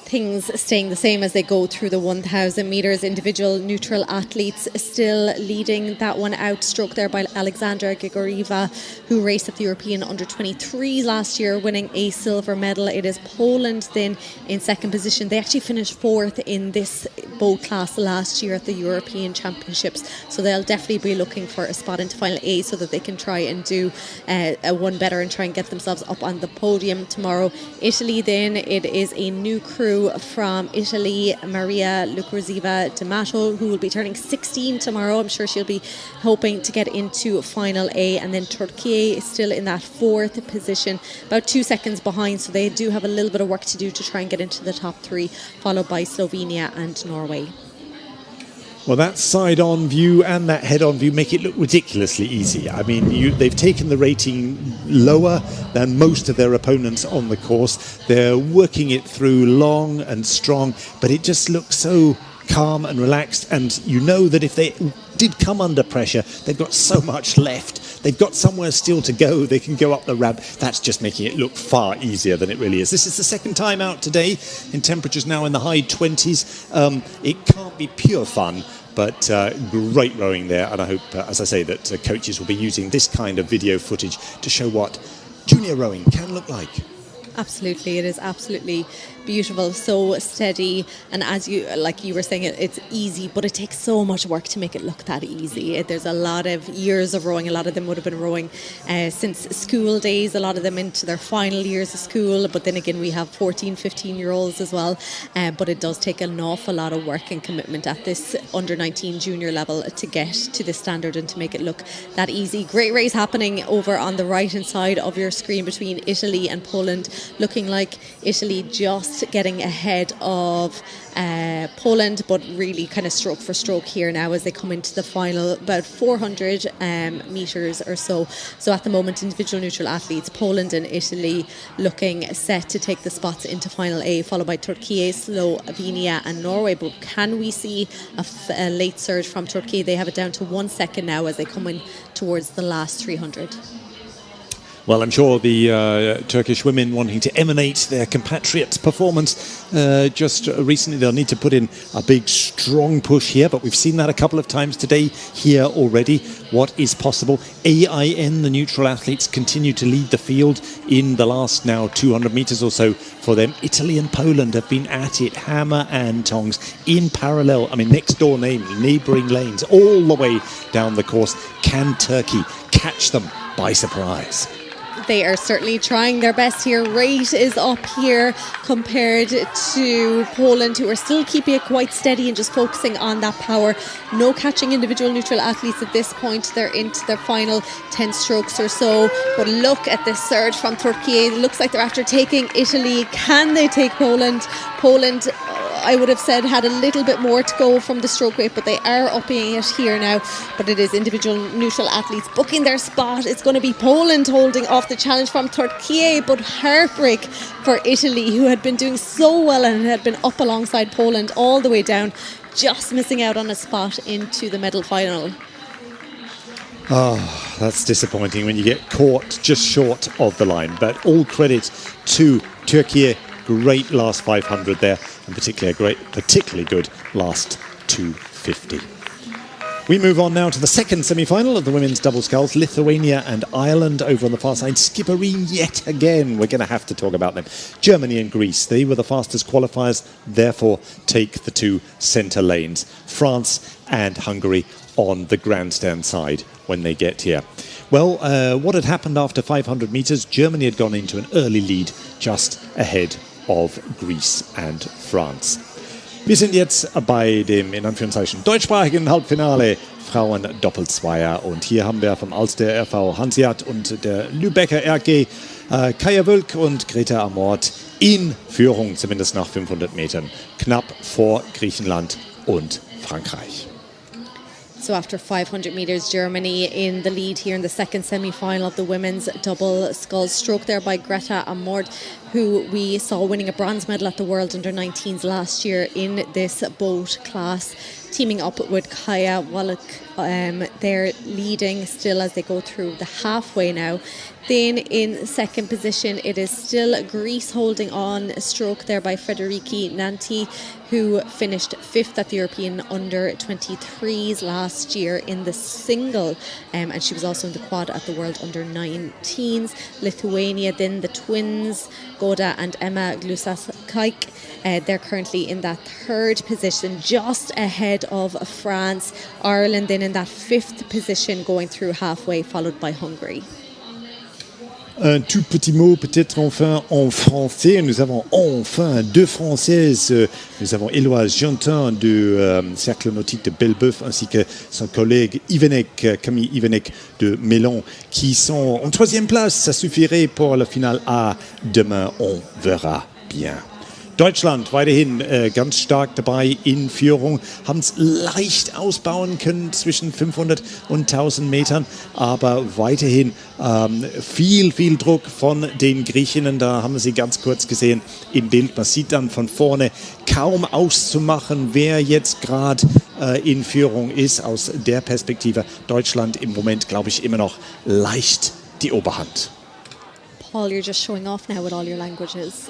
Speaker 1: Things staying the same as they go through the 1,000 meters. Individual neutral athletes still leading that one out. Stroke there by Alexandra Grigorieva, who raced at the European Under-23 last year, winning a silver medal. It is Poland then in second position. They actually finished 4th in this boat class last year at the European Championships. So they'll definitely be looking for a spot into final A so that they can try and do a one better and try and get themselves up on the podium tomorrow. Italy then, it is a new crew from Italy, Maria Lucrezeva D'Amato, who will be turning 16 tomorrow. I'm sure she'll be hoping to get into final A. And then Turkey is still in that 4th position, about 2 seconds behind, so they do have a little bit of work to do to try and get into the top 3, followed by Slovenia and Norway.
Speaker 7: Well, that side-on view and that head-on view make it look ridiculously easy. I mean, they've taken the rating lower than most of their opponents on the course. They're working it through long and strong, but it just looks so calm and relaxed. And you know that if they did come under pressure, they've got so much left. They've got somewhere still to go. They can go up the ramp. That's just making it look far easier than it really is. This is the second time out today, in temperatures now in the high 20s. It can't be pure fun, but great rowing there. And I hope, as I say, that coaches will be using this kind of video footage to show what junior rowing can look like.
Speaker 1: Absolutely, it is absolutely beautiful, so steady, and as you were saying, it's easy, but it takes so much work to make it look that easy. There's a lot of years of rowing. A lot of them would have been rowing since school days, a lot of them into their final years of school, but then again we have 14, 15-year-olds as well, but it does take an awful lot of work and commitment at this under-19 junior level to get to this standard and to make it look that easy. Great race happening over on the right hand side of your screen between Italy and Poland, looking like Italy just getting ahead of Poland, but really kind of stroke for stroke here now as they come into the final, about 400 metres or so. So at the moment, individual neutral athletes, Poland and Italy looking set to take the spots into final A, followed by Turkey, Slovenia and Norway. But can we see a late surge from Turkey? They have it down to 1 second now as they come in towards the last 300.
Speaker 7: Well, I'm sure the Turkish women wanting to emanate their compatriots' performance just recently, they'll need to put in a big, strong push here. But we've seen that a couple of times today here already. What is possible? AIN, the neutral athletes, continue to lead the field in the last now 200 metres or so for them. Italy and Poland have been at it, hammer and tongs, in parallel. I mean, next door neighbouring lanes, all the way down the course. Can Turkey catch them by surprise?
Speaker 1: They are certainly trying their best here. Rate is up here compared to Poland, who are still keeping it quite steady and just focusing on that power. No catching individual neutral athletes at this point. They're into their final 10 strokes or so. But look at this surge from Turkey. It looks like they're after taking Italy. Can they take Poland? Poland, I would have said, had a little bit more to go from the stroke rate, but they are upping it here now. But it is individual neutral athletes booking their spot. It's going to be Poland holding off the challenge from Turkey, but heartbreak for Italy, who had been doing so well and had been up alongside Poland all the way down, just missing out on a spot into the medal final.
Speaker 7: Oh, that's disappointing when you get caught just short of the line. But all credit to Turkey. Great last 500 there, and particularly good last 250. We move on now to the second semi-final of the women's double sculls. Lithuania and Ireland over on the far side. Skippereen yet again. We're going to have to talk about them. Germany and Greece, they were the fastest qualifiers, therefore take the 2 centre lanes. France and Hungary on the grandstand side when they get here. Well, what had happened after 500 metres? Germany had gone into an early lead just ahead of Greece and France. Wir sind jetzt bei dem, in Anführungszeichen, deutschsprachigen Halbfinale Frauen-Doppelzweier. Und hier haben wir vom Alster RV Hansiat und der Lübecker RG Kaya Wölk und Greta Amort in Führung, zumindest nach 500 Metern, knapp vor Griechenland und Frankreich.
Speaker 1: So after 500 metres, Germany in the lead here in the second semi-final of the women's double sculls stroke there by Greta Amort, who we saw winning a bronze medal at the World Under-19s last year in this boat class, teaming up with Kaya Wallach. They're leading still as they go through the halfway now. Then in second position, it is still Greece holding on, a stroke there by Federiki Nanti, who finished fifth at the European Under-23s last year in the single, and she was also in the quad at the World Under-19s. Lithuania, then the twins, Goda and Emma Glusaskaik. They're currently in that third position, just ahead of France. Ireland then in that fifth position, going through halfway, followed by Hungary.
Speaker 7: Un tout petit mot peut-être enfin en français. Nous avons enfin deux Françaises. Nous avons Éloise Jantin du Cercle Nautique de Belbeuf ainsi que son collègue Camille Ivenek de Mélan qui sont en troisième place. Ça suffirait pour la finale A. Demain, on verra bien. Deutschland weiterhin ganz stark dabei in Führung, haben es leicht ausbauen können zwischen 500 und 1000 Metern, aber weiterhin viel Druck von den Griechinnen. Da haben wir sie ganz kurz gesehen im Bild. Man sieht dann von vorne kaum auszumachen, wer jetzt gerade in Führung ist. Aus der Perspektive Deutschland im Moment, glaube ich, immer noch leicht die Oberhand.
Speaker 1: Paul, you're just showing off now with all your languages.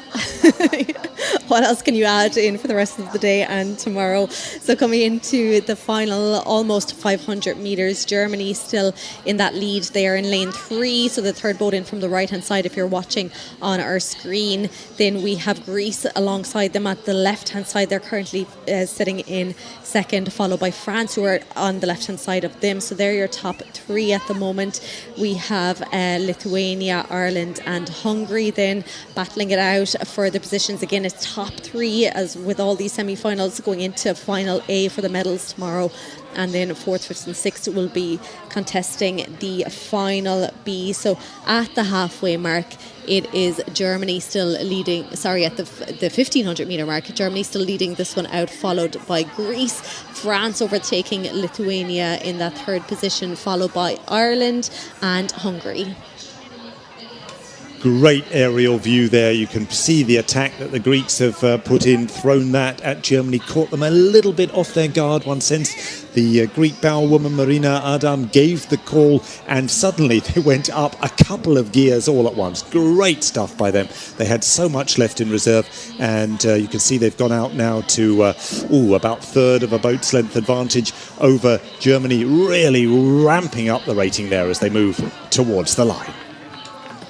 Speaker 1: What else can you add in for the rest of the day and tomorrow? So coming into the final, almost 500 metres, Germany still in that lead. They are in lane 3, so the third boat in from the right-hand side if you're watching on our screen. Then we have Greece alongside them at the left-hand side. They're currently sitting in second, followed by France, who are on the left-hand side of them. So they're your top 3 at the moment. We have Lithuania, Ireland and Hungary then battling it out for the positions. Again, it's top 3 as with all these semi-finals going into final A for the medals tomorrow. And then 4th, 5th and 6th will be contesting the final B. So at the halfway mark, it is Germany still leading, at the 1500 metre mark, Germany still leading this one out, followed by Greece. France overtaking Lithuania in that third position, followed by Ireland and Hungary.
Speaker 7: Great aerial view there. You can see the attack that the Greeks have put in, thrown that at Germany, caught them a little bit off their guard. One sense the Greek bow woman Marina Adam gave the call and suddenly they went up a couple of gears all at once. Great stuff by them. They had so much left in reserve and you can see they've gone out now to about third of a boat's length advantage over Germany, really ramping up the rating there as they move towards the line.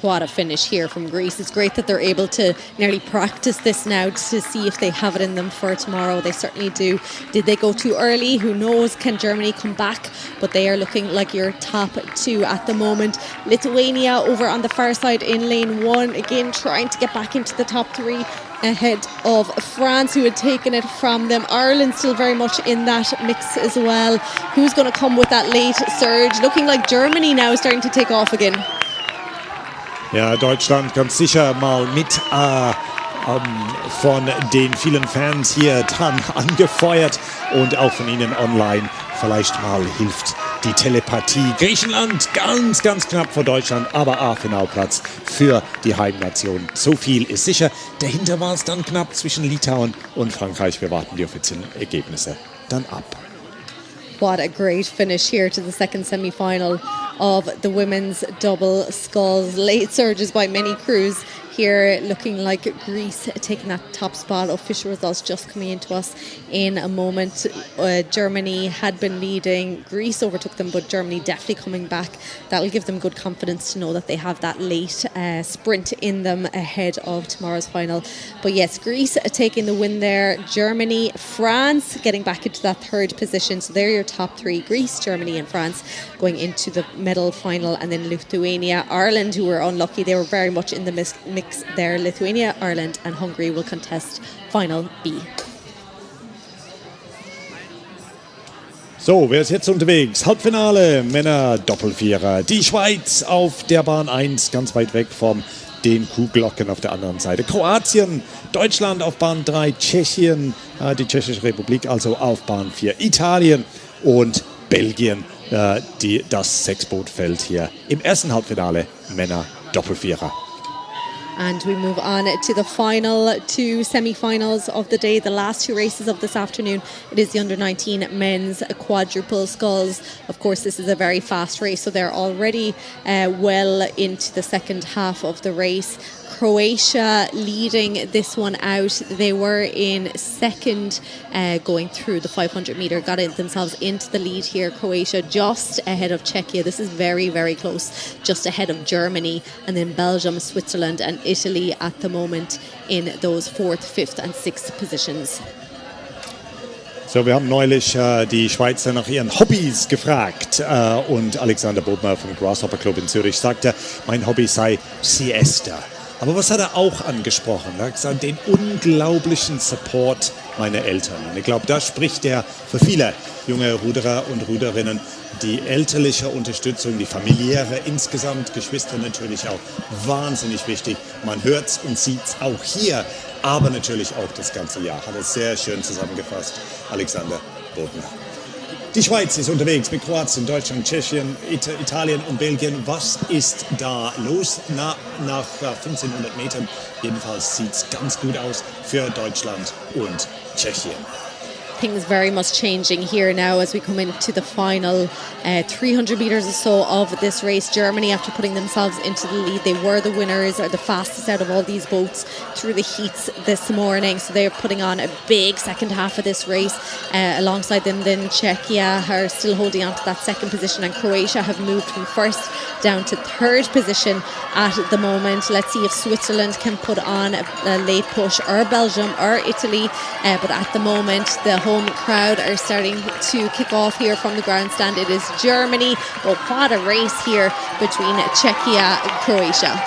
Speaker 1: What a finish here from Greece. It's great that they're able to nearly practice this now to see if they have it in them for tomorrow. They certainly do. Did they go too early? Who knows? Can Germany come back? But they are looking like your top 2 at the moment. Lithuania over on the far side in lane 1, again trying to get back into the top 3 ahead of France, who had taken it from them. Ireland still very much in that mix as well. Who's going to come with that late surge? Looking like Germany now is starting to take off again.
Speaker 7: Ja, Deutschland ganz sicher mal mit von den vielen Fans hier dran angefeuert und auch von Ihnen online. Vielleicht mal hilft die Telepathie. Griechenland ganz knapp vor Deutschland, aber A-Finalplatz für die Heimnation. So viel ist sicher. Dahinter war es dann knapp zwischen Litauen und Frankreich. Wir warten die offiziellen Ergebnisse dann ab.
Speaker 1: What a great finish here to the second semi-final of the women's double sculls. Late surges by many crews here, looking like Greece taking that top spot. Official results just coming into us in a moment. Germany had been leading. Greece overtook them, but Germany definitely coming back. That will give them good confidence to know that they have that late sprint in them ahead of tomorrow's final. But yes, Greece taking the win there. Germany, France getting back into that third position. So they're your top 3. Greece, Germany and France going into the medal final. And then Lithuania, Ireland, who were unlucky. They were very much in the mix there. Lithuania, Ireland and Hungary will contest final B.
Speaker 7: So, wer ist jetzt unterwegs? Halbfinale, Männer Doppelvierer. Die Schweiz auf der Bahn 1, ganz weit weg vom den Kuhglocken auf der anderen Seite. Kroatien, Deutschland auf Bahn 3, Tschechien, die Tschechische Republik also auf Bahn 4, Italien und Belgien. Das Sechsbootfeld hier im ersten Halbfinale Männer Doppelvierer.
Speaker 1: And we move on to the final two semi-finals of the day, the last two races of this afternoon. It is the under-19 men's quadruple sculls. Of course, this is a very fast race, so they're already well into the second half of the race. Croatia leading this one out. They were in second going through the 500 metre, got themselves into the lead here. Croatia just ahead of Czechia. This is very, very close, just ahead of Germany, and then Belgium, Switzerland and Italy at the moment in those 4th, 5th and 6th positions.
Speaker 7: So, wir haben neulich die Schweizer nach ihren Hobbys gefragt und Alexander Bodmer vom Grasshopper Club in Zürich sagte, mein Hobby sei Siesta. Aber was hat er auch angesprochen? Er hat gesagt, den unglaublichen Support meiner Eltern. Und ich glaube, da spricht er für viele junge Ruderer und Ruderinnen. Die elterliche Unterstützung, die familiäre insgesamt, Geschwister natürlich auch wahnsinnig wichtig. Man hört es und sieht es auch hier, aber natürlich auch das ganze Jahr. Hat es sehr schön zusammengefasst, Alexander Bodmer. Die Schweiz ist unterwegs mit Kroatien, Deutschland, Tschechien, Italien und Belgien. Was ist da los? Nach 1500 Metern jedenfalls sieht es ganz gut aus für Deutschland und Tschechien.
Speaker 1: Things very much changing here now as we come into the final 300 metres or so of this race. Germany, after putting themselves into the lead, they were the winners, or the fastest out of all these boats through the heats this morning. So they're putting on a big second half of this race. Alongside them then Czechia are still holding on to that second position, and Croatia have moved from first down to third position at the moment. Let's see if Switzerland can put on a late push, or Belgium or Italy, but at the moment the home crowd are starting to kick off here from the grandstand. It is Germany. Well, what a race here between Czechia and Croatia.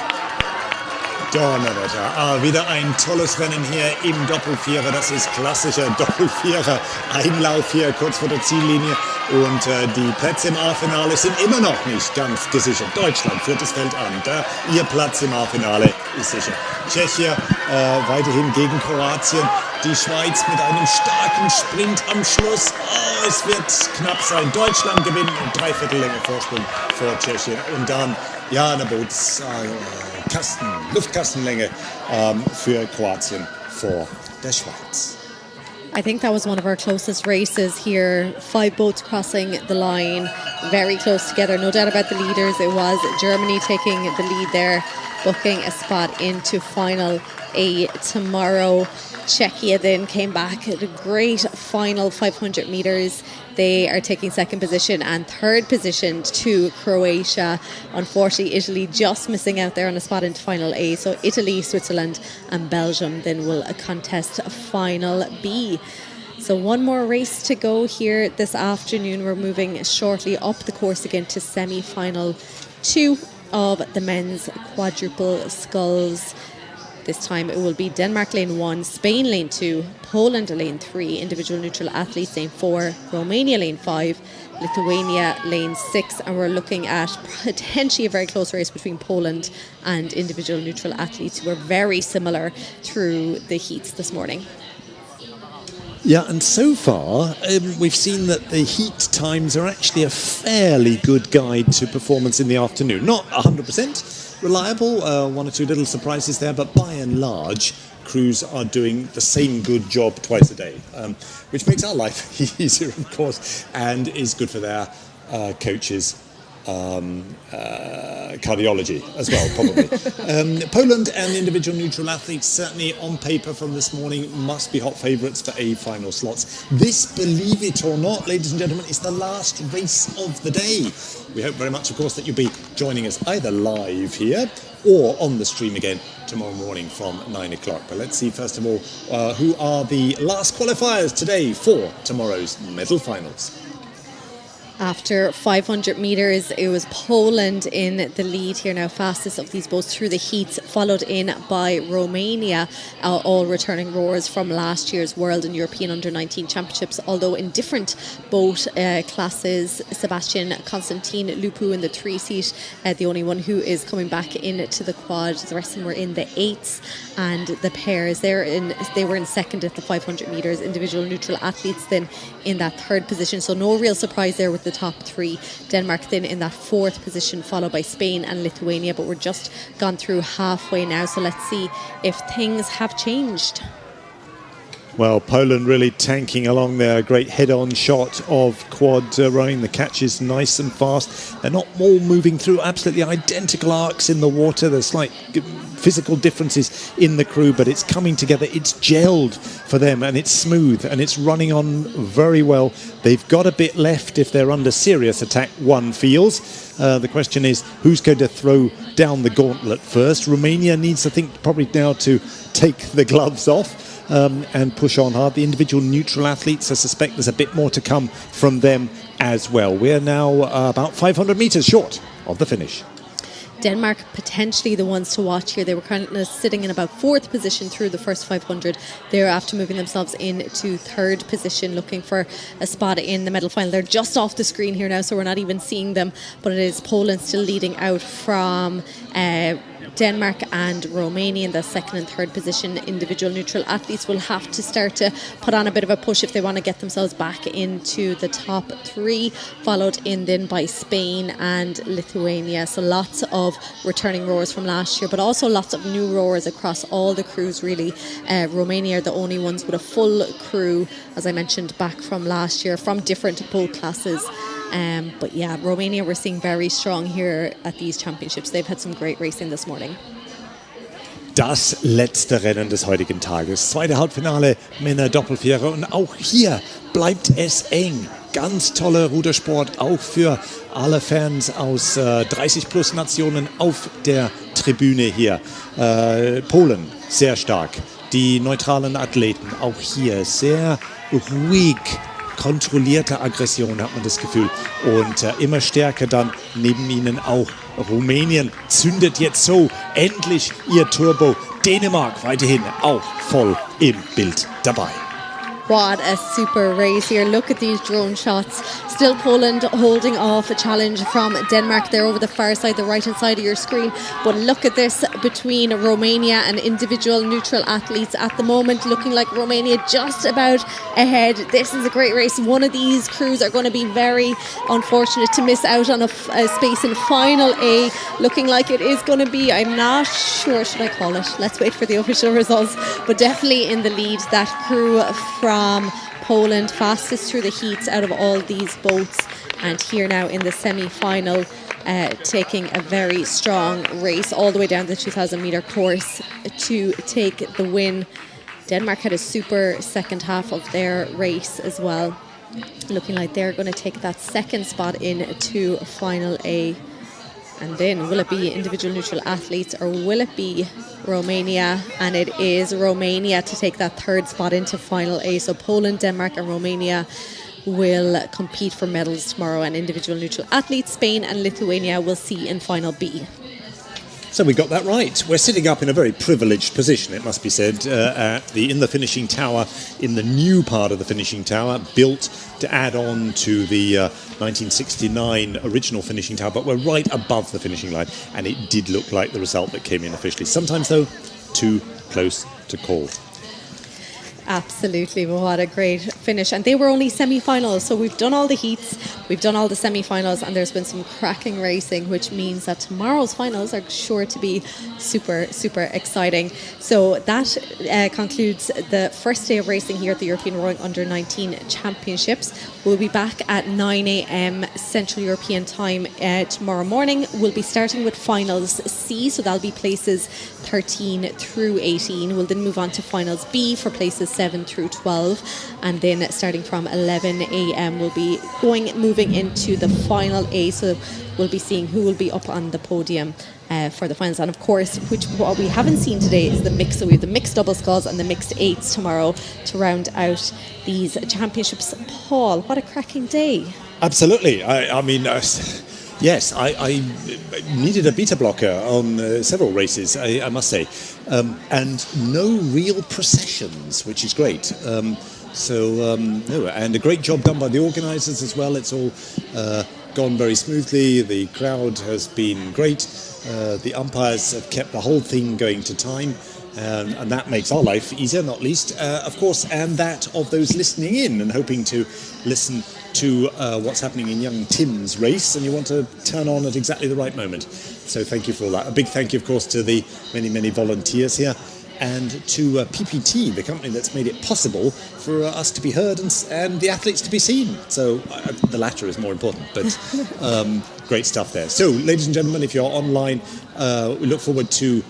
Speaker 7: Donnerwetter. Wieder ein tolles Rennen hier im Doppelvierer. Das ist klassischer Doppelvierer. Einlauf hier kurz vor der Ziellinie. Und die Plätze im A-Finale sind immer noch nicht ganz gesichert. Deutschland führt das Feld an. Ihr Platz im A-Finale ist sicher. Tschechien weiterhin gegen Kroatien. Die Schweiz mit einem starken Sprint am Schluss. Oh, es wird knapp sein. Deutschland gewinnt und 3/4 Länge Vorsprung vor Tschechien. Und dann, ja, eine Luftkastenlänge für Kroatien vor der Schweiz.
Speaker 1: I think that was one of our closest races here. 5 boats crossing the line, very close together. No doubt about the leaders. It was Germany taking the lead there, booking a spot into final A tomorrow. Czechia then came back at a great final 500 metres. They are taking second position, and third position to Croatia. Unfortunately, Italy just missing out there on a spot into final A. So Italy, Switzerland and Belgium then will contest final B. So one more race to go here this afternoon. We're moving shortly up the course again to semi-final 2 of the men's quadruple sculls. This time it will be Denmark lane 1, Spain lane 2, Poland lane 3, individual neutral athletes lane 4, Romania lane 5, Lithuania lane 6, and we're looking at potentially a very close race between Poland and individual neutral athletes who are very similar through the heats this morning.
Speaker 7: Yeah, and so far we've seen that the heat times are actually a fairly good guide to performance in the afternoon. Not 100% reliable, one or two little surprises there, but by and large, crews are doing the same good job twice a day, which makes our life easier, of course, and is good for their coaches. Cardiology as well, probably. Poland and individual neutral athletes, certainly on paper from this morning, must be hot favourites for A final slots. This, believe it or not, ladies and gentlemen, is the last race of the day. We hope very much, of course, that you'll be joining us either live here or on the stream again tomorrow morning from 9 o'clock. But let's see, first of all, who are the last qualifiers today for tomorrow's medal finals.
Speaker 1: After 500 metres, it was Poland in the lead here now, fastest of these boats through the heats, followed in by Romania, all returning rowers from last year's World and European Under-19 Championships, although in different boat classes. Sebastian Constantin Lupu in the 3-seat, the only one who is coming back into the quad. The rest of them were in the 8s, and the pairs, they were in second at the 500 metres. Individual neutral athletes then in that third position, so no real surprise there with the top 3. Denmark then in that 4th position, followed by Spain and Lithuania, but we're just gone through halfway now, so let's see if things have changed.
Speaker 7: Well, Poland really tanking along there. A great head-on shot of quad rowing. The catch is nice and fast. They're not all moving through absolutely identical arcs in the water. There's slight physical differences in the crew, but it's coming together. It's gelled for them, and it's smooth, and it's running on very well. They've got a bit left if they're under serious attack, one feels. The question is, who's going to throw down the gauntlet first? Romania needs, I think, probably now to take the gloves off and push on hard. The individual neutral athletes, I suspect there's a bit more to come from them as well. We're now about 500 metres short of the finish.
Speaker 1: Denmark potentially the ones to watch here. They were kind of sitting in about 4th position through the first 500. They're after moving themselves into 3rd position, looking for a spot in the medal final. They're just off the screen here now, so we're not even seeing them, but it is Poland still leading out from Denmark and Romania in the 2nd and 3rd position. Individual neutral athletes will have to start to put on a bit of a push if they want to get themselves back into the top 3, followed in then by Spain and Lithuania. So lots of returning rowers from last year, but also lots of new rowers across all the crews really. Romania are the only ones with a full crew, as I mentioned, back from last year from different boat classes. But yeah, Romania we're seeing very strong here at these championships. They've had some great racing this morning.
Speaker 7: Das letzte Rennen des heutigen Tages. Zweite Halbfinale Männer Doppelvierer. Und auch hier bleibt es eng. Ganz toller Rudersport, auch für alle Fans aus 30 plus Nationen auf der Tribüne hier. Polen sehr stark. Die neutralen Athleten auch hier sehr ruhig. Kontrollierte Aggression, hat man das Gefühl. Und immer stärker dann neben ihnen auch Rumänien. Zündet jetzt so endlich ihr Turbo. Dänemark weiterhin auch voll im Bild dabei.
Speaker 1: What a super race here. Look at these drone shots. Still Poland holding off a challenge from Denmark. They're over the far side, the right hand side of your screen. But look at this between Romania and individual neutral athletes at the moment, looking like Romania just about ahead. This is a great race. One of these crews are going to be very unfortunate to miss out on a space in final A. Looking like it is going to be, I'm not sure, should I call it? Let's wait for the official results. But definitely in the lead, that crew from Poland, fastest through the heats out of all these boats, and here now in the semi-final, taking a very strong race all the way down the 2,000 metre course to take the win. Denmark had a super second half of their race as well, looking like they're going to take that second spot into final A. And then will it be individual neutral athletes or will it be Romania? And it is Romania to take that third spot into final A. So Poland, Denmark and Romania will compete for medals tomorrow, and individual neutral athletes, Spain and Lithuania, will see in final B.
Speaker 7: So we got that right. We're sitting up in a very privileged position, it must be said, in the finishing tower, in the new part of the finishing tower, built to add on to the 1969 original finishing tower, but we're right above the finishing line, and it did look like the result that came in officially. Sometimes, though, too close to call.
Speaker 1: Absolutely, well, what a great finish. And they were only semi-finals, so we've done all the heats, we've done all the semi-finals, and there's been some cracking racing, which means that tomorrow's finals are sure to be super, super exciting. So that concludes the first day of racing here at the European Rowing Under-19 Championships. We'll be back at 9 a.m. Central European time tomorrow morning. We'll be starting with finals C, so that'll be places 13 through 18. We'll then move on to finals B for places 7 through 12, and then starting from 11 a.m. we'll be moving into the final A, so we'll be seeing who will be up on the podium for the finals. And of course, what we haven't seen today is the mix. So we have the mixed double sculls and the mixed eights tomorrow to round out these championships. Paul, what a cracking day.
Speaker 7: Absolutely. I mean, yes, I needed a beta blocker on several races, I must say, and no real processions, which is great. No, and a great job done by the organisers as well. It's all gone very smoothly. The crowd has been great. The umpires have kept the whole thing going to time. And that makes our life easier, not least, of course, and that of those listening in and hoping to listen to what's happening in young Tim's race, and you want to turn on at exactly the right moment. So thank you for all that. A big thank you, of course, to the many, many volunteers here, and to PPT, the company that's made it possible for us to be heard and the athletes to be seen. So the latter is more important, but great stuff there. So, ladies and gentlemen, if you're online, we look forward to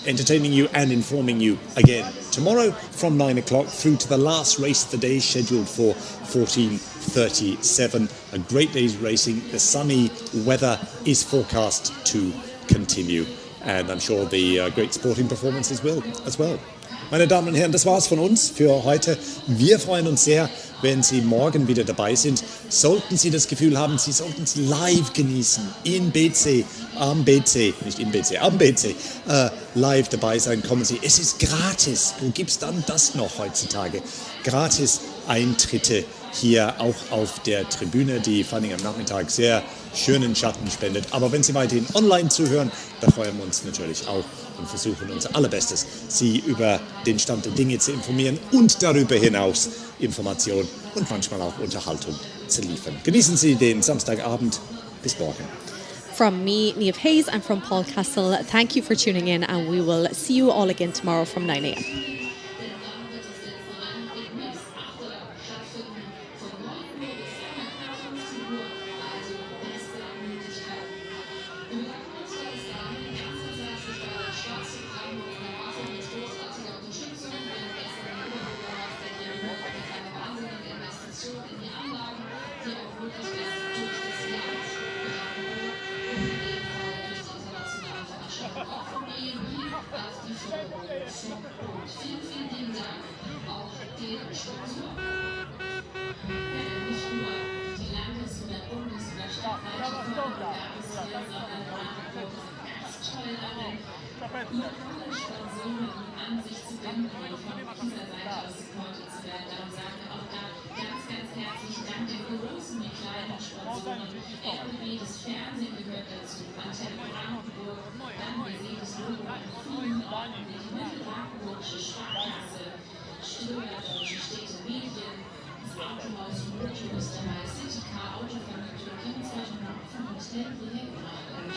Speaker 7: entertaining you and informing you again tomorrow from 9 o'clock through to the last race of the day, scheduled for 14:37. A great day's racing. The sunny weather is forecast to continue, and I'm sure the great sporting performances will as well. Meine Damen und Herren, das war's von uns für heute. Wir freuen uns sehr, wenn Sie morgen wieder dabei sind. Sollten Sie das Gefühl haben, Sie sollten es live genießen, in BC, am BC, nicht in BC, am BC, live dabei sein, kommen Sie. Es ist gratis. Wo gibt's dann das noch heutzutage? Gratis Eintritte hier auch auf der Tribüne, die vor allem am Nachmittag sehr schönen Schatten spendet. Aber wenn Sie weiterhin online zuhören, da freuen wir uns natürlich auch und versuchen unser Allerbestes, Sie über den Stand der Dinge zu informieren und darüber hinaus Information und manchmal auch Unterhaltung zu liefern. Genießen Sie den Samstagabend. Bis morgen.
Speaker 1: From me, Niamh Hayes, and from Paul Castle, thank you for tuning in, and we will see you all again tomorrow from 9 a.m.
Speaker 5: Das Fernsehen gehört dazu, Antenne Brandenburg, dann wir sehen das Logo an vielen Orten, die Mittelbrandenburgische Sparkasse, Steuerdeutsche Städte Medien, das Autohaus Motor Österreich, Citycar, Autovermietung, Kennzeichen von Hotel Projektmarke.